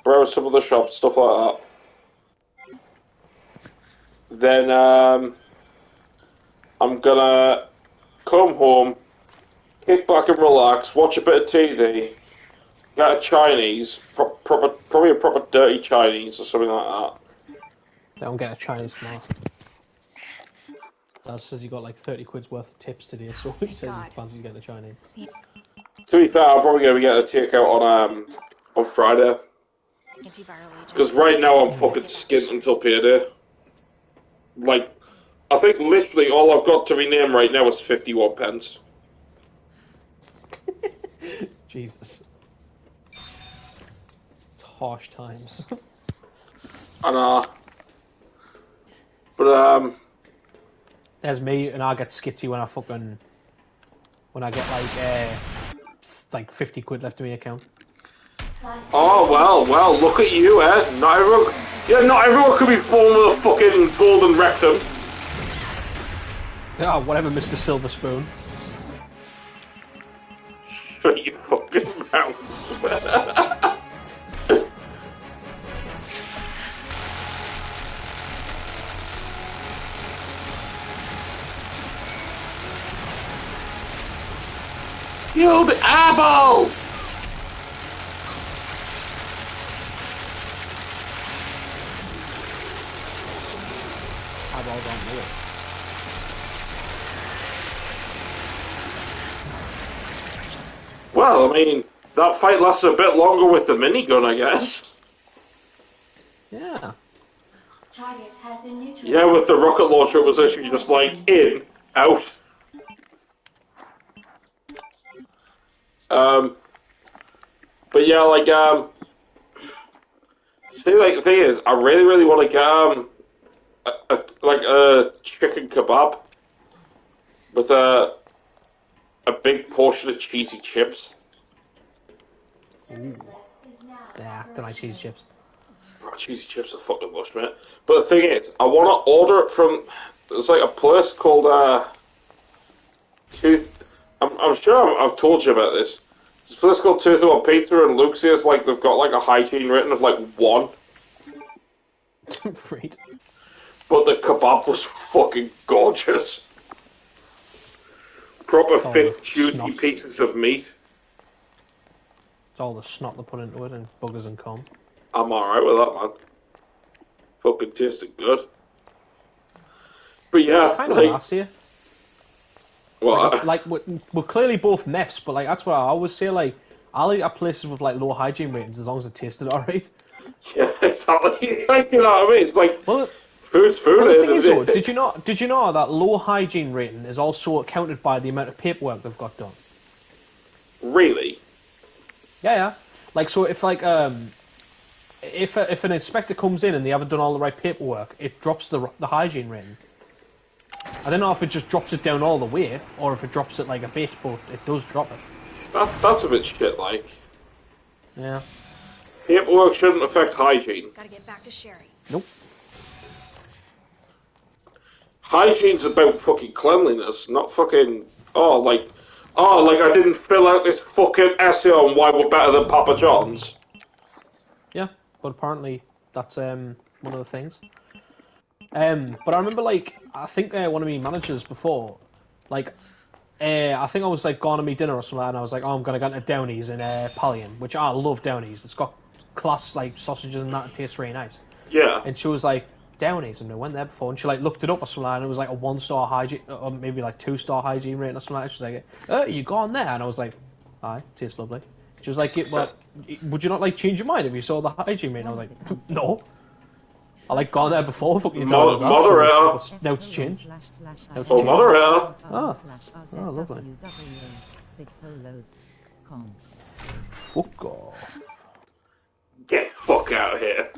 browse some of the shops, stuff like that. Then I'm going to come home, kick back and relax, watch a bit of TV, get a Chinese, probably a proper dirty Chinese or something like that. Don't get a Chinese tomorrow. Dad says you got like 30 quid's worth of tips today, so he says he fancies getting a Chinese. To be fair, I'm probably going to get a takeout on Friday. Because right now I'm fucking skint until payday. Like, I think literally all I've got to rename right now is 51 pence. Jesus. It's harsh times. I know. But, There's me, and I get skitty when I get like 50 quid left in my account. oh, well, look at you, eh? Not everyone could be born with a fucking golden rectum. Yeah, whatever, Mr. Silver Spoon. Shut your fucking mouth. You the eyeballs! Eyeballs on me. Well, I mean, that fight lasted a bit longer with the minigun, I guess. Yeah. Target has been neutralized. Yeah, with the rocket launcher, it was actually just like in, out. But yeah, like, see, like, the thing is, I really want to get, a chicken kebab with a big portion of cheesy chips. Yeah, don't like cheesy chips. Oh, cheesy chips are fucking lush, mate. But the thing is, I want to order it from, there's like a place called, I'm sure I've told you about this. It's a place called Tooth on Pizza, and Luke says like they've got like a hygiene rating of like 1. Right. But the kebab was fucking gorgeous. Proper thick, juicy pieces of meat. It's all the snot they put into it and buggers and cum. I'm alright with that, man. Fucking tasted good. But yeah, kind of like, last year. What? Like we're clearly both neffs, but like that's what I always say. Like I'll eat at places with like low hygiene ratings as long as it tasted alright. Yeah, exactly. Like, you know what I mean? It's like, well, food's food. Well, the thing is, though, did you know that low hygiene rating is also accounted by the amount of paperwork they've got done? Really? Yeah. Like, so if like if an inspector comes in and they haven't done all the right paperwork, it drops the hygiene rating. I don't know if it just drops it down all the way, or if it drops it like a bit, but it does drop it. That's a bit shit, like. Yeah. Paperwork shouldn't affect hygiene. Gotta get back to Sherry. Nope. Hygiene's about fucking cleanliness, not fucking... Oh, like, Oh, like I didn't fill out this fucking essay on why we're better than Papa John's. Yeah, but apparently that's one of the things. But I remember, like, I think one of my managers before, like, I think I was like going to meet dinner or something, and I was like, oh, I'm gonna go to Downey's in Pallion, which I love Downey's. It's got class like sausages and that, it tastes really nice. Yeah. And she was like, Downey's, and I went there before, and she like looked it up or something, and it was like a 1-star hygiene, or maybe like 2-star hygiene rating or something like that. She was like, oh, you gone there? And I was like, aye, tastes lovely. She was like, well, would you not like change your mind if you saw the hygiene rating? I was like, no. I like gone there before, fucking moderator. Now it's changed. Oh, moderator. Oh, lovely. Fuck off. Get fuck out of here.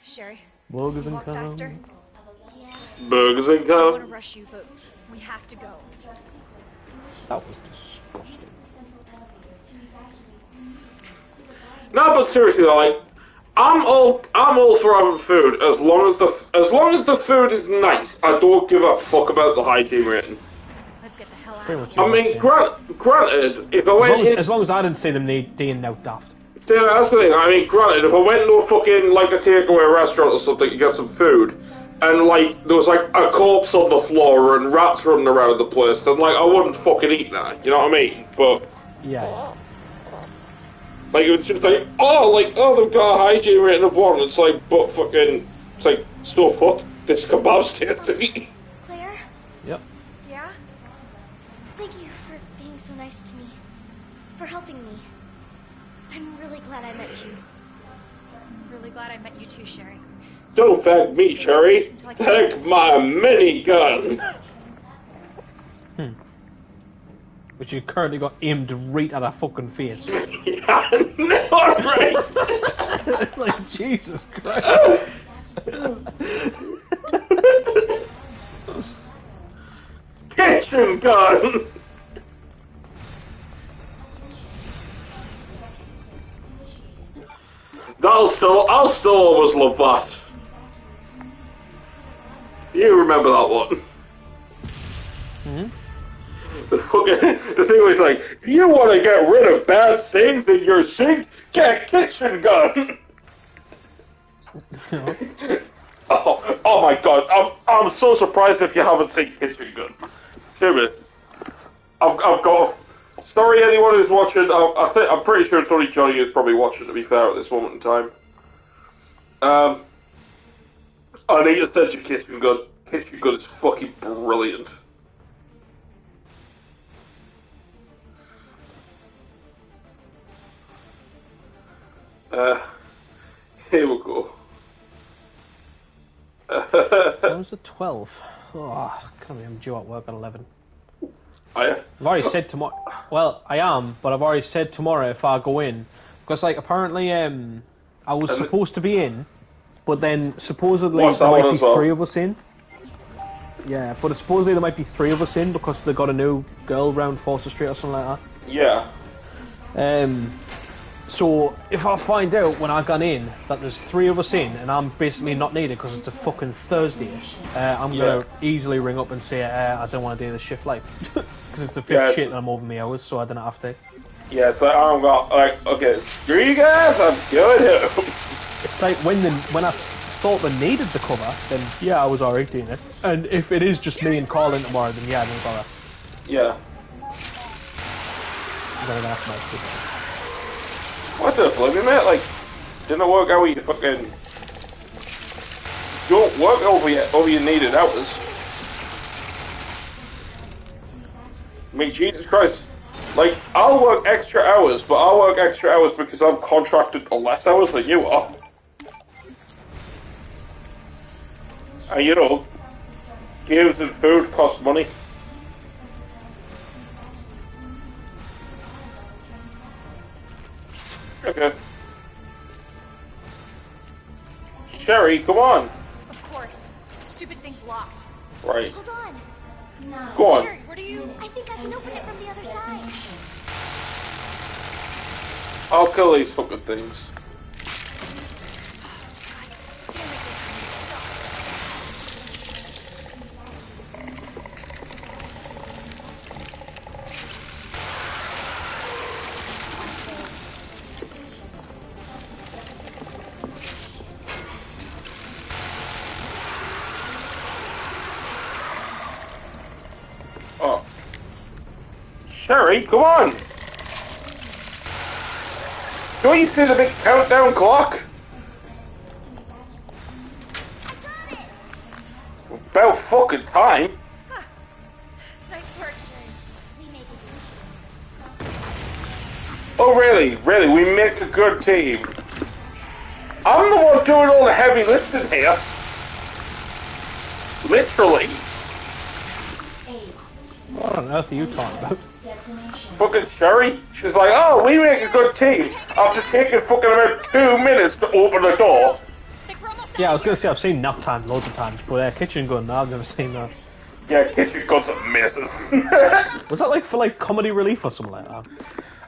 Sherry. Burgers and walk faster. Burgers and I Co. want to rush you, but we have to go. That was disgusting. No, but seriously, like, I'm all for having food as long as the food is nice. I don't give a fuck about the hygiene rating. Let's get the hell out. I mean, granted, if I went as long as I didn't see them being out daft. See, that's the thing. I mean, granted, if I went to a fucking like a takeaway restaurant or something to get some food, and like there was like a corpse on the floor and rats running around the place, then like I wouldn't fucking eat that. You know what I mean? But yeah. Like, it was just like, oh, they've got a hygiene rating of 1. It's like, but fucking, it's like, so fuck, this kebab's tasty. Claire? Yep. Yeah? Thank you for being so nice to me. For helping me. I'm really glad I met you. I'm really glad I met you too, Sherry. Don't thank me, Cherry. Thank my minigun. Which you currently got aimed right at her fucking face. Yeah, no, right? Like, Jesus Christ. Kitchen gun! I'll still always love that. You remember that one? Hmm? The thing was like, if you want to get rid of bad things in your sink, get a kitchen gun. oh my god, I'm so surprised if you haven't seen Kitchen Gun. Jimmy, I've got a story. Anyone who's watching, I'm pretty sure it's only Johnny who's probably watching. To be fair, at this moment in time, I need to send you Kitchen Gun. Kitchen Gun is fucking brilliant. Here we go. When was it 12? Oh, can't believe I'm due at work at 11. Are you? I've already said tomorrow. Well, I am, but I've already said tomorrow if I go in, because like apparently I was supposed to be in, but then supposedly there might be 3 of us in. Yeah, but supposedly there might be 3 of us in because they got a new girl round Forster Street or something like that. Yeah. So if I find out when I got in that there's 3 of us in and I'm basically not needed because it's a fucking Thursday, I'm gonna easily ring up and say I don't want to do this shift like because it's a 5th shit and I'm over my hours, so I don't have to. Yeah, it's like I'm got like okay, screw you guys, I'm going home. It's like when I thought they needed the cover, then yeah, I was alright doing it. And if it is just me and Colin tomorrow, then yeah, no bother. Yeah. I'm gonna have my What the flip, mate? Like, didn't work out with your fucking... Don't work over your needed hours. I mean, Jesus Christ. Like, I'll work extra hours, but I'll work extra hours because I'm contracted to less hours than you are. And you know, games and food cost money. Okay. Sherry, come on. Of course. Stupid thing's locked. Right. Hold on. No. Go on. Sherry, what are you... I think I can open it from the other side. I'll kill these fucking things. Oh. Sherry, come on! Don't you see the big countdown clock? About fucking time. Nice work, Sherry. Oh really? Really? We make a good team. I'm the one doing all the heavy lifting here. Literally. What on earth are you talking about? Fucking Sherry. She's like, oh, we make a good team. After taking fucking about 2 minutes to open the door. Yeah, I was gonna say I've seen nap time loads of times, but kitchen gun, no, I've never seen that. Yeah, kitchen gun's amazing. Was that like for like comedy relief or something like that?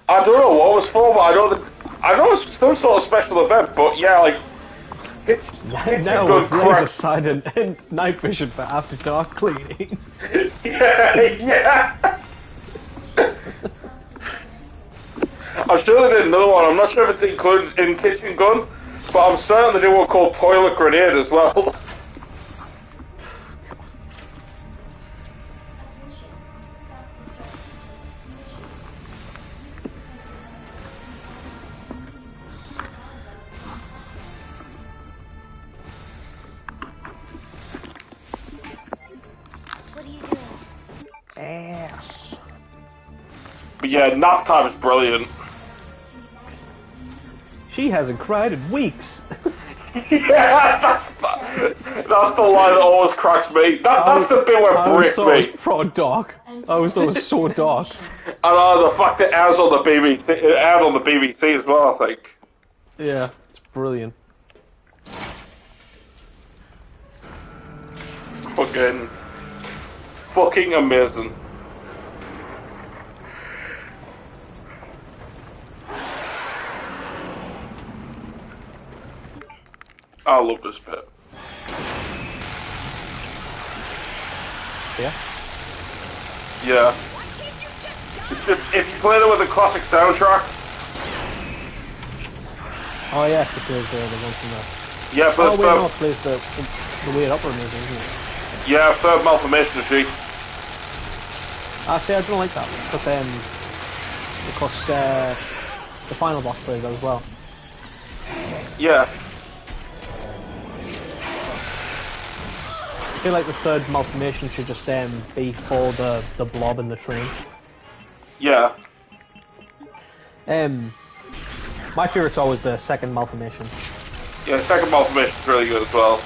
I don't know what it was for, but I know it's some sort of special event. But yeah, like kitchen Now gun it's laser crack. sight and night vision for after dark cleaning. Yeah. I'm sure they did another one. I'm not sure if it's included in kitchen gun, but I'm certain they did one called toilet grenade as well. What are you doing? Ass. But yeah, nap time is brilliant. She hasn't cried in weeks. Yeah, that's the line that always cracks me. That's the bit where it breaks me. It was so dark. I always thought it was so dark. And the fact that it airs on the BBC, it aired on the BBC as well, I think. Yeah, it's brilliant. Fucking amazing. I love this bit. Yeah? Yeah. It's just, if you played it with a classic soundtrack. Oh yeah, it plays the one from the... Yeah, but oh wait, no, it plays the Weird Opera music, isn't it? Yeah, Third Malformation G. See, I don't like that one, but then... Because the final boss plays that as well. Yeah. I feel like the third malformation should just be for the blob and the train. Yeah. My favourite's always the second malformation. Yeah, second malformation's really good as well.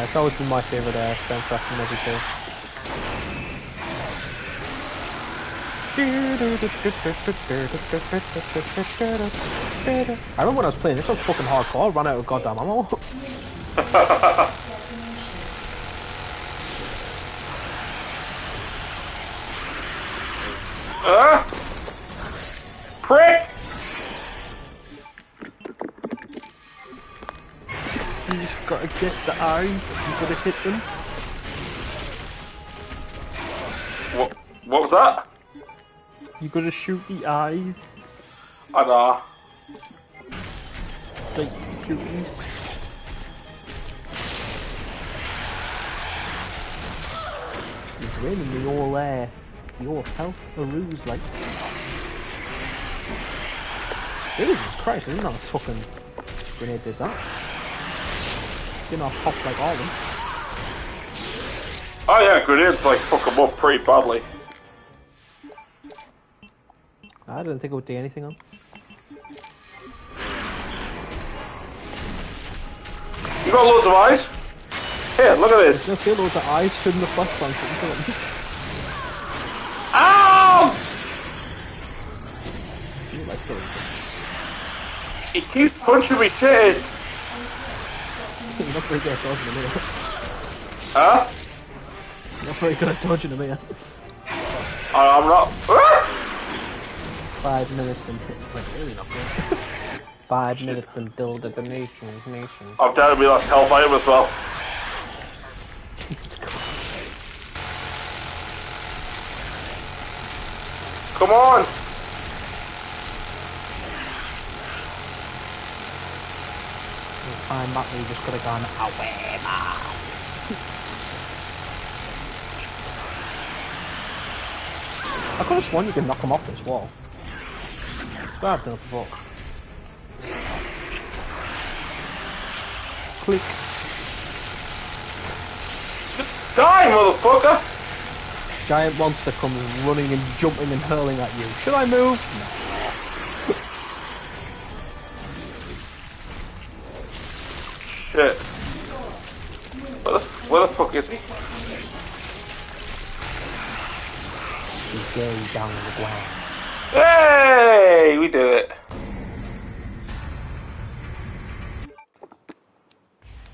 It's always been my favourite soundtrack from every show. I remember when I was playing this was fucking hardcore, I ran out of goddamn ammo. Prick! You just gotta get the eyes, you gotta hit them. What was that? You gotta shoot the eyes. I know. Like, shooting. You're draining me all your health a ruse, like. Jesus Christ, I didn't know a fucking grenade did that. Didn't know pop like all of them. Oh yeah, grenades like fuck them up pretty badly. I didn't think it would do anything on. You got loads of eyes? Here, look at this. I feel loads of eyes shooting the flashbang into them. Ow! You like those? He keeps punching me shit. You're not very good at dodging him, either. Huh? You're not very good at dodging him, either. I'm not. 5 minutes until. Wait, really not good. 5 minutes until the nation. I'm down to be last health item as well. Come on! Time back, we just could have gone away, man. I could have sworn you could knock him off this wall. So I've done it before. Click. Die, motherfucker! Giant monster comes running and jumping and hurling at you. Should I move? No. Shit. Where the fuck is he? He's very down on the ground. Hey! We did it.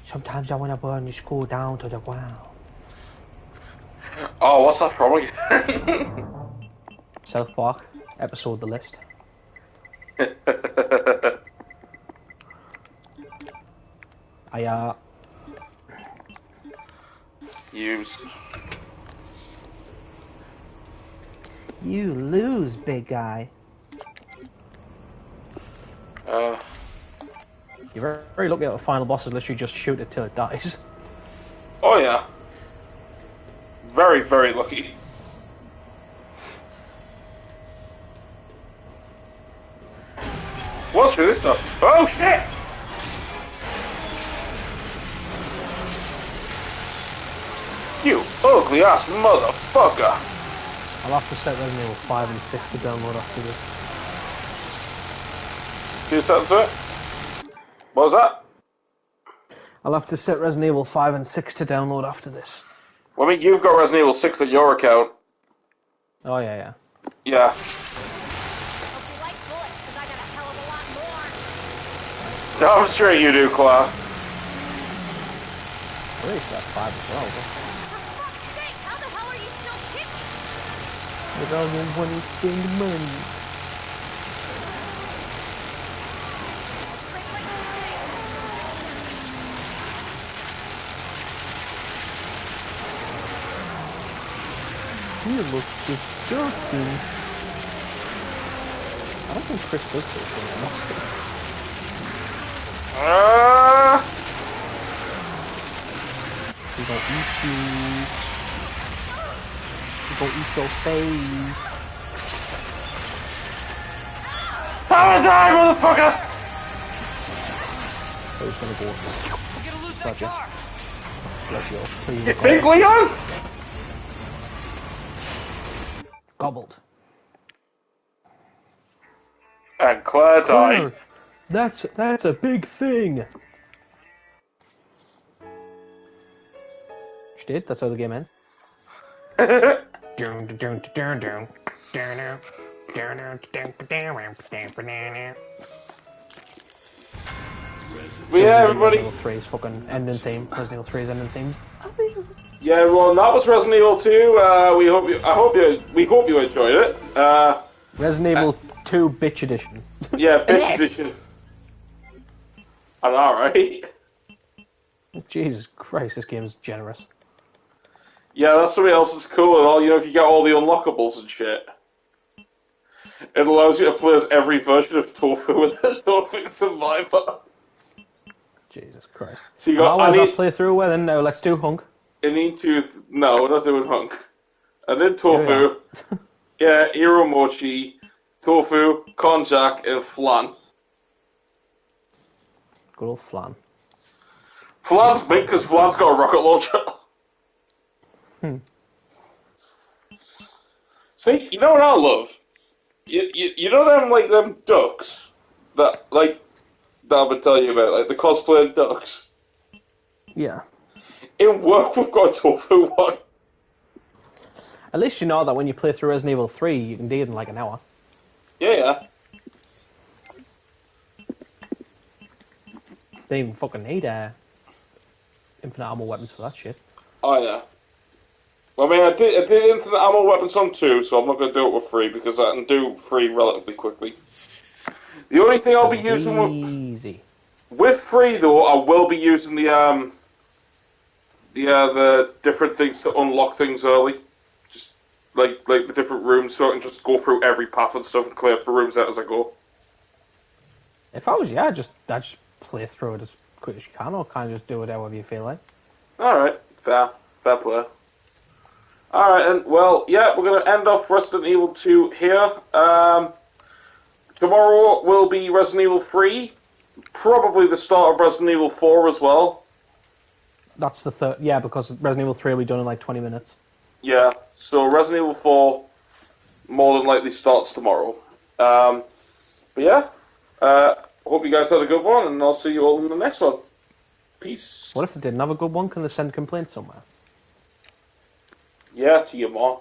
Sometimes I want to burn the school down to the ground. Oh, what's that from again? South Park, episode The List. Use. You lose, big guy. You're very lucky that the final boss is literally just shoot it till it dies. Oh yeah. Very, very lucky. What's through this stuff? Oh shit! You ugly ass motherfucker! I'll have to set Resident Evil 5 and 6 to download after this. 2 seconds to it? What was that? I'll have to set Resident Evil 5 and 6 to download after this. Well, I mean, you've got Resident Evil 6 on your account. Oh, yeah. Yeah. No, I'm sure you do, Claire. I really should have 5 as well. How the hell are you still kicking? Because I don't want to spend money. You look disgusting. I don't think Chris does this anymore. He gonna eat you. He gonna eat your face. Die, motherfucker! I was gonna go with this. We're gonna lose that car! Let you please. You think, Leon? Gobbled. And Claire died. That's a big thing. She did. That's how the game ends. But yeah, everybody. Resident Evil 3's fucking ending theme. Resident Evil 3's ending themes. Yeah, everyone. That was Resident Evil 2. We hope you enjoyed it. Resident Evil 2 Bitch Edition. Yeah, Bitch Edition. I know, right? Jesus Christ, this game's generous. Yeah, that's something else that's cool and all. You know, if you get all the unlockables and shit, it allows you to play as every version of Tofu with the Tofu Survivor. Jesus Christ. So you got. I need play through. Well, then no, let's do Hunk. No, we're not doing Hunk. I did Tofu. Yeah, Iromochi, Tofu, Konjac, and Flan. Good old Flan. Flan's big because Flan's got a rocket launcher. See, you know what I love? You know them ducks that I've been telling you about, like the cosplay ducks. Yeah. In work, we've got a Tofu one. At least you know that when you play through Resident Evil 3, you can do it in like an hour. Yeah. They even fucking need infinite ammo weapons for that shit. Oh yeah. Well, I mean, I did infinite ammo weapons on 2, so I'm not going to do it with 3 because I can do 3 relatively quickly. The only thing I'll be using with 3 though, I will be using the different things to unlock things early, just like the different rooms, so I can just go through every path and stuff and clear for rooms out as I go. If I was you, I'd just play through it as quick as you can, or kind of just do it however you feel like. All right, fair play. Alright, and well, yeah, we're going to end off Resident Evil 2 here. Tomorrow will be Resident Evil 3, probably the start of Resident Evil 4 as well. That's the third, yeah, because Resident Evil 3 will be done in like 20 minutes. Yeah, so Resident Evil 4 more than likely starts tomorrow. But yeah, hope you guys had a good one, and I'll see you all in the next one. Peace. What if they didn't have a good one? Can they send complaints somewhere? Yeah, to your mom.